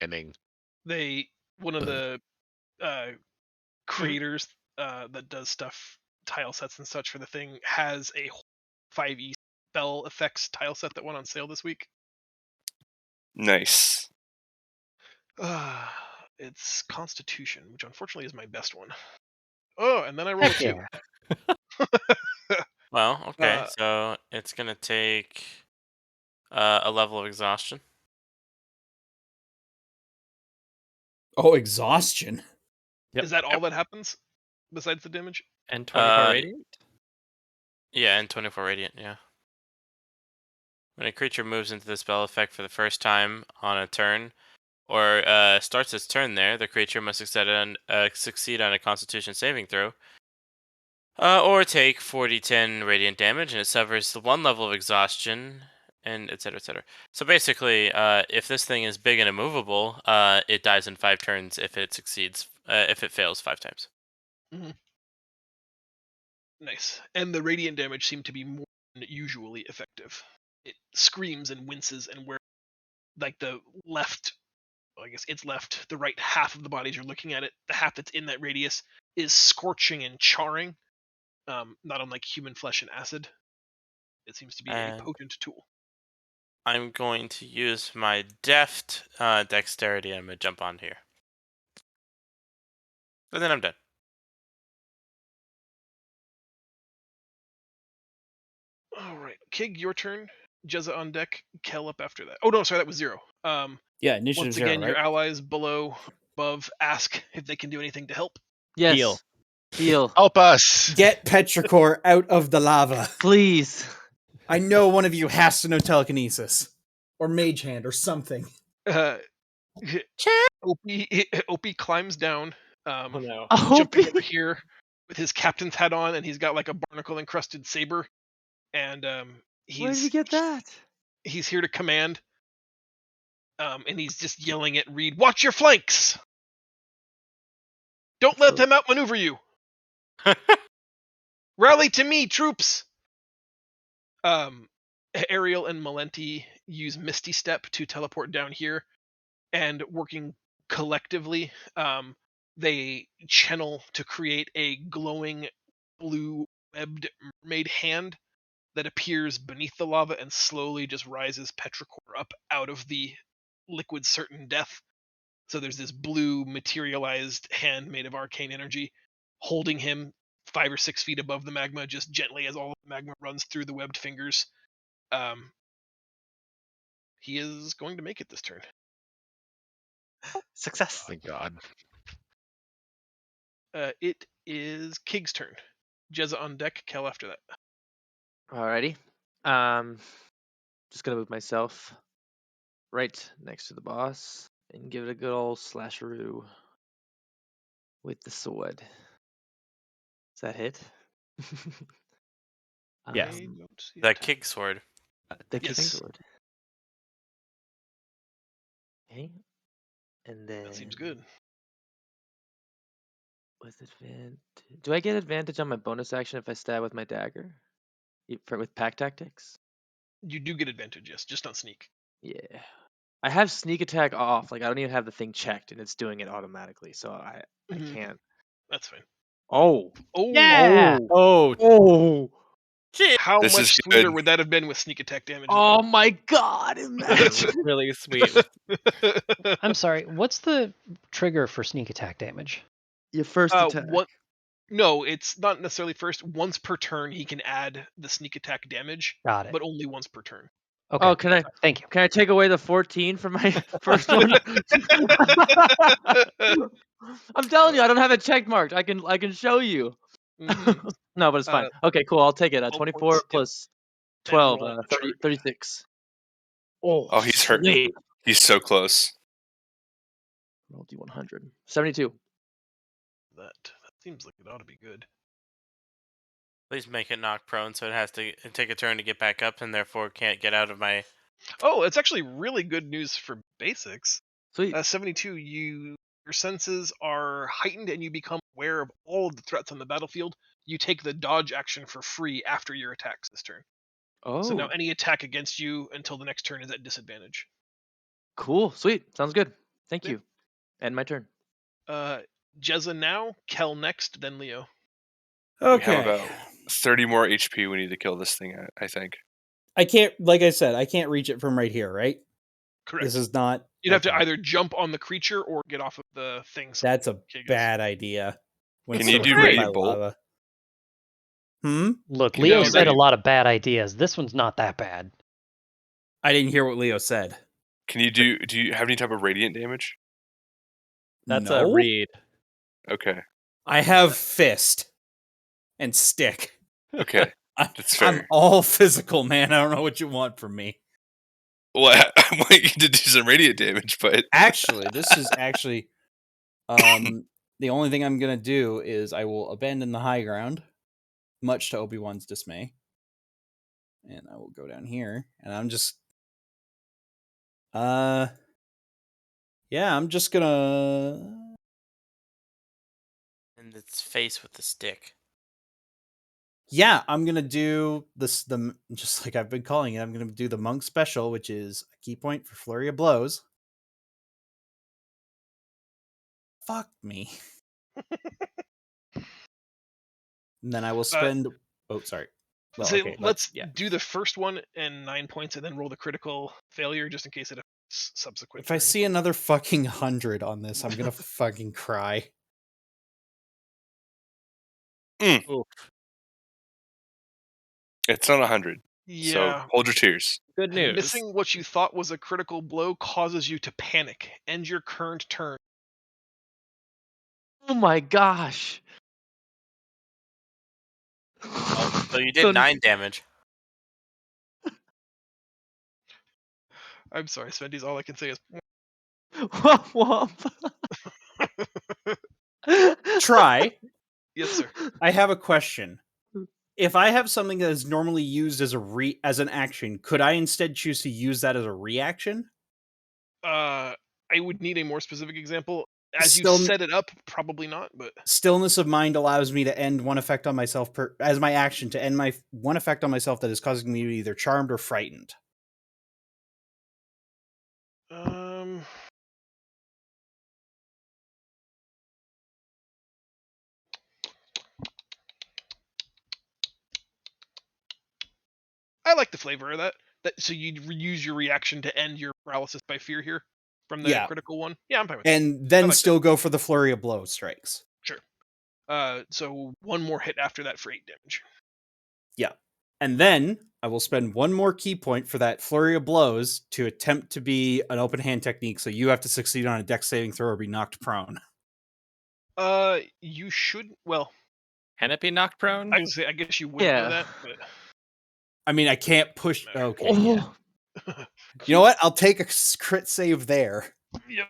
Speaker 8: Inning.
Speaker 2: One of the creators that does stuff, tile sets and such for the thing, has a 5e spell effects tile set that went on sale this week.
Speaker 4: Nice.
Speaker 2: It's Constitution, which unfortunately is my best one. Oh, and then I roll a 2.
Speaker 1: Well, okay, so it's gonna take a level of exhaustion.
Speaker 10: Oh, exhaustion.
Speaker 3: Yep.
Speaker 2: Is that all that happens besides the damage?
Speaker 3: And 24 radiant?
Speaker 1: Yeah, and 24 radiant, yeah. When a creature moves into the spell effect for the first time on a turn, or starts its turn there, the creature must succeed on a Constitution saving throw, or take 4d10 radiant damage, and it suffers the 1 level of exhaustion, and etc. etc. So basically, if this thing is big and immovable, it dies in 5 turns if it succeeds. If it fails 5 times.
Speaker 2: Mm-hmm. Nice. And the radiant damage seemed to be more than usually effective. It screams and winces, and where, like, the left, well, I guess it's left, the right half of the bodies you're looking at it, the half that's in that radius is scorching and charring, not unlike human flesh and acid. It seems to be a potent tool.
Speaker 1: I'm going to use my deft dexterity. I'm going to jump on here. And then I'm done.
Speaker 2: All right, Kig, your turn. Jezza on deck. Kel up after that. Oh no, sorry, that was 0.
Speaker 10: Yeah, initiative
Speaker 2: Once
Speaker 10: 0,
Speaker 2: again,
Speaker 10: right?
Speaker 2: your allies below, above, ask if they can do anything to help.
Speaker 6: Yes.
Speaker 3: Heal.
Speaker 6: Heal.
Speaker 8: Help us!
Speaker 10: Get Petrichor out of the lava.
Speaker 6: Please.
Speaker 10: I know one of you has to know telekinesis. Or mage hand or something.
Speaker 2: Opie climbs down,
Speaker 3: Oh no.
Speaker 2: jumping
Speaker 6: Opie.
Speaker 2: over here with his captain's hat on, and he's got like a barnacle encrusted saber, and
Speaker 6: Where did you get that?
Speaker 2: he's here to command, and he's just yelling at Reed, "Watch your flanks! Don't let them outmaneuver you! Rally to me, troops!" Ariel and Malenti use Misty Step to teleport down here, and working collectively, they channel to create a glowing blue webbed mermaid hand that appears beneath the lava and slowly just rises Petrichor up out of the liquid certain death. So there's this blue materialized hand made of arcane energy holding him 5 or 6 feet above the magma, just gently as all of the magma runs through the webbed fingers. He is going to make it this turn.
Speaker 6: Success.
Speaker 8: Thank God.
Speaker 2: It is Kig's turn. Jezza on deck, Kel after that.
Speaker 6: Alrighty. Just gonna move myself right next to the boss and give it a good old slasheroo with the sword. Does that hit?
Speaker 3: Yes.
Speaker 2: I don't see
Speaker 1: The
Speaker 2: it.
Speaker 1: kick sword.
Speaker 6: The
Speaker 2: Yes.
Speaker 6: kick sword. Okay. And then
Speaker 2: That seems good.
Speaker 6: with advantage. Do I get advantage on my bonus action if I stab with my dagger? With pack tactics?
Speaker 2: You do get advantage, yes, just on sneak.
Speaker 6: Yeah. I have sneak attack off. Like I don't even have the thing checked and it's doing it automatically. So I
Speaker 2: Mhm.
Speaker 6: can't.
Speaker 2: That's fine.
Speaker 6: Oh.
Speaker 2: Oh,
Speaker 5: Yeah!
Speaker 3: Oh,
Speaker 6: Oh.
Speaker 2: How
Speaker 4: This
Speaker 2: much
Speaker 4: is
Speaker 2: sweeter
Speaker 4: good.
Speaker 2: would that have been with sneak attack damage?
Speaker 6: Oh my god! Imagine.
Speaker 3: Really sweet. With
Speaker 5: I'm sorry. What's the trigger for sneak attack damage?
Speaker 6: Your first attack.
Speaker 2: No, it's not necessarily first. Once per turn, he can add the sneak attack damage,
Speaker 5: Got it.
Speaker 2: but only once per turn.
Speaker 5: Okay.
Speaker 6: Oh, can I?
Speaker 5: Thank you.
Speaker 6: Can I take away the 14 from my first one? I'm telling you, I don't have it check marked. I can show you.
Speaker 2: Mhm.
Speaker 6: No, but it's fine. Okay, cool. I'll take it.
Speaker 2: 12
Speaker 6: 24
Speaker 2: points, yep.
Speaker 6: plus
Speaker 2: And
Speaker 6: 12,
Speaker 2: roll the
Speaker 6: 30,
Speaker 2: chart.
Speaker 6: 36. Oh,
Speaker 4: Oh, he's hurt.
Speaker 6: sweet.
Speaker 4: He's so close.
Speaker 6: Roll D100. 72.
Speaker 2: That seems like it ought to be good.
Speaker 1: Please make it knock prone, so it has to take a turn to get back up, and therefore can't get out of my.
Speaker 2: Oh, it's actually really good news for basics.
Speaker 6: Sweet.
Speaker 2: 72, your senses are heightened and you become aware of all of the threats on the battlefield. You take the dodge action for free after your attacks this turn.
Speaker 6: Oh,
Speaker 2: So now any attack against you until the next turn is at disadvantage.
Speaker 6: cool. Sweet. Sounds good. Thank
Speaker 2: Yeah.
Speaker 6: you. And my turn.
Speaker 2: Jezza now, Kel next, then Leo.
Speaker 4: We have about 30 more HP we need to kill this thing at, I think.
Speaker 10: I can't, like I said, I can't reach it from right here, right?
Speaker 2: Correct.
Speaker 10: This is not.
Speaker 2: You'd have to
Speaker 10: okay.
Speaker 2: either jump on the creature or get off of the thing.
Speaker 10: That's a bad idea. when
Speaker 4: Can
Speaker 10: it's
Speaker 4: you do
Speaker 10: surrounded by
Speaker 4: Radiant Bolt?
Speaker 10: lava.
Speaker 5: Look,
Speaker 4: You
Speaker 5: Leo
Speaker 4: know,
Speaker 5: said a
Speaker 4: Radiant-
Speaker 5: lot of bad ideas. This one's not that bad.
Speaker 10: I didn't hear what Leo said.
Speaker 4: Can you do you have any type of radiant damage?
Speaker 3: That's
Speaker 10: No?
Speaker 3: a read.
Speaker 4: Okay.
Speaker 10: I have fist and stick.
Speaker 4: Okay. That's
Speaker 10: I'm
Speaker 4: fair.
Speaker 10: all physical, man. I don't know what you want from me.
Speaker 4: Well, I want you to do some radiant damage, but
Speaker 10: Actually, this is actually the only thing I'm gonna do is I will abandon the high ground, much to Obi-Wan's dismay. And I will go down here, and I'm just yeah, I'm just gonna
Speaker 1: In its face with the stick.
Speaker 10: yeah, I'm gonna do this just like I've been calling it. I'm gonna do the monk special, which is a key point for flurry of blows. Fuck me. And then I will spend. Oh, sorry. Well,
Speaker 2: So
Speaker 10: okay,
Speaker 2: let's
Speaker 10: yeah.
Speaker 2: do the first one and 9 points, and then roll the critical failure just in case it affects subsequent.
Speaker 10: If I
Speaker 2: turns.
Speaker 10: see another fucking 100 on this, I'm gonna fucking cry.
Speaker 4: it's not 100.
Speaker 2: Yeah.
Speaker 4: So hold your tears.
Speaker 3: Good
Speaker 2: And
Speaker 3: news.
Speaker 2: missing what you thought was a critical blow causes you to panic. End your current turn.
Speaker 6: Oh my gosh.
Speaker 1: So you did 9 damage.
Speaker 2: I'm sorry, Svendy's. All I can say is.
Speaker 6: Womp womp.
Speaker 10: Try.
Speaker 2: Yes, sir.
Speaker 10: I have a question. If I have something that is normally used as as an action, could I instead choose to use that as a reaction?
Speaker 2: I would need a more specific example. As you
Speaker 10: Still-
Speaker 2: set it up, probably not, but
Speaker 10: Stillness of mind allows me to end one effect on myself as my action to end my one effect on myself that is causing me to be either charmed or frightened.
Speaker 2: I like the flavor of that. So you'd use your reaction to end your paralysis by fear here from the
Speaker 10: Yeah.
Speaker 2: critical one. Yeah, I'm fine with that.
Speaker 10: And then
Speaker 2: I like
Speaker 10: still go for the flurry of blow strikes.
Speaker 2: Sure. So one more hit after that for 8 damage.
Speaker 10: Yeah. And then I will spend one more key point for that flurry of blows to attempt to be an open hand technique, so you have to succeed on a dex saving throw or be knocked prone.
Speaker 2: You should. Well,
Speaker 3: Can it be knocked prone?
Speaker 2: I guess you would know that. But
Speaker 10: I mean, I can't push. Okay.
Speaker 6: Oh.
Speaker 10: Yeah. You know what? I'll take a crit save there.
Speaker 2: Yep.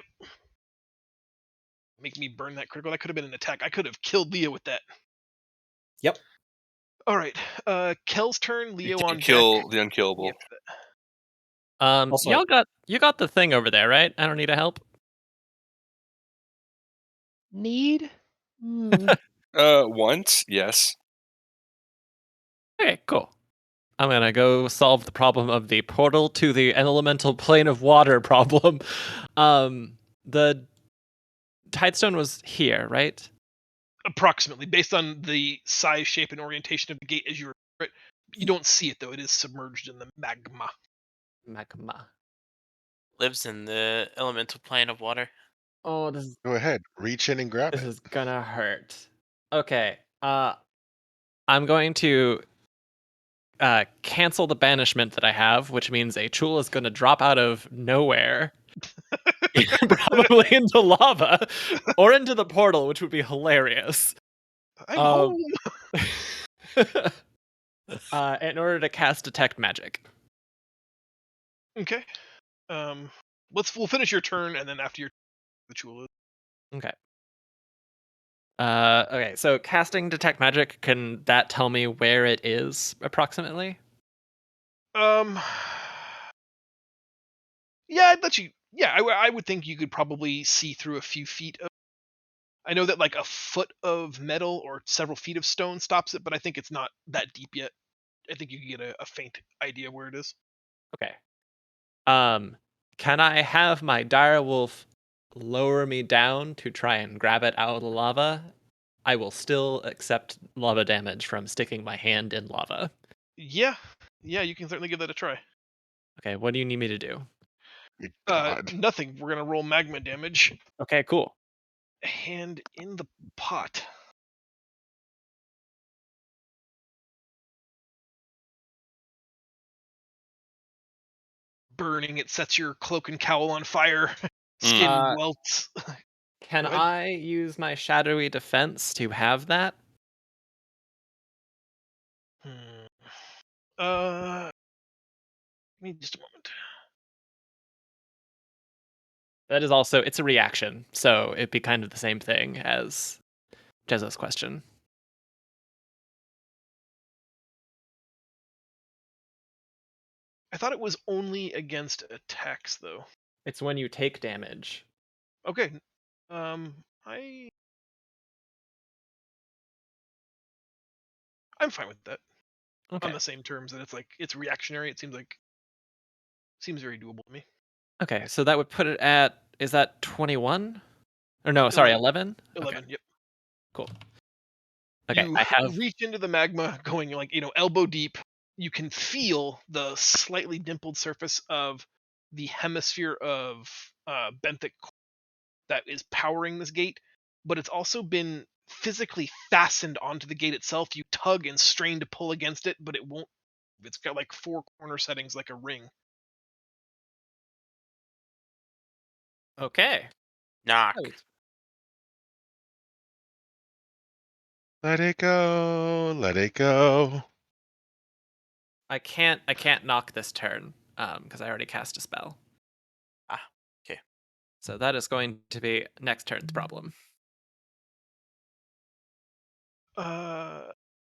Speaker 2: Make me burn that critical. That could have been an attack. I could have killed Leo with that.
Speaker 10: Yep.
Speaker 2: All right. Kel's turn. Leo
Speaker 4: You
Speaker 2: on
Speaker 4: can kill
Speaker 2: deck.
Speaker 4: the unkillable.
Speaker 3: Also, you got the thing over there, right? I don't need a help.
Speaker 5: Need?
Speaker 4: Once, yes.
Speaker 3: Okay, cool. I'm gonna go solve the problem of the portal to the elemental plane of water problem. The Tidestone was here, right?
Speaker 2: Approximately, based on the size, shape, and orientation of the gate as you were it, You don't see it though; it is submerged in the magma.
Speaker 3: Magma.
Speaker 1: Lives in the elemental plane of water.
Speaker 3: Oh, this is
Speaker 8: Go ahead, reach in and grab
Speaker 3: this
Speaker 8: it.
Speaker 3: is gonna hurt. Okay. I'm going to cancel the banishment that I have, which means a Chul is going to drop out of nowhere, probably into lava or into the portal, which would be hilarious.
Speaker 2: I'm home.
Speaker 3: In order to cast Detect Magic.
Speaker 2: Okay. We'll finish your turn, and then after your the Chula.
Speaker 3: Okay. Okay, so casting Detect Magic, can that tell me where it is approximately?
Speaker 2: Yeah, I'd let you. Yeah, I would think you could probably see through a few feet of. I know that like a foot of metal or several feet of stone stops it, but I think it's not that deep yet. I think you can get a faint idea where it is.
Speaker 3: Okay. Can I have my direwolf lower me down to try and grab it out of the lava? I will still accept lava damage from sticking my hand in lava.
Speaker 2: Yeah, you can certainly give that a try.
Speaker 3: Okay, what do you need me to do?
Speaker 8: Good God.
Speaker 2: Nothing. We're gonna roll magma damage.
Speaker 3: Okay, cool.
Speaker 2: Hand in the pot. Burning, it sets your cloak and cowl on fire. Skin welts.
Speaker 3: Can
Speaker 2: Go ahead.
Speaker 3: I use my shadowy defense to have that?
Speaker 2: Give me just a moment.
Speaker 3: That is also, it's a reaction, so it'd be kind of the same thing as Jezza's question.
Speaker 2: I thought it was only against attacks, though.
Speaker 3: It's when you take damage.
Speaker 2: Okay. I'm fine with that.
Speaker 3: Okay.
Speaker 2: On the same terms that it's reactionary. It seems very doable to me.
Speaker 3: Okay, so that would put it at, is that 21? Or no, sorry, 11?
Speaker 2: 11.
Speaker 3: Okay,
Speaker 2: Yep.
Speaker 3: cool. Okay,
Speaker 2: You
Speaker 3: I have
Speaker 2: reach into the magma, going like elbow deep. You can feel the slightly dimpled surface of the hemisphere of benthic that is powering this gate, but it's also been physically fastened onto the gate itself. You tug and strain to pull against it, but it won't. It's got like 4 corner settings like a ring.
Speaker 3: Okay.
Speaker 1: Knock.
Speaker 8: Let it go. Let it go.
Speaker 3: I can't knock this turn, because I already cast a spell.
Speaker 1: Okay.
Speaker 3: So that is going to be next turn's problem.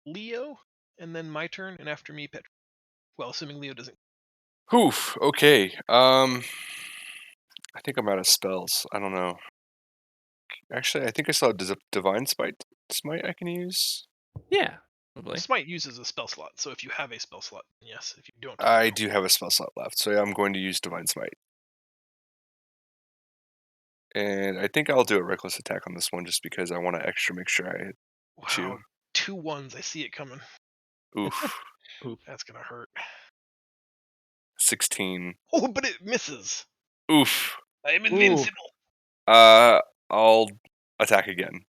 Speaker 2: Leo, and then my turn, and after me, Petrichor. Well, assuming Leo doesn't.
Speaker 4: Oof. Okay. I think I'm out of spells. I don't know. Actually, I think I saw divine smite I can use.
Speaker 3: Yeah, probably.
Speaker 2: Smite uses a spell slot, so if you have a spell slot, yes. If you don't,
Speaker 4: I do have a spell slot left, so yeah, I'm going to use divine smite. And I think I'll do a reckless attack on this one just because I want to make sure I hit you.
Speaker 2: Wow, 2 1s. I see it coming.
Speaker 4: Oof.
Speaker 2: That's gonna hurt.
Speaker 4: 16.
Speaker 2: Oh, but it misses.
Speaker 4: Oof.
Speaker 2: I am invincible.
Speaker 4: I'll attack again.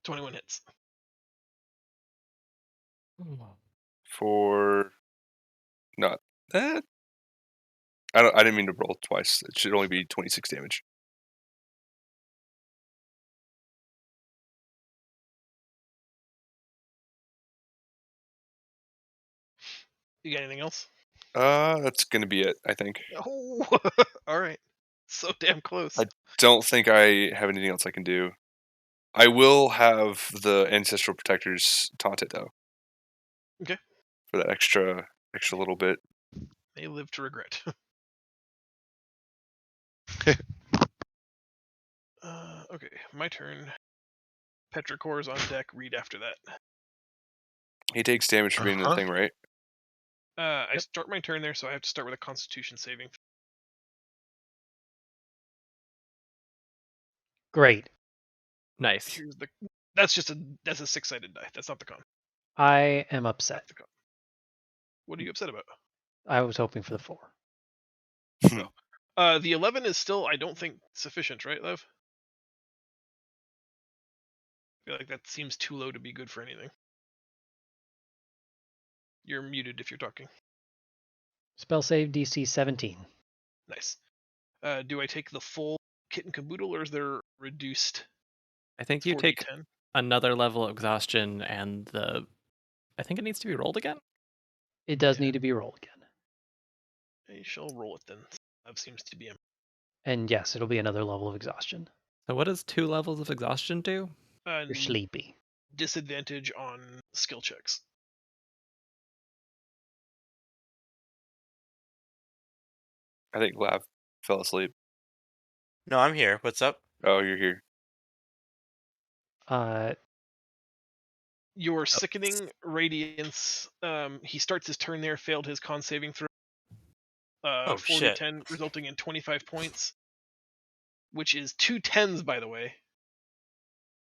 Speaker 2: 21 hits.
Speaker 4: For not that. I didn't mean to roll twice. It should only be 26 damage.
Speaker 2: You got anything else?
Speaker 4: That's gonna be it, I think.
Speaker 2: Oh, all right. So damn close.
Speaker 4: I don't think I have anything else I can do. I will have the Ancestral Protectors taunted though.
Speaker 2: Okay.
Speaker 4: For that extra little bit.
Speaker 2: They live to regret. Okay, my turn. Petrichor's on deck. Read after that.
Speaker 4: He takes damage for being in the thing, right?
Speaker 2: I start my turn there, so I have to start with a Constitution saving.
Speaker 3: Great. Nice.
Speaker 2: That's a 6-sided die. That's not the con.
Speaker 5: I am upset.
Speaker 2: That's the con. What are you upset about?
Speaker 5: I was hoping for the 4.
Speaker 2: The 11 is still, I don't think, sufficient, right, Lev? I feel like that seems too low to be good for anything. You're muted if you're talking.
Speaker 5: Spell save DC 17.
Speaker 2: Nice. Do I take the full kit and caboodle, or is there reduced
Speaker 3: I think you
Speaker 2: 4d10?
Speaker 3: take another level of exhaustion, and I think it needs to be rolled again.
Speaker 5: It does
Speaker 2: Yeah.
Speaker 5: need to be rolled again.
Speaker 2: I shall roll it then. That seems to be.
Speaker 5: And yes, it'll be another level of exhaustion.
Speaker 3: So what does 2 levels of exhaustion do?
Speaker 5: You're sleepy.
Speaker 2: Disadvantage on skill checks.
Speaker 4: I think Lav fell asleep.
Speaker 1: No, I'm here. What's up?
Speaker 4: Oh, you're here.
Speaker 2: Your sickening radiance. He starts his turn there. Failed his con saving throw. 4d10, resulting in 25 points, which is 2 10s, by the way.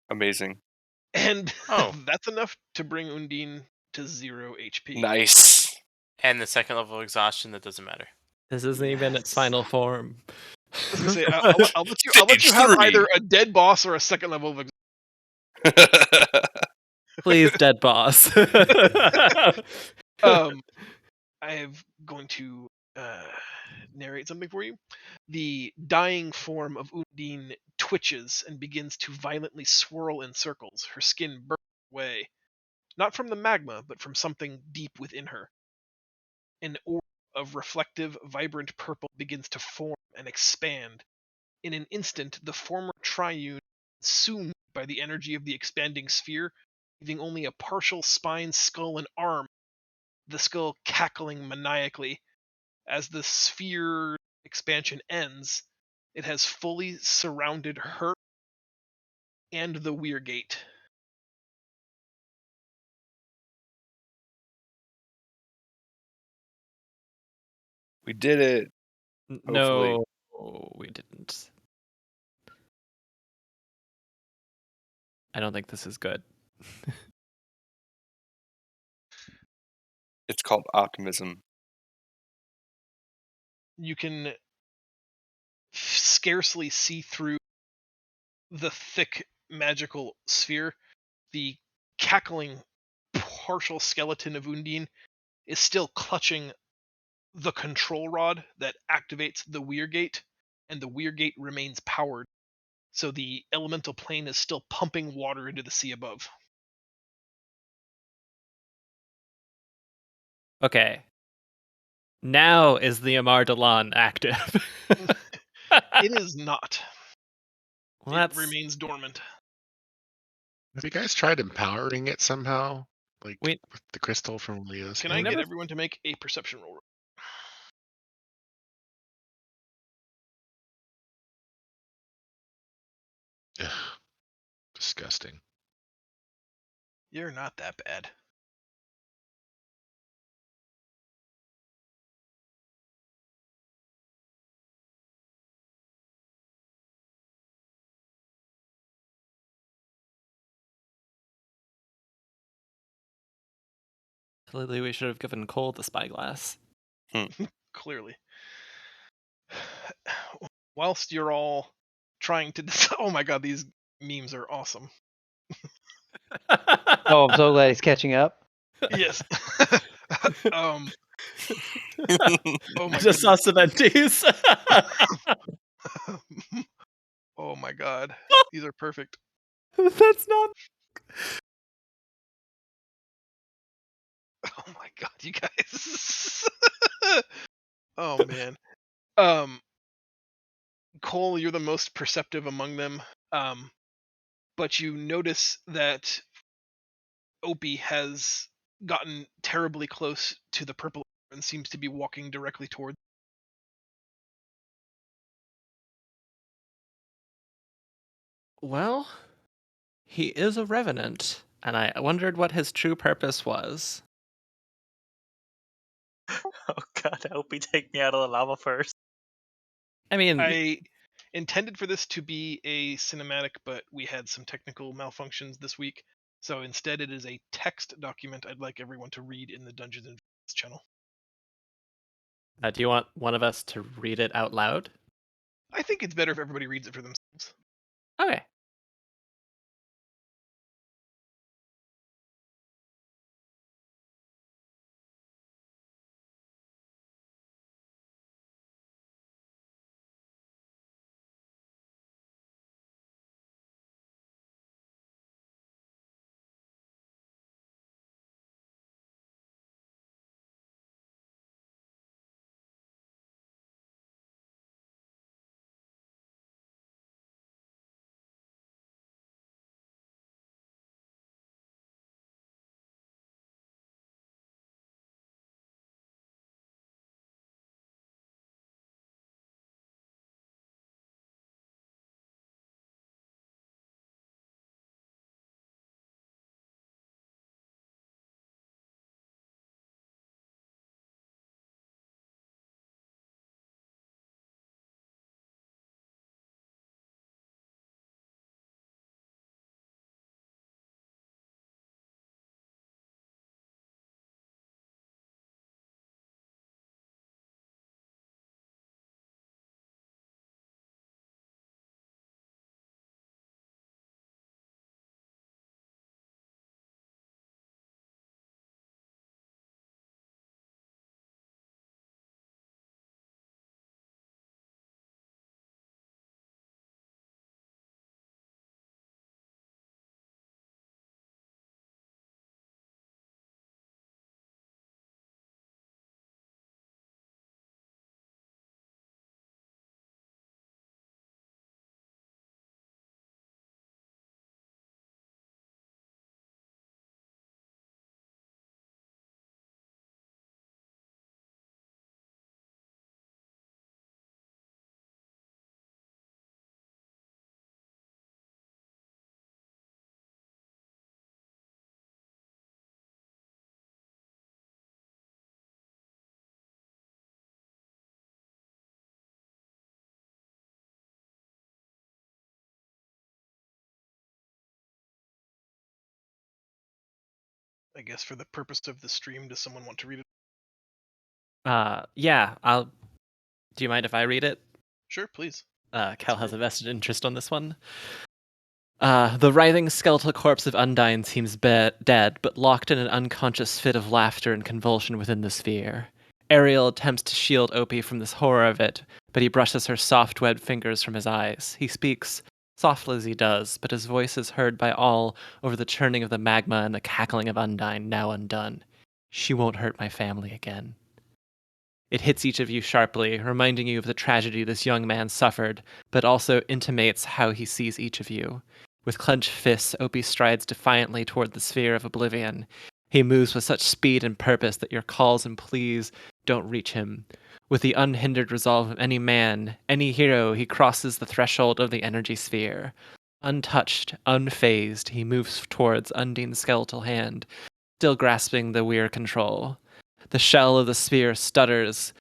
Speaker 4: Amazing.
Speaker 2: And
Speaker 1: Oh.
Speaker 2: that's enough to bring Undine to 0 HP.
Speaker 4: Nice.
Speaker 1: And the second level of exhaustion, that doesn't matter.
Speaker 3: This isn't even its final form.
Speaker 2: I was gonna say, I'll let you have either a dead boss or a second level of
Speaker 3: Please, dead boss.
Speaker 2: I'm going to narrate something for you. The dying form of Undine twitches and begins to violently swirl in circles, her skin burns away. Not from the magma, but from something deep within her. An orb of reflective, vibrant purple begins to form and expand. In an instant, the former triune is consumed by the energy of the expanding sphere, leaving only a partial spine, skull, and arm, the skull cackling maniacally. As the sphere expansion ends, it has fully surrounded her and the Weir Gate.
Speaker 4: We did it.
Speaker 3: No, we didn't. I don't think this is good.
Speaker 4: It's called optimism.
Speaker 2: You can scarcely see through the thick magical sphere. The cackling partial skeleton of Undine is still clutching the control rod that activates the Weir Gate, and the Weir Gate remains powered. So the elemental plane is still pumping water into the sea above.
Speaker 3: Okay. Now is the Amar Dalan active?
Speaker 2: It is not.
Speaker 3: Well,
Speaker 2: It remains dormant.
Speaker 8: Have you guys tried empowering it somehow? Like
Speaker 3: We-
Speaker 8: with the crystal from Leo's
Speaker 2: Can
Speaker 8: hand?
Speaker 2: I get everyone to make a perception roll?
Speaker 8: Ugh, disgusting.
Speaker 2: You're not that bad.
Speaker 3: Clearly, we should have given Cole the spyglass.
Speaker 2: Clearly. Whilst you're all trying to oh my god, these memes are awesome.
Speaker 5: Oh, I'm so glad he's catching up.
Speaker 2: Yes. Oh my
Speaker 3: I just saw
Speaker 2: goodness.
Speaker 3: Cementes.
Speaker 2: Oh my god. These are perfect.
Speaker 3: That's not.
Speaker 2: Oh my god, you guys. Oh man. Cole, you're the most perceptive among them. But you notice that Opie has gotten terribly close to the purple and seems to be walking directly toward.
Speaker 3: Well, he is a revenant, and I wondered what his true purpose was.
Speaker 9: Oh god, I hope he take me out of the lava first.
Speaker 3: I mean,
Speaker 2: I intended for this to be a cinematic, but we had some technical malfunctions this week, So instead, it is a text document I'd like everyone to read in the Dungeons and Dragons channel.
Speaker 3: Do you want one of us to read it out loud?
Speaker 2: I think it's better if everybody reads it for themselves.
Speaker 3: Okay.
Speaker 2: I guess for the purpose of the stream, does someone want to read it?
Speaker 3: Yeah, I'll. Do you mind if I read it?
Speaker 2: Sure, please.
Speaker 3: Cal has a vested interest on this one. The writhing skeletal corpse of Undine seems dead, but locked in an unconscious fit of laughter and convulsion within the sphere. Ariel attempts to shield Opie from this horror of it, but he brushes her soft, webbed fingers from his eyes. He speaks, softly as he does, but his voice is heard by all over the churning of the magma and the cackling of Undine, now undone. She won't hurt my family again. It hits each of you sharply, reminding you of the tragedy this young man suffered, but also intimates how he sees each of you. With clenched fists, Opie strides defiantly toward the sphere of oblivion. He moves with such speed and purpose that your calls and pleas don't reach him. With the unhindered resolve of any man, any hero, he crosses the threshold of the energy sphere. Untouched, unfazed, he moves towards Undine's skeletal hand, still grasping the weir control. The shell of the sphere stutters,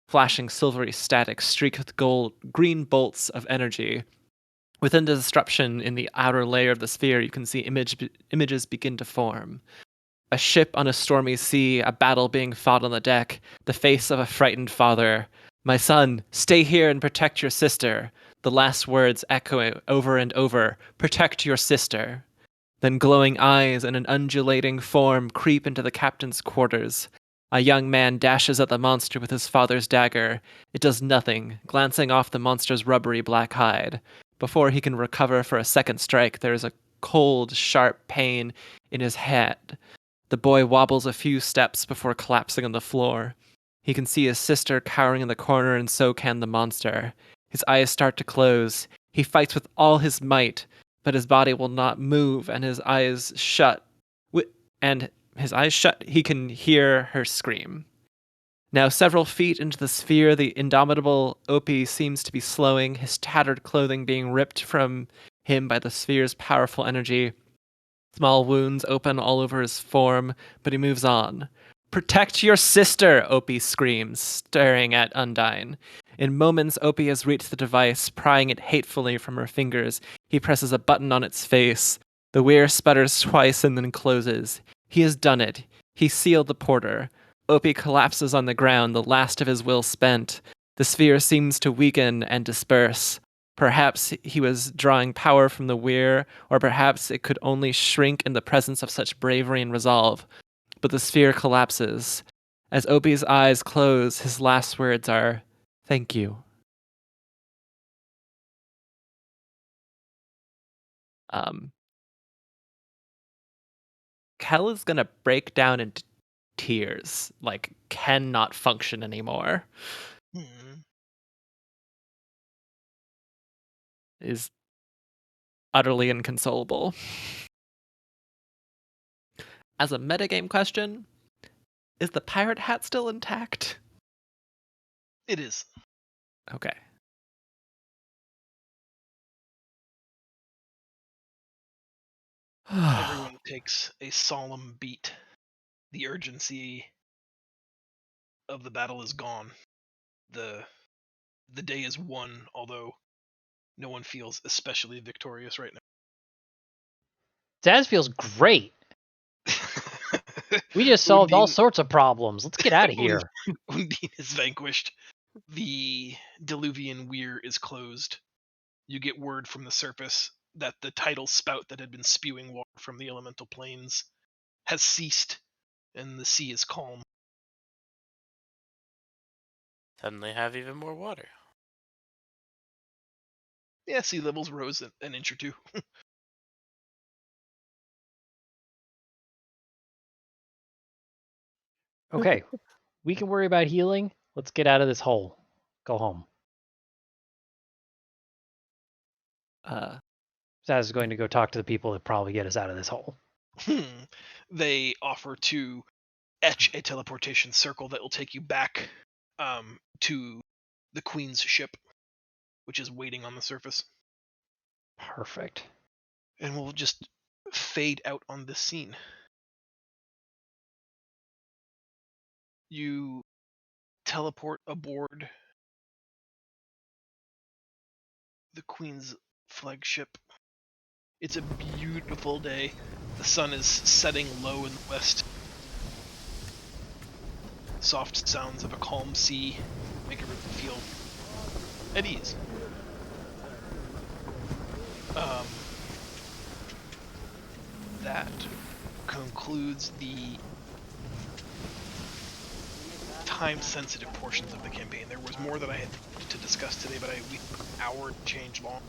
Speaker 3: flashing silvery static streaked with green bolts of energy. Within the disruption in the outer layer of the sphere, you can see images begin to form. A ship on a stormy sea, a battle being fought on the deck, the face of a frightened father. My son, stay here and protect your sister. The last words echo over and over, protect your sister. Then glowing eyes and an undulating form creep into the captain's quarters. A young man dashes at the monster with his father's dagger. It does nothing, glancing off the monster's rubbery black hide. Before he can recover for a second strike, there is a cold, sharp pain in his head. The boy wobbles a few steps before collapsing on the floor. He can see his sister cowering in the corner, and so can the monster. His eyes start to close. He fights with all his might, but his body will not move, and his eyes shut. He can hear her scream. Now, several feet into the sphere, the indomitable Opie seems to be slowing, his tattered clothing being ripped from him by the sphere's powerful energy. Small wounds open all over his form, but he moves on. Protect your sister, Opie screams, staring at Undine. In moments, Opie has reached the device, prying it hatefully from her fingers. He presses a button on its face. The weir sputters twice and then closes. He has done it. He sealed the porter. Opie collapses on the ground, the last of his will spent. The sphere seems to weaken and disperse. Perhaps he was drawing power from the weir, or perhaps it could only shrink in the presence of such bravery and resolve. But the sphere collapses. As Opie's eyes close, his last words are, "Thank you." Kel is gonna break down into tears, like cannot function anymore. Is utterly inconsolable. As a metagame question, is the pirate hat still intact?
Speaker 2: It is.
Speaker 3: Okay.
Speaker 2: Everyone takes a solemn beat. The urgency of the battle is gone. The day is won, although no one feels especially victorious right
Speaker 5: Daz feels great.
Speaker 2: now.
Speaker 5: We just solved all
Speaker 2: Undine-
Speaker 5: sorts of problems. Let's get out of here.
Speaker 2: Undine is vanquished. The Diluvian weir is closed. You get word from the surface that the tidal spout that had been spewing water from the elemental planes has ceased, and the sea is calm.
Speaker 1: Suddenly have even more water.
Speaker 2: Yeah, sea levels rose an inch or two.
Speaker 5: Okay, we can worry about healing. Let's get out of this hole. Go home. Zaz is going to go talk to the people that probably get us out of this hole.
Speaker 2: They offer to etch a teleportation circle that will take you back to the Queen's ship, which is waiting on the surface.
Speaker 5: Perfect.
Speaker 2: And we'll just fade out on this scene. You teleport aboard the Queen's flagship. It's a beautiful day. The sun is setting low in the west. Soft sounds of a calm sea make everyone feel at ease. That concludes the time-sensitive portions of the campaign. There was more that I had to discuss today, but we took an hour to change long.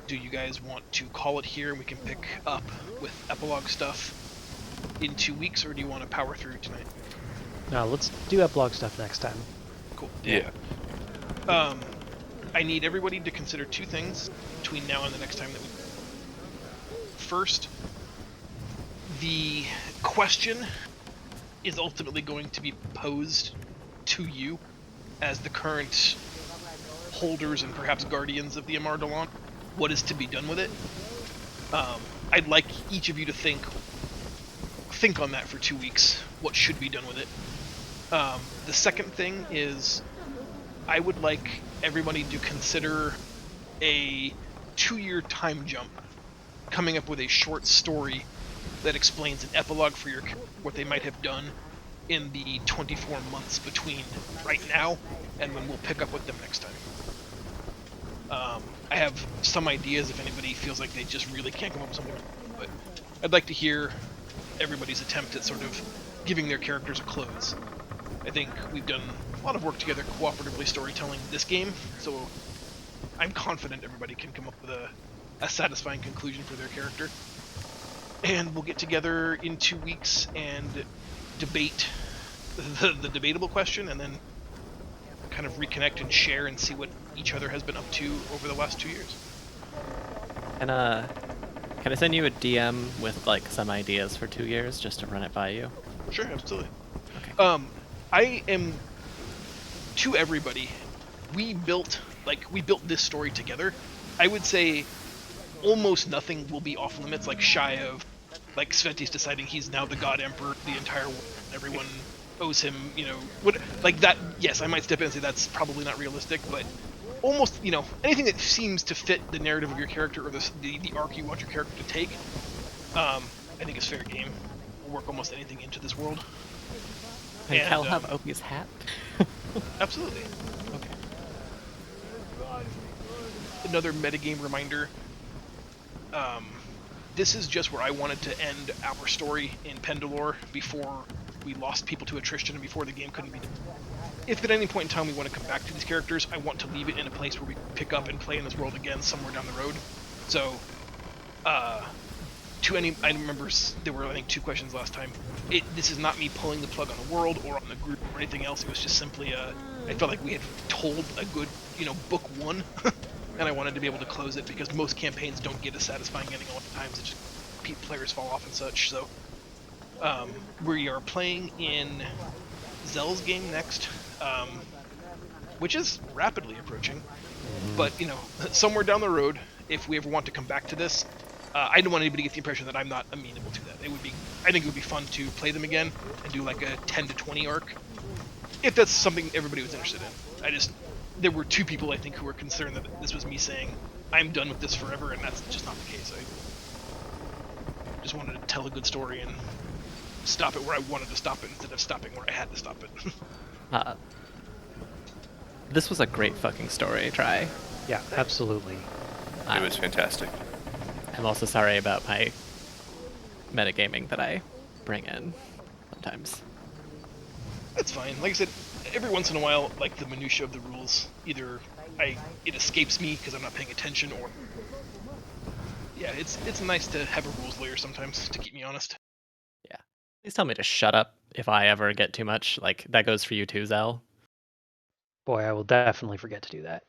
Speaker 2: Do you guys want to call it here and we can pick up with epilogue stuff in 2 weeks, or do you want to power through tonight?
Speaker 5: No, let's do epilogue stuff next time.
Speaker 2: Cool.
Speaker 4: Yeah.
Speaker 2: I need everybody to consider two things between now and the next time that we... First, the question is ultimately going to be posed to you as the current holders and perhaps guardians of the Amardalon. What is to be done with it? I'd like each of you to think on that for 2 weeks. What should be done with it? The second thing is, I would like everybody to consider a 2-year time jump, coming up with a short story that explains an epilogue for your what they might have done in the 24 months between right now and when we'll pick up with them next time. I have some ideas if anybody feels like they just really can't come up with something, but I'd like to hear everybody's attempt at sort of giving their characters a close. I think we've done a lot of work together cooperatively storytelling this game, so I'm confident everybody can come up with a satisfying conclusion for their character. And we'll get together in 2 weeks and debate the debatable question, and then kind of reconnect and share and see what each other has been up to over the last 2 years.
Speaker 3: Can I send you a DM with like some ideas for 2 years just to run it by you?
Speaker 2: Sure, absolutely.
Speaker 3: Okay.
Speaker 2: I am, to everybody, we built this story together. I would say almost nothing will be off limits, like shy of like Sveti's deciding he's now the God Emperor of the entire world, and everyone owes him, what like that. Yes, I might step in and say that's probably not realistic, but almost, anything that seems to fit the narrative of your character or the arc you want your character to take, I think is fair game. We'll work almost anything into this world.
Speaker 3: Can Cal have Opie's hat?
Speaker 2: Absolutely.
Speaker 3: Okay.
Speaker 2: Another metagame reminder. This is just where I wanted to end our story in Pendilor before we lost people to attrition and before the game couldn't be done. If at any point in time we want to come back to these characters, I want to leave it in a place where we pick up and play in this world again somewhere down the road. So, I remember there were, I think, 2 questions last time. This is not me pulling the plug on the world or on the group or anything else. It was just simply, I felt like we had told a good, book 1, and I wanted to be able to close it because most campaigns don't get a satisfying ending a lot of times. It just, players fall off and such. So, we are playing in Zell's game next, which is rapidly approaching. But, somewhere down the road, if we ever want to come back to this, I don't want anybody to get the impression that I'm not amenable to that. I think it would be fun to play them again and do like a 10 to 20 arc, if that's something everybody was interested in. There were 2 people, I think, who were concerned that this was me saying, I'm done with this forever, and that's just not the case. I just wanted to tell a good story and stop it where I wanted to stop it instead of stopping where I had to stop it.
Speaker 3: This was a great fucking story, Try.
Speaker 5: Yeah, absolutely.
Speaker 4: It was fantastic.
Speaker 3: I'm also sorry about my metagaming that I bring in sometimes.
Speaker 2: That's fine. Like I said, every once in a while, like the minutia of the rules, either it escapes me because I'm not paying attention, or yeah, it's nice to have a rules lawyer sometimes to keep me honest.
Speaker 3: Yeah. Please tell me to shut up if I ever get too much. Like, that goes for you too, Zell.
Speaker 5: Boy, I will definitely forget to do that.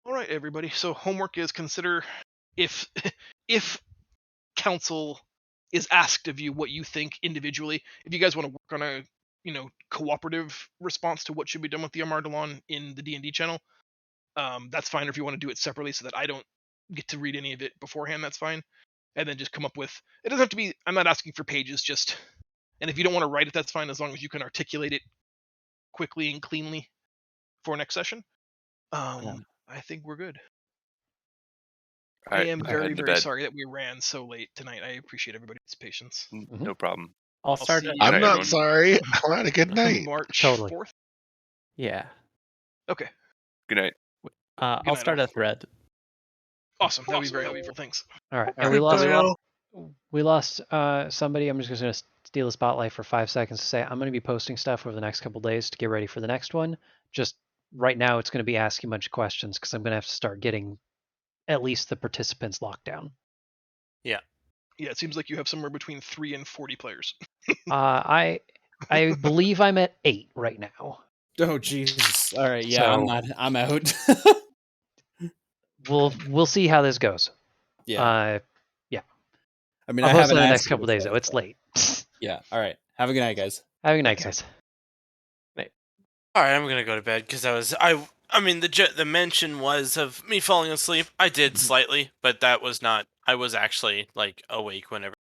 Speaker 2: All right, everybody. So homework is consider if council is asked of you what you think individually. If you guys want to work on a cooperative response to what should be done with the Armardalon in the D&D channel, that's fine. Or if you want to do it separately so that I don't get to read any of it beforehand, that's fine. And then just come up with. It doesn't have to be. I'm not asking for pages. Just, and if you don't want to write it, that's fine. As long as you can articulate it quickly and cleanly for next session. I think we're good. I am very, very sorry that we ran so late tonight. I appreciate everybody's patience.
Speaker 4: No problem.
Speaker 3: I'll start.
Speaker 8: I'm not sorry. I had a good night.
Speaker 2: March
Speaker 5: Totally.
Speaker 2: 4th.
Speaker 3: Yeah.
Speaker 2: Okay.
Speaker 4: Good night.
Speaker 3: I'll start a thread.
Speaker 2: Awesome. That'd be very helpful. Thanks.
Speaker 5: All right. And we lost somebody. I'm just going to steal the spotlight for 5 seconds to say I'm going to be posting stuff over the next couple days to get ready for the next one. Just right now, it's going to be asking a bunch of questions because I'm going to have to start getting at least the participants locked down.
Speaker 2: Yeah, it seems like you have somewhere between 3 and 40 players.
Speaker 5: I believe I'm at 8 right now.
Speaker 10: Oh Jesus! All right, yeah,
Speaker 5: So,
Speaker 10: I'm out.
Speaker 5: We'll see how this goes.
Speaker 10: Yeah.
Speaker 5: Yeah.
Speaker 10: I mean,
Speaker 5: I'll
Speaker 10: I
Speaker 5: post
Speaker 10: haven't
Speaker 5: in the
Speaker 10: asked
Speaker 5: next
Speaker 10: you
Speaker 5: couple days
Speaker 10: before,
Speaker 5: though. It's
Speaker 10: so-
Speaker 5: late.
Speaker 10: Yeah. All right. Have a good night, guys.
Speaker 5: Have a good night, guys.
Speaker 1: All right, I'm gonna go to bed because I mean, the mention was of me falling asleep. I did slightly, but that was not. I was actually like awake whenever